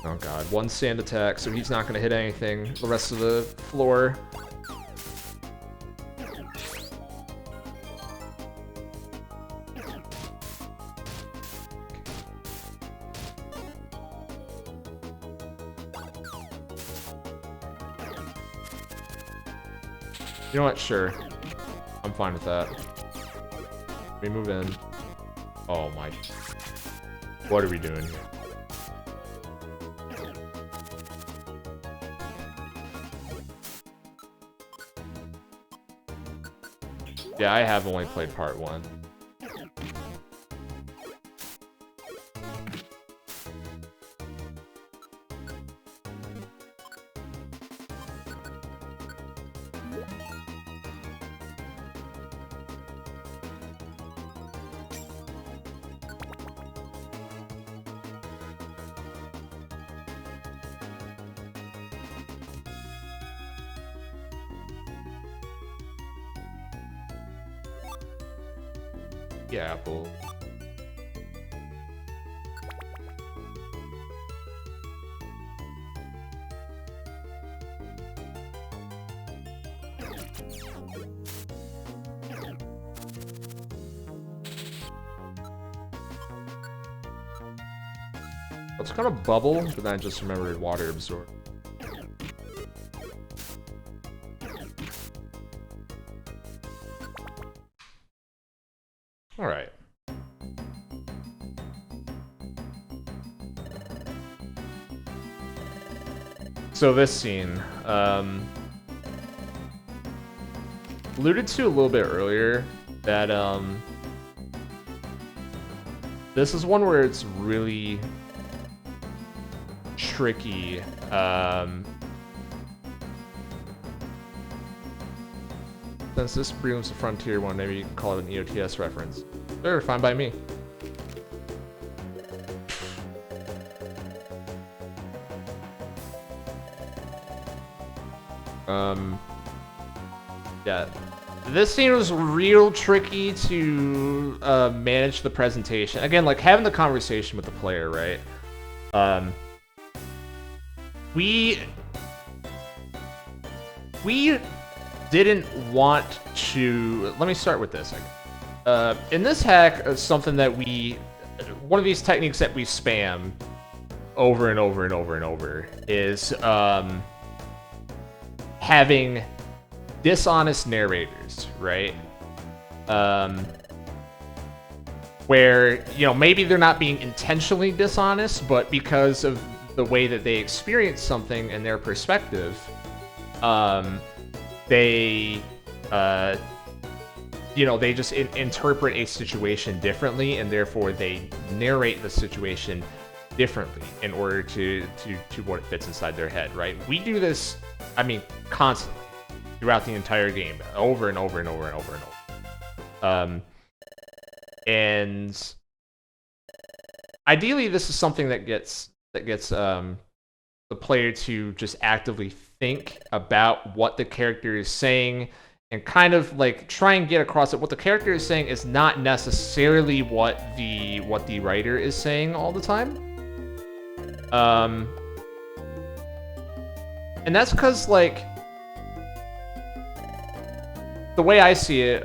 Oh god, one sand attack, so he's not gonna hit anything the rest of the floor. You know what? Sure. I'm fine with that. Let me move in. Oh my. What are we doing here? Yeah, I have only played part 1. Yeah, Apple. It's kind of bubble, but then I just remembered water absorb. All right. So this scene, alluded to a little bit earlier that this is one where it's really tricky. Since this brings the Frontier one, maybe you can call it an EOTS reference. Sure, fine by me. Yeah. This scene was real tricky to manage the presentation. Again, like having the conversation with the player, right? We didn't want to... Let me start with this. In this hack, something that one of these techniques that we spam over and over and over and over is having dishonest narrators, right? Where, you know, maybe they're not being intentionally dishonest, but because of the way that they experience something and their perspective, they you know, they just interpret a situation differently, and therefore they narrate the situation differently in order to what it fits inside their head, right? We do this, I mean, constantly throughout the entire game, over and over and over and over and over. And ideally, this is something that gets the player to just actively think about what the character is saying and kind of like try and get across that what the character is saying is not necessarily what the writer is saying all the time. And that's because, like, the way I see it,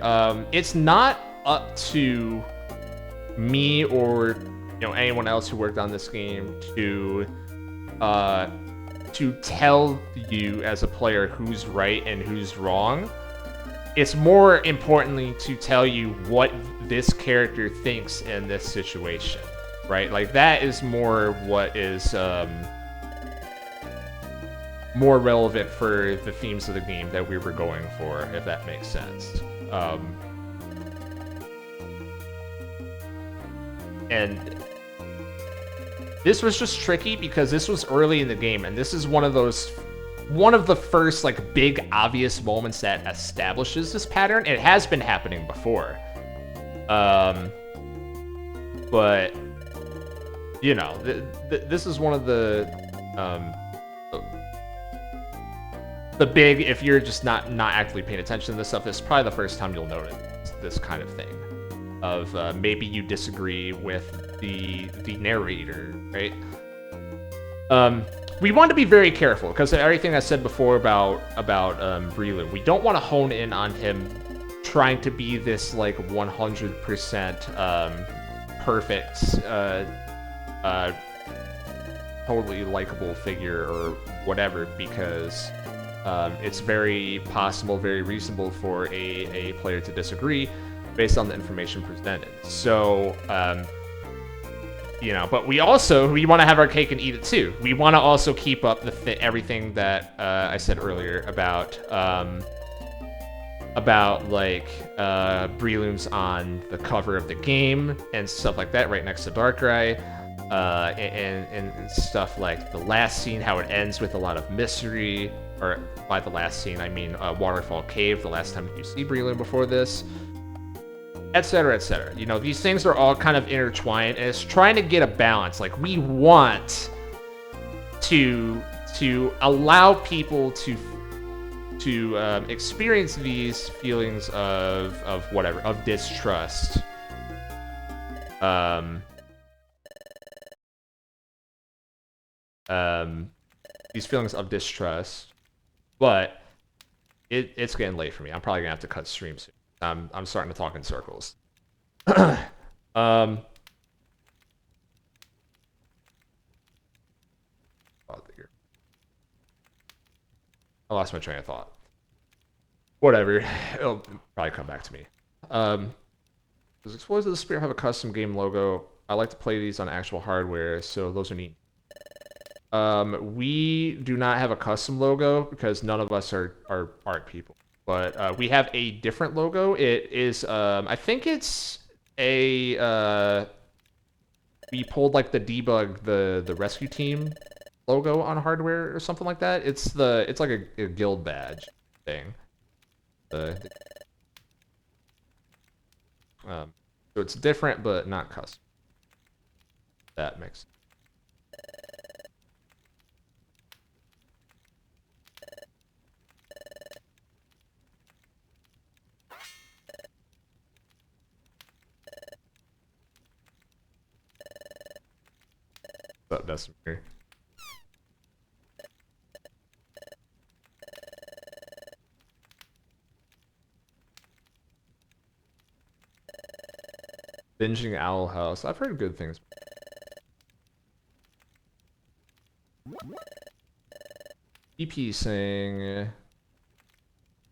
it's not up to me or, you know, anyone else who worked on this game to tell you as a player who's right and who's wrong. It's more importantly to tell you what this character thinks in this situation, right? Like, that is more what is more relevant for the themes of the game that we were going for, if that makes sense. And this was just tricky because this was early in the game, and this is one of the first, like, big obvious moments that establishes this pattern. It has been happening before. But, you know, this is one of the big, if you're just not actively paying attention to this stuff, this is probably the first time you'll notice this kind of thing. Of maybe you disagree with the narrator, right? we want to be very careful because everything I said before about Breloom, we don't want to hone in on him trying to be this like 100% perfect, totally likable figure or whatever, because it's very possible, very reasonable for a player to disagree based on the information presented. So, but we want to have our cake and eat it too. We want to also keep up everything that I said earlier about like Breloom's on the cover of the game and stuff like that, right next to Darkrai, and stuff like the last scene, how it ends with a lot of mystery. Or by the last scene, I mean Waterfall Cave, the last time you see Breloom before this, etc., etc. These things are all kind of intertwined, and it's trying to get a balance. Like, we want to allow people to experience these feelings of whatever, of distrust. These feelings of distrust, but it's getting late for me. I'm probably gonna have to cut stream soon. I'm starting to talk in circles. I lost my train of thought. Whatever. It'll probably come back to me. Does Explorers of the Spirit have a custom game logo? I like to play these on actual hardware, so those are neat. We do not have a custom logo because none of us are art people. But we have a different logo. It is, I think it's a, we pulled like the debug, the rescue team logo on hardware or something like that. It's like a guild badge thing. So it's different, but not custom. That makes sense. What's up, Decimir? Binging Owl House. I've heard good things. EP saying,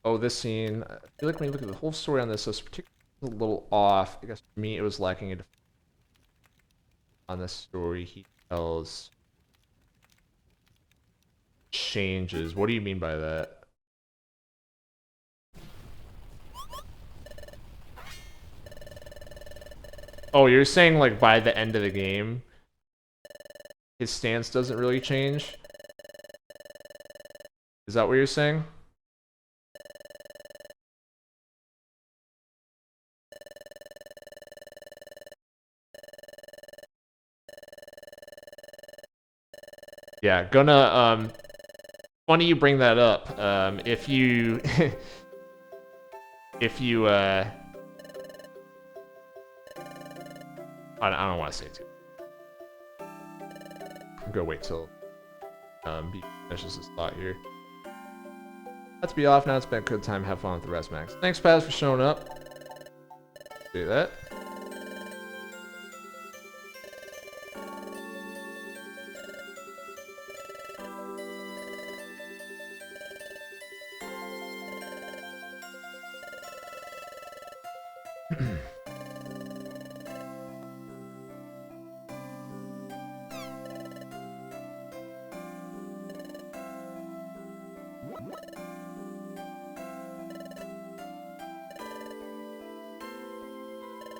oh, this scene, I feel like when you look at the whole story on this, it's particularly a little off. I guess for me, it was lacking on this story. He tells changes. What do you mean by that? Oh, you're saying like by the end of the game, his stance doesn't really change? Is that what you're saying? Yeah, gonna, funny you bring that up. If you, I don't want to say it too. I'm gonna wait till, he finishes his thought here. Let's be off now. It's been a good time. Have fun with the rest, Max. Thanks, Paz, for showing up. Do that.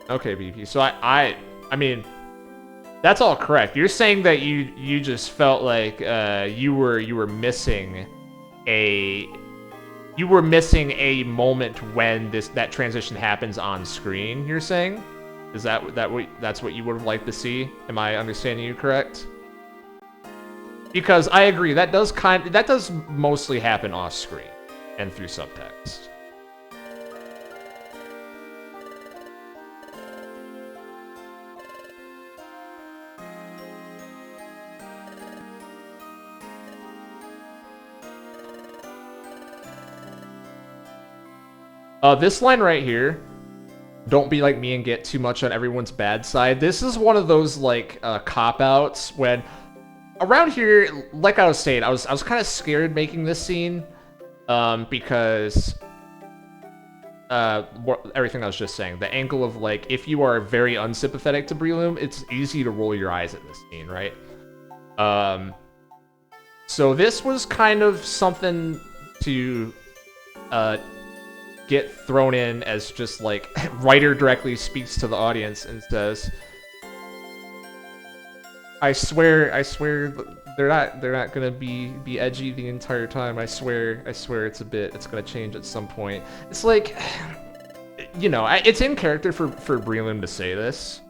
Okay, BP. So I mean, that's all correct. You're saying that you just felt like you were missing a moment when that transition happens on screen. You're saying, is that's what you would have liked to see? Am I understanding you correct? Because I agree, that does mostly happen off screen and through subtext. This line right here, don't be like me and get too much on everyone's bad side. This is one of those like cop-outs when around here, like I was saying, I was kind of scared making this scene because everything I was just saying, the angle of like if you are very unsympathetic to Breloom, it's easy to roll your eyes at this scene, right? So this was kind of something to get thrown in as just like writer directly speaks to the audience and says, I swear they're not gonna be edgy the entire time. I swear it's gonna change at some point. It's like, you know, it's in character for Breloom to say this,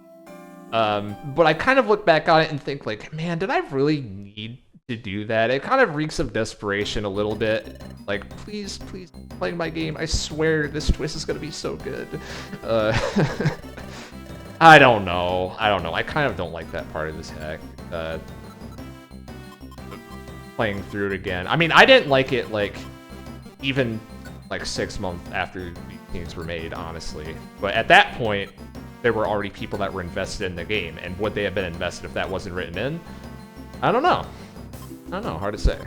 but I kind of look back on it and think like, man, did I really need to do that? It kind of reeks of desperation a little bit. Like, please play my game. I swear this twist is gonna be so good. I don't know. I kind of don't like that part of this hack. Playing through it again. I mean, I didn't like it like even like 6 months after these games were made, honestly. But at that point, there were already people that were invested in the game, and would they have been invested if that wasn't written in? I don't know. Hard to say.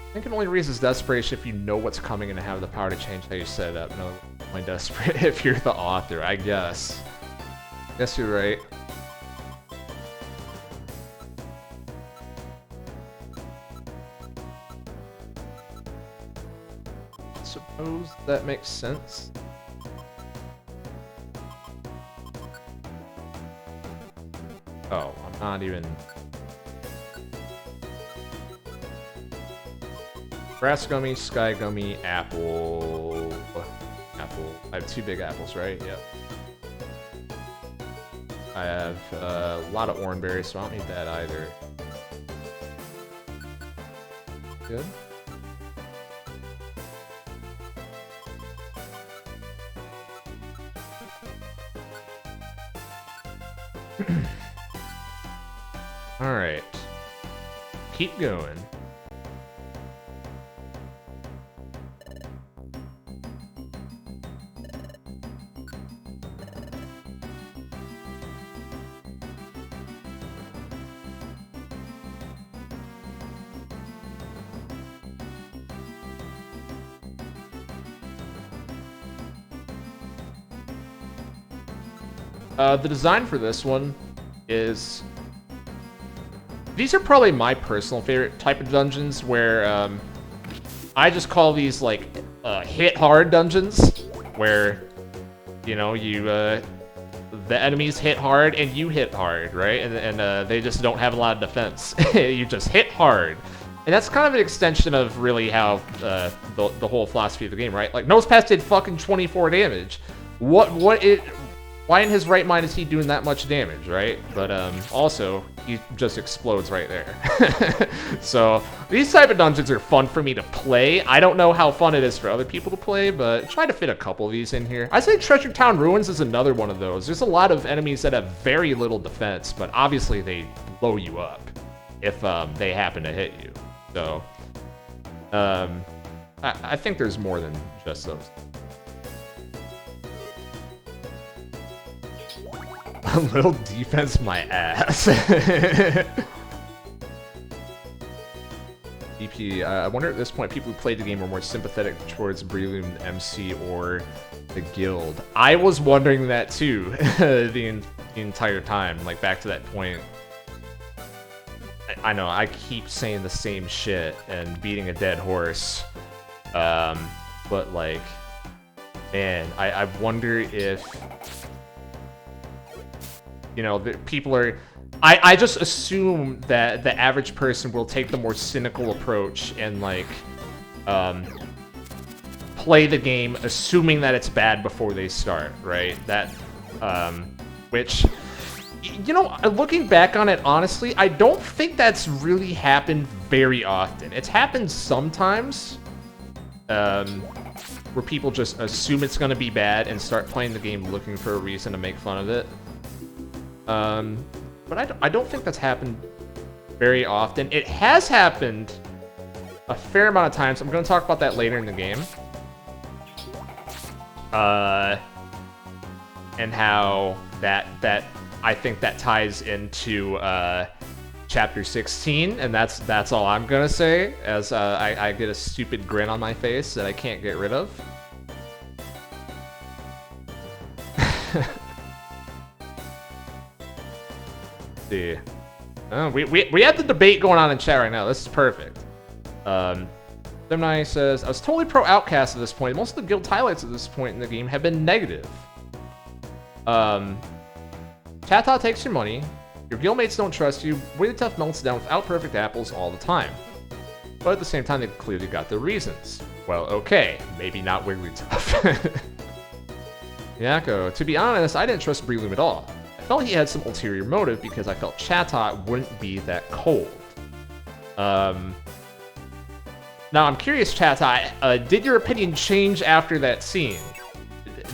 I think it only raises desperation if you know what's coming and have the power to change how you set it up. No point desperate if you're the author, I guess. Guess you're right. Suppose that makes sense. Oh, I'm not even... Grass gummy, sky gummy, apple... Apple. I have 2 big apples, right? Yep. I have a lot of orange berries, so I don't need that either. Good. Alright. Keep going. The design for this one is... These are probably my personal favorite type of dungeons, where I just call these like hit hard dungeons, where you know the enemies hit hard and you hit hard, right? And they just don't have a lot of defense. You just hit hard, and that's kind of an extension of really how the whole philosophy of the game, right? Like Nosepass did fucking 24 damage. Why in his right mind is he doing that much damage, right? But also, he just explodes right there. So, these type of dungeons are fun for me to play. I don't know how fun it is for other people to play, but try to fit a couple of these in here. I say Treasure Town Ruins is another one of those. There's a lot of enemies that have very little defense, but obviously they blow you up if they happen to hit you. So, I think there's more than just those. A little defense, my ass. EP, I wonder at this point people who played the game were more sympathetic towards Breloom, MC, or the guild. I was wondering that too the entire time, like back to that point. I know, I keep saying the same shit and beating a dead horse. But like, man, I wonder if... You know, people are... I just assume that the average person will take the more cynical approach and, like, play the game assuming that it's bad before they start, right? That, which You know, looking back on it, honestly, I don't think that's really happened very often. It's happened sometimes, where people just assume it's going to be bad and start playing the game looking for a reason to make fun of it. But I don't think that's happened very often. It has happened a fair amount of times. I'm going to talk about that later in the game. And how that I think that ties into chapter 16, and that's all I'm gonna say, as I get a stupid grin on my face that I can't get rid of. See, we have the debate going on in chat right now. This is perfect. Gemini says, I was totally pro Outcast at this point. Most of the guild highlights at this point in the game have been negative. Chata takes your money, your guildmates don't trust you, Wigglytuff melts down without perfect apples all the time. But at the same time, they clearly got their reasons. Well, okay, maybe not Wigglytuff. Yako, to be honest, I didn't trust Breloom at all. I felt he had some ulterior motive because I felt Chata wouldn't be that cold. Now I'm curious, Chata, did your opinion change after that scene?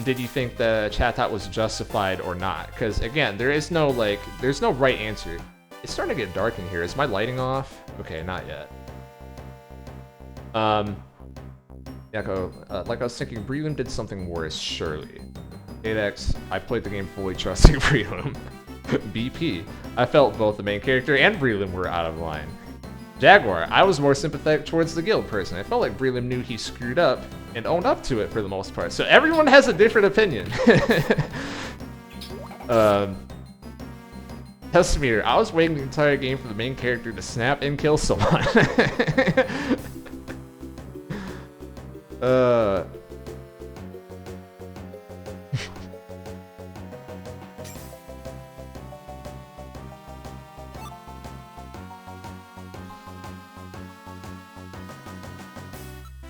Did you think the Chatot was justified or not? Because again, there's no right answer. It's starting to get dark in here. Is my lighting off? Okay, not yet. Yako, like I was thinking, Breloom did something worse, surely. 8X, I played the game fully trusting Breloom. BP, I felt both the main character and Breloom were out of line. Jaguar, I was more sympathetic towards the guild person. I felt like Breloom knew he screwed up and owned up to it for the most part. So everyone has a different opinion. Testimeter, I was waiting the entire game for the main character to snap and kill someone.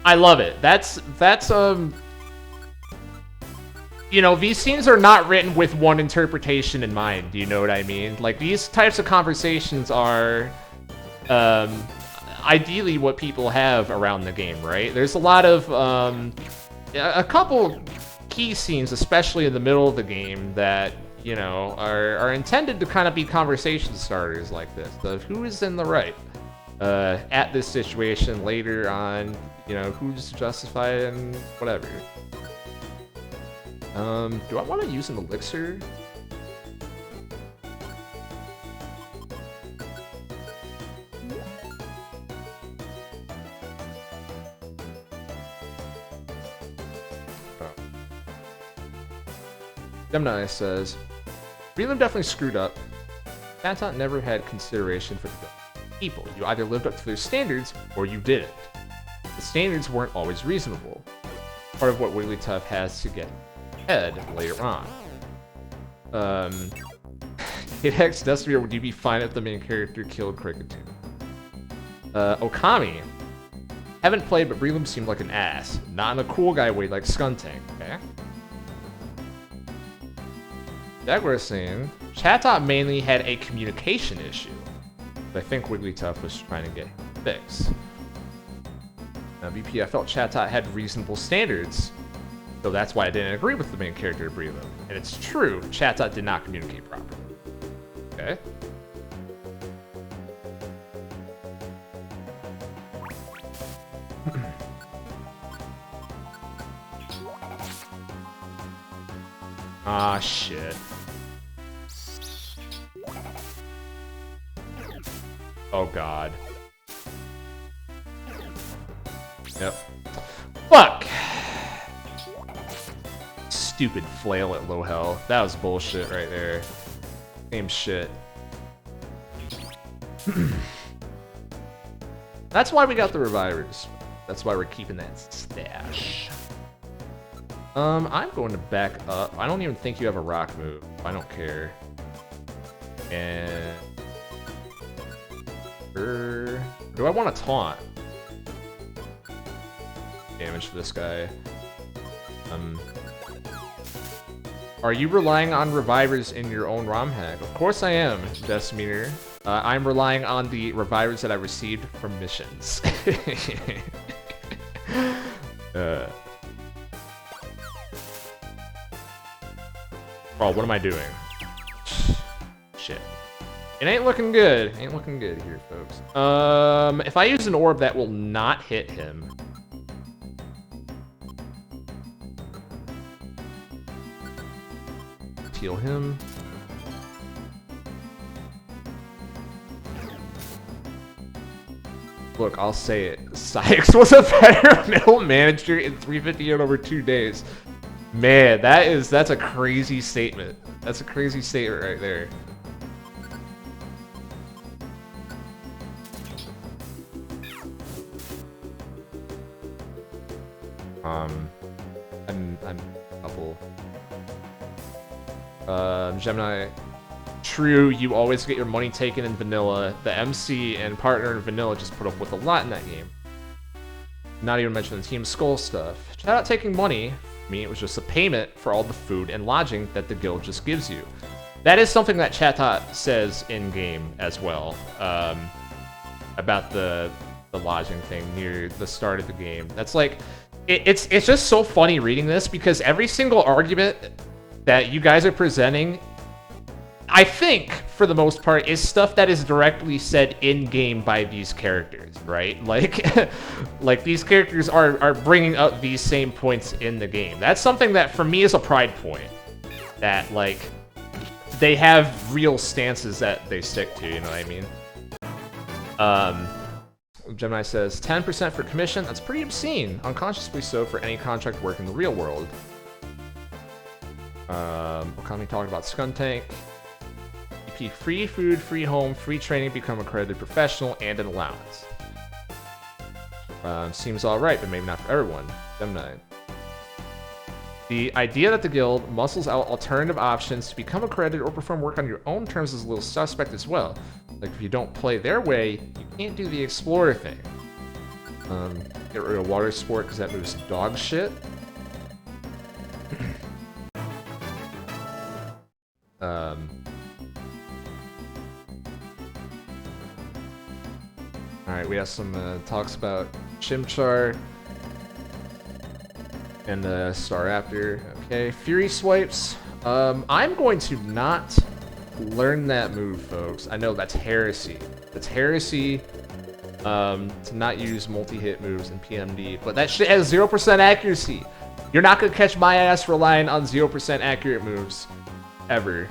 I love it. That's you know, these scenes are not written with one interpretation in mind. Do you know what I mean? Like, these types of conversations are ideally what people have around the game, right? There's a lot of a couple key scenes, especially in the middle of the game, that, you know, are intended to kind of be conversation starters like this, of who is in the right at this situation later on, you know, who's justified and whatever. Do I want to use an elixir? Gemini says, Breloom definitely screwed up. Chatot never had consideration for the people. You either lived up to their standards or you didn't. The standards weren't always reasonable. Part of what Wigglytuff has to get ahead later on. Hitex Dustmere, would you be fine if the main character killed Cricketune? Okami. Haven't played, but Breloom seemed like an ass. Not in a cool guy way like Skuntank, okay? Jaguar saying, Chatot mainly had a communication issue. But I think Wigglytuff was trying to get fixed. Now, BP, I felt Chatot had reasonable standards, so that's why I didn't agree with the main character, Breloom. And it's true, Chatot did not communicate properly. Okay. Ah, shit. Oh, God. Yep. Fuck! Stupid flail at low health. That was bullshit right there. Same shit. That's why we got the revivers. That's why we're keeping that stash. I'm going to back up. I don't even think you have a rock move. I don't care. And... do I want to taunt? Damage for this guy. Are you relying on revivers in your own ROM hack? Of course I am, Decimeter. I'm relying on the revivers that I received from missions. Oh, what am I doing? Shit. It ain't looking good. Ain't looking good here, folks. If I use an orb, that will not hit him. Heal him. Look, I'll say it. Sykes was a better middle manager in 358 over 2 days. Man, that's a crazy statement. That's a crazy statement right there. I'm a couple. Gemini. True, you always get your money taken in vanilla. The MC and partner in vanilla just put up with a lot in that game. Not even mention the Team Skull stuff. Shout out taking money. For me, it was just a payment for all the food and lodging that the guild just gives you. That is something that Chatot says in game as well. About the lodging thing near the start of the game. That's like, it's just so funny reading this because every single argument that you guys are presenting, I think, for the most part, is stuff that is directly said in-game by these characters, right? Like, like these characters are bringing up these same points in the game. That's something that, for me, is a pride point. That, like, they have real stances that they stick to, you know what I mean? Gemini says, 10% for commission? That's pretty obscene. Unconsciously so for any contract work in the real world. Okami talking about Skuntank. EP, free food, free home, free training, become accredited professional, and an allowance. Seems alright, but maybe not for everyone. Gemini. The idea that the guild muscles out alternative options to become accredited or perform work on your own terms is a little suspect as well. Like, if you don't play their way, you can't do the explorer thing. Get rid of water sport because that moves dog shit. Alright, we have some talks about Chimchar and Staraptor. Okay, Fury Swipes. I'm going to not learn that move, folks. I know that's heresy. That's heresy to not use multi-hit moves in PMD, but that shit has 0% accuracy. You're not gonna catch my ass relying on 0% accurate moves. Ever.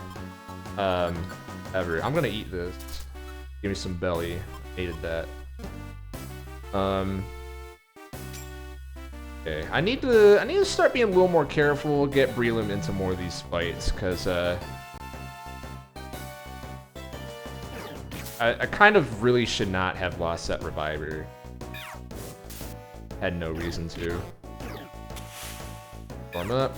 Ever. I'm gonna eat this. Give me some belly. Hated that. Okay. I need to start being a little more careful, get Brelam into more of these fights, because I kind of really should not have lost that Reviver. Had no reason to. Warm up.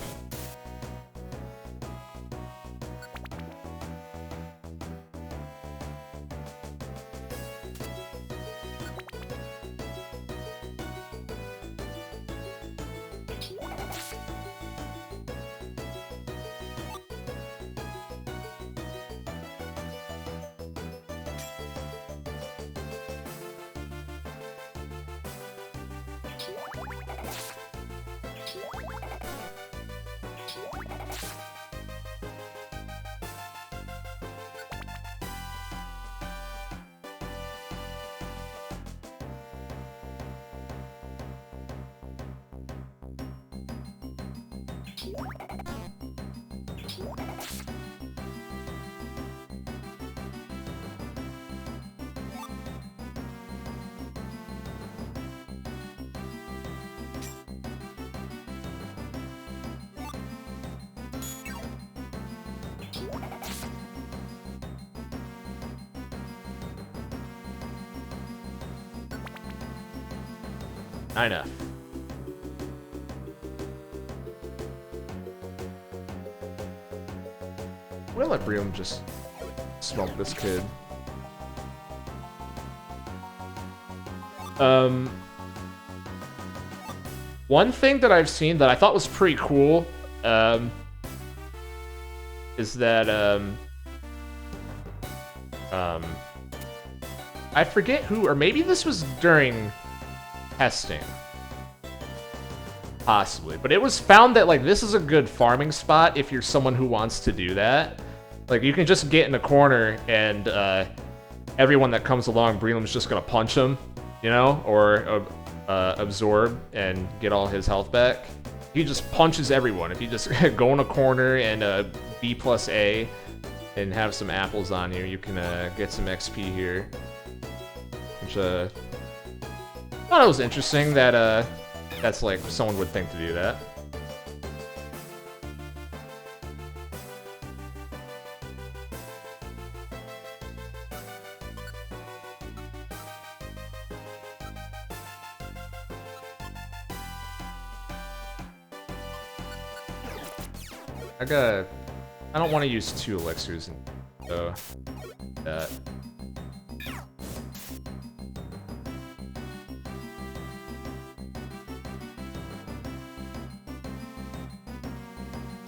Not enough. We'll let Bream just smoke this kid. One thing that I've seen that I thought was pretty cool, is that I forget who, or maybe this was during testing, possibly, but it was found that like this is a good farming spot if you're someone who wants to do that. Like you can just get in a corner and everyone that comes along, Brelam's just gonna punch him, you know, or absorb and get all his health back. He just punches everyone. If you just go in a corner and B plus A and have some apples on you, you can get some XP here. Which I thought it was interesting that that's like someone would think to do that. I don't want to use 2 elixirs, so that.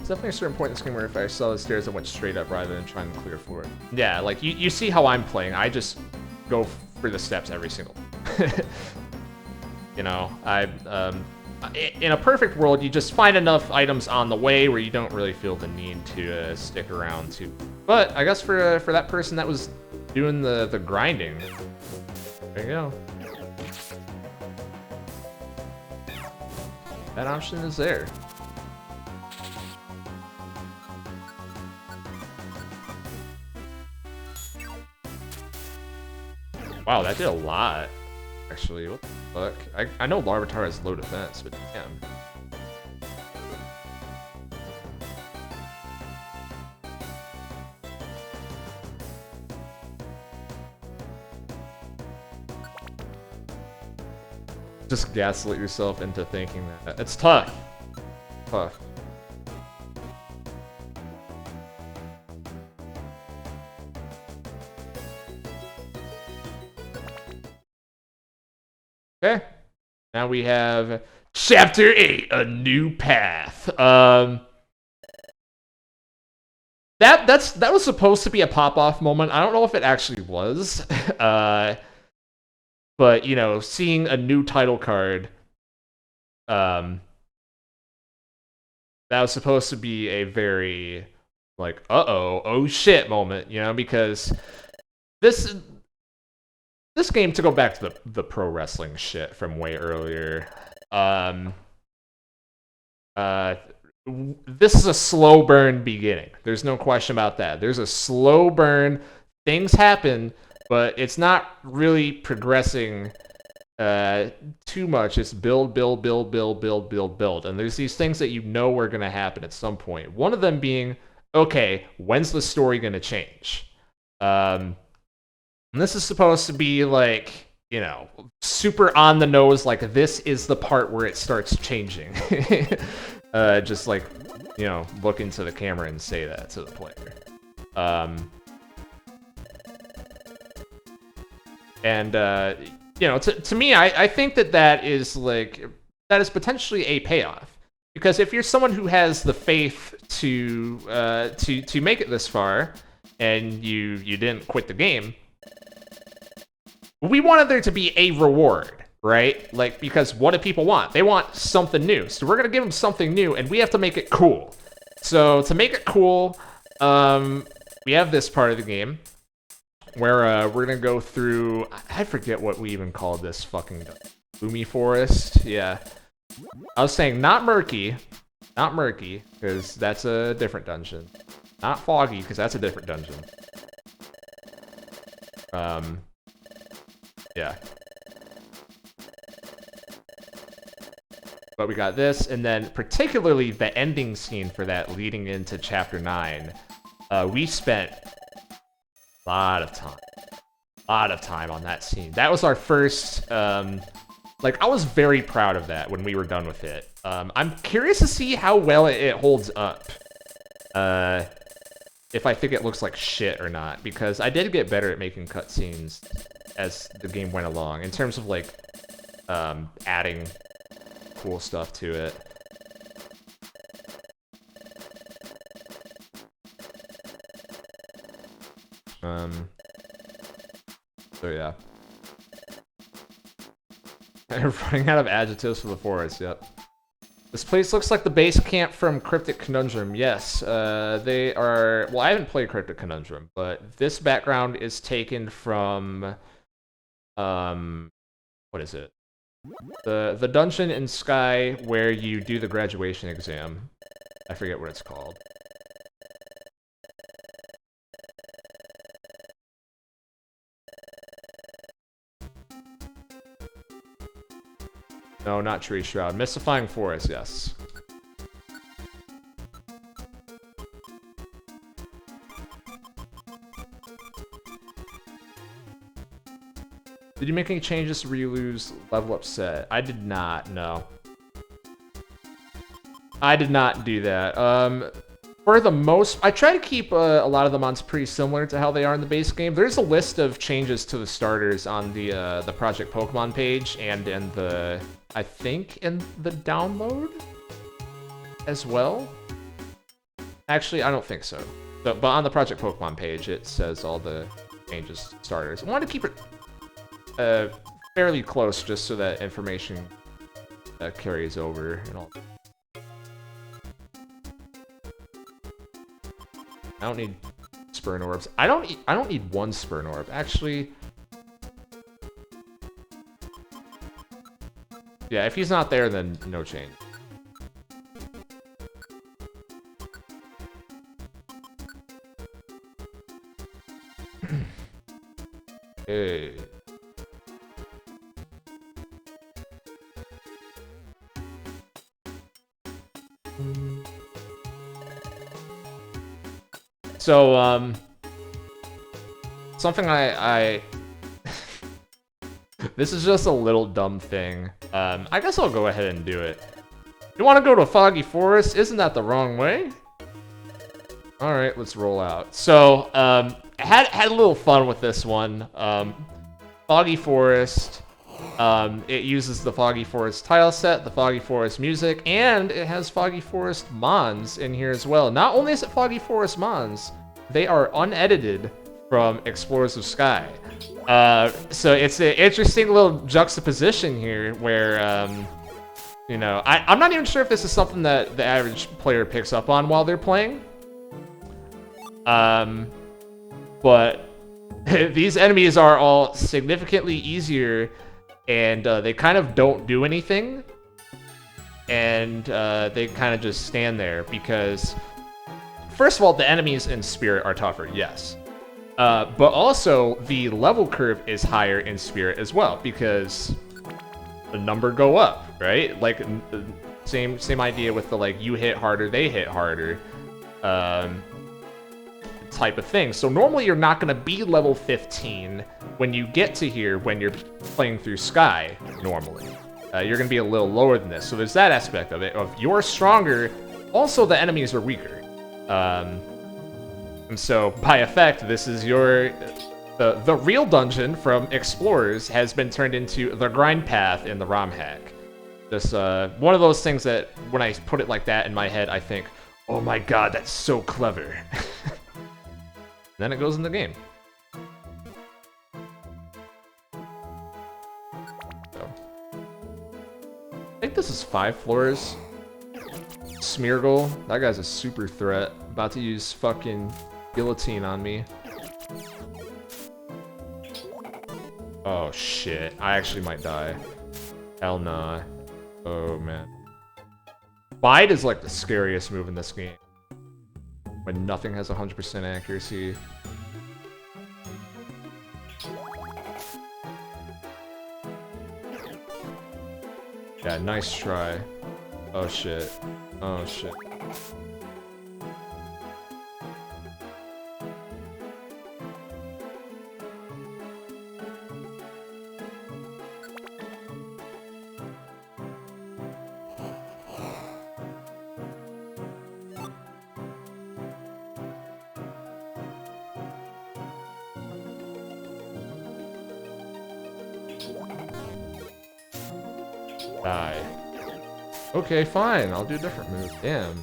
It's definitely a certain point in this game where if I saw the stairs, I went straight up rather than trying to clear for it. Yeah, like you see how I'm playing. I just go for the steps every single. You know, in a perfect world, you just find enough items on the way where you don't really feel the need to stick around too. But I guess for that person that was doing the grinding, there you go. That option is there. Wow, that did a lot. Actually, what the fuck? I know Larvitar has low defense, but damn. Just gaslight yourself into thinking that. It's tough. Tough. Okay, now we have Chapter 8, A New Path. That was supposed to be a pop-off moment. I don't know if it actually was. But, you know, seeing a new title card, that was supposed to be a very, like, oh shit moment, you know, because this game, to go back to the pro wrestling shit from way earlier, this is a slow burn beginning. There's no question about that. There's a slow burn. Things happen, but it's not really progressing too much. It's build, and there's these things that you know are going to happen at some point. One of them being, okay, when's the story going to change? And this is supposed to be like, you know, super on the nose, like this is the part where it starts changing. Just like, you know, look into the camera and say that to the player. You know, to me, I think that is like, that is potentially a payoff. Because if you're someone who has the faith to make it this far, and you didn't quit the game, we wanted there to be a reward, right? Like, because what do people want? They want something new. So we're going to give them something new, and we have to make it cool. So to make it cool, we have this part of the game where we're going to go through, I forget what we even called this fucking gloomy forest. Yeah. I was saying not murky, because that's a different dungeon. Not foggy, because that's a different dungeon. Yeah. But we got this, and then particularly the ending scene for that leading into Chapter 9. We spent a lot of time on that scene. That was our first, like, I was very proud of that when we were done with it. I'm curious to see how well it holds up. If I think it looks like shit or not, because I did get better at making cutscenes as the game went along, in terms of, like, adding cool stuff to it. So yeah. Running out of adjectives for the forest, yep. This place looks like the base camp from Cryptic Conundrum. Yes, they are... Well, I haven't played Cryptic Conundrum, but this background is taken from... What is it? The dungeon in Sky where you do the graduation exam. I forget what it's called. No, not Tree Shroud. Mystifying Forest, yes. Did you make any changes to Ryulu's level up set? I did not, no. I did not do that. For the most, I try to keep a lot of the mons pretty similar to how they are in the base game. There's a list of changes to the starters on the Project Pokemon page and in the, I think, in the download as well. Actually, I don't think so. But on the Project Pokemon page, it says all the changes to starters. I want to keep it fairly close just so that information carries over and all. I don't need Spurn Orbs. I don't need one Spurn Orb. Actually, yeah, if he's not there, then no change. Hey. So, something I this is just a little dumb thing. I guess I'll go ahead and do it. You want to go to a Foggy Forest? Isn't that the wrong way? All right, let's roll out. So, had a little fun with this one. Foggy Forest. It uses the Foggy Forest tile set, the Foggy Forest music, and it has Foggy Forest mons in here as well. Not only is it Foggy Forest mons, they are unedited from Explorers of Sky. So it's an interesting little juxtaposition here where, you know, I'm not even sure if this is something that the average player picks up on while they're playing. But these enemies are all significantly easier, and they kind of don't do anything, and they kind of just stand there because, first of all, the enemies in Spirit are tougher, yes, but also the level curve is higher in Spirit as well because the number go up, right? Like same idea with the like you hit harder, they hit harder. Type of thing. So normally you're not going to be level 15 when you get to here when you're playing through Sky normally. You're going to be a little lower than this. So there's that aspect of it. If you're stronger, also the enemies are weaker. And so by effect, this is the real dungeon from Explorers has been turned into the grind path in the ROM hack. Just one of those things that when I put it like that in my head, I think, oh my god, that's so clever. Then it goes in the game. So. I think this is 5 floors. Smeargle, that guy's a super threat. About to use fucking guillotine on me. Oh shit, I actually might die. Hell nah. Oh man. Bide is like the scariest move in this game. When nothing has 100% accuracy. Yeah, nice try. Oh shit. Oh shit. Die. Okay, fine. I'll do a different move. Damn.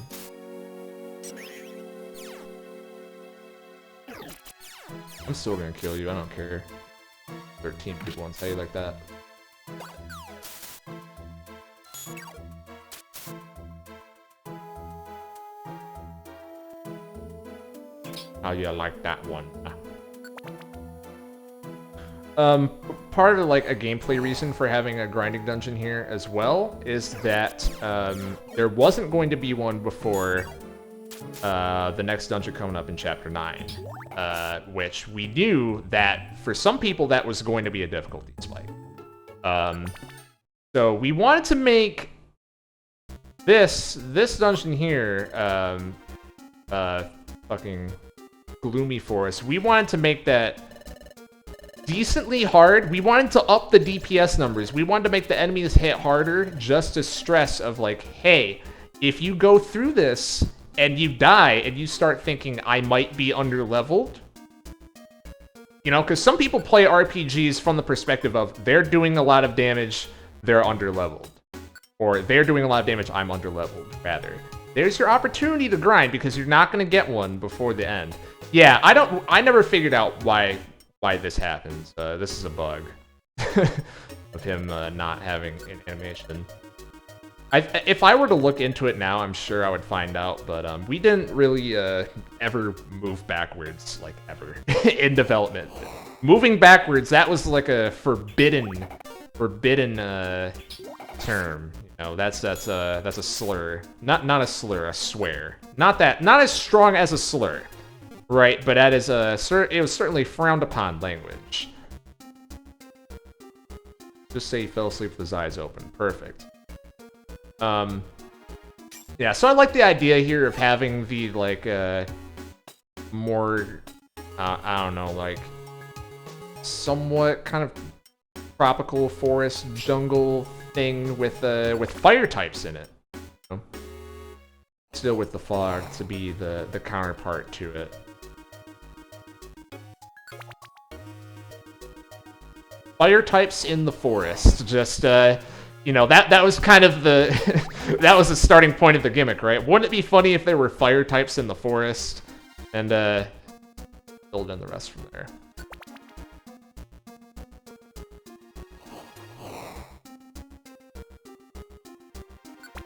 I'm still gonna kill you, I don't care. 13 people won't say like that. How you like that one? Part of like a gameplay reason for having a grinding dungeon here as well is that there wasn't going to be one before the next dungeon coming up in Chapter 9, which we knew that for some people that was going to be a difficulty spike. So we wanted to make this dungeon here fucking gloomy forest. We wanted to make that decently hard. We wanted to up the DPS numbers. We wanted to make the enemies hit harder just to stress of like, hey, if you go through this and you die and you start thinking I might be underleveled, you know, because some people play RPGs from the perspective of they're doing a lot of damage, they're underleveled. Or they're doing a lot of damage, I'm underleveled, rather. There's your opportunity to grind because you're not going to get one before the end. Yeah, I never figured out why this happens. This is a bug of him not having an animation. If I were to look into it now, I'm sure I would find out, but we didn't really ever move backwards, like, ever, in development. Moving backwards, that was like a forbidden term. You know, that's a slur. Not a slur, a swear. Not as strong as a slur. Right, but that is it was certainly frowned upon language. Just say he fell asleep with his eyes open. Perfect. Yeah, so I like the idea here of having the, like, more, I don't know, like, somewhat kind of tropical forest jungle thing with fire types in it. You know? Still with the fog to be the counterpart to it. Fire types in the forest, just, you know, that was kind of the, that was the starting point of the gimmick, right? Wouldn't it be funny if there were fire types in the forest, and, build in the rest from there.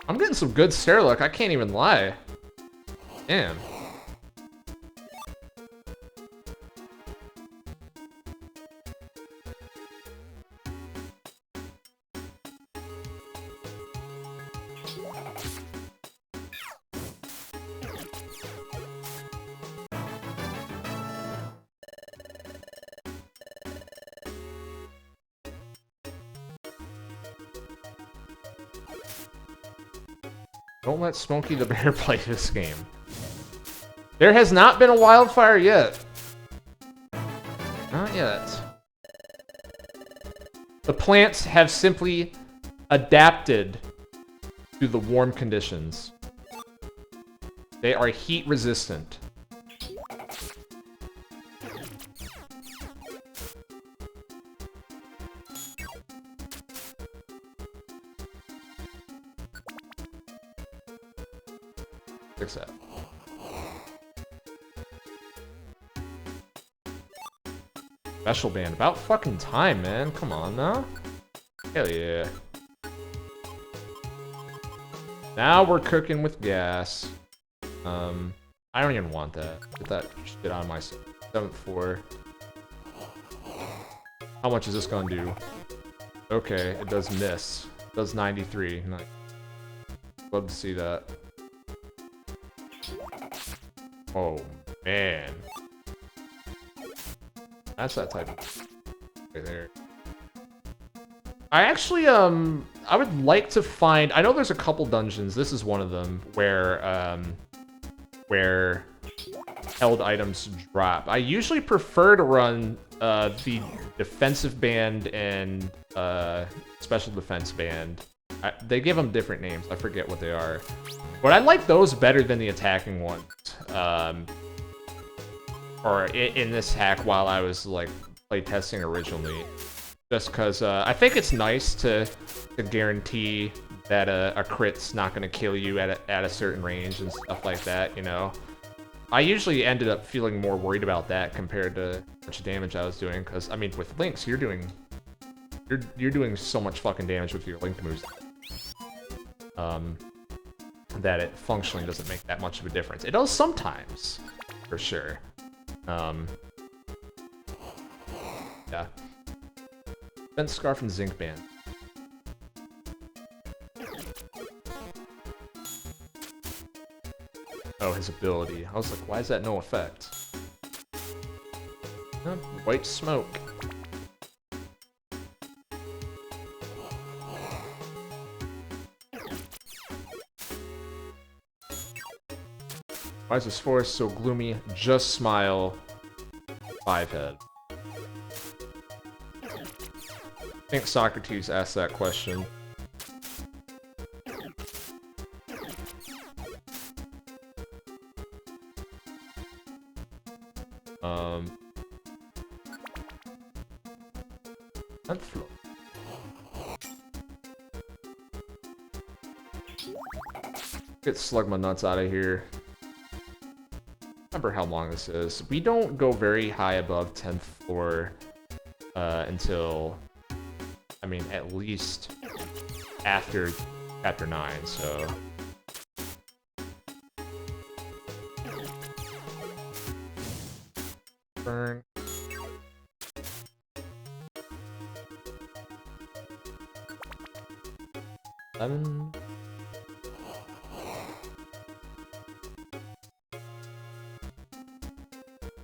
I'm getting some good stair luck, I can't even lie. Damn. Don't let Smokey the Bear play this game. There has not been a wildfire yet. Not yet. The plants have simply adapted to the warm conditions. They are heat resistant. Fix that. Special band. About fucking time, man. Come on now. Hell yeah. Now we're cooking with gas. I don't even want that. Get that shit on my 7th floor. How much is this gonna do? Okay, it does miss. It does 93. Nice. Love to see that. Oh, man. That's that type of right there. I actually, I would like to find... I know there's a couple dungeons, this is one of them, where held items drop. I usually prefer to run the defensive band and special defense band. They give them different names, I forget what they are. But I like those better than the attacking ones. Or in this hack while I was like playtesting originally. Just because I think it's nice to guarantee that a crit's not going to kill you at a certain range and stuff like that, you know? I usually ended up feeling more worried about that compared to how much damage I was doing, because, I mean, with Lynx, you're doing so much fucking damage with your Link moves. That it functionally doesn't make that much of a difference. It does sometimes, for sure. Yeah. Bent Scarf and Zinc Band. Oh, his ability. I was like, why is that no effect? Huh, white smoke. Why is this forest so gloomy? Just smile. 5-head. I think Socrates asked that question. Get Slugma Nuts out of here. Remember how long this is. We don't go very high above 10th floor until, I mean, at least after chapter 9, so. Burn. Lemon.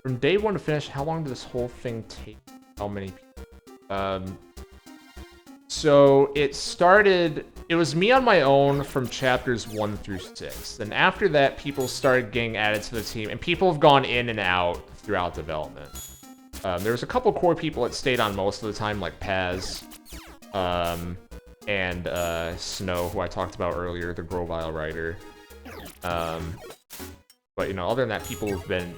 From day 1 to finish, how long did this whole thing take? How many people? So it started, it was me on my own from chapters 1 through 6. Then after that, people started getting added to the team, and people have gone in and out throughout development. There was a couple core people that stayed on most of the time, like Paz, and Snow, who I talked about earlier, the Grovile writer. But, you know, other than that, people have been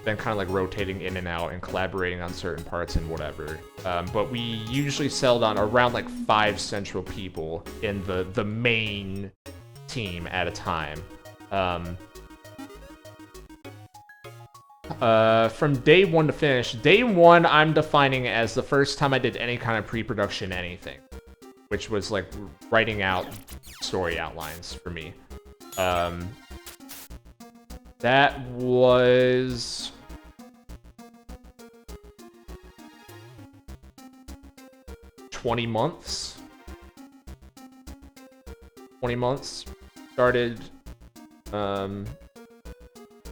kind of like rotating in and out and collaborating on certain parts and whatever. But we usually settled on around like 5 central people in the main team at a time. From day 1 to finish, day 1 I'm defining as the first time I did any kind of pre-production anything, which was like writing out story outlines for me. That was 20 months. 20 months. Started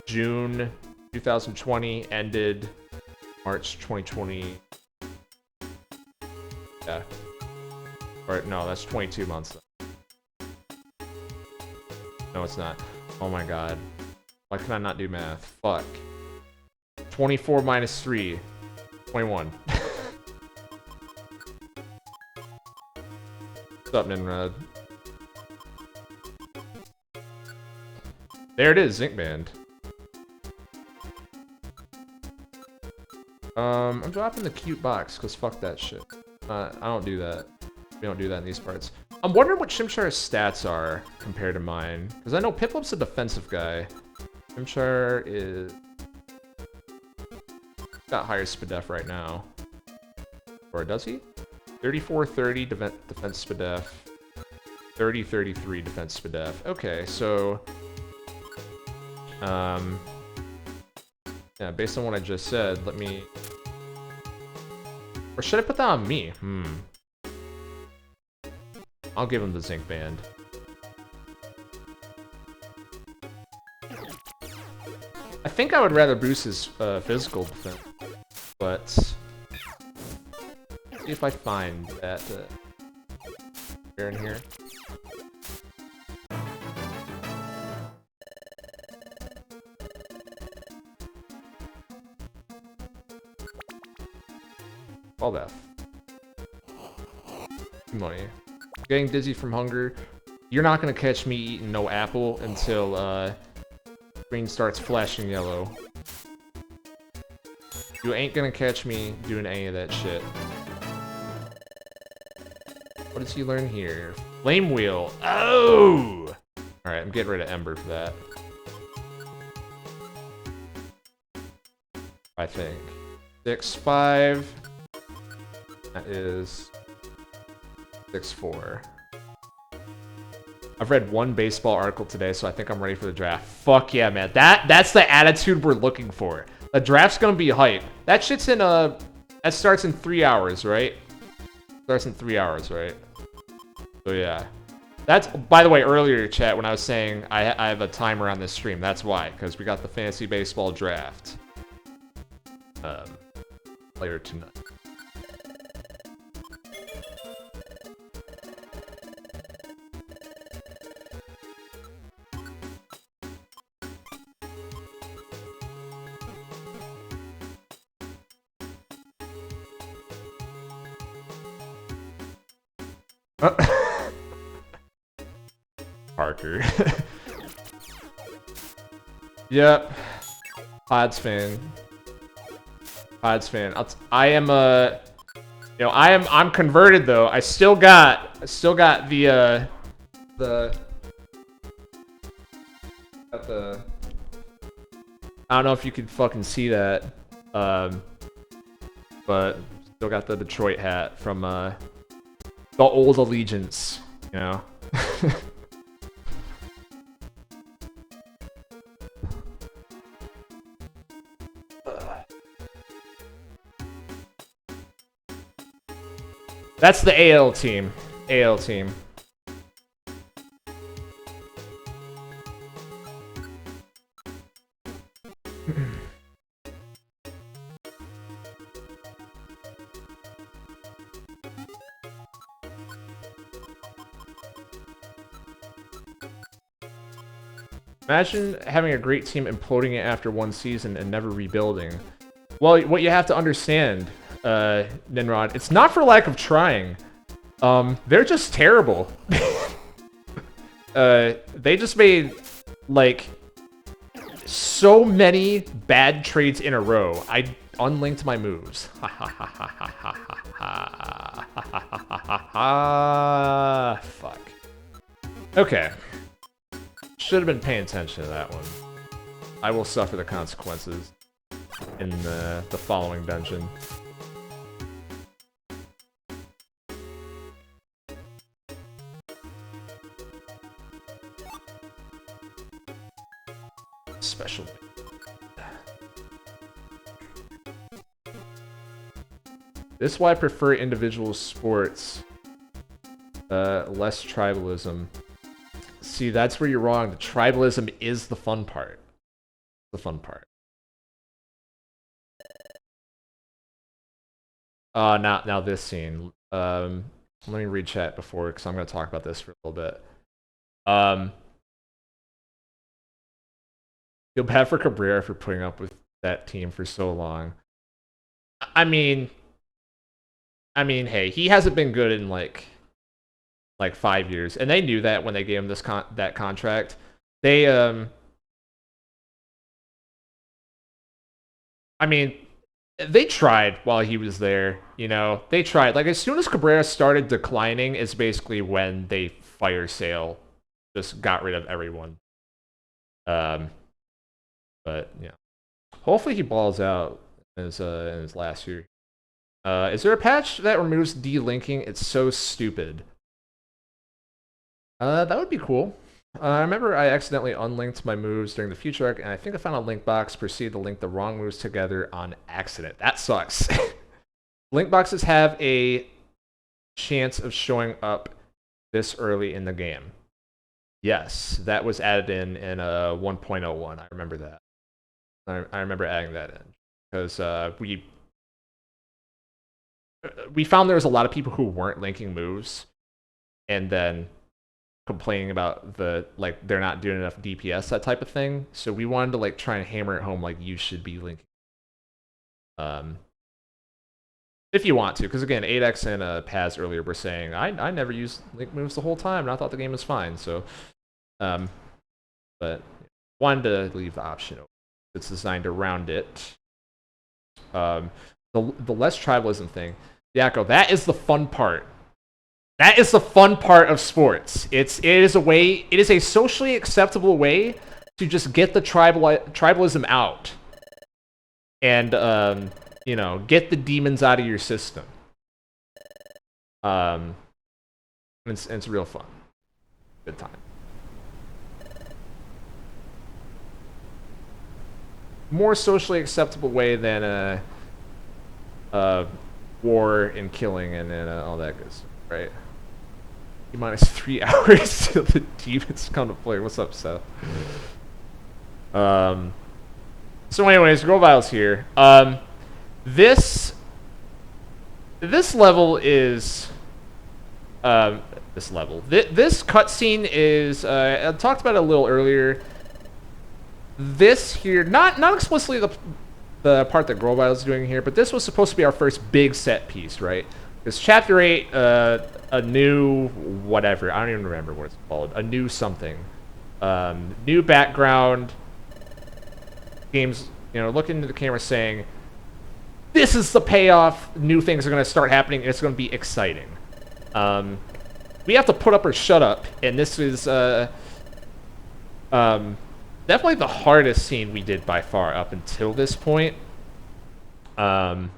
June 2020, ended March 2020. Yeah. Or no, that's 22 months. No, it's not. Oh my god. Why can I not do math? Fuck. 24 minus 3. 21. What's up, Ninrod? There it is, Zinc Band. I'm dropping the cute box, because fuck that shit. I don't do that. We don't do that in these parts. I'm wondering what Chimchar's stats are compared to mine. Because I know Piplup's a defensive guy. Chimchar is... got higher SPDEF right now. Or does he? 34-30 defense SPDEF. 30-33 defense SPDEF. Okay, so... yeah, based on what I just said, let me... Or should I put that on me? I'll give him the Zinc Band. I think I would rather boost his physical defense, but... see if I find that... here and here. All that. Money. Getting dizzy from hunger. You're not gonna catch me eating no apple until green starts flashing yellow. You ain't gonna catch me doing any of that shit. What does he learn here? Flame Wheel. Oh! Alright, I'm getting rid of Ember for that. I think 6'5". That is 6'4". I've read one baseball article today, so I think I'm ready for the draft. Fuck yeah, man. That's the attitude we're looking for. The draft's gonna be hype. That shit's in that starts in 3 hours, right? Starts in 3 hours, right? So yeah. That's, by the way, earlier, chat, when I was saying I have a timer on this stream, that's why, because we got the fantasy baseball draft later tonight. Parker. Yep. Pods fan. Pods fan. I'm converted though. I still got the I don't know if you could fucking see that. But still got the Detroit hat from the old allegiance, you know. That's the AL team. AL team. Imagine having a great team imploding it after one season and never rebuilding. Well, what you have to understand, Ninrod, it's not for lack of trying. They're just terrible. They just made, like, so many bad trades in a row. I unlinked my moves. Fuck. Okay. Should have been paying attention to that one. I will suffer the consequences in the following dungeon. Special. This is why I prefer individual sports. Less tribalism. See, that's where you're wrong. The tribalism is the fun part. The fun part. Now this scene. Let me read chat before, because I'm going to talk about this for a little bit. Feel bad for Cabrera for putting up with that team for so long. I mean, hey, he hasn't been good in like 5 years, and they knew that when they gave him that contract. They I mean, they tried while he was there, you know. They tried. Like, as soon as Cabrera started declining is basically when they fire sale, just got rid of everyone. But yeah, hopefully he balls out in his last year. Is there a patch that removes delinking? It's so stupid. That would be cool. I remember I accidentally unlinked my moves during the future arc, and I think I found a link box, proceeded to link the wrong moves together on accident. That sucks. Link boxes have a chance of showing up this early in the game. Yes, that was added in 1.01. I remember that. I remember adding that in because we found there was a lot of people who weren't linking moves, and then complaining about they're not doing enough DPS, that type of thing. So we wanted to try and hammer it home, you should be linking. If you want to, because again, 8x and Paz earlier were saying I never used link moves the whole time, and I thought the game was fine. So, but wanted to leave the option open. It's designed around it. The less tribalism thing, Yakko, that is the fun part. That is the fun part of sports. It is a socially acceptable way to just get the tribalism out. and you know, get the demons out of your system. It's real fun. Good time. More socially acceptable way than war and killing and all that good stuff, right? Minus 3 hours till the demons come to play. What's up, Seth? So anyways, Grovile's here. This level is this cutscene is I talked about it a little earlier. This here, not explicitly the part that Grovile is doing here, but this was supposed to be our first big set piece, right? Because Chapter 8, a new whatever, I don't even remember what it's called, a new something, new background. Games, you know, looking into the camera saying, "This is the payoff. New things are going to start happening. And it's going to be exciting." We have to put up or shut up, and this is definitely the hardest scene we did by far up until this point. And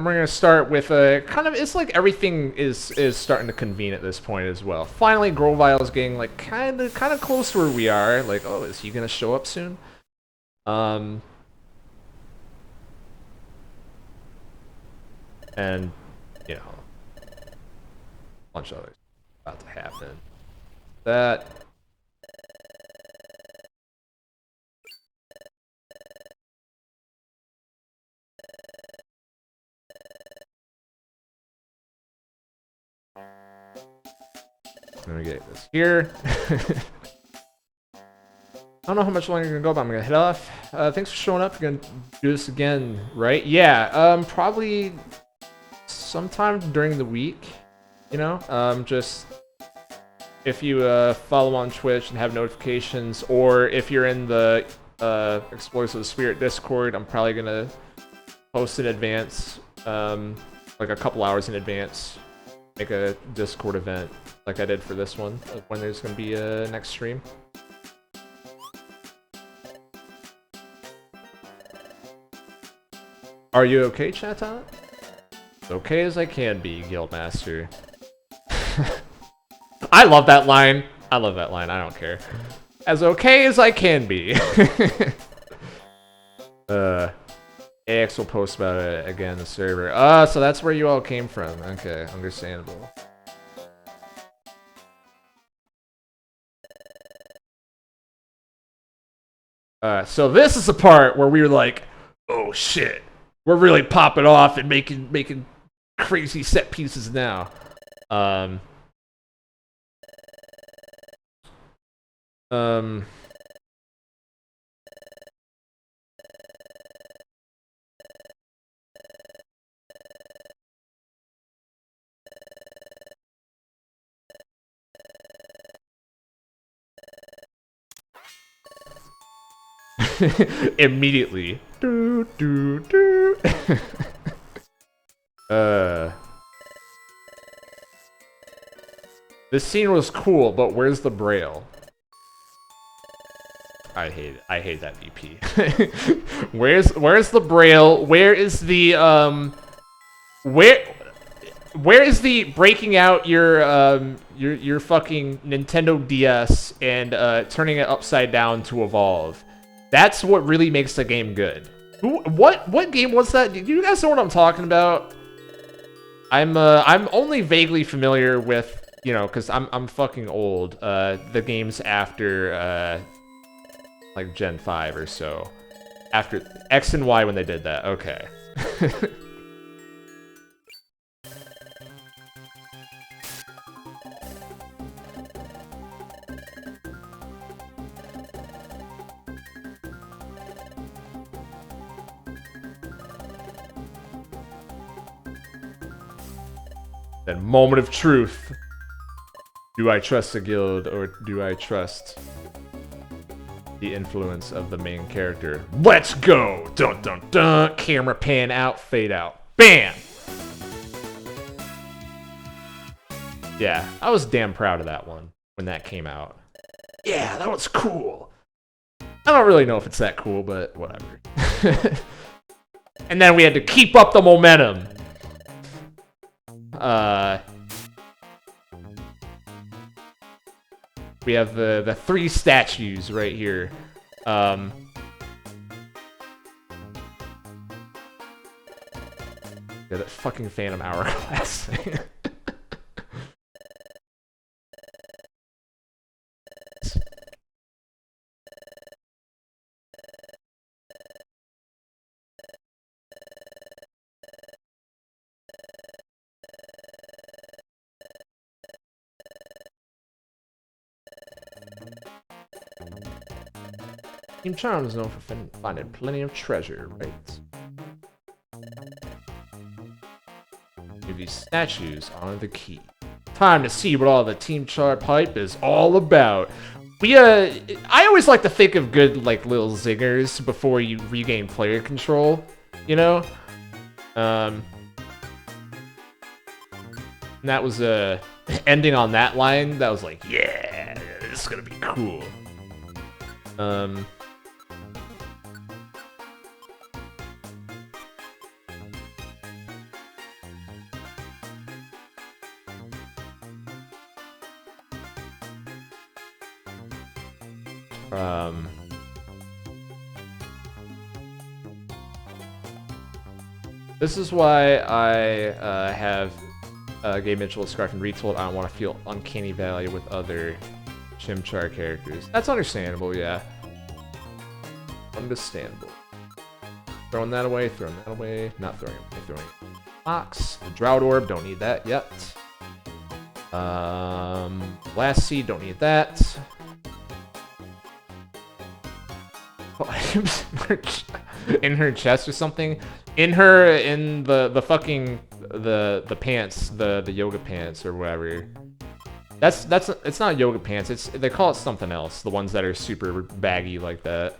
we're gonna start with a kind of, it's like everything is starting to convene at this point as well. Finally, Grovile is getting like kind of close to where we are. Like, oh, is he gonna show up soon? And you know, a bunch of others about to happen. That. I'm gonna get this here. I don't know how much longer you're gonna go, but I'm gonna head off. Thanks for showing up. You're gonna do this again, right? Yeah, probably sometime during the week, you know? Just if you follow on Twitch and have notifications, or if you're in the Explorers of the Spirit Discord, I'm probably gonna post in advance, like a couple hours in advance, make a Discord event like I did for this one, when there's gonna be a next stream. Are you okay, chat talent? As okay as I can be, Guildmaster. I love that line. I love that line. I don't care. As okay as I can be. AX will post about it again, the server. So that's where you all came from. Okay, understandable. So this is the part where we were like, oh shit, we're really popping off and making crazy set pieces now. Immediately. This scene was cool, but where's the Braille? I hate it. I hate that VP. Where's the Braille? Where is the where is the breaking out your fucking Nintendo DS and turning it upside down to evolve? That's what really makes the game good. What game was that? Do you guys know what I'm talking about? I'm only vaguely familiar with, you know, because I'm fucking old. The games after like Gen 5 or so. After X and Y when they did that. Okay. That moment of truth. Do I trust the guild, or do I trust the influence of the main character? Let's go! Dun dun dun! Camera pan out, fade out. Bam! Yeah, I was damn proud of that one when that came out. Yeah, that was cool. I don't really know if it's that cool, but whatever. And then we had to keep up the momentum. We have the 3 statues right here. Yeah, that fucking Phantom Hourglass thing. Team Charm is known for finding plenty of treasure, right? These statues are the key. Time to see what all the Team Chart hype is all about. I always like to think of good, like, little zingers before you regain player control, you know? And that was, ending on that line, that was like, yeah, this is gonna be cool. This is why I have Gabe Mitchell, Scarf, and Retold. I don't want to feel Uncanny Valley with other Chimchar characters. That's understandable, yeah. Understandable. Throwing that away, not throwing it away, throwing it away. Box, the Drought Orb, don't need that yet. Blast Seed, don't need that. In her chest or something. In the fucking the pants, the yoga pants or whatever. It's not yoga pants. They call it something else. The ones that are super baggy like that.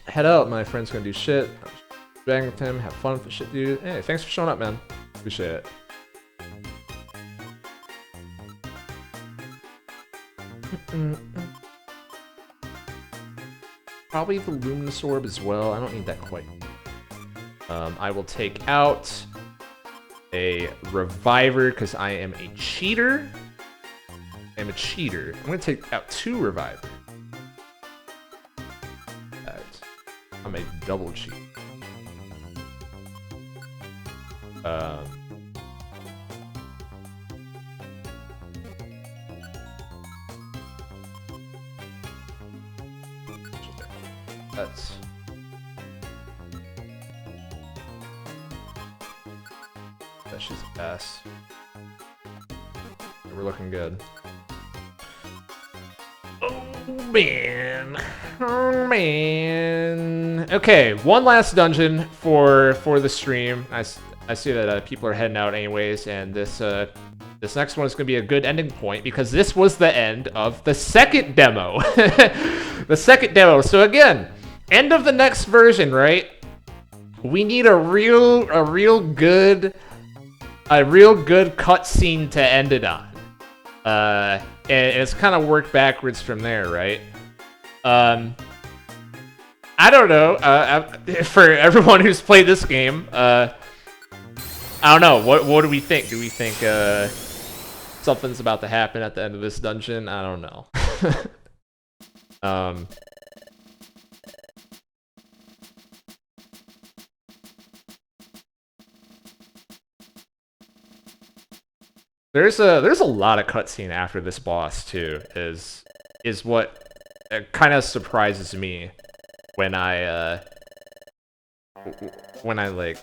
Head out, my friend's gonna do shit. Bang with him, have fun with the shit, dude. Hey, thanks for showing up, man. Appreciate it. Probably the Luminous Orb as well. I don't need that quite. I will take out a Reviver because I am a cheater. I'm going to take out 2 Reviver. I'm a double cheat. That shit's a pass. We're looking good. Oh man. Okay, one last dungeon for the stream. I see that people are heading out anyways, and this next one is gonna be a good ending point because this was the end of the second demo. The second demo. So again, end of the next version, right? We need a real good cutscene to end it on. And it's kind of worked backwards from there, right? I don't know. For everyone who's played this game, I don't know. What do we think? Do we think something's about to happen at the end of this dungeon? I don't know. There's a lot of cutscene after this boss too. Is what kind of surprises me when I like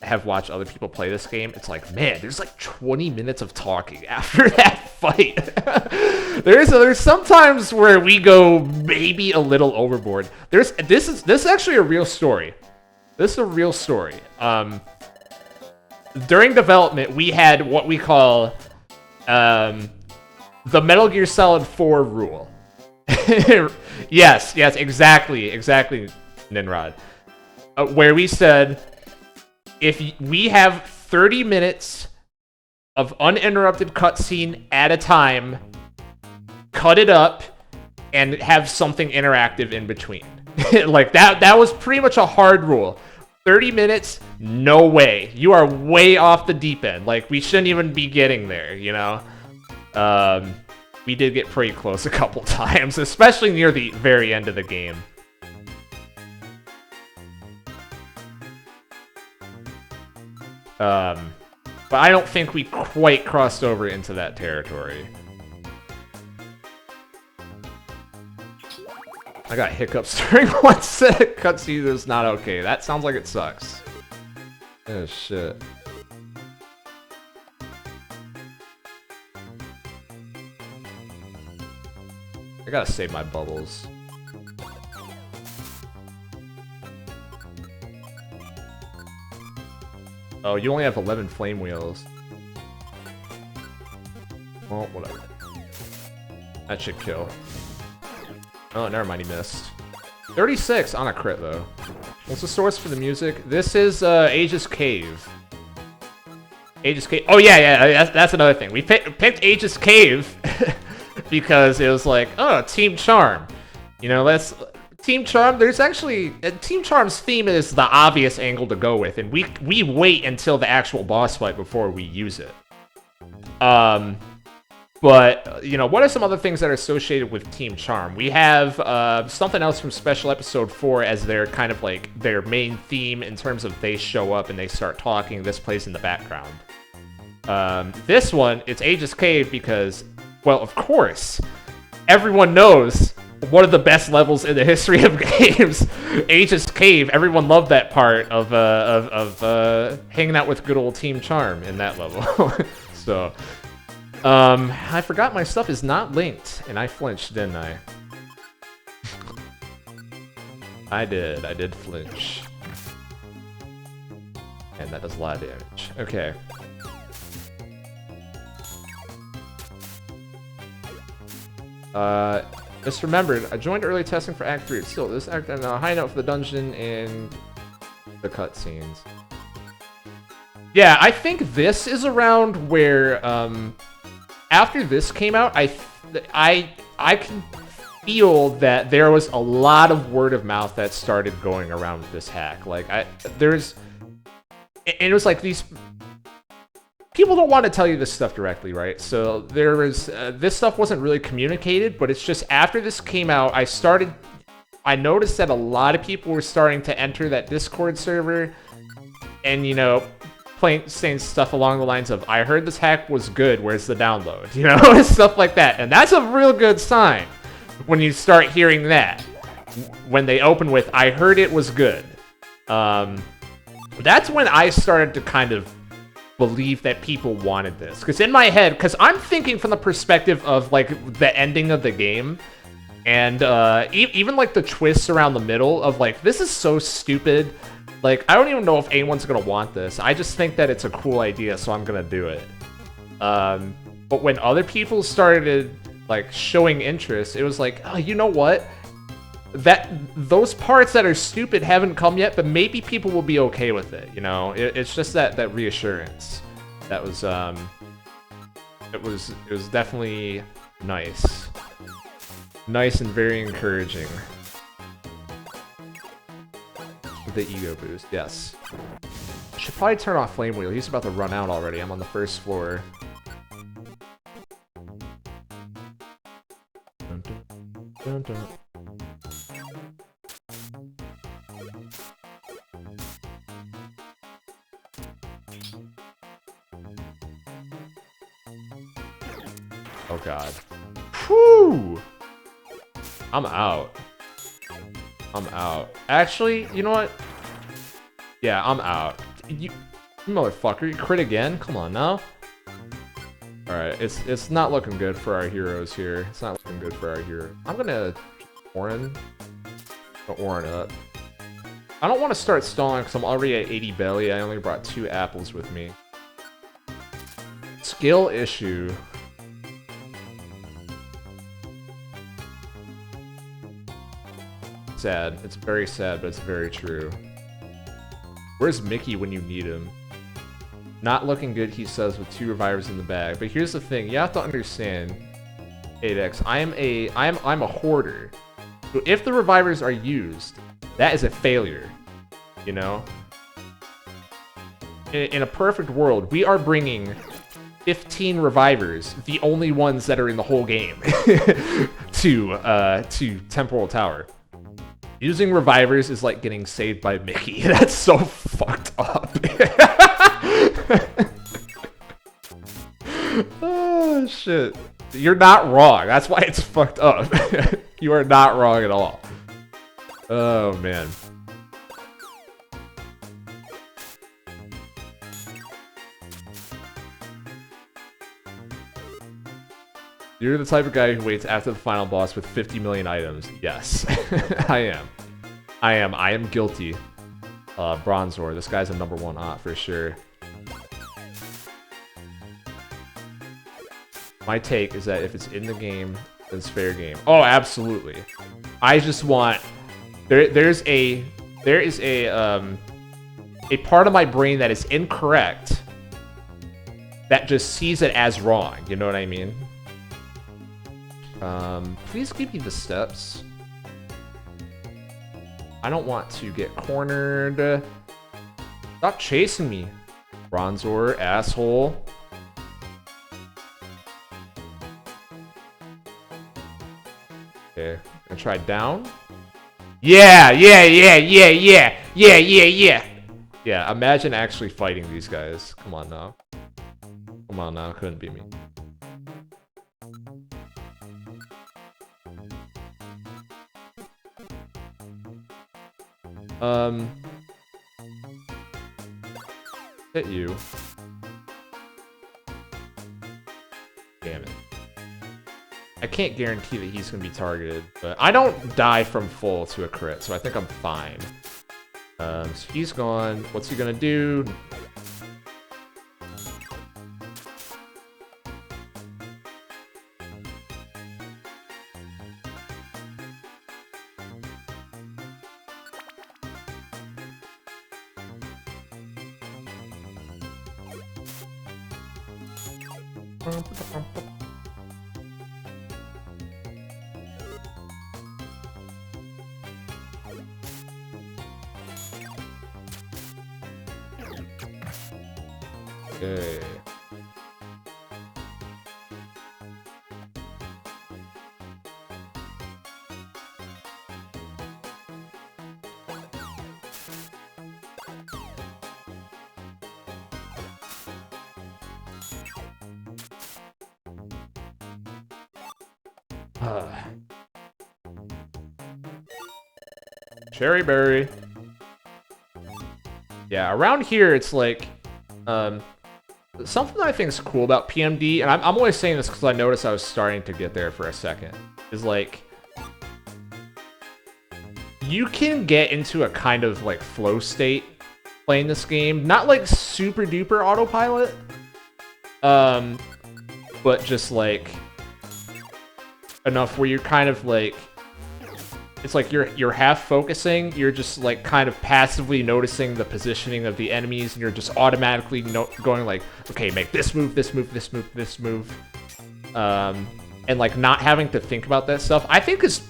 have watched other people play this game. It's like, man, there's like 20 minutes of talking after that fight. There's sometimes where we go maybe a little overboard. This is actually a real story. This is a real story. During development, we had what we call the Metal Gear Solid 4 rule. yes, exactly, Ninrod. Where we said, if we have 30 minutes of uninterrupted cutscene at a time, cut it up, and have something interactive in between. Like, that was pretty much a hard rule. 30 minutes, no way. You are way off the deep end. Like, we shouldn't even be getting there, you know? We did get pretty close a couple times, especially near the very end of the game. But I don't think we quite crossed over into that territory. I got hiccups during one set of cutscenes. It's not okay. That sounds like it sucks. Oh, shit. I gotta save my bubbles. Oh, you only have 11 flame wheels. Well, whatever. That should kill. Oh, never mind, he missed. 36 on a crit, though. What's the source for the music? This is Aegis Cave. Aegis Cave. Oh, yeah, that's another thing. We picked Aegis Cave because it was like, oh, Team Charm. You know, let's... Team Charm, there's actually... Team Charm's theme is the obvious angle to go with, and we wait until the actual boss fight before we use it. But, you know, what are some other things that are associated with Team Charm? We have something else from Special Episode 4 as their kind of like their main theme in terms of they show up and they start talking. This plays in the background. This one, it's Aegis Cave because, well, of course, everyone knows one of the best levels in the history of games. Aegis Cave, everyone loved that part of hanging out with good old Team Charm in that level. So... I forgot my stuff is not linked, and I flinched, didn't I? I did flinch. And that does a lot of damage. Okay. Just remembered, I joined early testing for Act 3. It's still, this act on a high note for the dungeon and the cutscenes. Yeah, I think this is around where, after this came out, I can feel that there was a lot of word of mouth that started going around with this hack. Like, and it was like these people don't want to tell you this stuff directly, right? So there was this stuff wasn't really communicated, but it's just after this came out, I noticed that a lot of people were starting to enter that Discord server, and you know, saying stuff along the lines of, I heard this hack was good, where's the download? You know, stuff like that. And that's a real good sign when you start hearing that. When they open with, I heard it was good. That's when I started to kind of believe that people wanted this. Because in my head, because I'm thinking from the perspective of, like, the ending of the game. And even, like, the twists around the middle of, like, this is so stupid. Like, I don't even know if anyone's gonna want this. I just think that it's a cool idea, so I'm gonna do it. But when other people started, like, showing interest, it was like, oh, you know what? Those parts that are stupid haven't come yet, but maybe people will be okay with it, you know? It's just that reassurance. That was, it was definitely nice. Nice and very encouraging. The ego boost, yes. Should probably turn off Flame Wheel. He's about to run out already. I'm on the first floor. Dun, dun, dun, dun. Oh god. Whew! I'm out. I'm out. Actually, you know what? Yeah, I'm out. You motherfucker, you crit again? Come on now. Alright, it's not looking good for our heroes here. It's not looking good for our hero. I'm gonna Orin up. I don't want to start stalling because I'm already at 80 belly. I only brought 2 apples with me. Skill issue. Sad. It's very sad, but it's very true. Where's Mickey when you need him? Not looking good, he says, with 2 revivers in the bag. But here's the thing, you have to understand, 8x. I'm a hoarder. So if the revivers are used, that is a failure, you know? In a perfect world, we are bringing 15 revivers, the only ones that are in the whole game, to Temporal Tower. Using revivers is like getting saved by Mickey. That's so fucked up. Oh, shit. You're not wrong. That's why it's fucked up. You are not wrong at all. Oh, man. You're the type of guy who waits after the final boss with 50 million items. Yes, I am. I am guilty. Bronzor. This guy's a #1 op for sure. My take is that if it's in the game, then it's fair game. Oh, absolutely. I just want... There is a part of my brain that is incorrect that just sees it as wrong. You know what I mean? Please give me the steps. I don't want to get cornered. Stop chasing me, Bronzor, asshole. Okay, gonna try down. Yeah. Yeah, imagine actually fighting these guys. Come on now. Come on now, couldn't be me. Hit you. Damn it. I can't guarantee that he's gonna be targeted, but I don't die from full to a crit, so I think I'm fine. So he's gone. What's he gonna do? Okay. Cherry berry. Yeah, around here it's like, something that I think is cool about PMD, and I'm always saying this because I noticed I was starting to get there for a second, is like, you can get into a kind of like flow state playing this game. Not like super duper autopilot, but just like enough where you're kind of like, it's like you're half focusing, you're just like kind of passively noticing the positioning of the enemies, and you're just automatically going like, okay, make this move, this move, this move, this move, and like not having to think about that stuff. I think is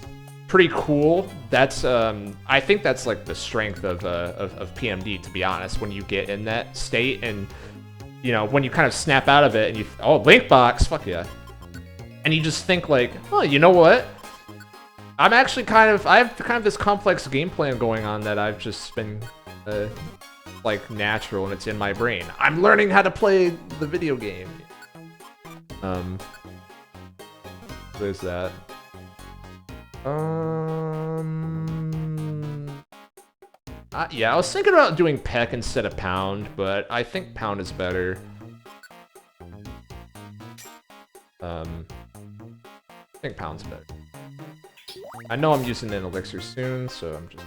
pretty cool. That's I think that's like the strength of PMD, to be honest. When you get in that state, and you know, when you kind of snap out of it, and you Link box, fuck yeah, and you just think like, oh, you know what? I have kind of this complex game plan going on that I've just been, like, natural, and it's in my brain. I'm learning how to play the video game. There's that. Yeah, I was thinking about doing peck instead of pound, but I think pound is better. I think pound's better. I know I'm using an elixir soon, so I'm just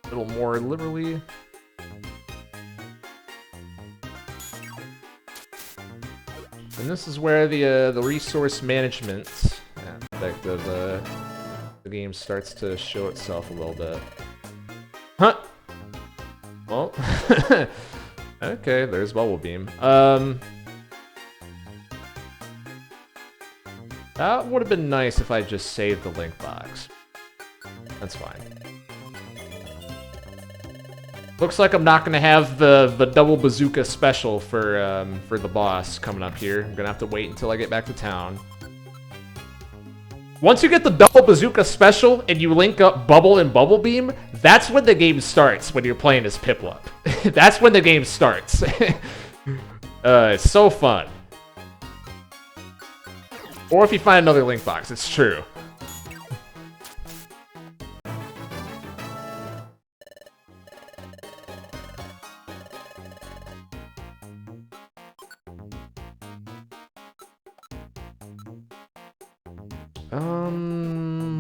a little more liberally. And this is where the resource management aspect of the game starts to show itself a little bit. Huh. Well, okay, there's Bubble Beam. That would have been nice if I just saved the link box. That's fine. Looks like I'm not gonna have the double bazooka special for the boss coming up here. I'm gonna have to wait until I get back to town. Once you get the double bazooka special and you link up Bubble and Bubble Beam, that's when the game starts when you're playing as Piplup. That's when the game starts. It's so fun. Or if you find another link box, it's true.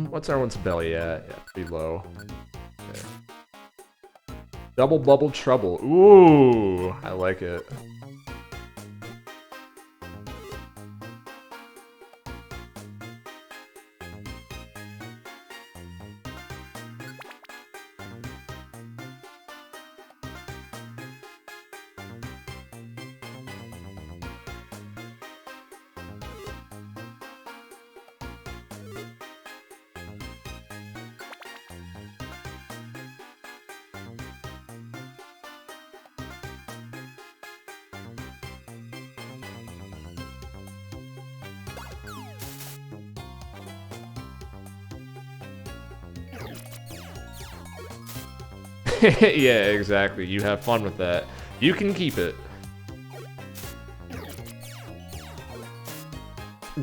What's everyone's belly at? Yeah, pretty low. Okay. Double Bubble Trouble. Ooh, I like it. Yeah, exactly. You have fun with that. You can keep it.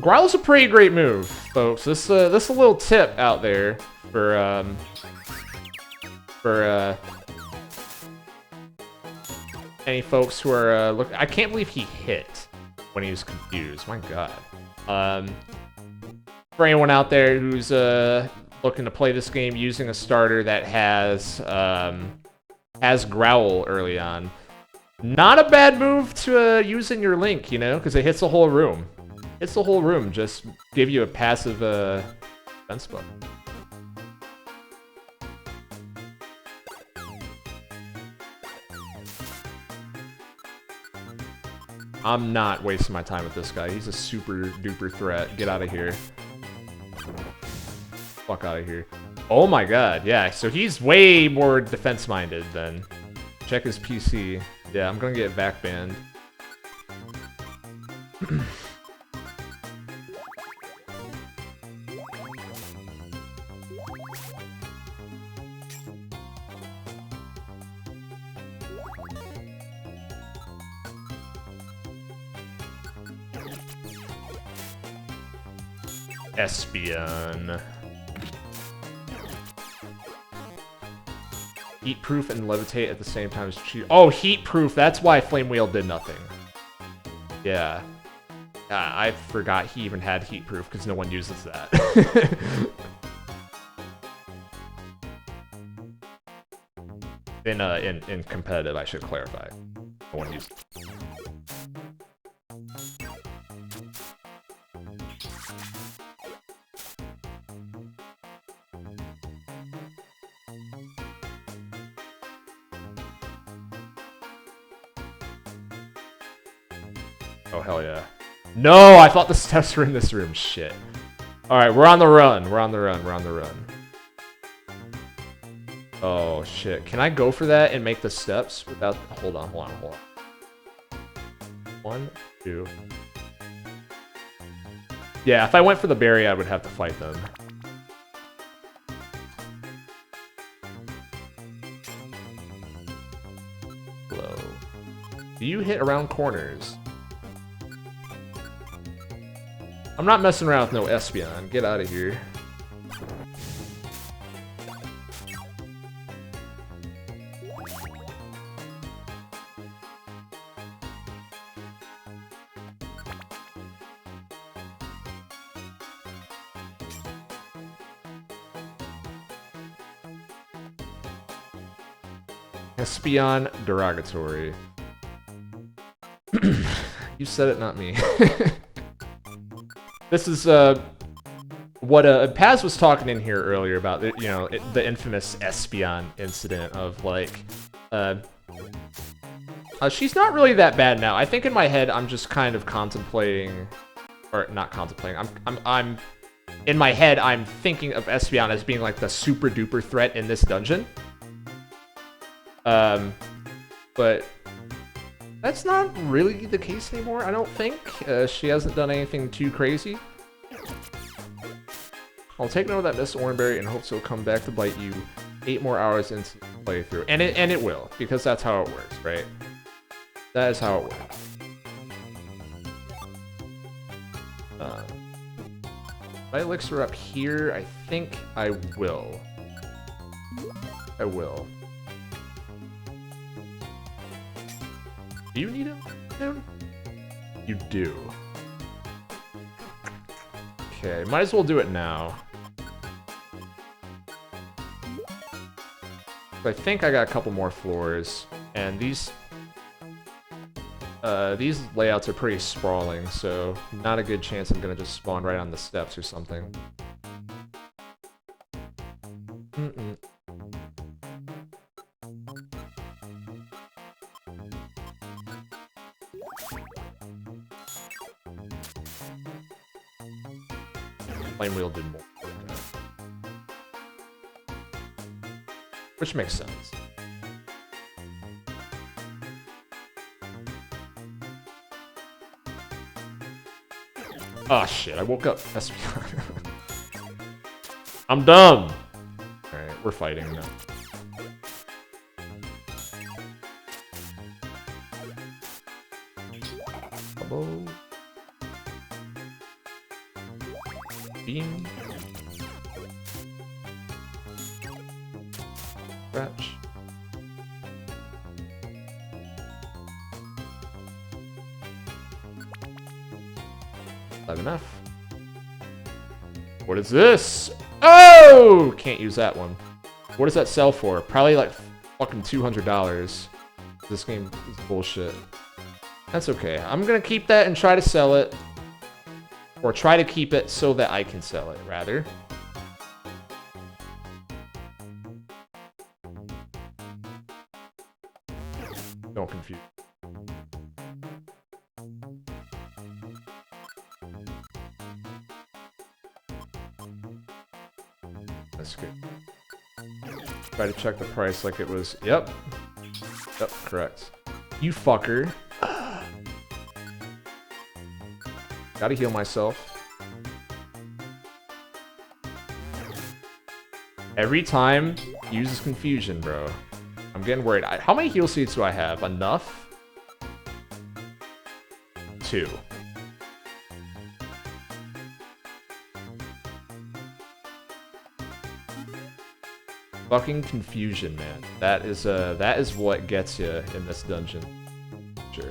Growl's a pretty great move, folks. This a little tip out there for any folks who are look. I can't believe he hit when he was confused. My God. For anyone out there who's looking to play this game using a starter that has Growl early on, not a bad move to use in your Link, you know, because it hits the whole room. Hits the whole room, just give you a passive defense buff. I'm not wasting my time with this guy. He's a super duper threat. Get out of here. Fuck out of here. Oh my God, yeah, so he's way more defense-minded than... Check his PC. Yeah, I'm gonna get back banned. Espion. Heat proof and levitate at the same time as cheat. Oh, heat proof. That's why Flame Wheel did nothing. Yeah. I forgot he even had heat proof because no one uses that. in competitive, I should clarify. No one uses it. Oh, hell yeah. No, I thought the steps were in this room. Shit. Alright, we're on the run. We're on the run. We're on the run. Oh, shit. Can I go for that and make the steps without... Hold on, hold on, hold on. 1, 2... Yeah, if I went for the berry, I would have to fight them. Hello. Do you hit around corners? I'm not messing around with no Espion. Get out of here. Espion derogatory. You said it, not me. This is what Paz was talking in here earlier about, you know, the infamous Espion incident of like, she's not really that bad now. I think in my head I'm just kind of contemplating or not contemplating. I'm in my head. I'm thinking of Espeon as being like the super duper threat in this dungeon. But that's not really the case anymore. I don't think she hasn't done anything too crazy. I'll take note of that Miss Oranberry and hope she'll come back to bite you 8 more hours into the playthrough. And it will, because that's how it works, right? That is how it works. If I elixir up here, I think I will. I will. Do you need him? You do. Okay, might as well do it now. I think I got a couple more floors, and these layouts are pretty sprawling, so not a good chance I'm gonna just spawn right on the steps or something. Flame Wheel did more. Which makes sense. Oh shit, I woke up. I'm dumb! Alright, we're fighting now. Hello? Beam? Scratch. Not enough. What is this? Oh! Can't use that one. What does that sell for? Probably like fucking $200. This game is bullshit. That's okay. I'm gonna keep that and try to sell it. Or try to keep it so that I can sell it, rather. Don't confuse. That's good. Try to check the price like it was. Yep. Yep, correct. You fucker. Gotta heal myself. Every time, uses confusion, bro. I'm getting worried. How many heal seeds do I have? Enough? 2. Fucking confusion, man. That is what gets you in this dungeon. Sure.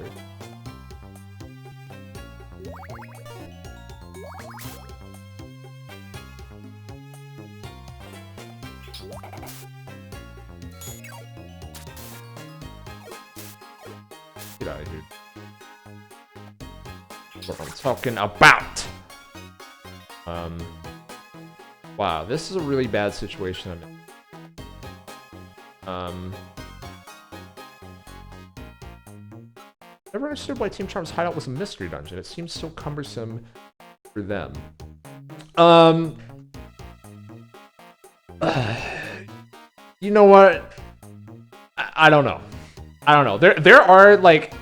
Get out of here. What I'm talking about. Wow, this is a really bad situation I'm in. Never understood why Team Charm's hideout was a mystery dungeon. It seems so cumbersome for them. You know what? I don't know. I don't know. There are like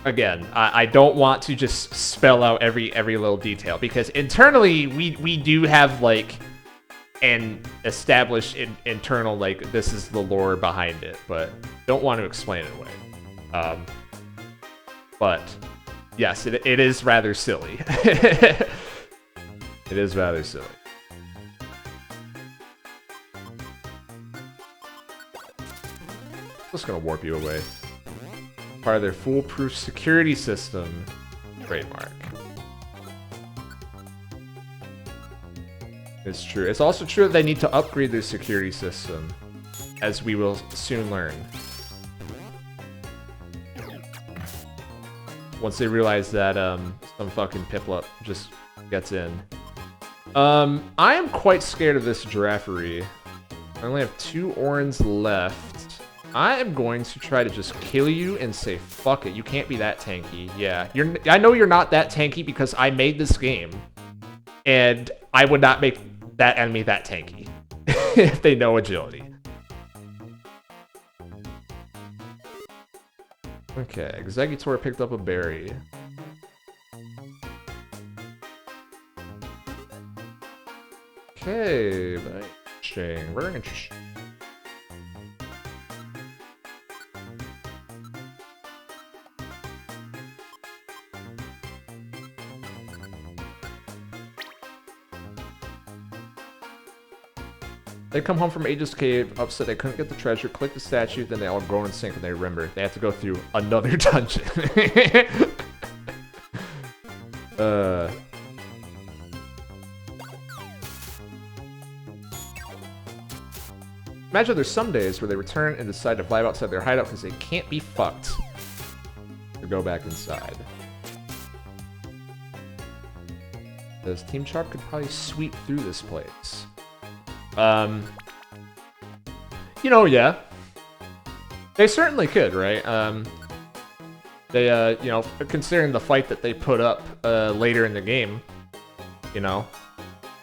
again, I don't want to just spell out every little detail because internally we do have like an established internal like this is the lore behind it, but don't want to explain it away. But yes, it is rather silly. It is rather silly. Just gonna warp you away. Part of their foolproof security system. Trademark. It's true. It's also true that they need to upgrade their security system, as we will soon learn. Once they realize that some fucking Piplup just gets in. I am quite scared of this Giraffery. I only have 2 Orns left. I am going to try to just kill you and say, fuck it, you can't be that tanky. Yeah, I know you're not that tanky because I made this game. And I would not make that enemy that tanky if they know agility. Okay, Executor picked up a berry. Okay, very interesting. Very interesting. They come home from Aegis Cave, upset they couldn't get the treasure, click the statue, then they all groan in sync and they remember they have to go through another dungeon. Imagine there's some days where they return and decide to vibe outside their hideout because they can't be fucked. To go back inside. This Team Sharp could probably sweep through this place. You know, yeah. They certainly could, right? They, you know, considering the fight that they put up, later in the game, you know,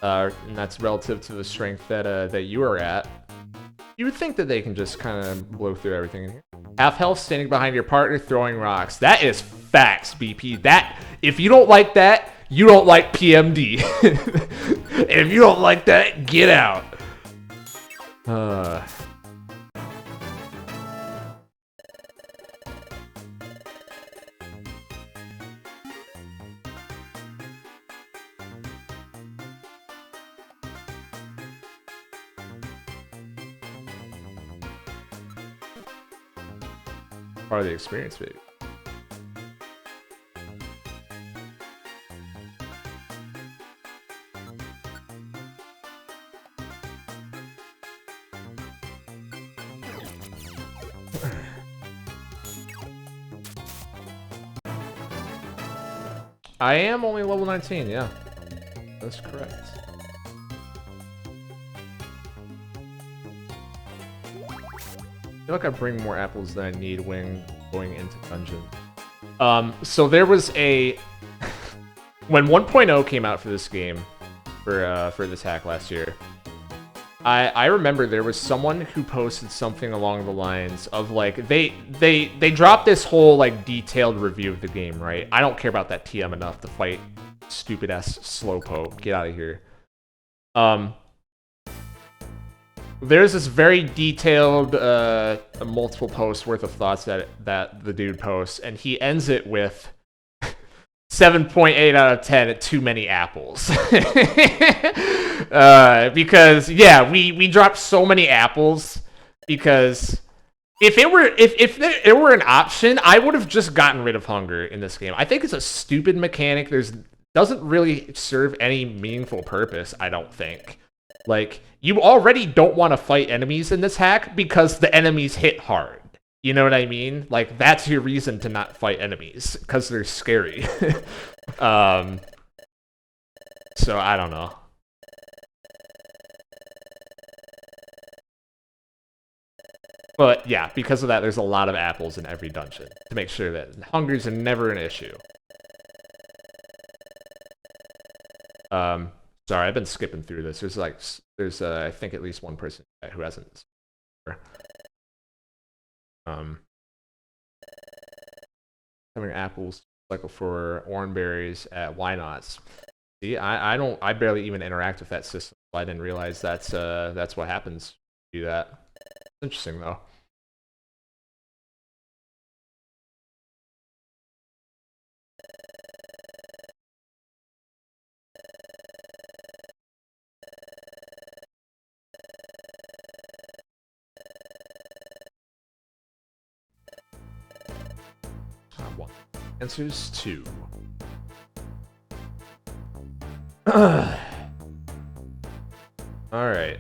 and that's relative to the strength that, that you are at, you would think that they can just kind of blow through everything in here. Half health, standing behind your partner, throwing rocks. That is facts, BP. That, if you don't like that, you don't like PMD. If you don't like that, get out. Part of the experience, baby. I am only level 19, yeah. That's correct. I feel like I bring more apples than I need when going into dungeon. So there was a... when 1.0 came out for this game, for this hack last year, I remember there was someone who posted something along the lines of like, they dropped this whole like detailed review of the game, right? I don't care about that TM enough to fight stupid ass Slowpoke. Get out of here. There's this very detailed multiple posts worth of thoughts that the dude posts, and he ends it with 7.8 out of 10 at too many apples. Because yeah, we dropped so many apples because if it were an option, I would have just gotten rid of hunger in this game. I think it's a stupid mechanic. Doesn't really serve any meaningful purpose, I don't think. Like, you already don't want to fight enemies in this hack because the enemies hit hard. You know what I mean? Like, that's your reason to not fight enemies, because they're scary. So, I don't know. But, yeah, because of that, there's a lot of apples in every dungeon, to make sure that hunger's never an issue. Sorry, I've been skipping through this. There's I think at least one person who hasn't. Having apples cycle for oranberries at why nots. See, I barely even interact with that system. So I didn't realize that's what happens. Do that. It's interesting though. Answers 2. Alright.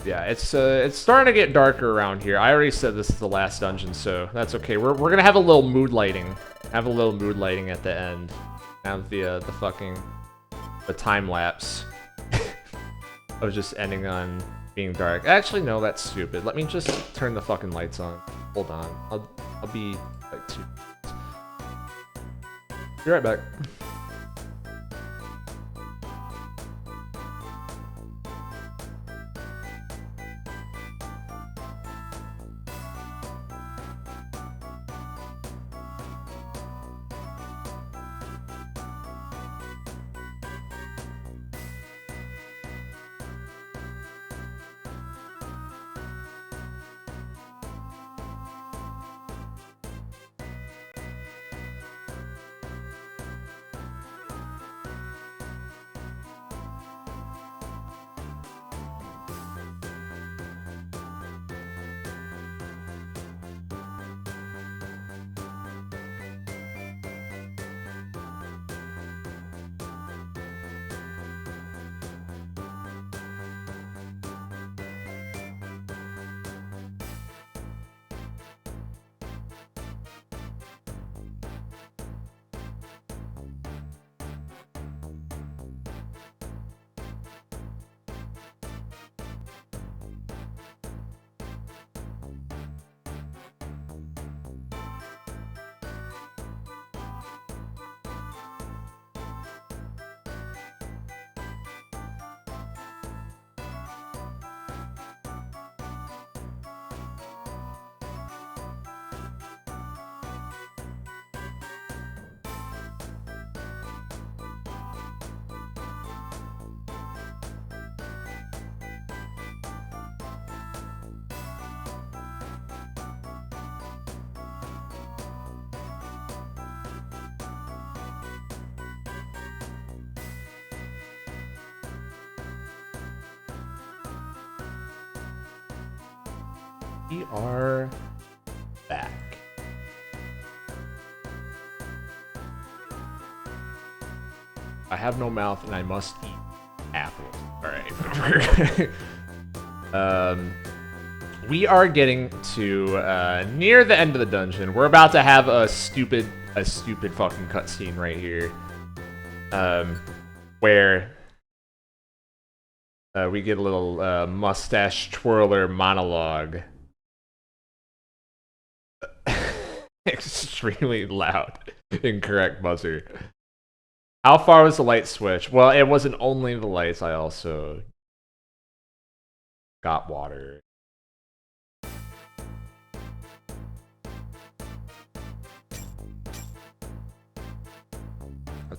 Yeah, it's starting to get darker around here. I already said this is the last dungeon, so that's okay. We're gonna have a little mood lighting. Have a little mood lighting at the end. Have the time lapse of just ending on being dark. Actually, no, that's stupid. Let me just turn the fucking lights on. Hold on. I'll be like 2 minutes. Be right back. We are back. I have no mouth and I must eat apples. Alright. We are getting to near the end of the dungeon. We're about to have a stupid fucking cutscene right here. Where we get a little mustache twirler monologue. Extremely loud. Incorrect buzzer. How far was the light switch? Well, it wasn't only the lights. I also got water. I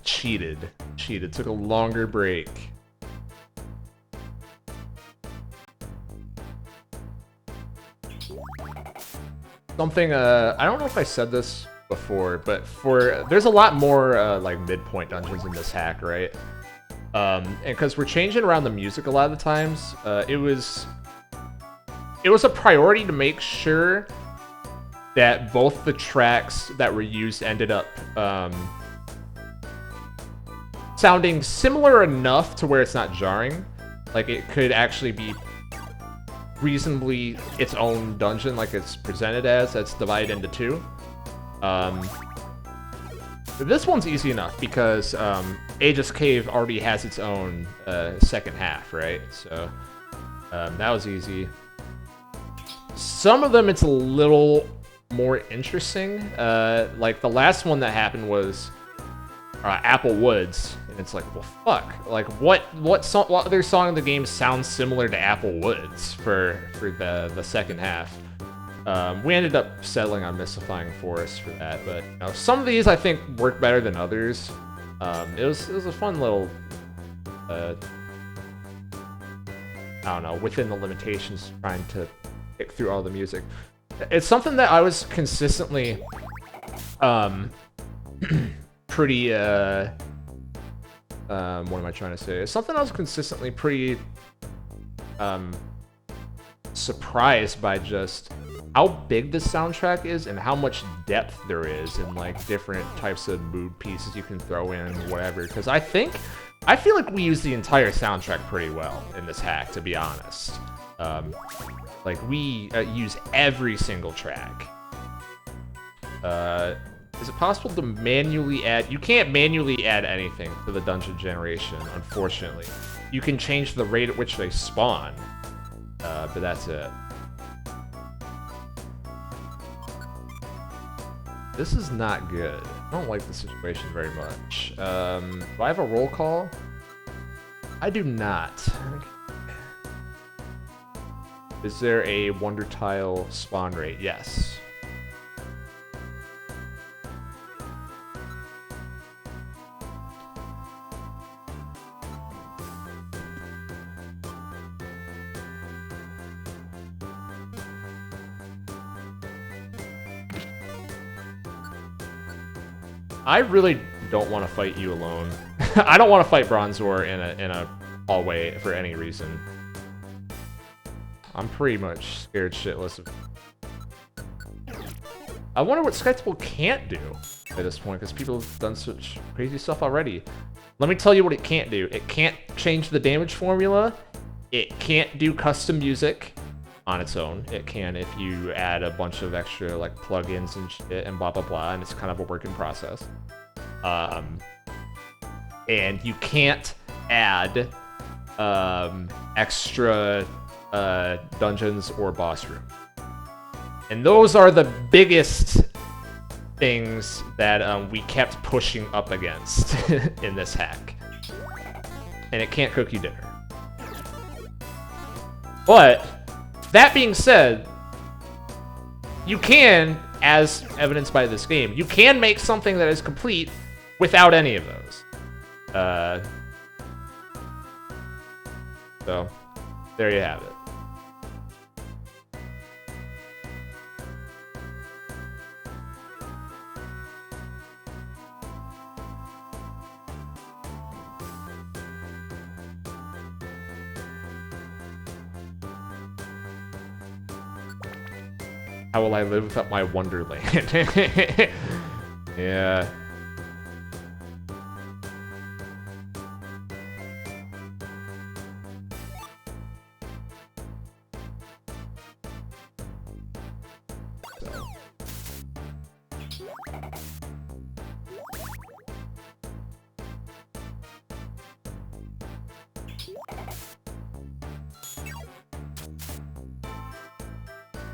cheated. Took a longer break. Something, I don't know if I said this before, but there's a lot more, like, midpoint dungeons in this hack, right? And because we're changing around the music a lot of the times, it was a priority to make sure that both the tracks that were used ended up, sounding similar enough to where it's not jarring. Like, it could actually be reasonably its own dungeon, like it's presented as, that's divided into 2. This one's easy enough because Aegis Cave already has its own second half, right? So that was easy. Some of them it's a little more interesting. Like the last one that happened was Apple Woods, and it's like, well, fuck. Like, what other song in the game sounds similar to Apple Woods for the second half? We ended up settling on Mystifying Forest for that, but you know, some of these I think work better than others. It was a fun little, I don't know, within the limitations, trying to pick through all the music. It's something that I was consistently, pretty, what am I trying to say? It's something I was consistently pretty, surprised by just how big the soundtrack is and how much depth there is in, like, different types of mood pieces you can throw in, whatever. Because I feel like we use the entire soundtrack pretty well in this hack, to be honest. Like, we use every single track. Is it possible to manually add... You can't manually add anything to the dungeon generation, unfortunately. You can change the rate at which they spawn. But that's it. This is not good. I don't like the situation very much. Do I have a roll call? I do not. Is there a Wonder Tile spawn rate? Yes. I really don't want to fight you alone. I don't want to fight Bronzor in a hallway for any reason. I'm pretty much scared shitless of... I wonder what Skytable can't do at this point, because people have done such crazy stuff already. Let me tell you what it can't do. It can't change the damage formula. It can't do custom music on its own. It can if you add a bunch of extra like plugins and shit and blah blah blah, and it's kind of a work in process. And you can't add extra dungeons or boss room. And those are the biggest things that we kept pushing up against in this hack. And it can't cook you dinner. But that being said, you can, as evidenced by this game, you can make something that is complete without any of those. So, there you have it. How will I live without my Wonderland? Yeah.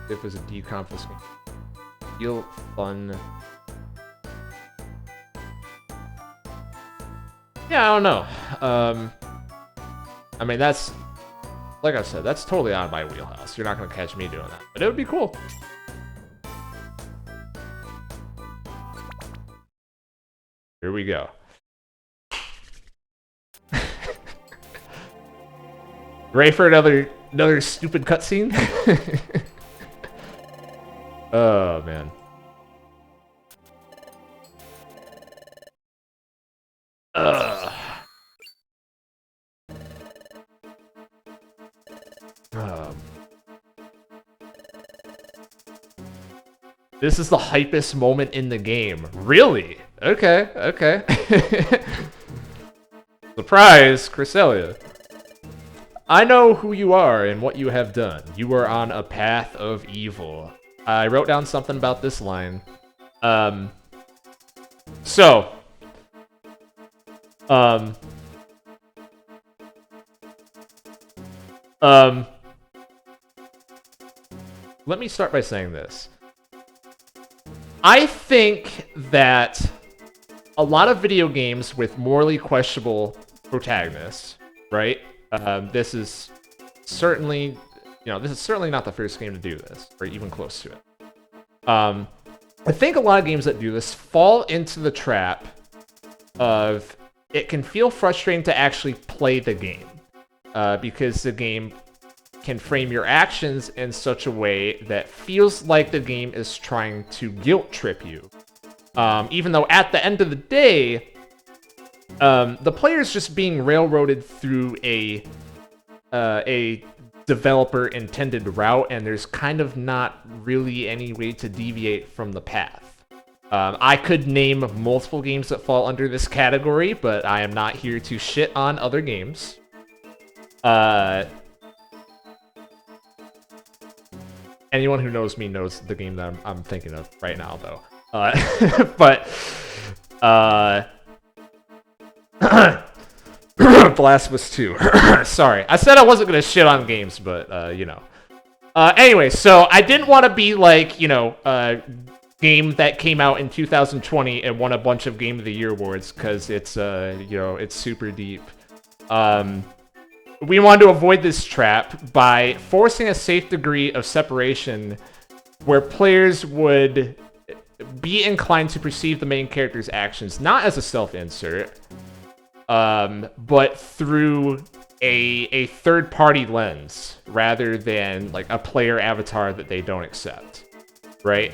If there's a deconfiscation. Feel fun. Yeah, I don't know. I mean, that's... Like I said, that's totally out of my wheelhouse. You're not going to catch me doing that. But it would be cool. Here we go. Ready for another stupid cutscene? Oh, man. This is the hypest moment in the game. Really? Okay, okay. Surprise, Cresselia. I know who you are and what you have done. You are on a path of evil. I wrote down something about this line. Let me start by saying this. I think that a lot of video games with morally questionable protagonists, right? This is certainly not the first game to do this, or even close to it. I think a lot of games that do this fall into the trap of it can feel frustrating to actually play the game, because the game can frame your actions in such a way that feels like the game is trying to guilt trip you. Even though at the end of the day, the player's just being railroaded through a developer intended route, and there's kind of not really any way to deviate from the path. I could name multiple games that fall under this category, but I am not here to shit on other games. Anyone who knows me knows the game that I'm thinking of right now, though. The Last of Us 2. Sorry. I said I wasn't going to shit on games, but, you know. Anyway, so I didn't want to be like, you know, game that came out in 2020 and won a bunch of Game of the Year awards because it's, you know, it's super deep. We wanted to avoid this trap by forcing a safe degree of separation where players would be inclined to perceive the main character's actions not as a self-insert, but through a third-party lens rather than like a player avatar that they don't accept, right?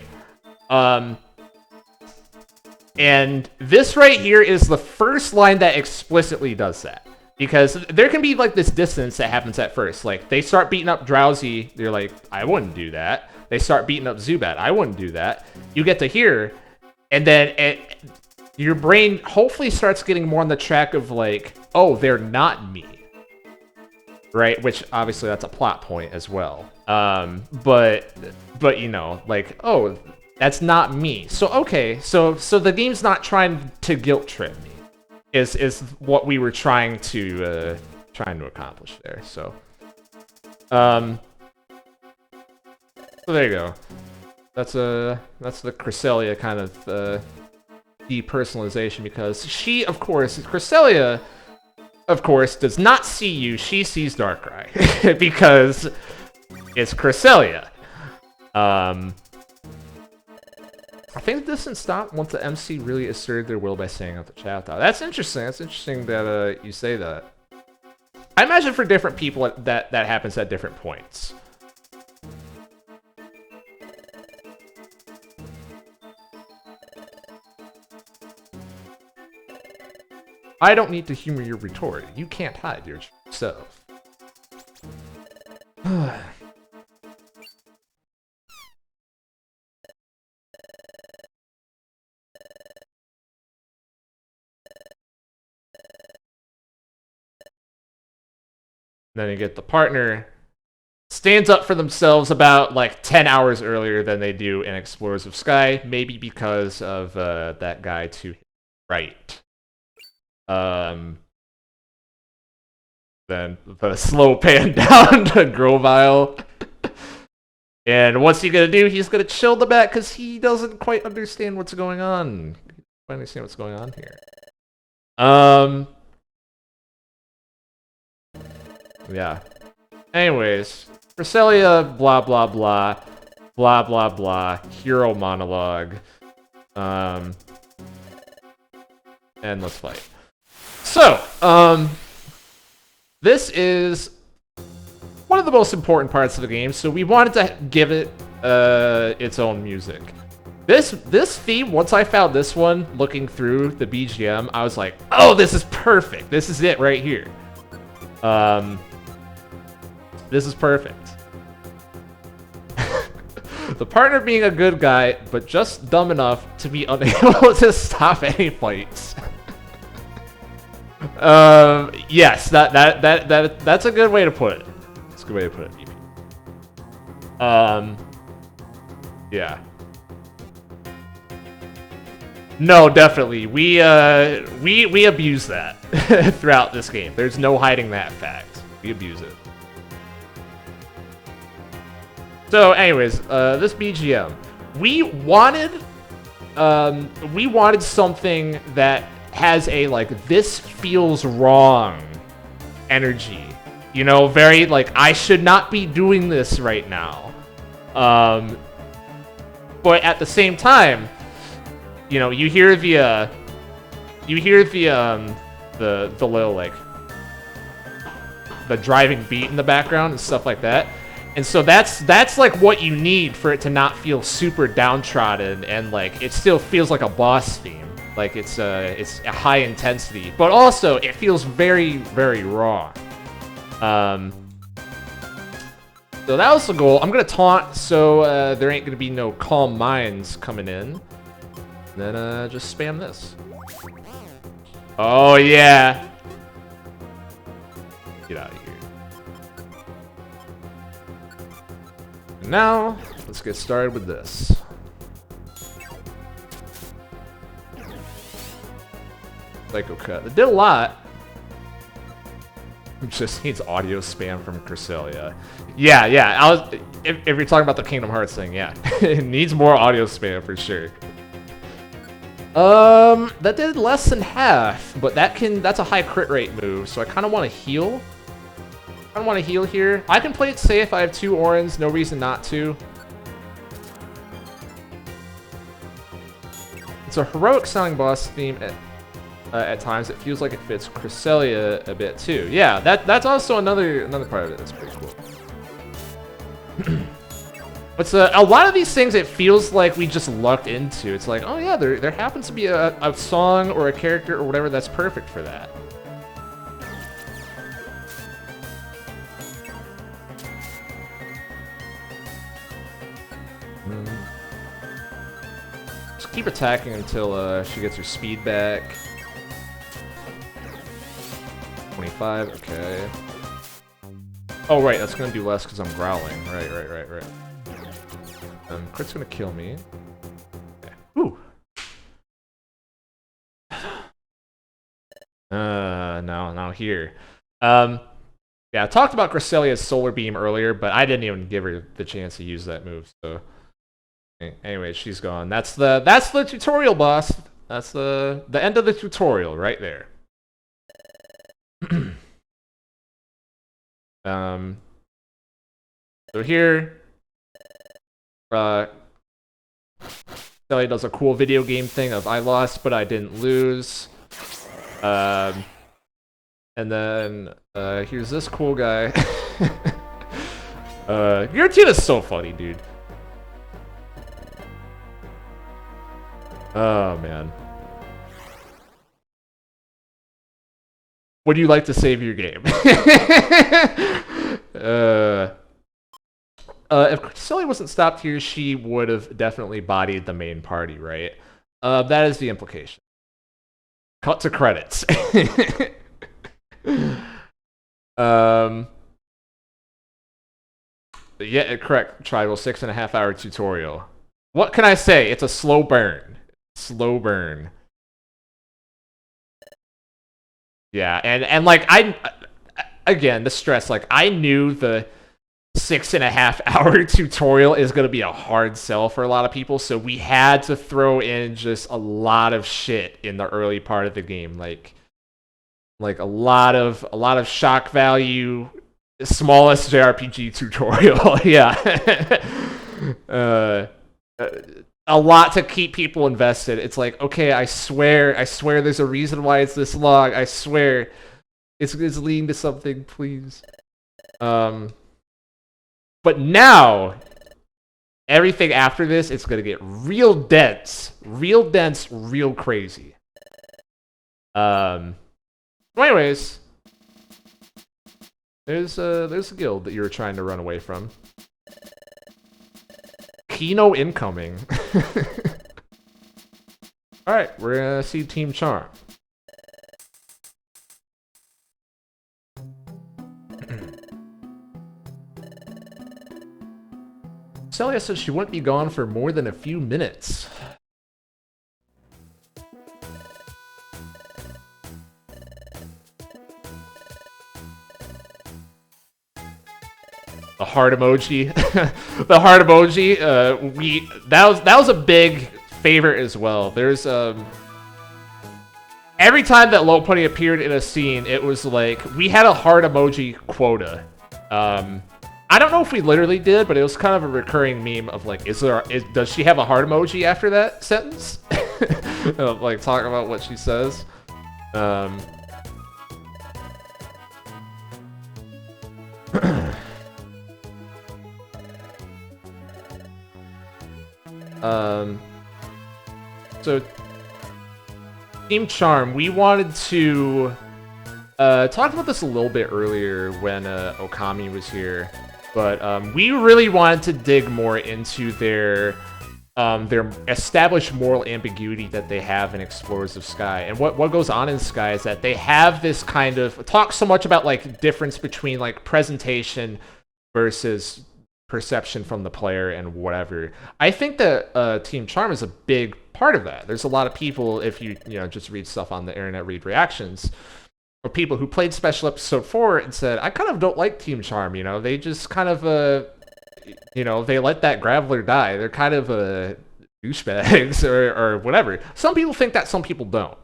And this right here is the first line that explicitly does that. Because there can be like this dissonance that happens at first. Like they start beating up Drowsy, they're like, I wouldn't do that. They start beating up Zubat, I wouldn't do that. You get to here, and then your brain hopefully starts getting more on the track of like, oh, they're not me. Right? Which obviously that's a plot point as well. But you know, like, oh, that's not me. So okay, so the game's not trying to guilt trip me. Is what we were trying to accomplish there. So, so there you go. That's the Cresselia kind of depersonalization, because she, of course, Cresselia, of course, does not see you. She sees Darkrai because it's Cresselia. I think this didn't stop once the MC really asserted their will by saying out the chat. That's interesting. That's interesting that you say that. I imagine for different people that happens at different points. I don't need to humor your retort. You can't hide your self. Then you get the partner stands up for themselves about like 10 hours earlier than they do in Explorers of Sky, maybe because of that guy to his right. Then the slow pan down to Grovyle. And what's he gonna do? He's gonna chill the back because he doesn't quite understand what's going on. I understand what's going on here. Yeah. Anyways, Cresselia, blah blah blah, blah blah blah, hero monologue. And let's fight. So, this is one of the most important parts of the game, so we wanted to give it its own music. This theme, once I found this one, looking through the BGM, I was like, oh, this is perfect. This is it right here. This is perfect. The partner being a good guy, but just dumb enough to be unable to stop any fights. Yes, that's a good way to put it. That's a good way to put it. Yeah. No, definitely. We abuse that throughout this game. There's no hiding that fact. We abuse it. So, anyways, this BGM, we wanted something that has a like this feels wrong energy. You know, very like I should not be doing this right now. But at the same time, you know, you hear the little like the driving beat in the background and stuff like that. And so that's like what you need for it to not feel super downtrodden, and like it still feels like a boss theme. Like it's a high intensity, but also it feels very, very raw. So that was the goal. I'm gonna taunt, so there ain't gonna be no calm minds coming in. Then just spam this. Oh yeah. Get out of here. And now, let's get started with this. Psycho Cut. It did a lot. just needs audio spam from Cresselia. Yeah. If you're talking about the Kingdom Hearts thing, yeah. It needs more audio spam for sure. That did less than half, but that's a high crit rate move, so I kind of want to heal. I don't want to heal here. I can play it safe. I have 2 Orans, no reason not to. It's a heroic sounding boss theme at times. It feels like it fits Cresselia a bit too. Yeah, that's also another part of it that's pretty cool. But a lot of these things, it feels like we just lucked into. It's like, oh yeah, there happens to be a song or a character or whatever that's perfect for that. Just keep attacking until she gets her speed back. 25, okay. Oh right, that's gonna do less because I'm growling. Right. Crit's gonna kill me. Okay. Ooh. Now here. Yeah, I talked about Cresselia's Solar Beam earlier, but I didn't even give her the chance to use that move, so. Anyway, she's gone. That's the tutorial, boss. That's the end of the tutorial right there. So here, Sally does a cool video game thing of I lost, but I didn't lose. And then here's this cool guy. Giratina's so funny, dude. Oh man. Would you like to save your game? If Silly wasn't stopped here, she would have definitely bodied the main party, right? That is the implication. Cut to credits. Yeah, correct. Tribal 6.5 hour tutorial. What can I say? It's a slow burn. Slow burn. Yeah, and like again, the stress. Like I knew the 6.5 hour tutorial is going to be a hard sell for a lot of people, so we had to throw in just a lot of shit in the early part of the game, like a lot of shock value, smallest JRPG tutorial. Yeah. A lot to keep people invested. It's like, okay, I swear there's a reason why it's this long. I swear it's leading to something, please. But now, everything after this, it's gonna get real dense, real crazy. Anyways, there's a guild that you were trying to run away from. Kino incoming. Alright, we're gonna see Team Charm. Celia said she wouldn't be gone for more than a few minutes. The heart emoji. The heart emoji. That was a big favorite as well. There's every time that Low Putty appeared in a scene, it was like we had a heart emoji quota. I don't know if we literally did, but it was kind of a recurring meme of like, does she have a heart emoji after that sentence? Like talking about what she says. So Team Charm, we wanted to talk about this a little bit earlier when Okami was here, but we really wanted to dig more into their established moral ambiguity that they have in Explorers of Sky. And what goes on in Sky is that they have this kind of talk so much about like difference between like presentation versus perception from the player and whatever. I think that Team Charm is a big part of that. There's a lot of people, if you just read stuff on the internet, read reactions, or people who played Special Episode 4 and said, I kind of don't like Team Charm, you know? They just kind of, you know, they let that Graveler die. They're kind of douchebags or whatever. Some people think that, some people don't.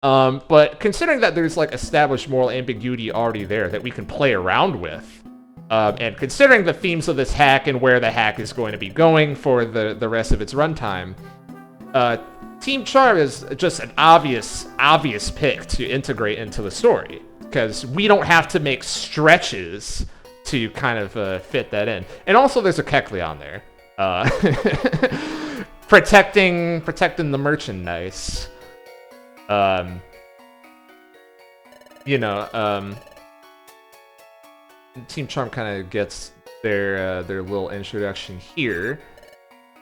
But considering that there's like established moral ambiguity already there that we can play around with, and considering the themes of this hack and where the hack is going to be going for the rest of its runtime, Team Charm is just an obvious pick to integrate into the story, because we don't have to make stretches to kind of fit that in. And also there's a Kecleon there. Protecting the merchandise. You know, Team Charm kind of gets their little introduction here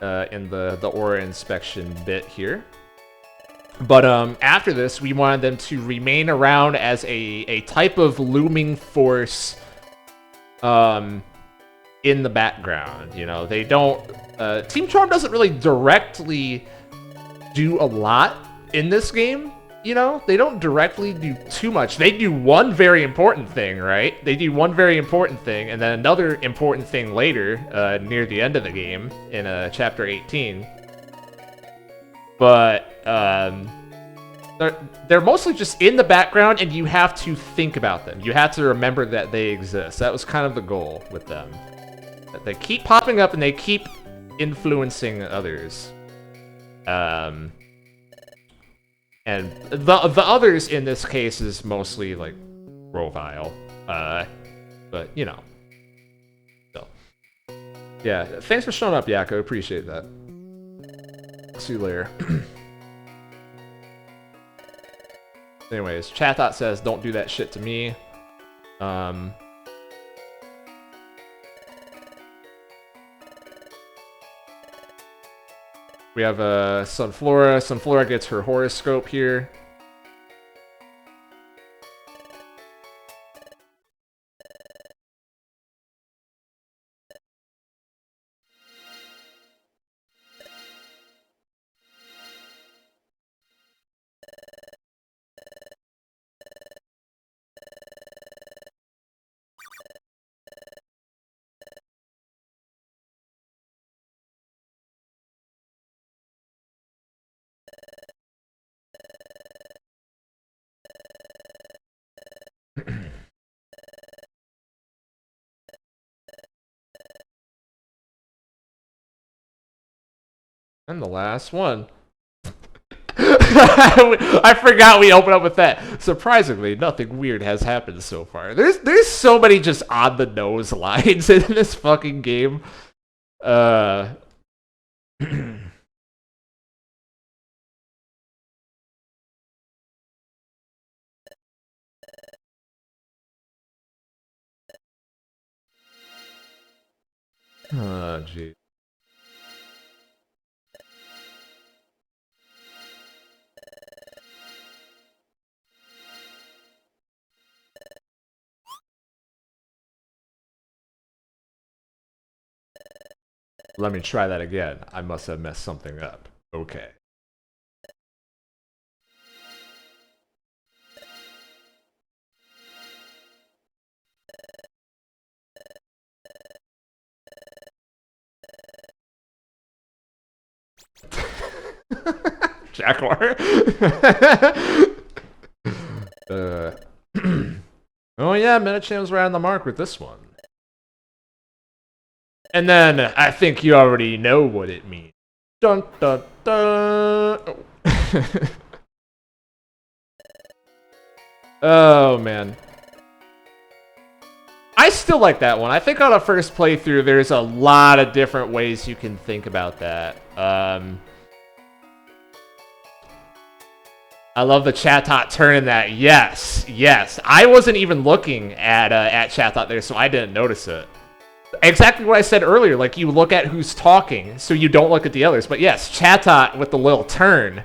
in the aura inspection bit here. But after this, we wanted them to remain around as a type of looming force in the background. You know, they don't... Team Charm doesn't really directly do a lot in this game. You know, they don't directly do too much. They do one very important thing, right? They do one very important thing, and then another important thing later, near the end of the game, in Chapter 18. But, they're mostly just in the background, and you have to think about them. You have to remember that they exist. That was kind of the goal with them. That they keep popping up, and they keep influencing others. And the others in this case is mostly like Rovile, but you know. So yeah, thanks for showing up, Yakko. Appreciate that. See you later. Anyways, Chatot says, "Don't do that shit to me." We have Sunflora. Sunflora gets her horoscope here. And the last one. I forgot we opened up with that. Surprisingly, nothing weird has happened so far. There's so many just on the nose lines in this fucking game. Oh, gee. Let me try that again. I must have messed something up. Okay. Jaguar. Oh yeah, Metacham's right on the mark with this one. And then I think you already know what it means. Dun dun dun. Oh man. I still like that one. I think on a first playthrough, there's a lot of different ways you can think about that. I love the Chatot turning that. Yes, yes. I wasn't even looking at Chatot there, so I didn't notice it. Exactly what I said earlier. Like, you look at who's talking, so you don't look at the others. But yes, Chatot with the little turn.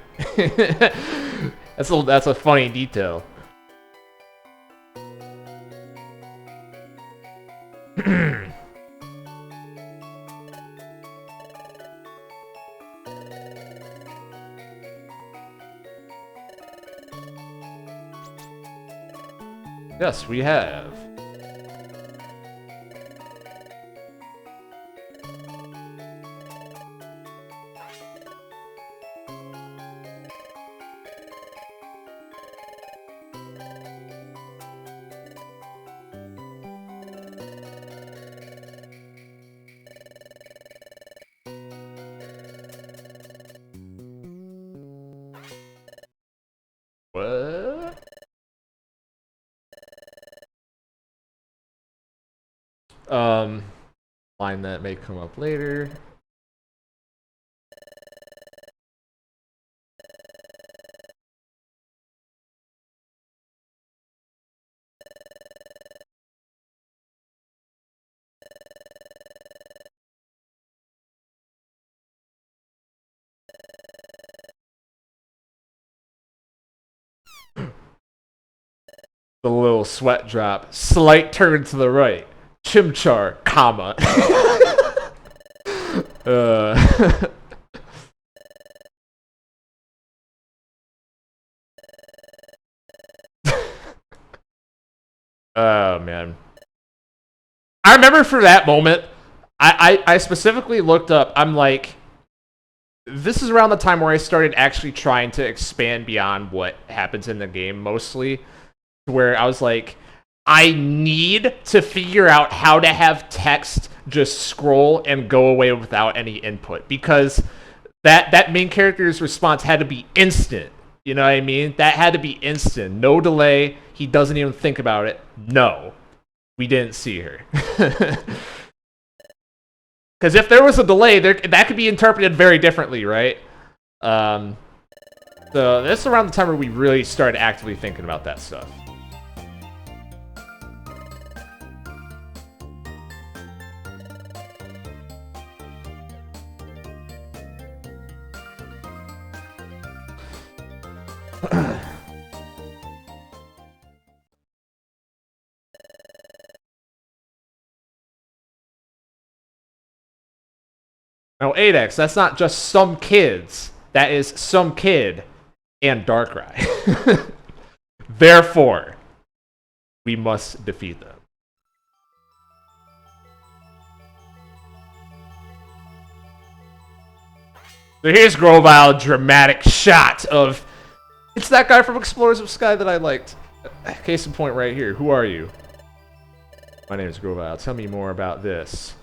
That's a funny detail. Yes, we have. What? Line that may come up later. The little sweat drop. Slight turn to the right. Chimchar, comma. Oh, man. I remember for that moment, I specifically looked up, I'm like, this is around the time where I started actually trying to expand beyond what happens in the game mostly. Where I was like, I need to figure out how to have text just scroll and go away without any input. Because that main character's response had to be instant. You know what I mean? That had to be instant. No delay. He doesn't even think about it. No. We didn't see her. Because if there was a delay, that could be interpreted very differently, right? So this is around the time where we really started actively thinking about that stuff. Now, 8X, that's not just some kids. That is some kid and Darkrai. Therefore, we must defeat them. So here's Grovyle, dramatic shot of... It's that guy from Explorers of Sky that I liked. Case in point right here. Who are you? My name is Grovyle. Tell me more about this.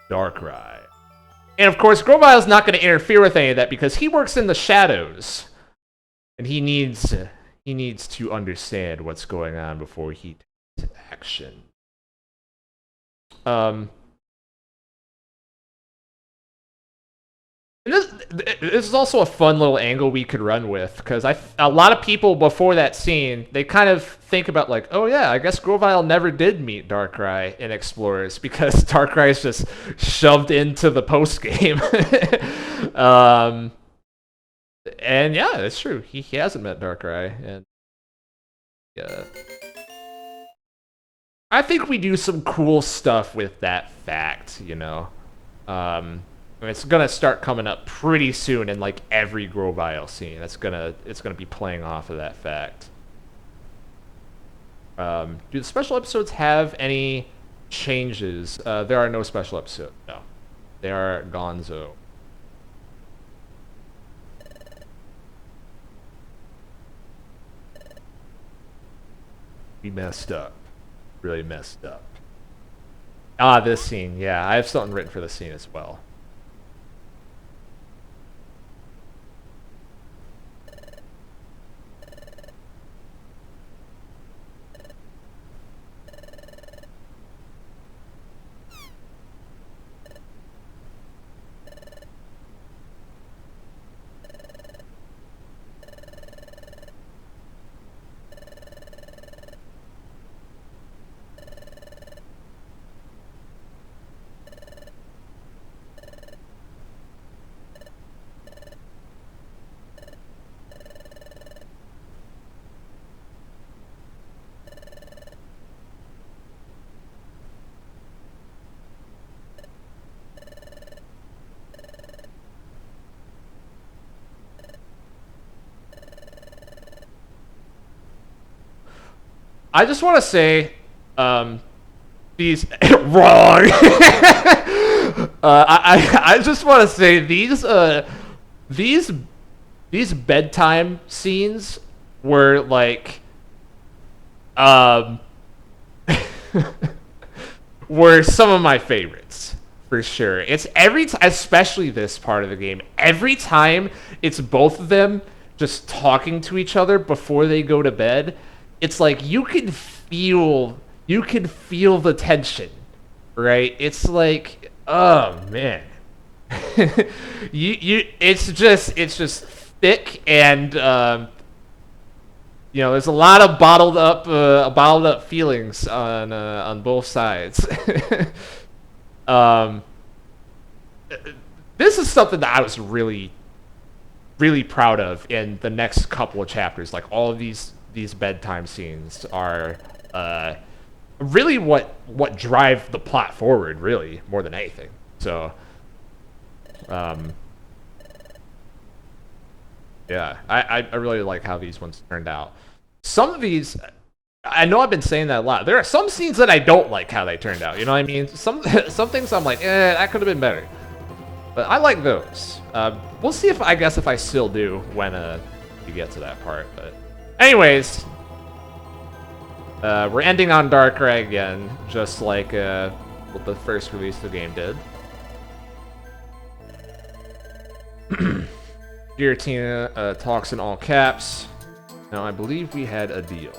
Darkrai. And of course, Grovyle's not going to interfere with any of that because he works in the shadows. And he needs to understand what's going on before he takes action. And this is also a fun little angle we could run with, because a lot of people before that scene, they kind of think about like, oh yeah, I guess Grovyle never did meet Darkrai in Explorers, because Darkrai is just shoved into the post-game. And yeah, it's true. He hasn't met Darkrai, and yeah. I think we do some cool stuff with that fact, you know. It's gonna start coming up pretty soon in like every Grovyle scene. It's gonna be playing off of that fact. Do the special episodes have any changes? There are no special episodes. No, they are gonzo. We messed up. Really messed up. Ah, this scene. Yeah, I have something written for this scene as well. I just want to say, these wrong. I just want to say these bedtime scenes were like were some of my favorites for sure. It's especially this part of the game. Every time it's both of them just talking to each other before they go to bed. It's like you can feel the tension, right? It's like, oh man. It's just thick and there's a lot of bottled up feelings on both sides. This is something that I was really proud of in the next couple of chapters. Like all of these bedtime scenes are really what drive the plot forward, really, more than anything. So yeah, I really like how these ones turned out. Some of these, I know I've been saying that a lot. There are some scenes that I don't like how they turned out. You know what I mean? Some things I'm like, that could have been better. But I like those. We'll see if I still do when you get to that part. But anyways, we're ending on Darkrai again, just like what the first release of the game did. Giratina talks in all caps. Now, I believe we had a deal.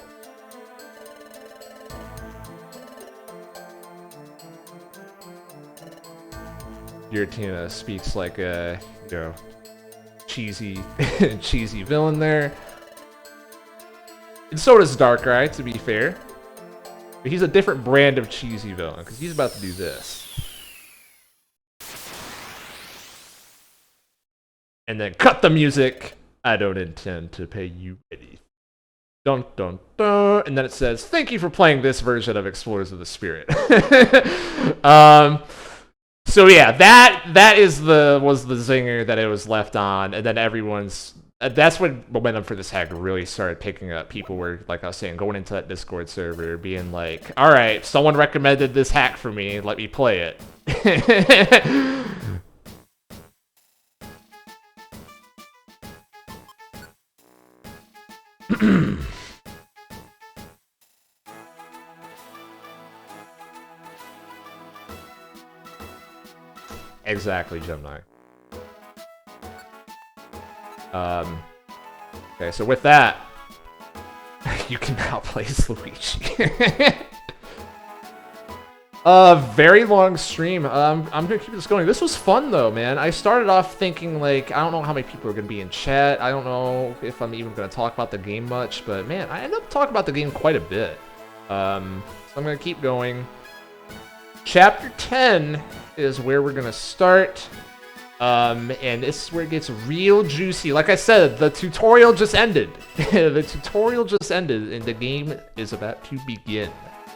Giratina speaks like a, cheesy, cheesy villain there. And so does Darkrai, to be fair. But he's a different brand of cheesy villain, because he's about to do this. And then cut the music. I don't intend to pay you anything. Dun dun dun. And then it says, "Thank you for playing this version of Explorers of the Spirit." So yeah, that was the zinger that it was left on, and then everyone's. That's when momentum for this hack really started picking up. People were, like I was saying, going into that Discord server, being like, "All right, someone recommended this hack for me. Let me play it." Exactly, Gemini. Okay, so with that, you can now play as Luigi. Very long stream. I'm gonna keep this going. This was fun though, man. I started off thinking like, I don't know how many people are gonna be in chat. I don't know if I'm even gonna talk about the game much, but man, I ended up talking about the game quite a bit. So I'm gonna keep going. Chapter 10 is where we're gonna start. And this is where it gets real juicy. Like I said, the tutorial just ended. The tutorial just ended, and the game is about to begin.